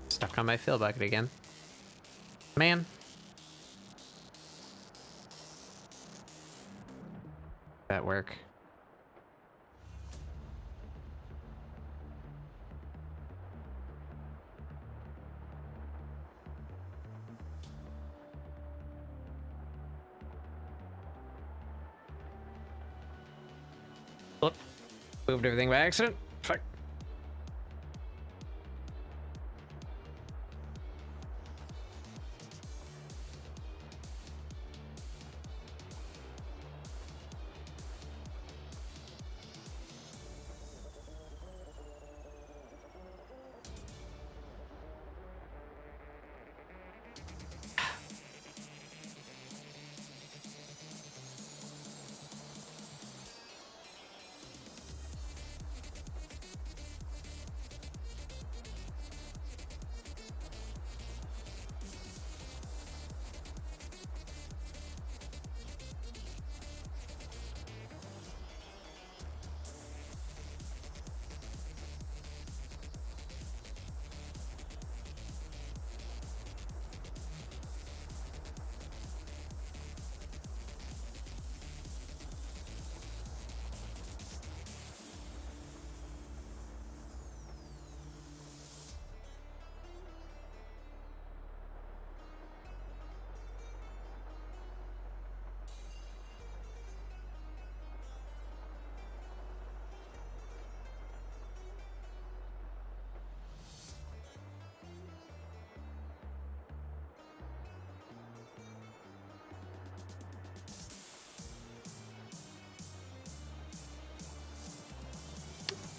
Speaker 1: Stuck on my fill bucket again. Man. That work. Oop. Moved everything by accident. Fuck.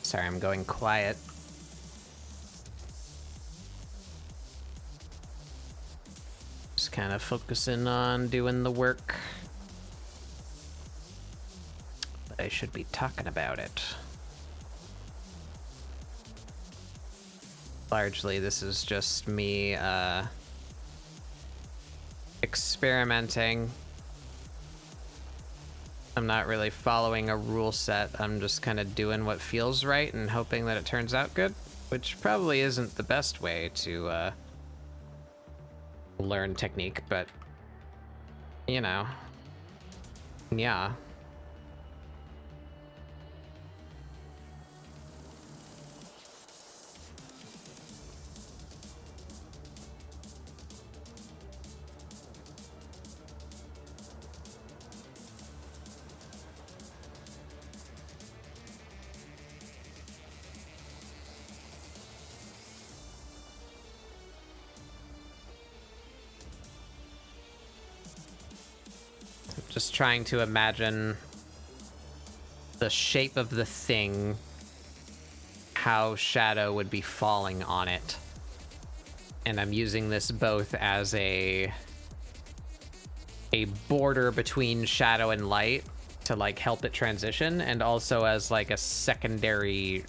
Speaker 1: Sorry, I'm going quiet. Just kind of focusing on doing the work. But I should be talking about it. Largely, this is just me experimenting. I'm not really following a rule set. I'm just kind of doing what feels right and hoping that it turns out good, which probably isn't the best way to learn technique, but you know, yeah. Just trying to imagine the shape of the thing, how shadow would be falling on it. And I'm using this both as a border between shadow and light to like help it transition, and also as like a secondary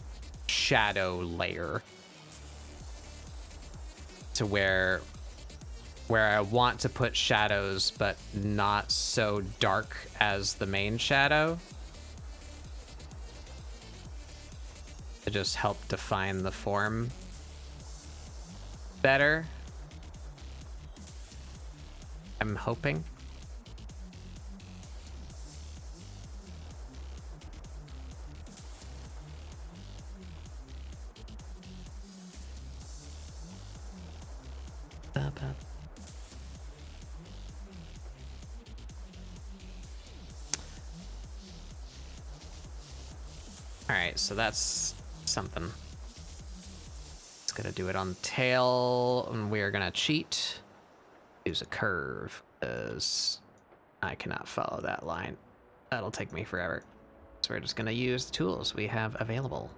Speaker 1: shadow layer to where I want to put shadows, but not so dark as the main shadow, to just help define the form better. I'm hoping. Alright, so that's something. Let's Gonna do it on the tail, and we are gonna cheat. Use a curve, because I cannot follow that line. That'll take me forever. So we're just gonna use the tools we have available.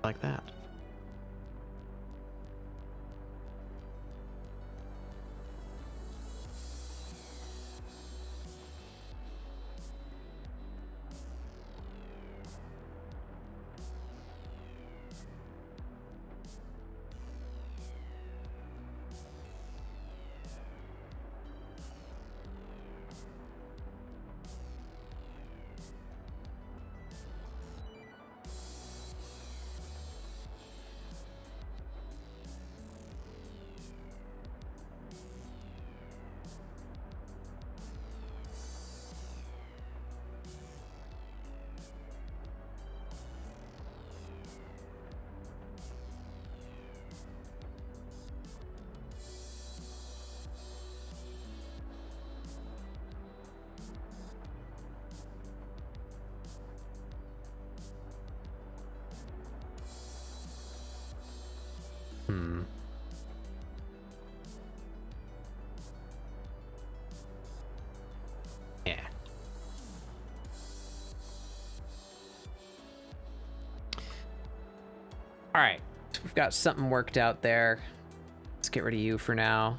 Speaker 1: Like that. Yeah. All right, so we've got something worked out there. Let's get rid of you for now.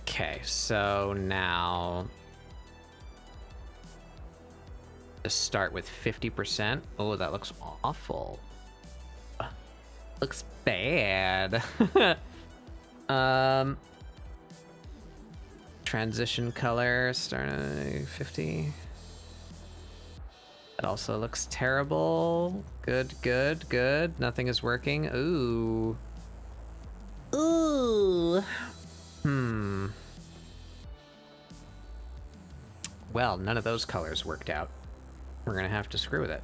Speaker 1: Okay, so now just start with 50%. Oh, that looks awful. Looks bad. Transition color, start at 50. That also looks terrible. Good, good, good. Nothing is working. Ooh.
Speaker 2: Ooh.
Speaker 1: Well, none of those colors worked out. We're gonna have to screw with it.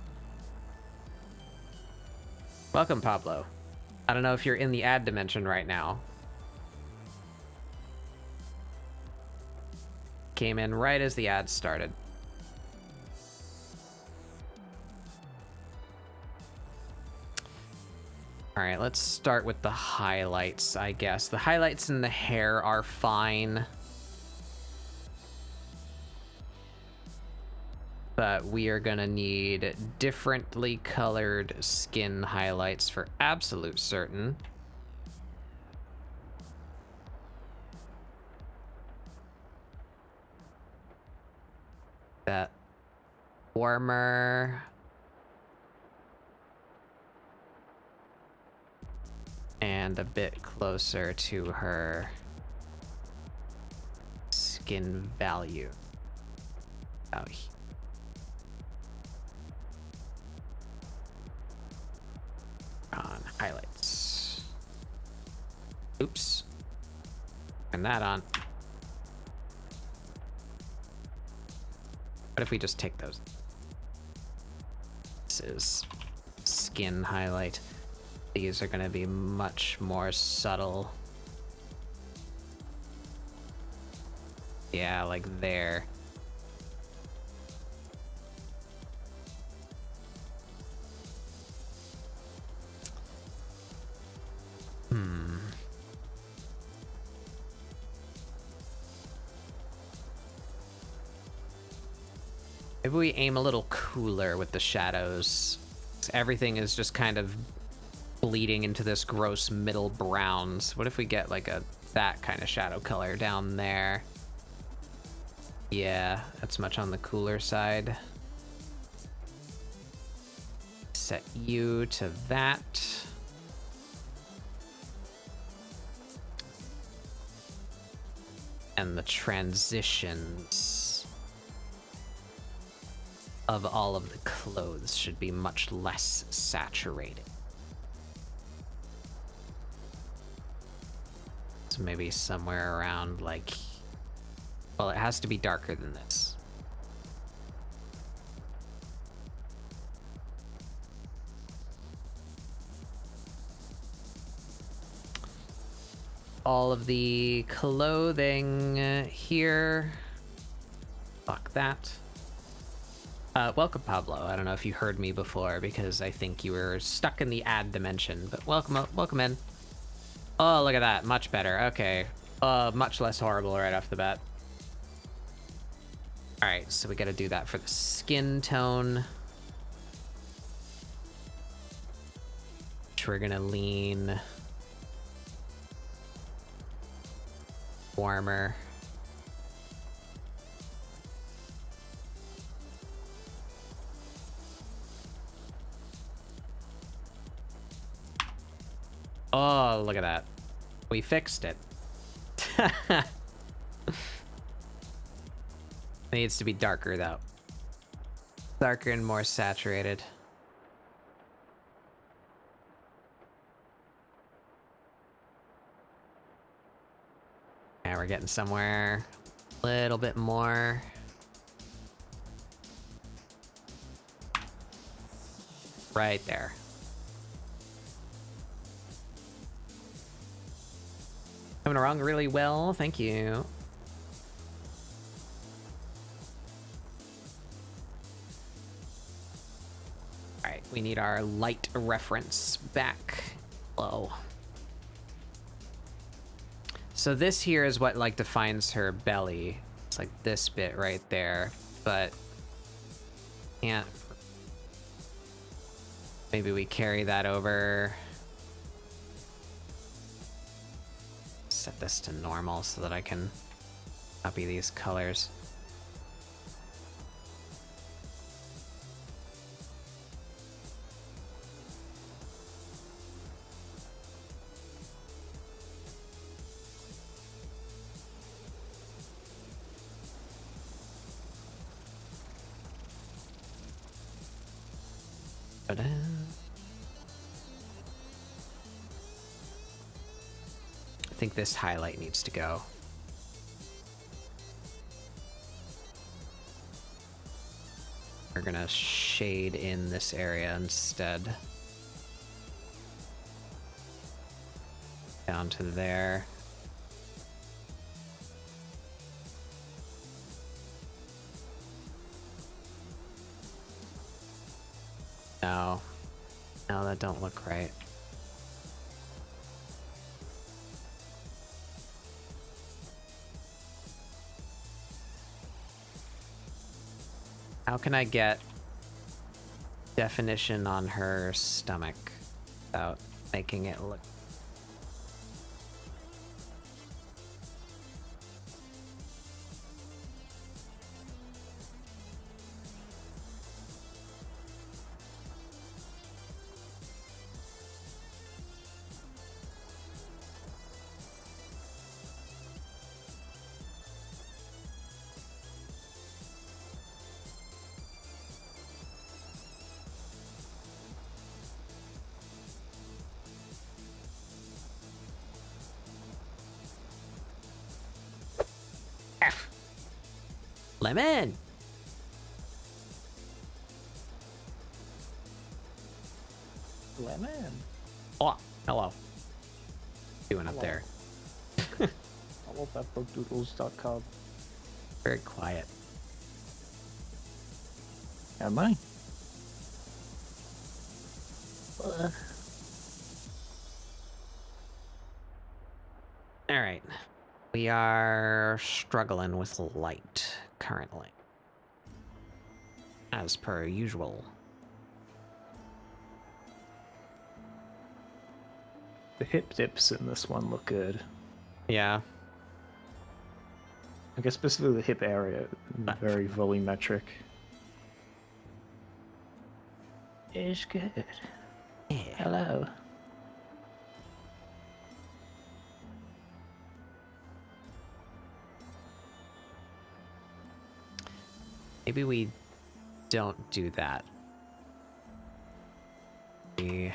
Speaker 1: Welcome, Pablo. I don't know if you're in the ad dimension right now. Came in right as the ad started. All right, let's start with the highlights, I guess. The highlights in the hair are fine. But we are gonna need differently colored skin highlights for absolute certain. That warmer and a bit closer to her skin value. Oh, on highlights. Oops. Turn that on. What if we just take those? This is skin highlight. These are going to be much more subtle. Yeah, like there. Maybe we aim a little cooler with the shadows. Everything is just kind of bleeding into this gross middle browns. What if we get like that kind of shadow color down there? Yeah, that's much on the cooler side. Set you to that. And the transitions of all of the clothes should be much less saturated. So maybe somewhere around like, well, it has to be darker than this. all of the clothing here. Fuck that. Welcome, Pablo. I don't know if you heard me before because I think you were stuck in the ad dimension, but welcome in. Oh, look at that. Much better. Okay. Much less horrible right off the bat. All right, so we got to do that for the skin tone. Which we're gonna lean warmer. Oh, look at that. We fixed it. It needs to be darker, though. Darker and more saturated. Yeah, we're getting somewhere. A little bit more. Right there. Coming along really well, thank you. Alright, we need our light reference back low. So this here is what like defines her belly. It's like this bit right there, but can't. Maybe we carry that over. Set this to normal so that I can copy these colors. Ta-da. I think this highlight needs to go. We're gonna shade in this area instead. Down to there. No. No, that don't look right. How can I get definition on her stomach without making it look... Lemon!
Speaker 5: Lemon.
Speaker 1: Oh, hello. Doing up there.
Speaker 5: I love that bugdoodles.com.
Speaker 1: Very quiet.
Speaker 5: Am I?
Speaker 1: All right. We are struggling with light currently. As per usual.
Speaker 5: The hip dips in this one look good.
Speaker 1: Yeah.
Speaker 5: I guess specifically the hip area, very volumetric. Is good.
Speaker 1: Yeah.
Speaker 5: Hello.
Speaker 1: Maybe we don't do that. We...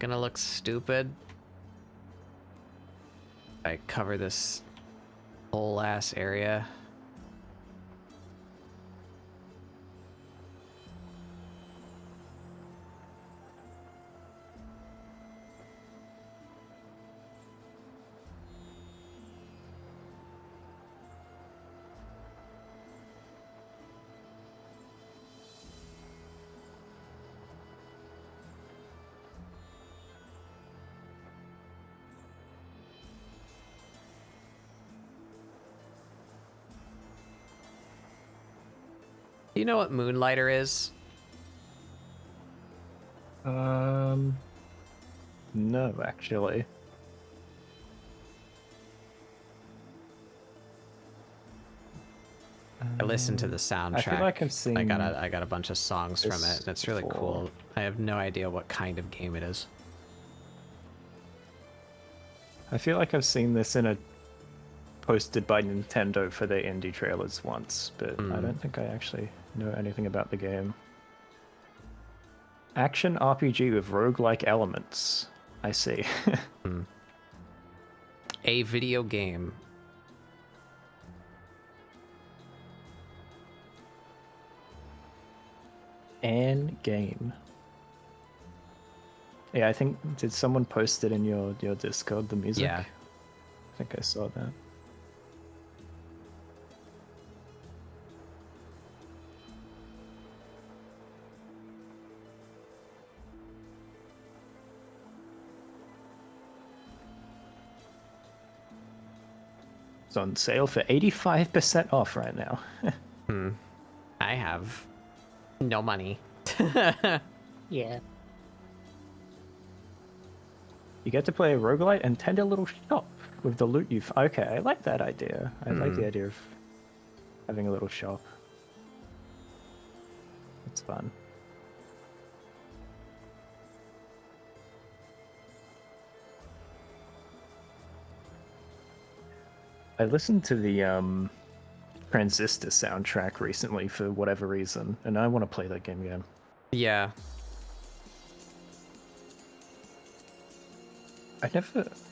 Speaker 1: gonna look stupid? I cover this whole ass area. Do you know what Moonlighter is?
Speaker 8: No, actually.
Speaker 1: I listened to the soundtrack.
Speaker 8: I feel like I've seen.
Speaker 1: I got a bunch of songs from
Speaker 8: this
Speaker 1: it. It's really
Speaker 8: before.
Speaker 1: cool. I have no idea what kind of game it is.
Speaker 8: I feel like I've seen this in a posted by Nintendo for their indie trailers once, but I don't think I actually know anything about the game. Action RPG with roguelike elements. I see.
Speaker 1: A video game.
Speaker 8: And game. Yeah, I think, did someone post it in your Discord, the music?
Speaker 1: Yeah.
Speaker 8: I think I saw that. It's on sale for 85% off right now.
Speaker 1: I have no money.
Speaker 2: Yeah.
Speaker 8: You get to play a roguelite and tend a little shop with the loot you've... Okay, I like that idea. I like the idea of having a little shop. It's fun. I listened to the Transistor soundtrack recently for whatever reason, and I want to play that game again.
Speaker 1: Yeah.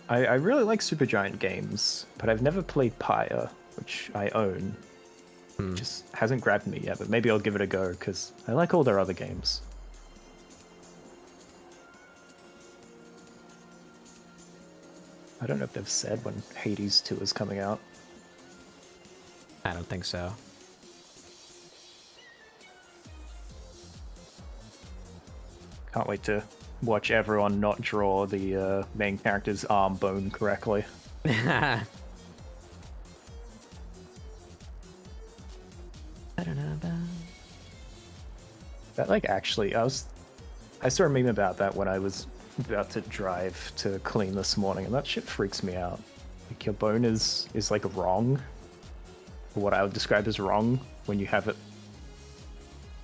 Speaker 8: I really like Supergiant games, but I've never played Pyre, which I own. Just hasn't grabbed me yet, but maybe I'll give it a go, because I like all their other games. I don't know if they've said when Hades 2 is coming out.
Speaker 1: I don't think so.
Speaker 8: Can't wait to watch everyone not draw the main character's arm bone correctly. That like actually, I saw a meme about that when I was about to drive to clean this morning, and that shit freaks me out. Like your bone is like wrong, or what I would describe as wrong when you have it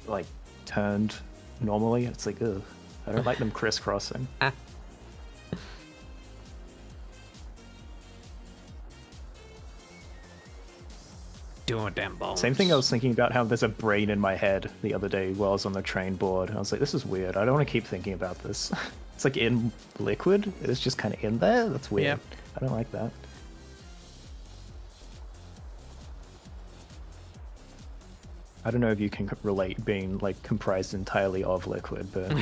Speaker 8: like turned normally. It's like, ugh, I don't like them crisscrossing.
Speaker 1: Doing damn bones.
Speaker 8: Same thing I was thinking about how there's a brain in my head the other day while I was on the train board. I was like, this is weird. I don't want to keep thinking about this. It's like in liquid. It's just kind of in there. That's weird.
Speaker 1: Yep.
Speaker 8: I don't like that. I don't know if you can relate being like comprised entirely of liquid, but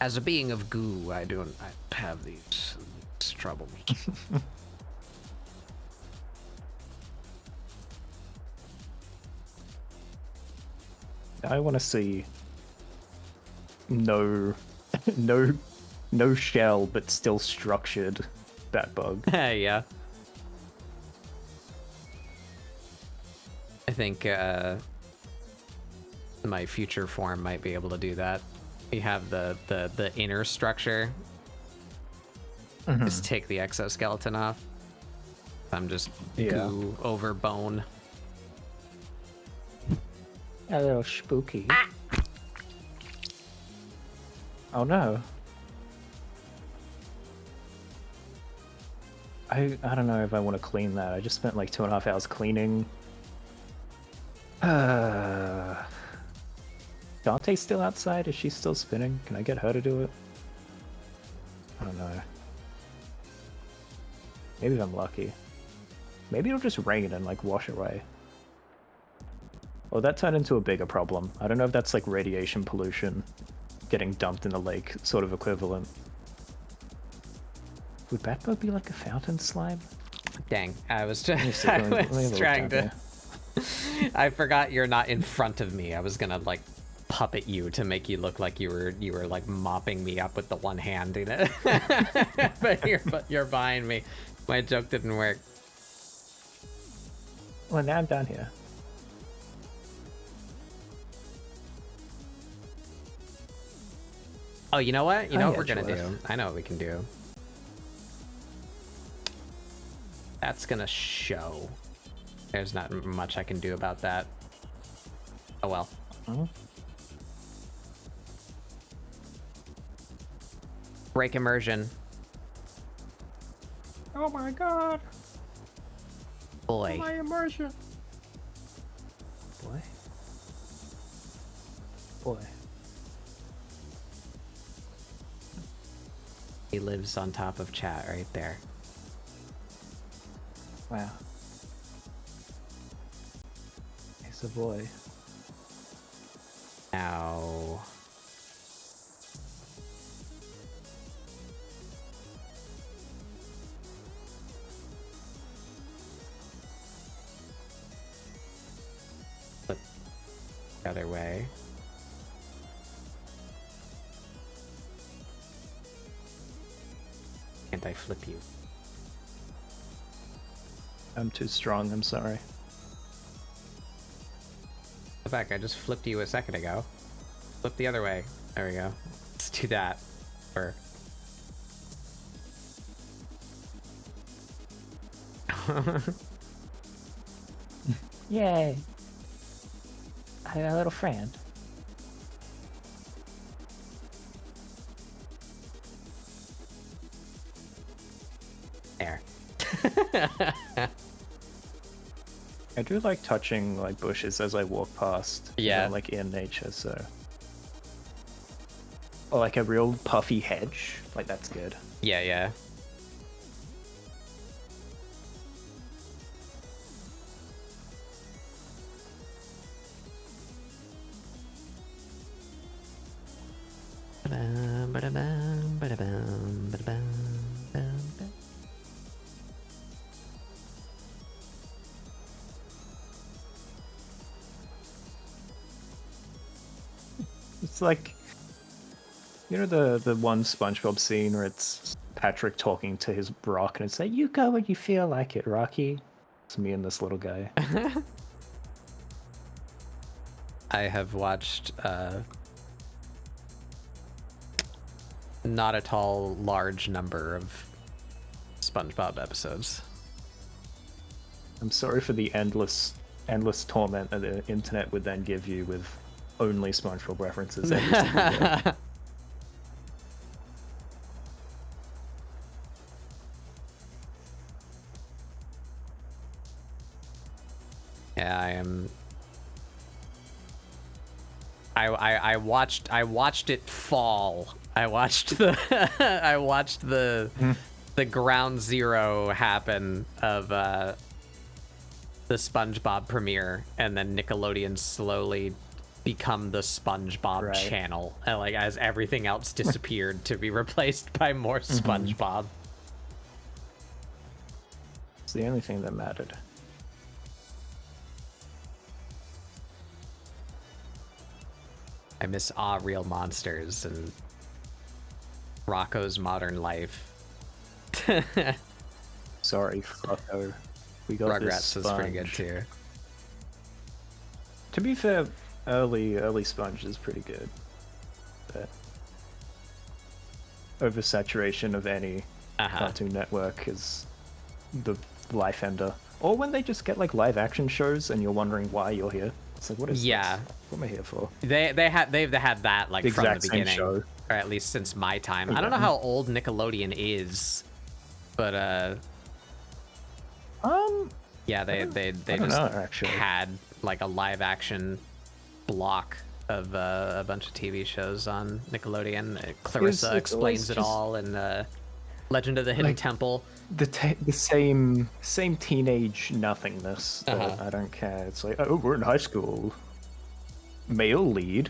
Speaker 1: As a being of goo, I have these troubles.
Speaker 8: I want to see no shell but still structured bat bug.
Speaker 1: Yeah. I think my future form might be able to do that. We have the inner structure. Just take the exoskeleton off. I'm just goo over bone.
Speaker 8: A little spooky. Oh no. I don't know if I want to clean that. I just spent like 2.5 hours cleaning. Felt Dante still outside? Is she still spinning? Can I get her to do it? I don't know. Maybe if I'm lucky. Maybe it'll just rain and like wash away. Oh, that turned into a bigger problem. I don't know if that's like radiation pollution getting dumped in the lake, sort of equivalent. Would Batbo be like a fountain slime?
Speaker 1: Dang, I was
Speaker 8: Let me see, let me have a look
Speaker 1: trying
Speaker 8: down
Speaker 1: to.
Speaker 8: here.
Speaker 1: I forgot you're not in front of me. I was gonna like puppet you to make you look like you were like mopping me up with the one hand, you know. but you're behind me. My joke didn't work.
Speaker 8: Well, now I'm down here.
Speaker 1: Oh, you know what? You know
Speaker 8: Oh,
Speaker 1: what we're
Speaker 8: yeah,
Speaker 1: gonna
Speaker 8: sure.
Speaker 1: do? I know what we can do. That's gonna show. There's not much I can do about that. Oh well.
Speaker 8: Huh?
Speaker 1: Break immersion.
Speaker 8: Oh my god!
Speaker 1: Boy.
Speaker 8: My immersion! Boy. Boy.
Speaker 1: He lives on top of chat right there.
Speaker 8: Wow. He's a boy.
Speaker 1: Now. Flip the other way. Can't I flip you?
Speaker 8: I'm too strong, I'm sorry.
Speaker 1: Go back, I just flipped you a second ago. Flip the other way. There we go. Let's do that. Or...
Speaker 8: Yay! I have a little friend.
Speaker 1: There.
Speaker 8: I do like touching like bushes as I walk past.
Speaker 1: Yeah.
Speaker 8: Like in nature, so. Or like a real puffy hedge. Like that's good.
Speaker 1: Yeah, yeah. Ba-dum, ba-da-bum, ba-da-bum, ba-da-bum, bum,
Speaker 8: It's like, you know the one SpongeBob scene where it's Patrick talking to his rock and it's like, you go when you feel like it, Rocky. It's me and this little guy.
Speaker 1: I have watched not at all large number of SpongeBob episodes.
Speaker 8: I'm sorry for the endless torment that the internet would then give you with only SpongeBob references every single day.
Speaker 1: Yeah, I am. I watched it fall. I watched the the ground zero happen of the SpongeBob premiere, and then Nickelodeon slowly become the SpongeBob
Speaker 8: Right.
Speaker 1: channel, and like as everything else disappeared to be replaced by more SpongeBob.
Speaker 8: It's the only thing that mattered.
Speaker 1: I miss Real Monsters and Rocco's Modern Life.
Speaker 8: Sorry, Rocco. We got this
Speaker 1: Rugrats was pretty good
Speaker 8: Sponge.
Speaker 1: too.
Speaker 8: To be fair, early Sponge is pretty good. But oversaturation of any Cartoon Network is the life ender. Or when they just get like live action shows and you're wondering why you're here. It's like, what is
Speaker 1: Yeah.
Speaker 8: this? What am I here for?
Speaker 1: They've had that like
Speaker 8: The
Speaker 1: from the
Speaker 8: exact same
Speaker 1: beginning,
Speaker 8: show.
Speaker 1: or at least since my time. I don't know how old Nickelodeon is, but yeah, they
Speaker 8: I don't
Speaker 1: just
Speaker 8: know, actually.
Speaker 1: had like a live action block of a bunch of TV shows on Nickelodeon. Clarissa
Speaker 8: it's always
Speaker 1: explains it
Speaker 8: just-
Speaker 1: all in Legend of the Hidden
Speaker 8: Like-
Speaker 1: Temple.
Speaker 8: The same teenage nothingness that
Speaker 1: Uh-huh.
Speaker 8: I don't care. It's like, oh, we're in high school. Male lead,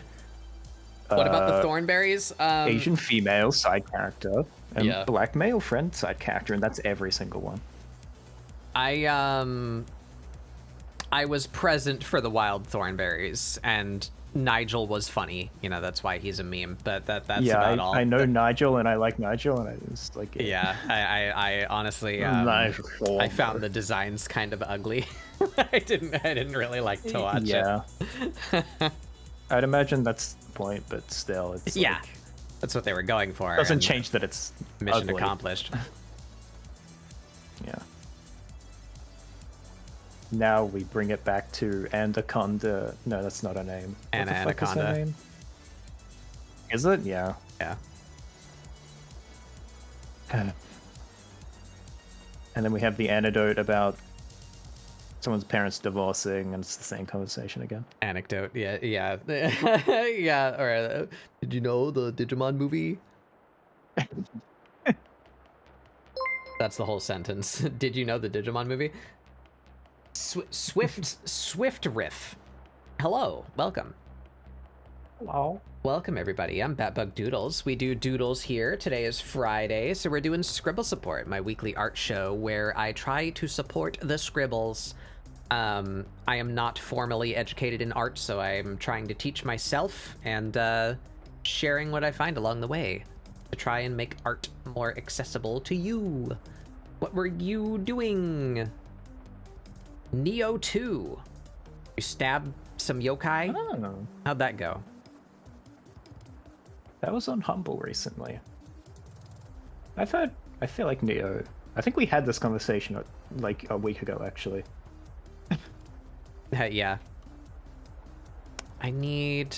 Speaker 1: What about the Thornberries?
Speaker 8: Asian female side character, and
Speaker 1: Yeah.
Speaker 8: black male friend side character, and that's every single one.
Speaker 1: I was present for the Wild Thornberries, and Nigel was funny. You know, that's why he's a meme. But that's about all.
Speaker 8: I know Nigel, and I like Nigel, and I just like it.
Speaker 1: Yeah, I honestly,
Speaker 8: Nigel.
Speaker 1: I found the designs kind of ugly. I didn't really like to watch
Speaker 8: Yeah. I'd imagine that's the point, but still, it's
Speaker 1: Yeah,
Speaker 8: like,
Speaker 1: that's what they were going for.
Speaker 8: doesn't
Speaker 1: and
Speaker 8: change that it's
Speaker 1: Mission
Speaker 8: ugly.
Speaker 1: accomplished.
Speaker 8: Yeah. Now we bring it back to Anaconda. No, that's not a name. What the fuck is her
Speaker 1: Anaconda.
Speaker 8: name? Is it? Yeah.
Speaker 1: Yeah.
Speaker 8: And then we have the anecdote about someone's parents divorcing, and it's the same conversation again.
Speaker 1: Anecdote. Yeah. Yeah. Or did you know the Digimon movie? That's the whole sentence. Did you know the Digimon movie? Swift Riff. Hello, welcome.
Speaker 8: Hello.
Speaker 1: Welcome everybody. I'm Batbug Doodles. We do doodles here. Today is Friday, so we're doing ScribbleSupport, my weekly art show where I try to support the scribbles. I am not formally educated in art, so I'm trying to teach myself and sharing what I find along the way to try and make art more accessible to you. What were you doing? Neo 2. You stab some yokai?
Speaker 8: Oh,
Speaker 1: How'd that go?
Speaker 8: that was on Humble recently. I feel like Neo. I think we had this conversation like a week ago, actually.
Speaker 1: Yeah. I need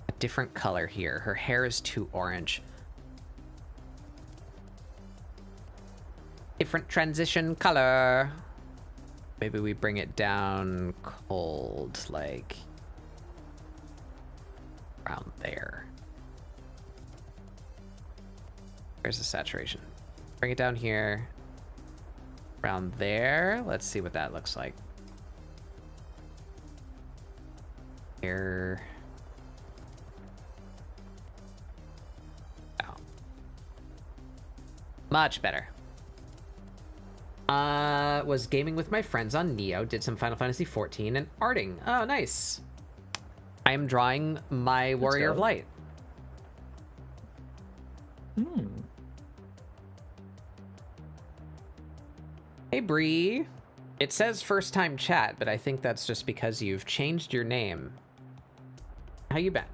Speaker 1: a different color here. Her hair is too orange. Different transition color. Maybe we bring it down cold, like around there. Where's the saturation? Bring it down here. Around there. Let's see what that looks like. Here. Oh. Much better. Was gaming with my friends on Neo, did some Final Fantasy XIV, and arting. Oh, nice. I am drawing my Warrior of
Speaker 8: go.
Speaker 1: Light. Hey, Bree. It says first time chat, but I think that's just because you've changed your name. How you been?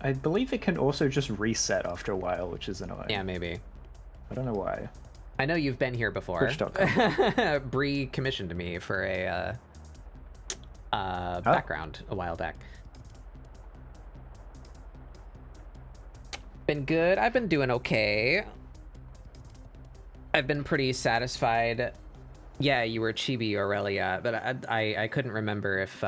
Speaker 8: I believe it can also just reset after a while, which is annoying.
Speaker 1: Yeah, maybe.
Speaker 8: I don't know why.
Speaker 1: I know you've been here before.
Speaker 8: Twitch.com.
Speaker 1: Bree commissioned me for a background a while back. Been good. I've been doing okay. I've been pretty satisfied. Yeah, you were Chibi Aurelia, but I couldn't remember if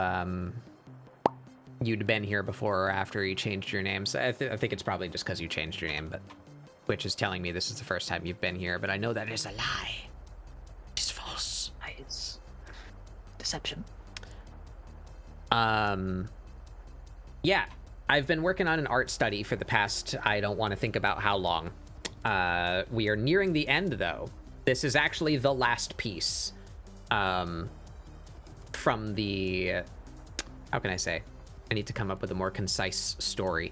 Speaker 1: you'd been here before or after you changed your name. So I think it's probably just because you changed your name, but Twitch is telling me this is the first time you've been here, but I know that is a lie. It's false.
Speaker 7: It's deception.
Speaker 1: Yeah, I've been working on an art study for the past, I don't want to think about how long. We are nearing the end, though. This is actually the last piece from the... How can I say? I need to come up with a more concise story.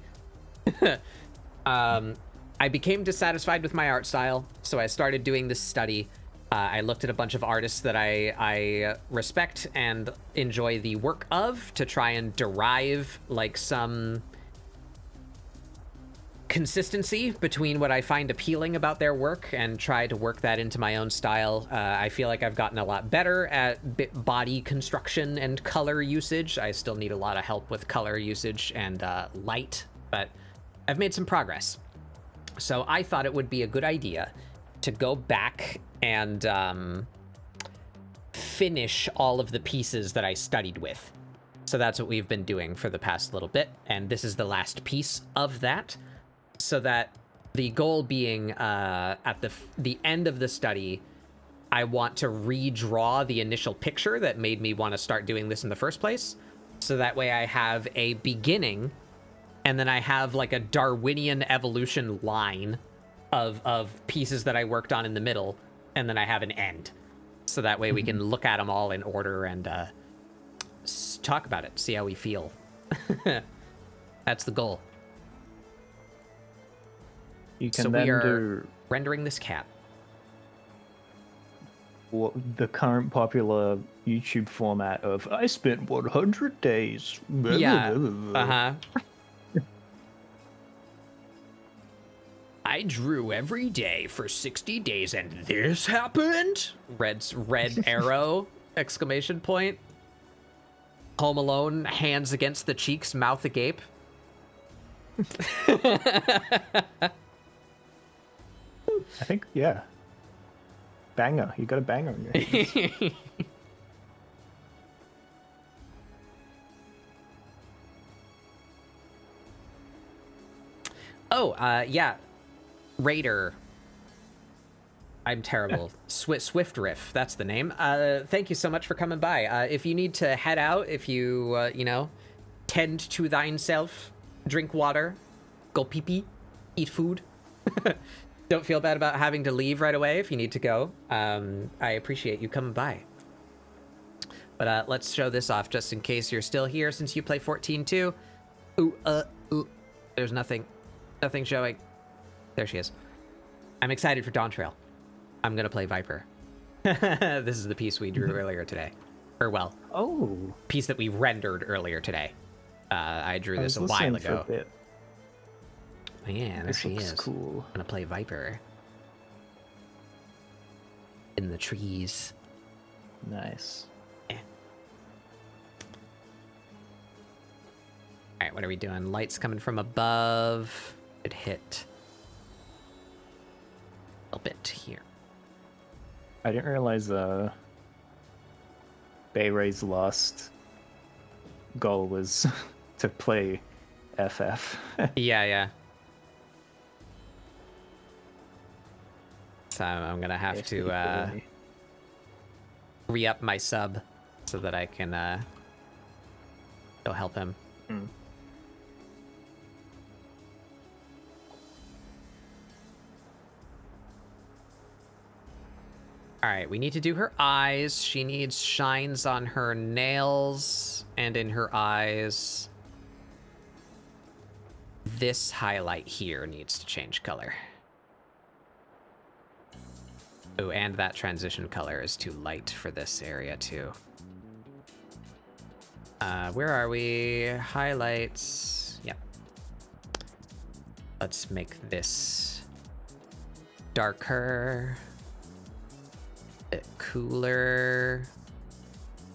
Speaker 1: I became dissatisfied with my art style, so I started doing this study. I looked at a bunch of artists that I respect and enjoy the work of to try and derive like some consistency between what I find appealing about their work and try to work that into my own style. I feel like I've gotten a lot better at body construction and color usage. I still need a lot of help with color usage and light, but I've made some progress. So I thought it would be a good idea to go back and finish all of the pieces that I studied with. So that's what we've been doing for the past little bit, and this is the last piece of that, so that the goal being at the end of the study, I want to redraw the initial picture that made me want to start doing this in the first place, so that way I have a beginning, and then I have like a Darwinian evolution line of pieces that I worked on in the middle, and then I have an end. So that way we can look at them all in order and talk about it, see how we feel. That's the goal.
Speaker 8: You can
Speaker 1: So
Speaker 8: then
Speaker 1: we are
Speaker 8: do
Speaker 1: rendering this cat.
Speaker 8: the current popular YouTube format of I spent 100 days.
Speaker 1: Yeah. Uh-huh. I drew every day for 60 days and this happened? Red arrow, exclamation point. Home Alone, hands against the cheeks, mouth agape.
Speaker 8: I think, yeah. Banger. You got a banger on your hands.
Speaker 1: Oh, yeah. Raider. I'm terrible. Swift Riff, that's the name. Thank you so much for coming by. If you need to head out, if you, tend to thyself, drink water, go pee-pee, eat food. Don't feel bad about having to leave right away if you need to go. I appreciate you coming by. But let's show this off just in case you're still here since you play 14 too. Ooh. There's nothing showing. There she is. I'm excited for Dawn Trail. I'm gonna play Viper. This is the piece we drew earlier today. Or, well, piece that we rendered earlier today. I drew this a while ago. Yeah, there she is.
Speaker 8: Cool.
Speaker 1: I'm gonna play Viper. In the trees.
Speaker 8: Nice.
Speaker 1: Yeah. Alright, what are we doing? Lights coming from above. It hit a little bit here.
Speaker 8: I didn't realize Bay Ray's last goal was to play FF.
Speaker 1: Yeah. So I'm gonna have to re-up my sub so that I can go help him. All right, we need to do her eyes. She needs shines on her nails and in her eyes. This highlight here needs to change color. Oh, and that transition color is too light for this area too. Where are we? Highlights. Yep. Let's make this darker. Bit cooler,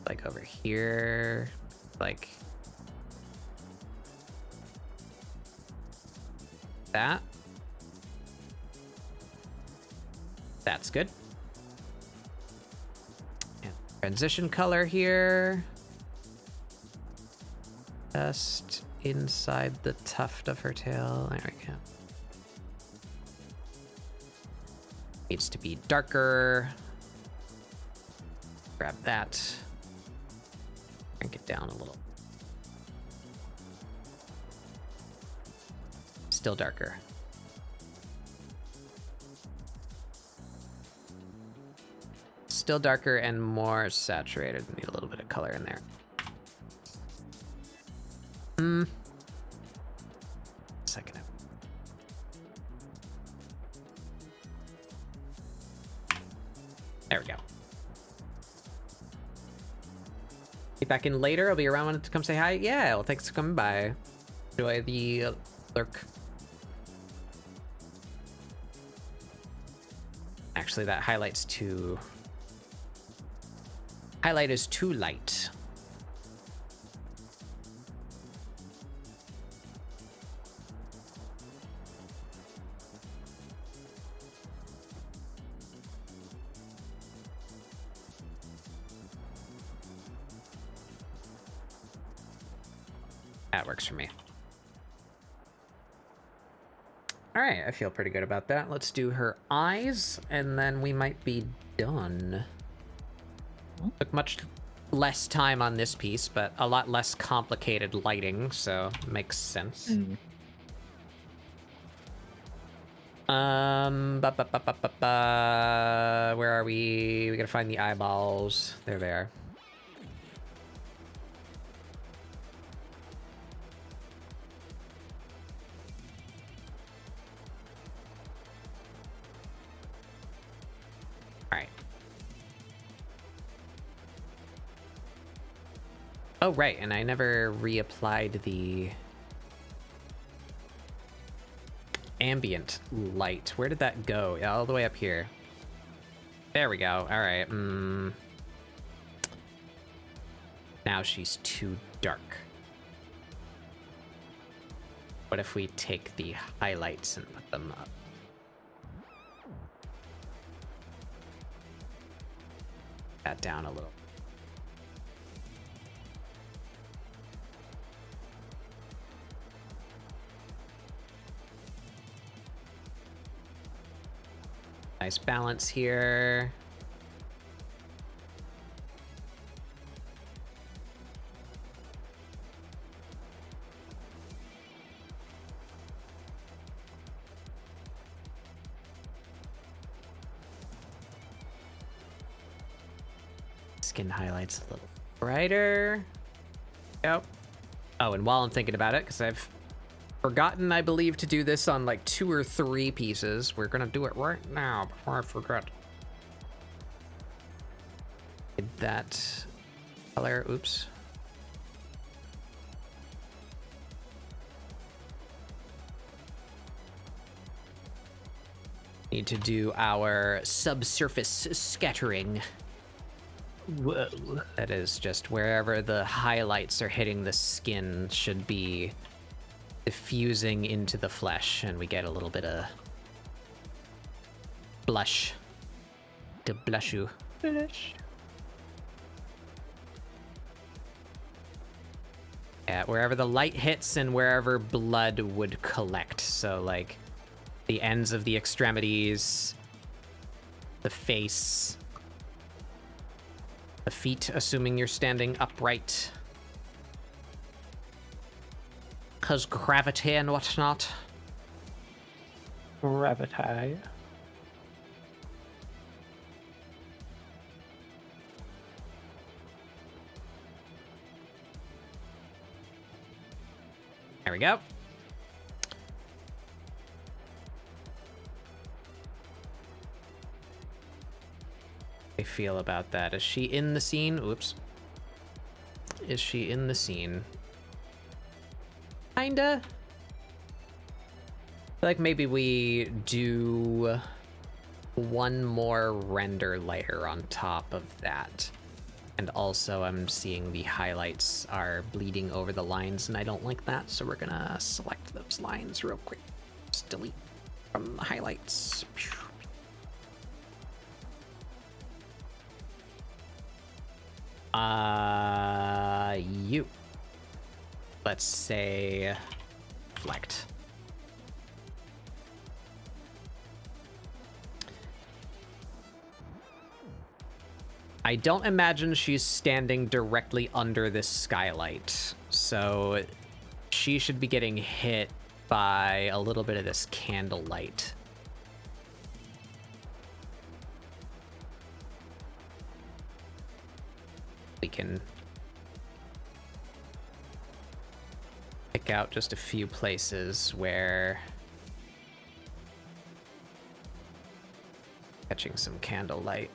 Speaker 1: like over here, like that. That's good. And transition color here, just inside the tuft of her tail. There we go. Needs to be darker. Grab that. Crank it down a little. Still darker. Still darker and more saturated. Need a little bit of color in there. Second. There we go. Get back in later. I'll be around when to come say hi. Yeah, well, thanks for coming by. Enjoy the lurk. Actually, that highlight is too light. That works for me. All right, I feel pretty good about that. Let's do her eyes, and then we might be done. Took much less time on this piece, but a lot less complicated lighting, so makes sense. Where are we? We gotta find the eyeballs. There they are. All right. Oh, right, and I never reapplied the ambient light. Where did that go? Yeah, all the way up here. There we go. All right. Now she's too dark. What if we take the highlights and put them up? That down a little. Nice balance here. Skin highlights a little brighter. Yep. Oh, and while I'm thinking about it, because I've forgotten, I believe, to do this on like 2 or 3 pieces. We're gonna do it right now before I forget. Did that color, oops. Need to do our subsurface scattering.
Speaker 8: Whoa.
Speaker 1: That is just wherever the highlights are hitting the skin should be diffusing into the flesh, and we get a little bit of blush to blush you. Yeah, wherever the light hits and wherever blood would collect. So like the ends of the extremities, the face, the feet, assuming you're standing upright. 'Cause gravity and whatnot.
Speaker 8: Gravity.
Speaker 1: There we go. How do you feel about that? Is she in the scene? Oops. Is she in the scene? Kinda. I feel like maybe we do one more render layer on top of that. And also I'm seeing the highlights are bleeding over the lines, and I don't like that, so we're gonna select those lines real quick. Just delete from the highlights. You. Let's say reflect. I don't imagine she's standing directly under this skylight, so she should be getting hit by a little bit of this candlelight. We can pick out just a few places where catching some candlelight.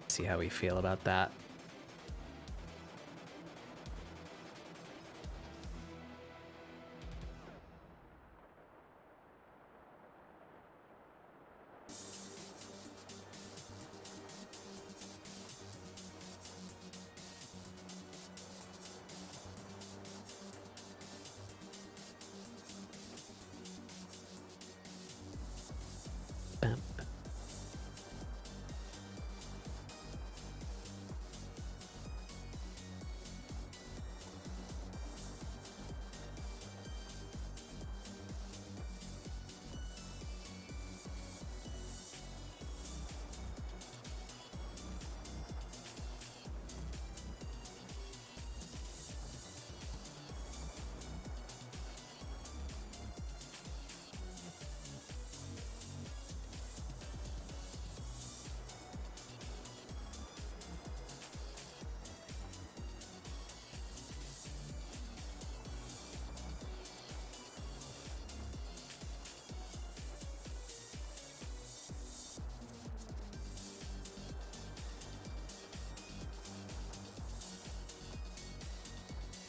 Speaker 1: See how we feel about that.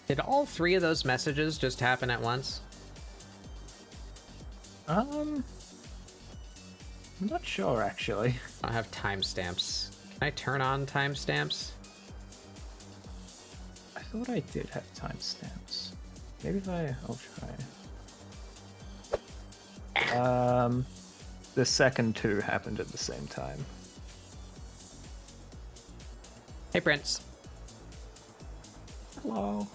Speaker 1: Did all 3 of those messages just happen at once?
Speaker 8: I'm not sure actually.
Speaker 1: I have timestamps. Can I turn on timestamps?
Speaker 8: I thought I did have timestamps. Maybe if I'll try. The second 2 happened at the same time.
Speaker 1: Hey, Prince.
Speaker 8: Hello.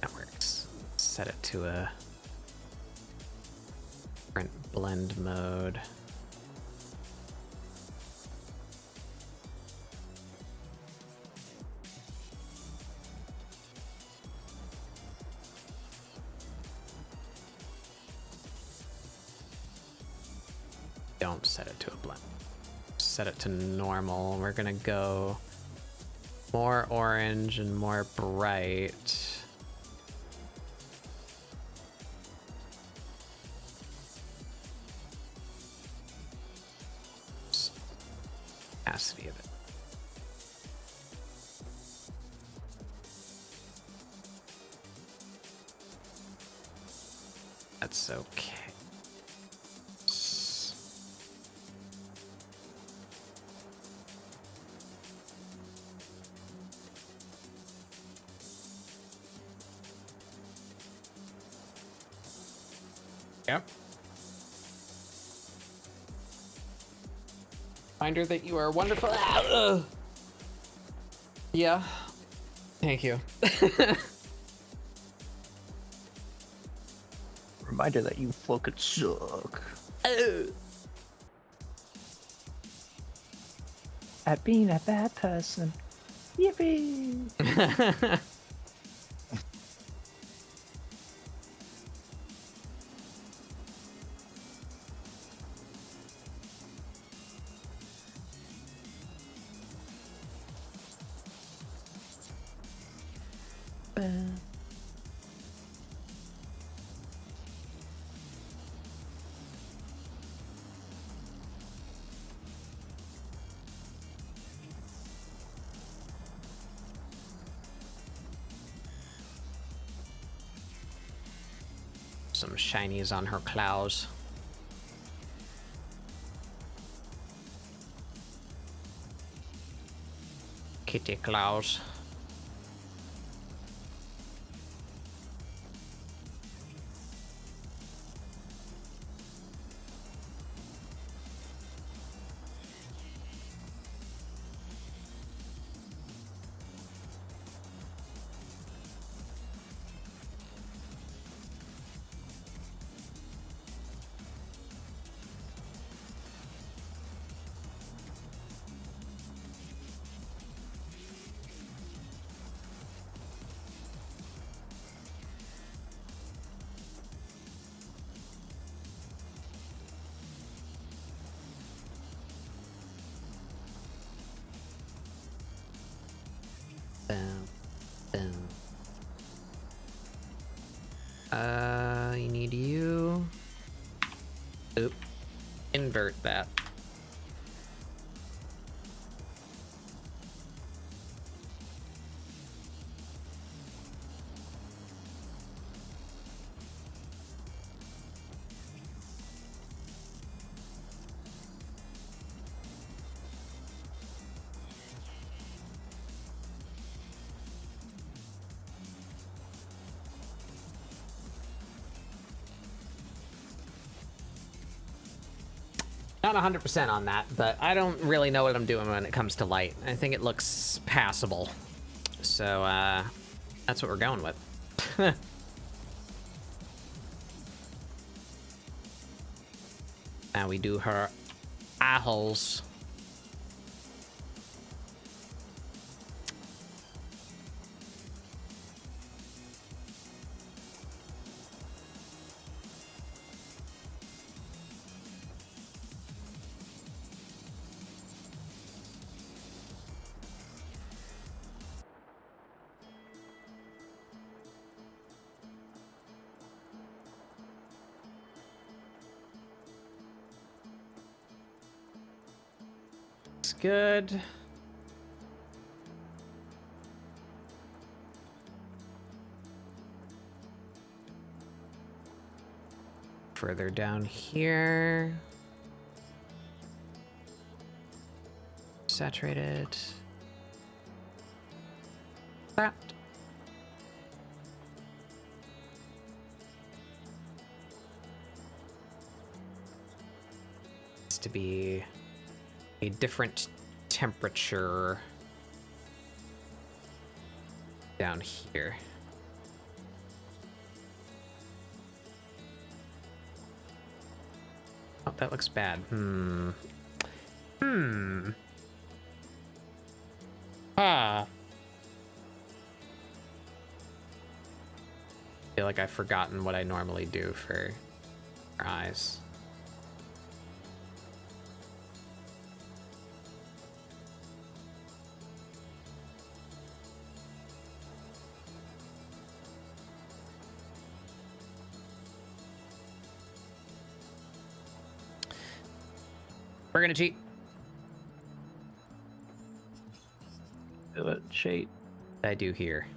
Speaker 1: That works. Set it to a different blend mode. Don't set it to a blend. Set it to normal. We're gonna go more orange and more bright. Opacity of it. That's okay. Yep. Reminder that you are wonderful. Yeah. Thank you.
Speaker 8: Reminder that you fucking suck. At being a bad person. Yippee!
Speaker 1: Some shinies on her claws. Kitty claws. Boom. Boom. You need you. Oop. Invert that. Not 100% on that, but I don't really know what I'm doing when it comes to light. I think it looks passable. So, that's what we're going with. Now we do her eye holes. Looks good. Further down here. Saturated. That. Needs to be a different temperature down here. Oh, that looks bad. Ah. I feel like I've forgotten what I normally do for eyes. We're gonna cheat.
Speaker 8: Do it, cheat.
Speaker 1: I do here.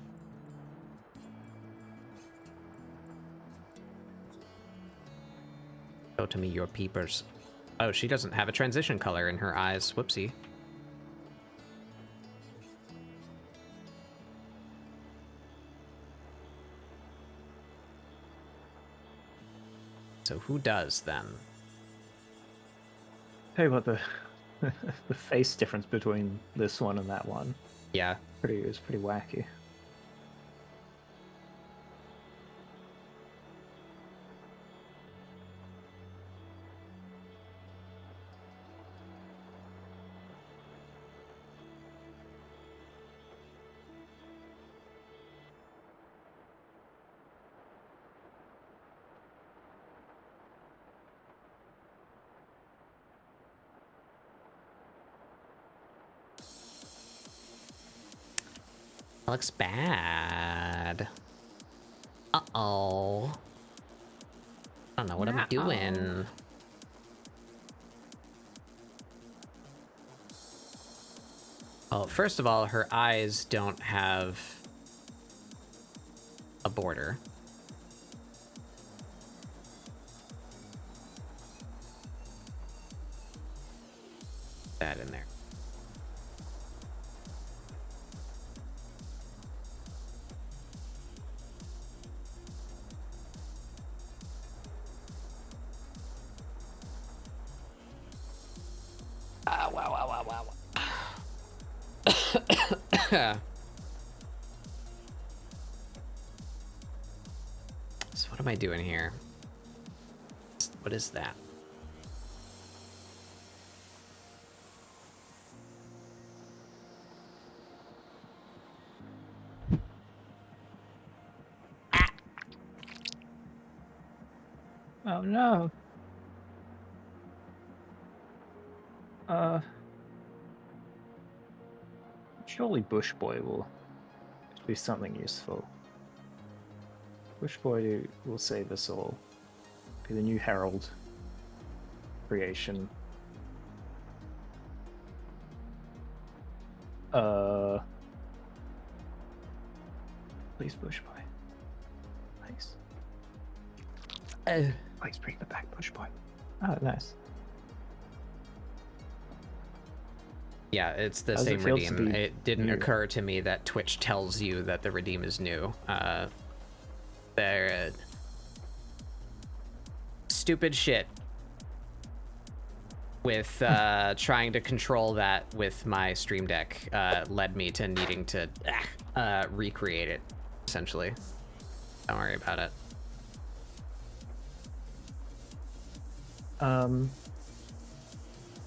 Speaker 1: Show to me your peepers. Oh, she doesn't have a transition color in her eyes. Whoopsie. So who does then?
Speaker 8: Tell you what, the the face difference between this one and that one
Speaker 1: Yeah.
Speaker 8: is pretty wacky.
Speaker 1: That looks bad. Uh-oh. I don't know what I'm doing. Oh, first of all, her eyes don't have a border. That in there. So what am I doing here? What is that?
Speaker 8: Oh no. Surely Bush Boy will be something useful. Bush Boy will save us all. Be the new Herald creation. Please, Bush Boy. Please. Please bring the back, Bush Boy. Oh, nice.
Speaker 1: Yeah, it's the
Speaker 8: How's it
Speaker 1: same
Speaker 8: feel to
Speaker 1: redeem.
Speaker 8: be
Speaker 1: It didn't
Speaker 8: new?
Speaker 1: occur to me that Twitch tells you that the redeem is new. They're stupid shit with trying to control that with my Stream Deck led me to needing to recreate it, essentially. Don't worry about it.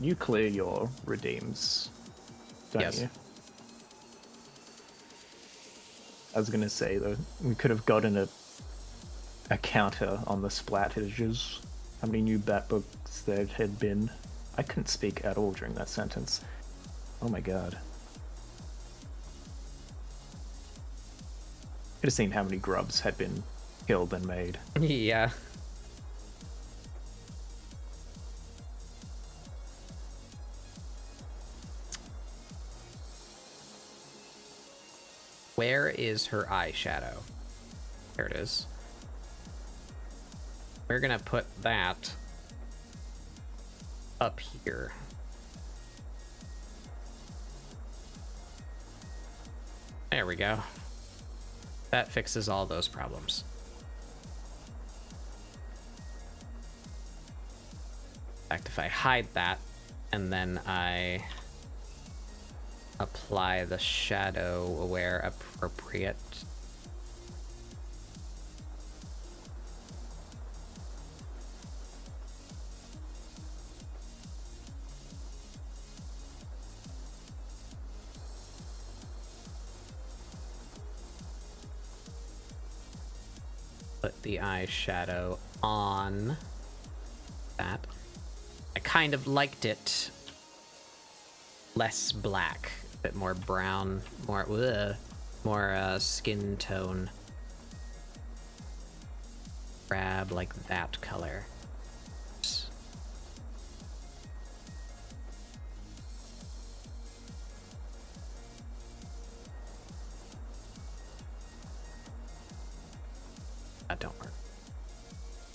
Speaker 8: You clear your redeems, don't
Speaker 1: Yes.
Speaker 8: you? I was gonna say though, we could have gotten a counter on the splattages. How many new bat books there had been? I couldn't speak at all during that sentence. Oh my god. Could have seen how many grubs had been killed and made.
Speaker 1: Yeah. Where is her eyeshadow? There it is. We're gonna put that up here. There we go. That fixes all those problems. In fact, if I hide that and then I apply the shadow where appropriate. Put the eyeshadow on that. I kind of liked it less black, a bit more brown, more skin tone. Grab like that color. That don't work.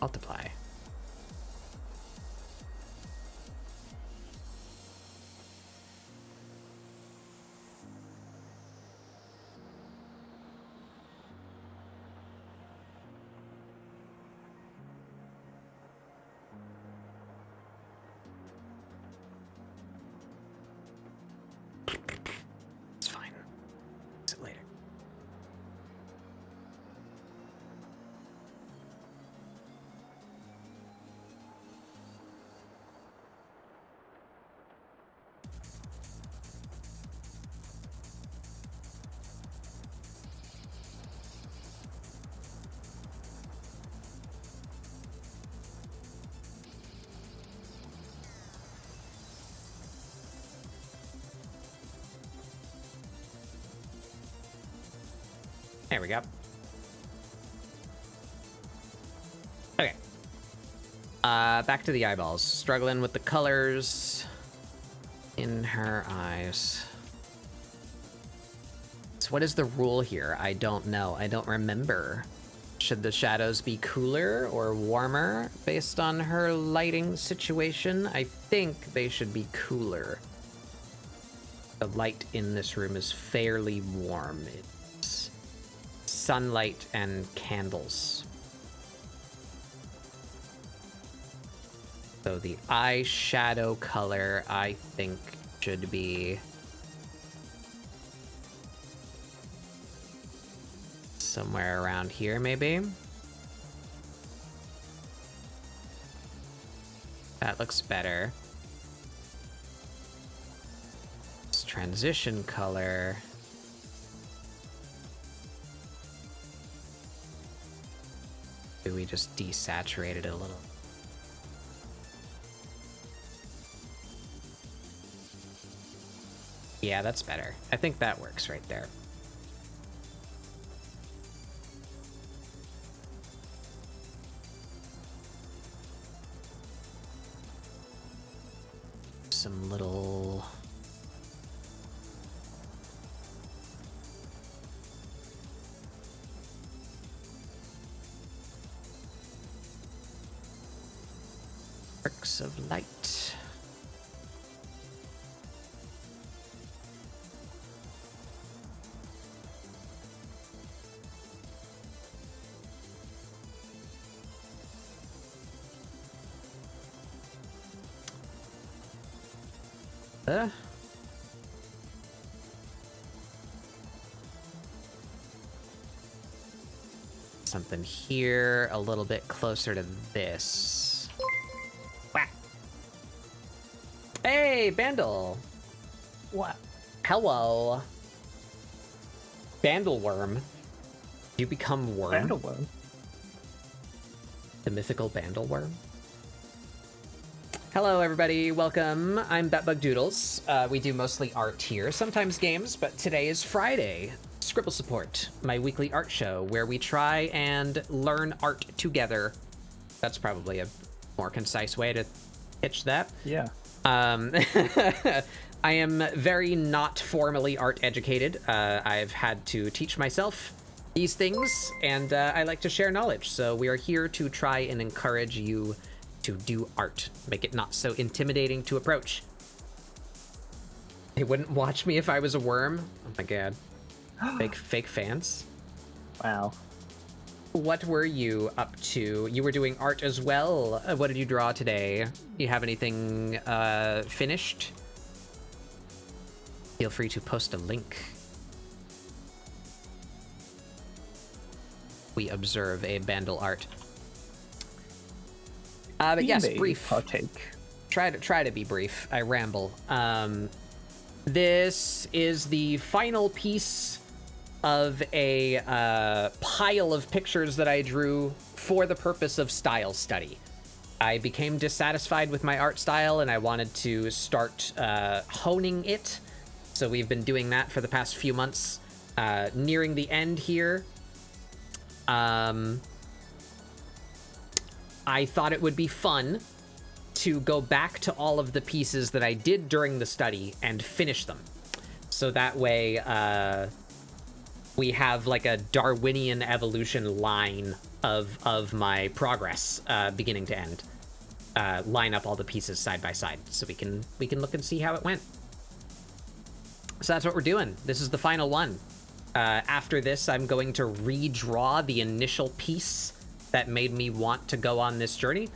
Speaker 1: Multiply. It's fine. Fix it later. There we go. Okay. Back to the eyeballs. Struggling with the colors in her eyes. So what is the rule here? I don't know. I don't remember. Should the shadows be cooler or warmer based on her lighting situation? I think they should be cooler. The light in this room is fairly warm. It's sunlight and candles. So the eyeshadow color, I think, should be somewhere around here, maybe. That looks better. This transition color. Do we just desaturate it a little? Yeah, that's better. I think that works right there. Some little... arcs of light. Something here, a little bit closer to this. Whack. Hey, Bandle. What? Hello. Bandleworm. You become worm?
Speaker 8: Bandleworm.
Speaker 1: The mythical Bandleworm. Hello, everybody. Welcome. I'm BatBugDoodles. We do mostly art here, sometimes games, but today is Friday. ScribbleSupport, my weekly art show where we try and learn art together. That's probably a more concise way to pitch that.
Speaker 8: Yeah.
Speaker 1: I am very not formally art educated. I've had to teach myself these things, and I like to share knowledge. So we are here to try and encourage you to do art. Make it not so intimidating to approach. They wouldn't watch me if I was a worm. Oh my god. Fake fans.
Speaker 8: Wow.
Speaker 1: What were you up to? You were doing art as well. What did you draw today? Do you have anything finished? Feel free to post a link. We observe a Bandle art. But yes, brief.
Speaker 8: Partake.
Speaker 1: Try to be brief. I ramble. This is the final piece of a pile of pictures that I drew for the purpose of StyleStudy. I became dissatisfied with my art style and I wanted to start honing it. So we've been doing that for the past few months. Nearing the end here. I thought it would be fun to go back to all of the pieces that I did during the study and finish them. So that way, we have like a Darwinian evolution line of my progress, beginning to end. Line up all the pieces side by side so we can look and see how it went. So that's what we're doing. This is the final one. After this, I'm going to redraw the initial piece that made me want to go on this journey.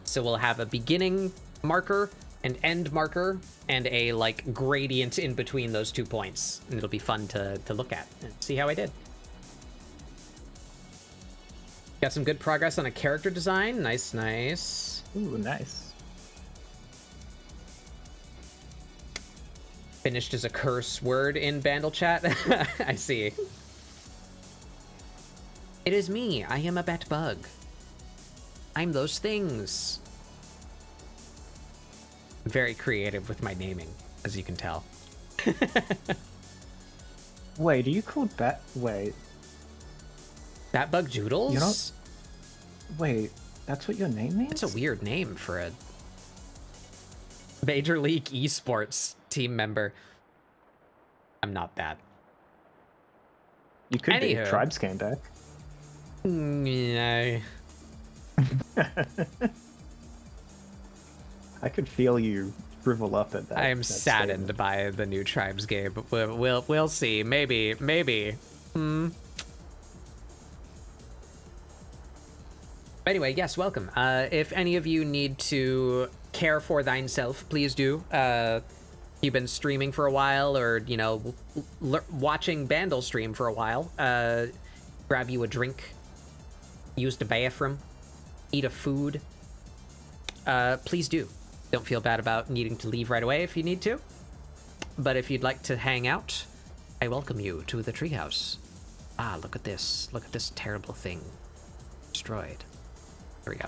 Speaker 1: So we'll have a beginning marker, an end marker, and a like gradient in between those 2 points. And it'll be fun to look at and see how I did. Got some good progress on a character design. Nice, nice.
Speaker 8: Ooh, nice.
Speaker 1: Finished as a curse word in Bandle chat. I see. It is me. I am a bat bug. I'm those things. I'm very creative with my naming, as you can tell.
Speaker 8: Wait, are you called Bat? Wait.
Speaker 1: Batbug Joodles?
Speaker 8: You're not. Wait, that's what your name means?
Speaker 1: It's a weird name for a Major League Esports team member. I'm not that.
Speaker 8: You could be.
Speaker 1: Anywho.
Speaker 8: Tribes came back.
Speaker 1: No.
Speaker 8: I could feel you shrivel up at that.
Speaker 1: I am
Speaker 8: that
Speaker 1: saddened
Speaker 8: statement.
Speaker 1: by the new Tribes game, but we'll see. Maybe. Anyway, yes, welcome. If any of you need to care for thyself, please do. You've been streaming for a while, or you know, watching Bandle stream for a while. Grab you a drink, use the bathroom, eat a food. Please do. Don't feel bad about needing to leave right away if you need to. But if you'd like to hang out, I welcome you to the treehouse. Ah, look at this. Look at this terrible thing. Destroyed. There we go.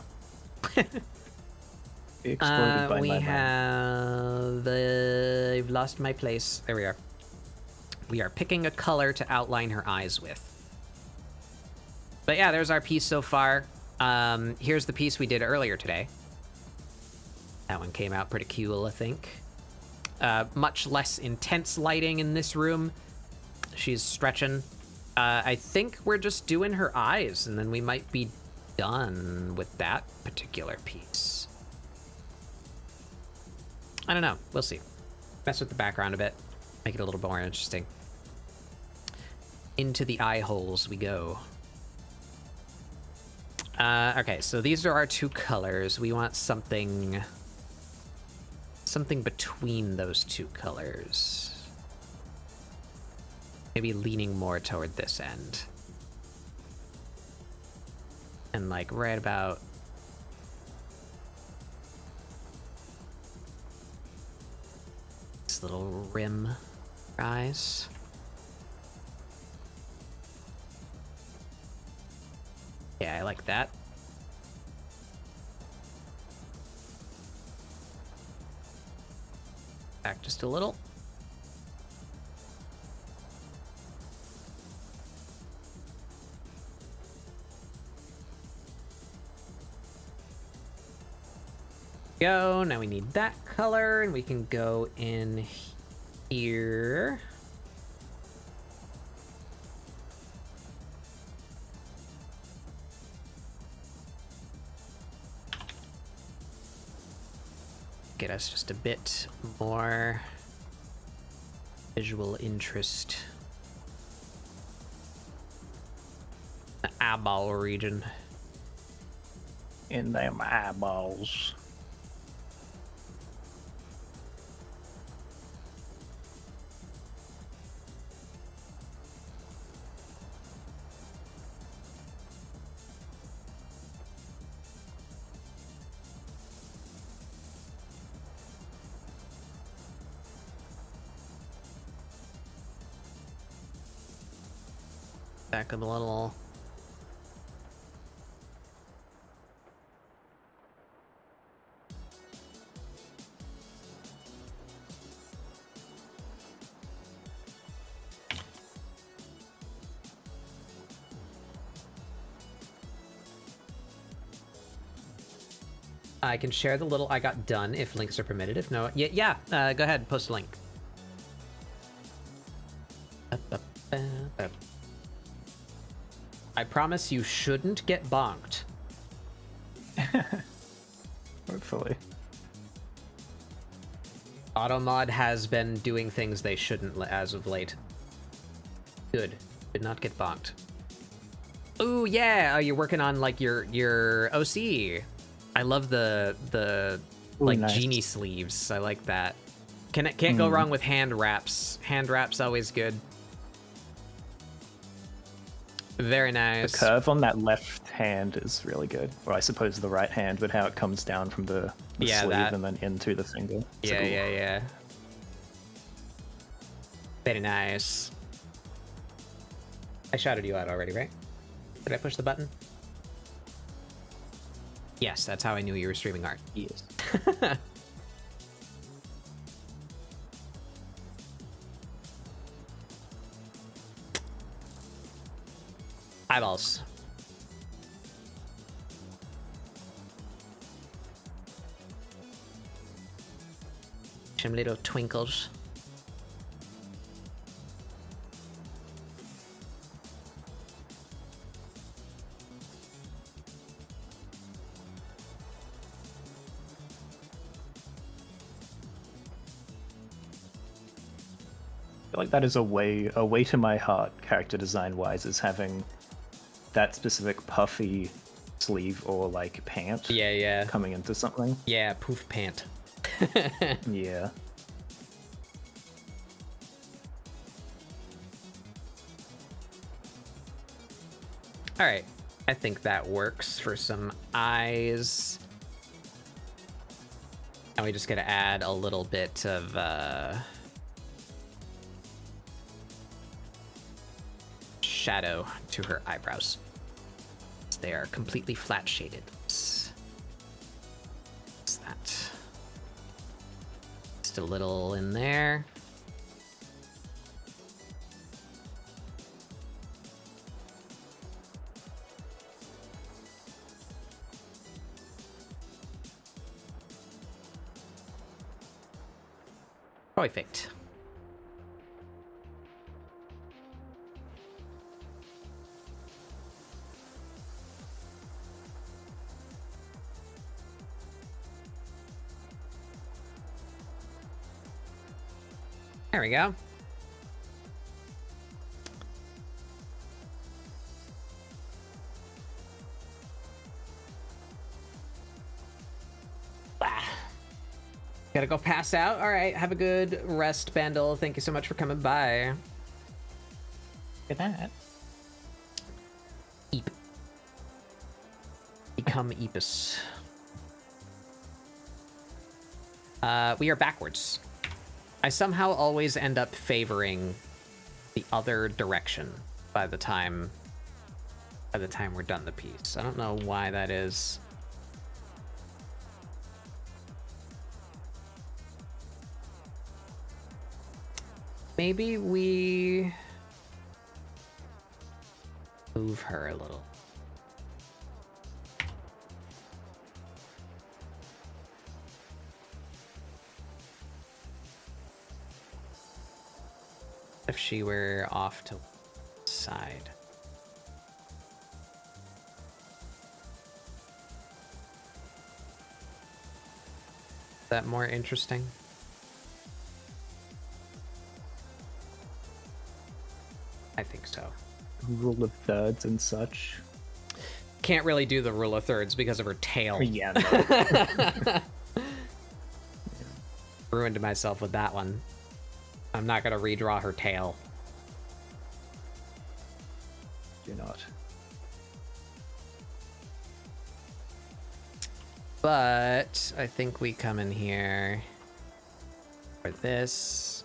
Speaker 8: Exploded by
Speaker 1: we
Speaker 8: my
Speaker 1: have... I've lost my place. There we are. We are picking a color to outline her eyes with. But yeah, there's our piece so far. Here's the piece we did earlier today. That one came out pretty cool, I think. Much less intense lighting in this room. She's stretching. I think we're just doing her eyes, and then we might be done with that particular piece. I don't know. We'll see. Mess with the background a bit. Make it a little more interesting. Into the eye holes we go. Okay, so these are our two colors. We want something between those two colors. Maybe leaning more toward this end. And like right about this little rim eyes. Yeah, I like that. Back just a little. Go. Now we need that color, and we can go in here. Get us just a bit more visual interest. The eyeball region.
Speaker 8: In them eyeballs.
Speaker 1: Back up a little. I can share the little I got done if links are permitted. If no, yeah, go ahead, post a link. I promise you shouldn't get bonked.
Speaker 8: Hopefully.
Speaker 1: Automod has been doing things they shouldn't as of late. Good. Did not get bonked. Ooh, yeah! Oh, you're working on, like, your OC. I love the
Speaker 8: Ooh,
Speaker 1: like,
Speaker 8: nice.
Speaker 1: genie sleeves. I like that. Can't go wrong with hand wraps. Hand wraps always good. Very nice.
Speaker 8: The curve on that left hand is really good. Or I suppose the right hand, but how it comes down from the
Speaker 1: Yeah,
Speaker 8: sleeve
Speaker 1: that.
Speaker 8: and then into the finger. It's
Speaker 1: Yeah,
Speaker 8: like, ooh.
Speaker 1: yeah. Very nice. I shouted you out already, right? Did I push the button? Yes, that's how I knew you were streaming art.
Speaker 8: Yes.
Speaker 1: Eyeballs. Some little twinkles.
Speaker 8: I feel like that is a way to my heart, character design wise, is having that specific puffy sleeve or like pant
Speaker 1: Yeah.
Speaker 8: coming into something.
Speaker 1: Yeah, poof pant.
Speaker 8: Yeah.
Speaker 1: All right. I think that works for some eyes. And we just gotta add a little bit of shadow to her eyebrows. They are completely flat shaded. What's that? Just a little in there. Perfect. There we go. Gotta go pass out. All right, have a good rest, Bandle. Thank you so much for coming by.
Speaker 8: Look at that.
Speaker 1: Eep. Become Epus. We are backwards. I somehow always end up favoring the other direction by the time we're done the piece. I don't know why that is. Maybe we move her a little. If she were off to the side. Is that more interesting? I think so.
Speaker 8: Rule of thirds and such.
Speaker 1: Can't really do the rule of thirds because of her tail.
Speaker 8: Yeah, no.
Speaker 1: Ruined myself with that one. I'm not gonna redraw her tail.
Speaker 8: You're not.
Speaker 1: But I think we come in here for this.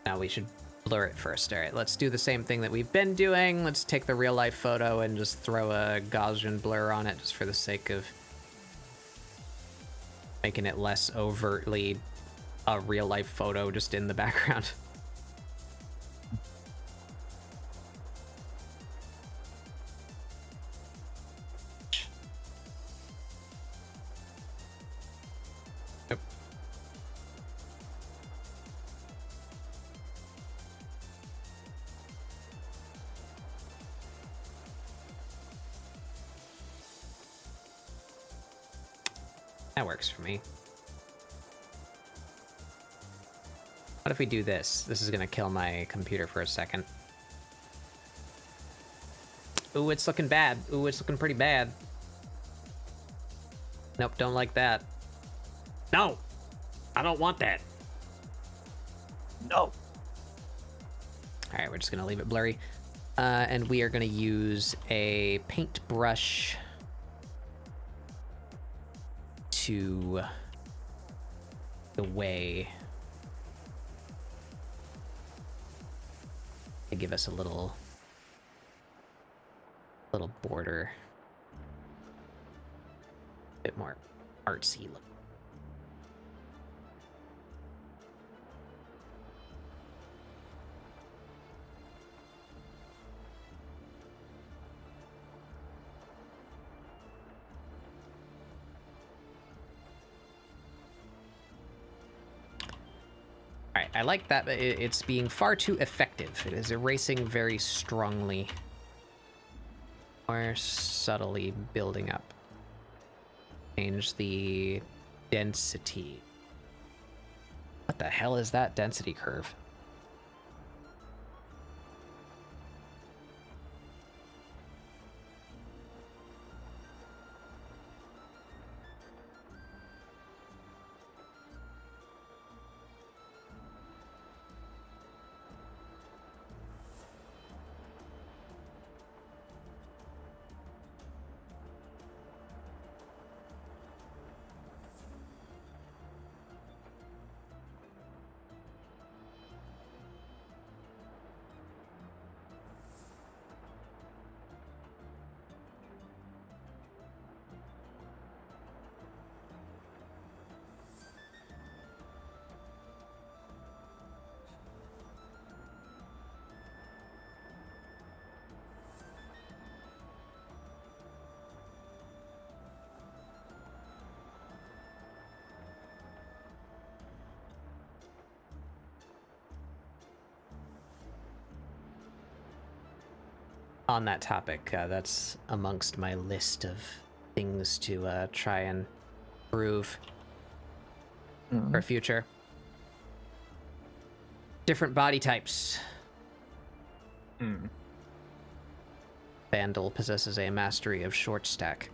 Speaker 1: Now we should blur it first. All right, let's do the same thing that we've been doing. Let's take the real life photo and just throw a Gaussian blur on it just for the sake of making it less overtly a real life photo just in the background. Nope. That works for me. What if we do this? This is gonna kill my computer for a second. Ooh, it's looking bad. Ooh, it's looking pretty bad. Nope, don't like that. No! I don't want that.
Speaker 8: No.
Speaker 1: Alright, we're just gonna leave it blurry. And we are gonna use a paintbrush to the way to give us a little border, a bit more artsy look. Alright, I like that it's being far too effective. It is erasing very strongly. Or subtly building up. Change the density. What the hell is that density curve? On that topic, that's amongst my list of things to try and improve for future. Different body types. Vandal possesses a mastery of short stack.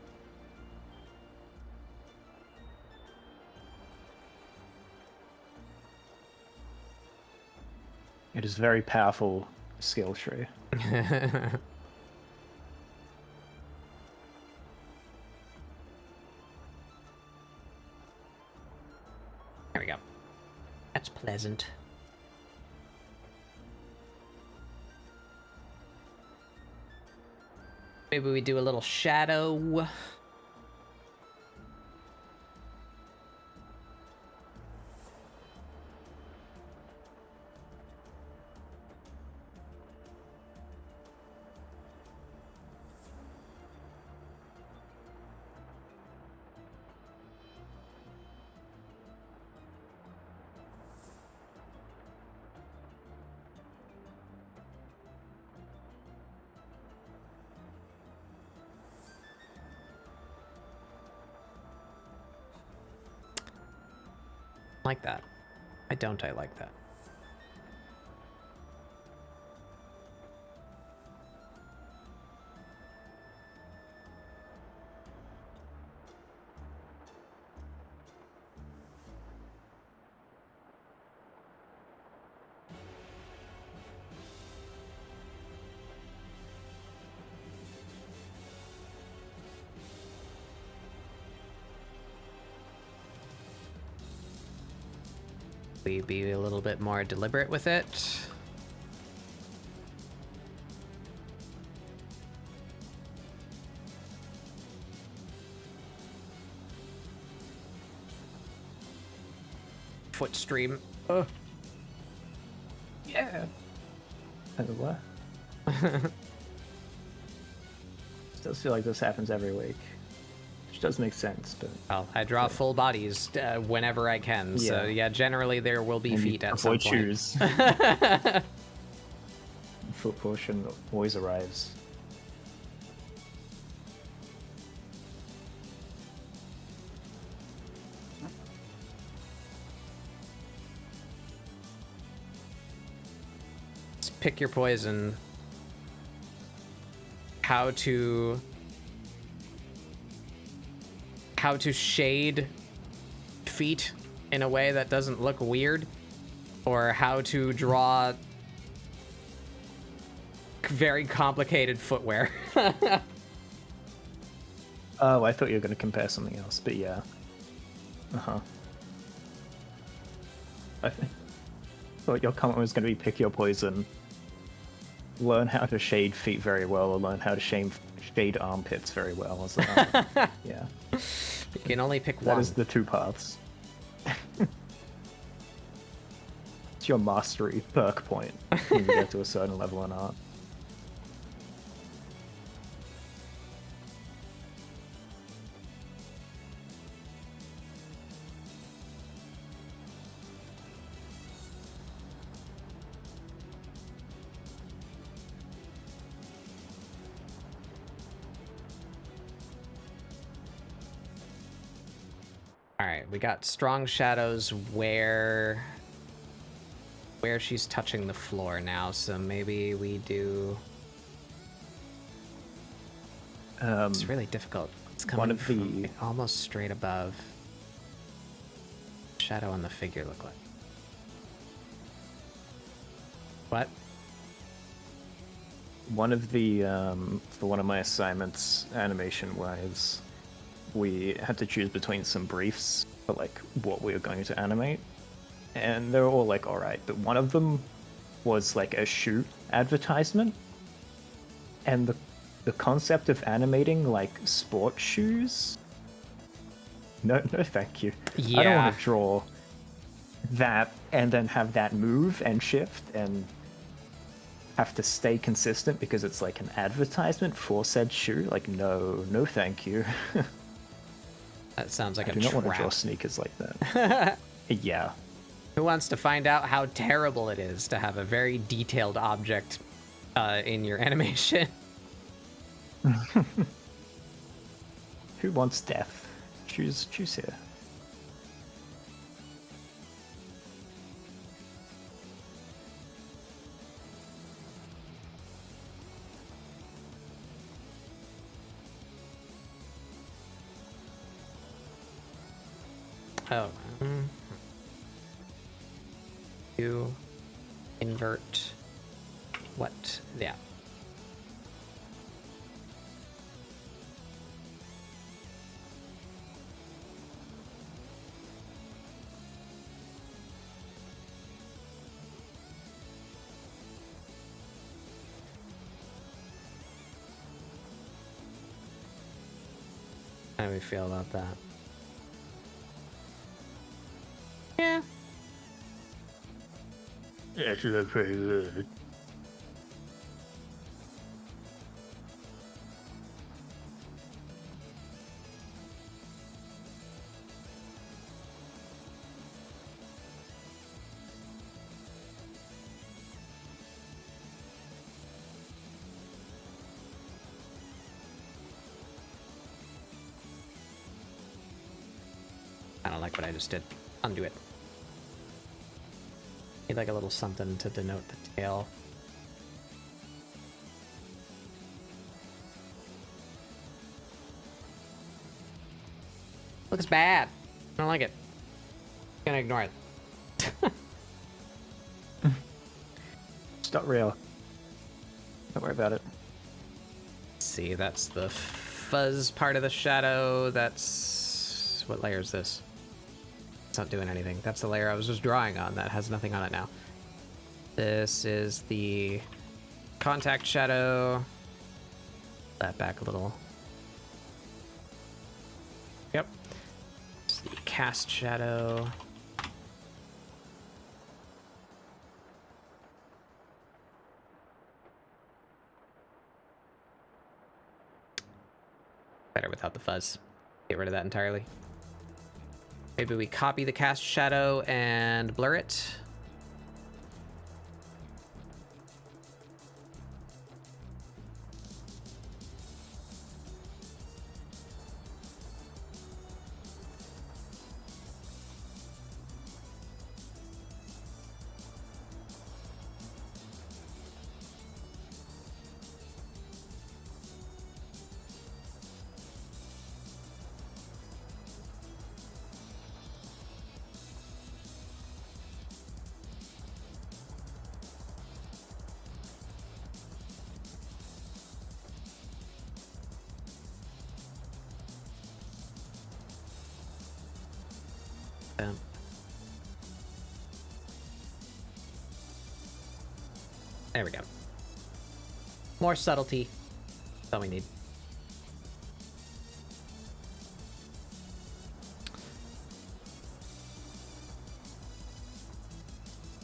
Speaker 8: It is very powerful skill tree.
Speaker 1: There we go. That's pleasant. Maybe we do a little shadow. Like that. Why don't I like that? We be a little bit more deliberate with it. Foot stream. Oh.
Speaker 8: Yeah. And what? Does feel like this happens every week, which does make sense. But
Speaker 1: Well, I draw full bodies whenever I can, so yeah, generally there will be feet at some
Speaker 8: avoid
Speaker 1: point.
Speaker 8: shoes. Foot portion always arrives.
Speaker 1: Just pick your poison. How to shade feet in a way that doesn't look weird, or how to draw very complicated footwear.
Speaker 8: Oh, I thought you were going to compare something else, but yeah. I thought your comment was going to be pick your poison, learn how to shade feet very well, or learn how to shade armpits very well. Was that? Yeah.
Speaker 1: You can only pick
Speaker 8: That
Speaker 1: one.
Speaker 8: is the two paths. It's your mastery perk point when you get to a certain level in art.
Speaker 1: Alright, we got strong shadows where she's touching the floor now, so maybe we do... it's really difficult. It's coming
Speaker 8: one of
Speaker 1: from
Speaker 8: the-
Speaker 1: almost straight above. Shadow on the figure look like. What?
Speaker 8: One of the for one of my assignments, animation-wise, we had to choose between some briefs for like what we were going to animate, and they were all like all right, but one of them was like a shoe advertisement, and the concept of animating like sports shoes. No, thank you. I don't
Speaker 1: Yeah.
Speaker 8: want to draw that and then have that move and shift and have to stay consistent because it's like an advertisement for said shoe. Like, no, thank you.
Speaker 1: That sounds like
Speaker 8: I
Speaker 1: a
Speaker 8: do not want to draw
Speaker 1: trap.
Speaker 8: sneakers like that. Yeah.
Speaker 1: Who wants to find out how terrible it is to have a very detailed object in your animation?
Speaker 8: Who wants death? Choose here.
Speaker 1: Oh. You invert what? Yeah. How do we feel about that? Yeah.
Speaker 8: Actually, that's pretty good.
Speaker 1: I don't like what I just did. Undo it. Need like a little something to denote the tail. Looks bad. I don't like it. Gonna ignore it.
Speaker 8: It's not real. Don't worry about it.
Speaker 1: See, that's the fuzz part of the shadow. That's... what layer is this? It's not doing anything. That's the layer I was just drawing on. That has nothing on it now. This is the contact shadow. That back a little. Yep. It's the cast shadow. Better without the fuzz. Get rid of that entirely. Maybe we copy the cast shadow and blur it. There we go. More subtlety. That's all we need.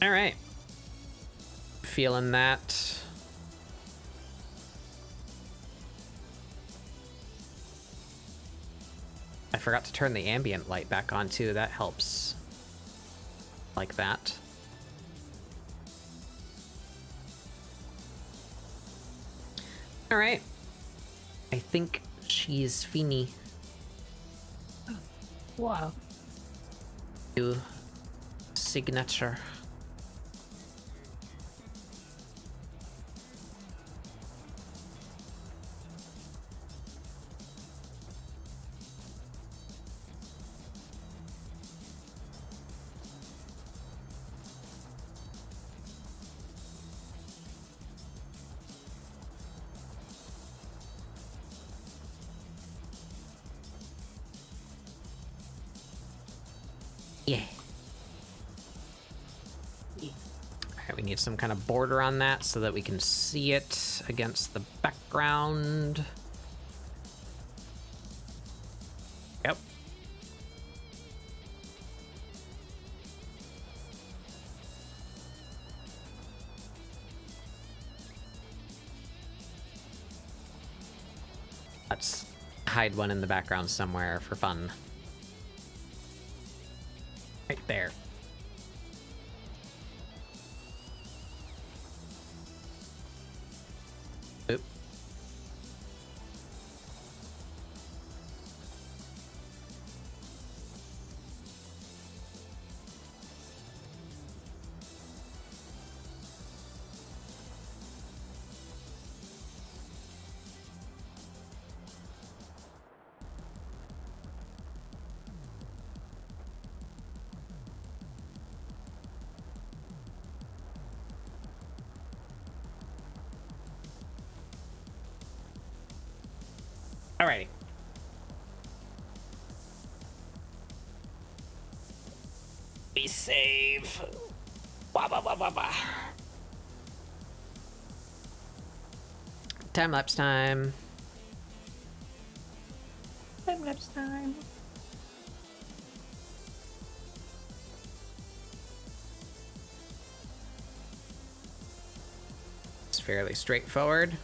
Speaker 1: All right. Feeling that. I forgot to turn the ambient light back on too. That helps. Like that. All right. I think she's Fini.
Speaker 7: Wow.
Speaker 1: Do signature. Yeah. Alright, we need some kind of border on that so that we can see it against the background. Yep. Let's hide one in the background somewhere for fun. Right there. Oop. Alrighty. We save. Wah, wah, wah, wah, wah. Time lapse time.
Speaker 7: Time lapse time.
Speaker 1: It's fairly straightforward.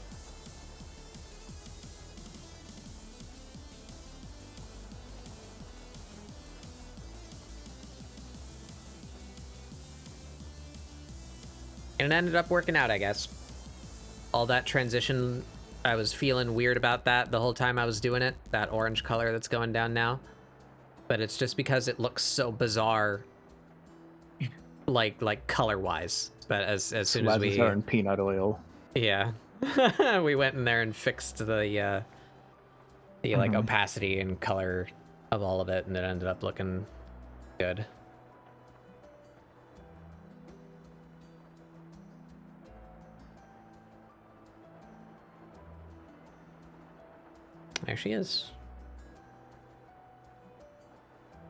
Speaker 1: And it ended up working out, I guess. All that transition, I was feeling weird about that the whole time I was doing it. That orange color that's going down now. But it's just because it looks so bizarre like color wise. But as soon as
Speaker 8: Slathers
Speaker 1: we
Speaker 8: her in peanut oil.
Speaker 1: yeah, we went in there and fixed the like opacity and color of all of it, and it ended up looking good. There she is.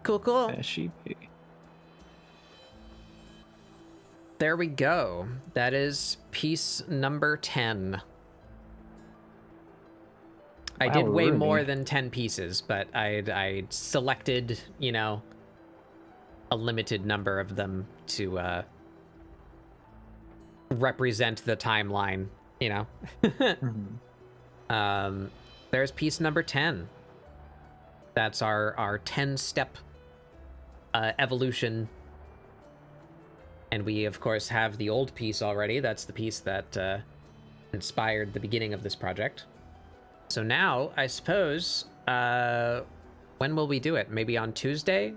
Speaker 1: Cool, cool.
Speaker 8: There she be.
Speaker 1: There we go. That is piece number 10. I did way
Speaker 8: Rooney.
Speaker 1: more than 10 pieces, but I selected, you know, a limited number of them to represent the timeline, you know. There's piece number 10. That's our 10-step evolution. And we, of course, have the old piece already. That's the piece that inspired the beginning of this project. So now, I suppose, when will we do it? Maybe on Tuesday?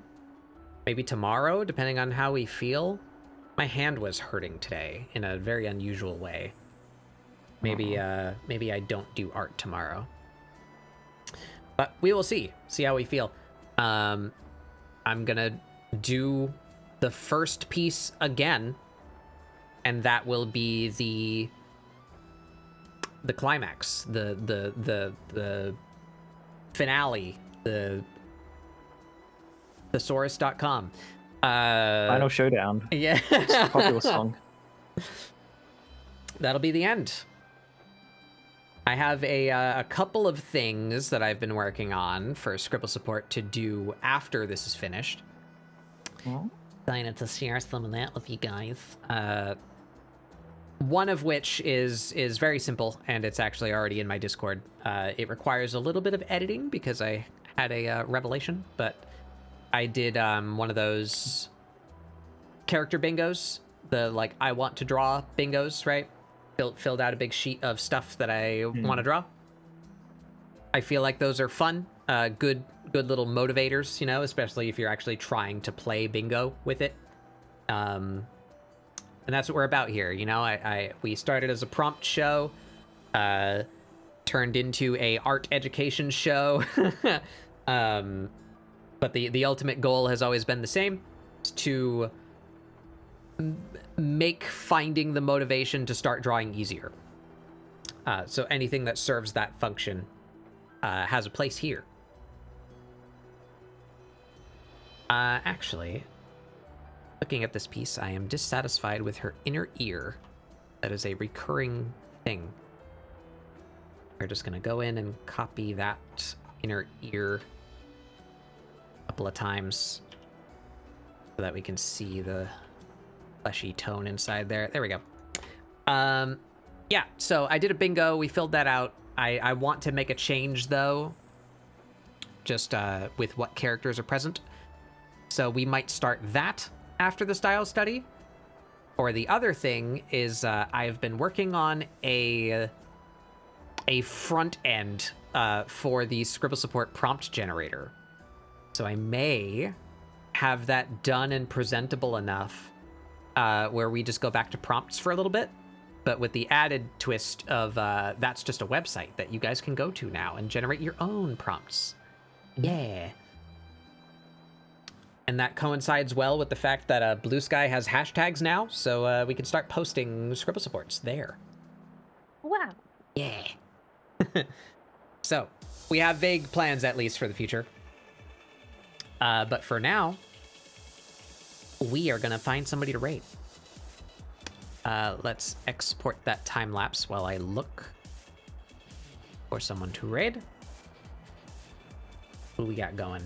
Speaker 1: Maybe tomorrow, depending on how we feel? My hand was hurting today in a very unusual way. Maybe, maybe I don't do art tomorrow. But we will see. See how we feel. I'm gonna do the first piece again, and that will be the climax, the finale, the thesaurus.com.
Speaker 8: Final Showdown.
Speaker 1: Yeah.
Speaker 8: It's a popular song.
Speaker 1: That'll be the end. I have a couple of things that I've been working on for ScribbleSupport to do after this is finished.
Speaker 2: Excited to share some of that with you guys.
Speaker 1: One of which is very simple, and it's actually already in my Discord. It requires a little bit of editing because I had a revelation, but I did one of those character bingos, the like I want to draw bingos, right? Filled out a big sheet of stuff that I want to draw. I feel like those are fun, good little motivators, you know, especially if you're actually trying to play bingo with it. And that's what we're about here, you know. We started as a prompt show, turned into a art education show, but the ultimate goal has always been the same: to make finding the motivation to start drawing easier. So anything that serves that function has a place here. Actually, looking at this piece, I am dissatisfied with her inner ear. That is a recurring thing. We're just gonna go in and copy that inner ear a couple of times so that we can see the fleshy tone inside there. There we go. Yeah, so I did a bingo. We filled that out. I want to make a change, though, just with what characters are present. So we might start that after the style study. Or the other thing is I've been working on a front end for the ScribbleSupport prompt generator. So I may have that done and presentable enough where we just go back to prompts for a little bit, but with the added twist of that's just a website that you guys can go to now and generate your own prompts. Yeah. And that coincides well with the fact that Blue Sky has hashtags now, so we can start posting ScribbleSupports there.
Speaker 2: Wow.
Speaker 1: Yeah. So, we have vague plans, at least, for the future. But for now, we are going to find somebody to rate. Let's export that time lapse while I look for someone to raid. Who we got going?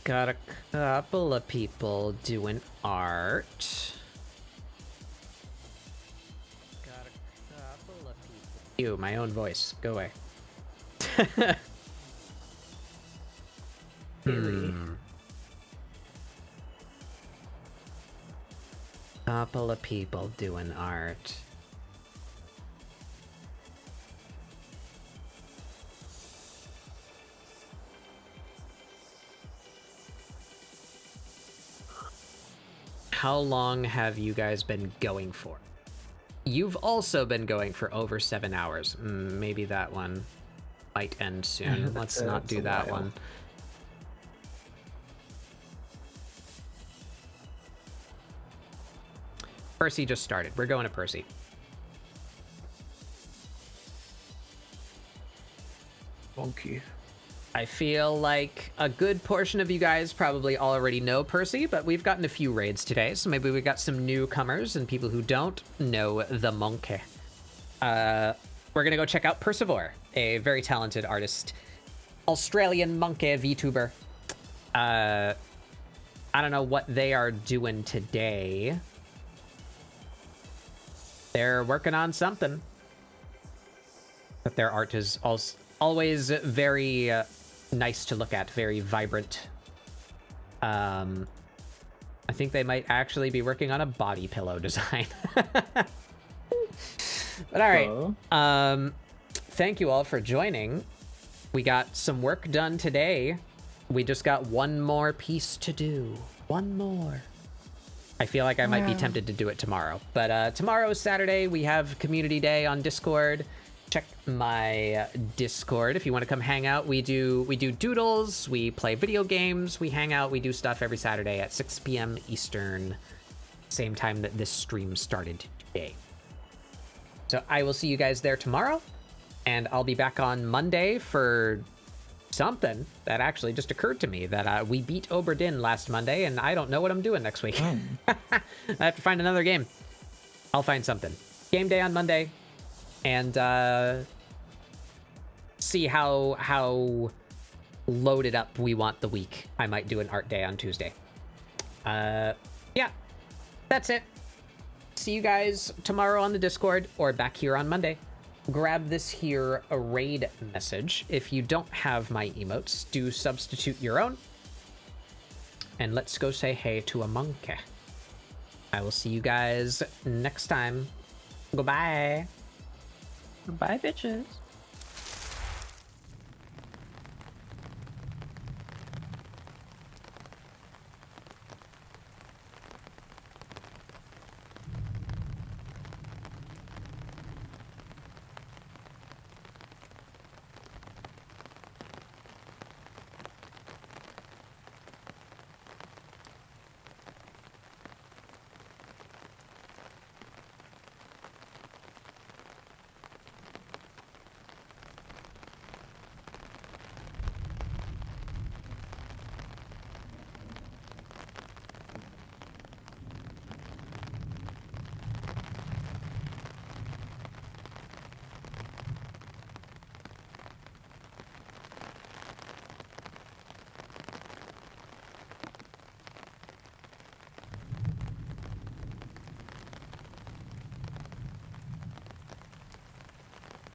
Speaker 1: Got a couple of people doing art. Got a couple of people. Ew, my own voice. Go away. Couple of people doing art. how long have you guys been going for? You've also been going for over 7 hours. Maybe that one might end soon. Let's not do that one. Percy just started. We're going to Percy.
Speaker 8: Monkey.
Speaker 1: I feel like a good portion of you guys probably already know Percy, but we've gotten a few raids today, so maybe we got some newcomers and people who don't know the monkey. We're gonna go check out Persivore, a very talented artist, Australian monkey VTuber. I don't know what they are doing today. They're working on something, but their art is always very nice to look at, very vibrant. I think they might actually be working on a body pillow design. But all right. Thank you all for joining. We got some work done today. We just got one more piece to do. One more. I feel like I might be tempted to do it tomorrow. But tomorrow is Saturday. We have Community Day on Discord. Check my Discord if you want to come hang out. We do doodles, we play video games, we hang out, we do stuff every Saturday at 6 p.m. Eastern, same time that this stream started today. So I will see you guys there tomorrow, and I'll be back on Monday for something that actually just occurred to me, that we beat Oberdin last Monday, and I don't know what I'm doing next week. I have to find another game. I'll find something. Game day on Monday. And see how loaded up we want the week. I might do an art day on Tuesday. Yeah, that's it. See you guys tomorrow on the Discord or back here on Monday. Grab this here a raid message. If you don't have my emotes, do substitute your own. And let's go say hey to a monkey. I will see you guys next time. Goodbye.
Speaker 7: Bye, bitches.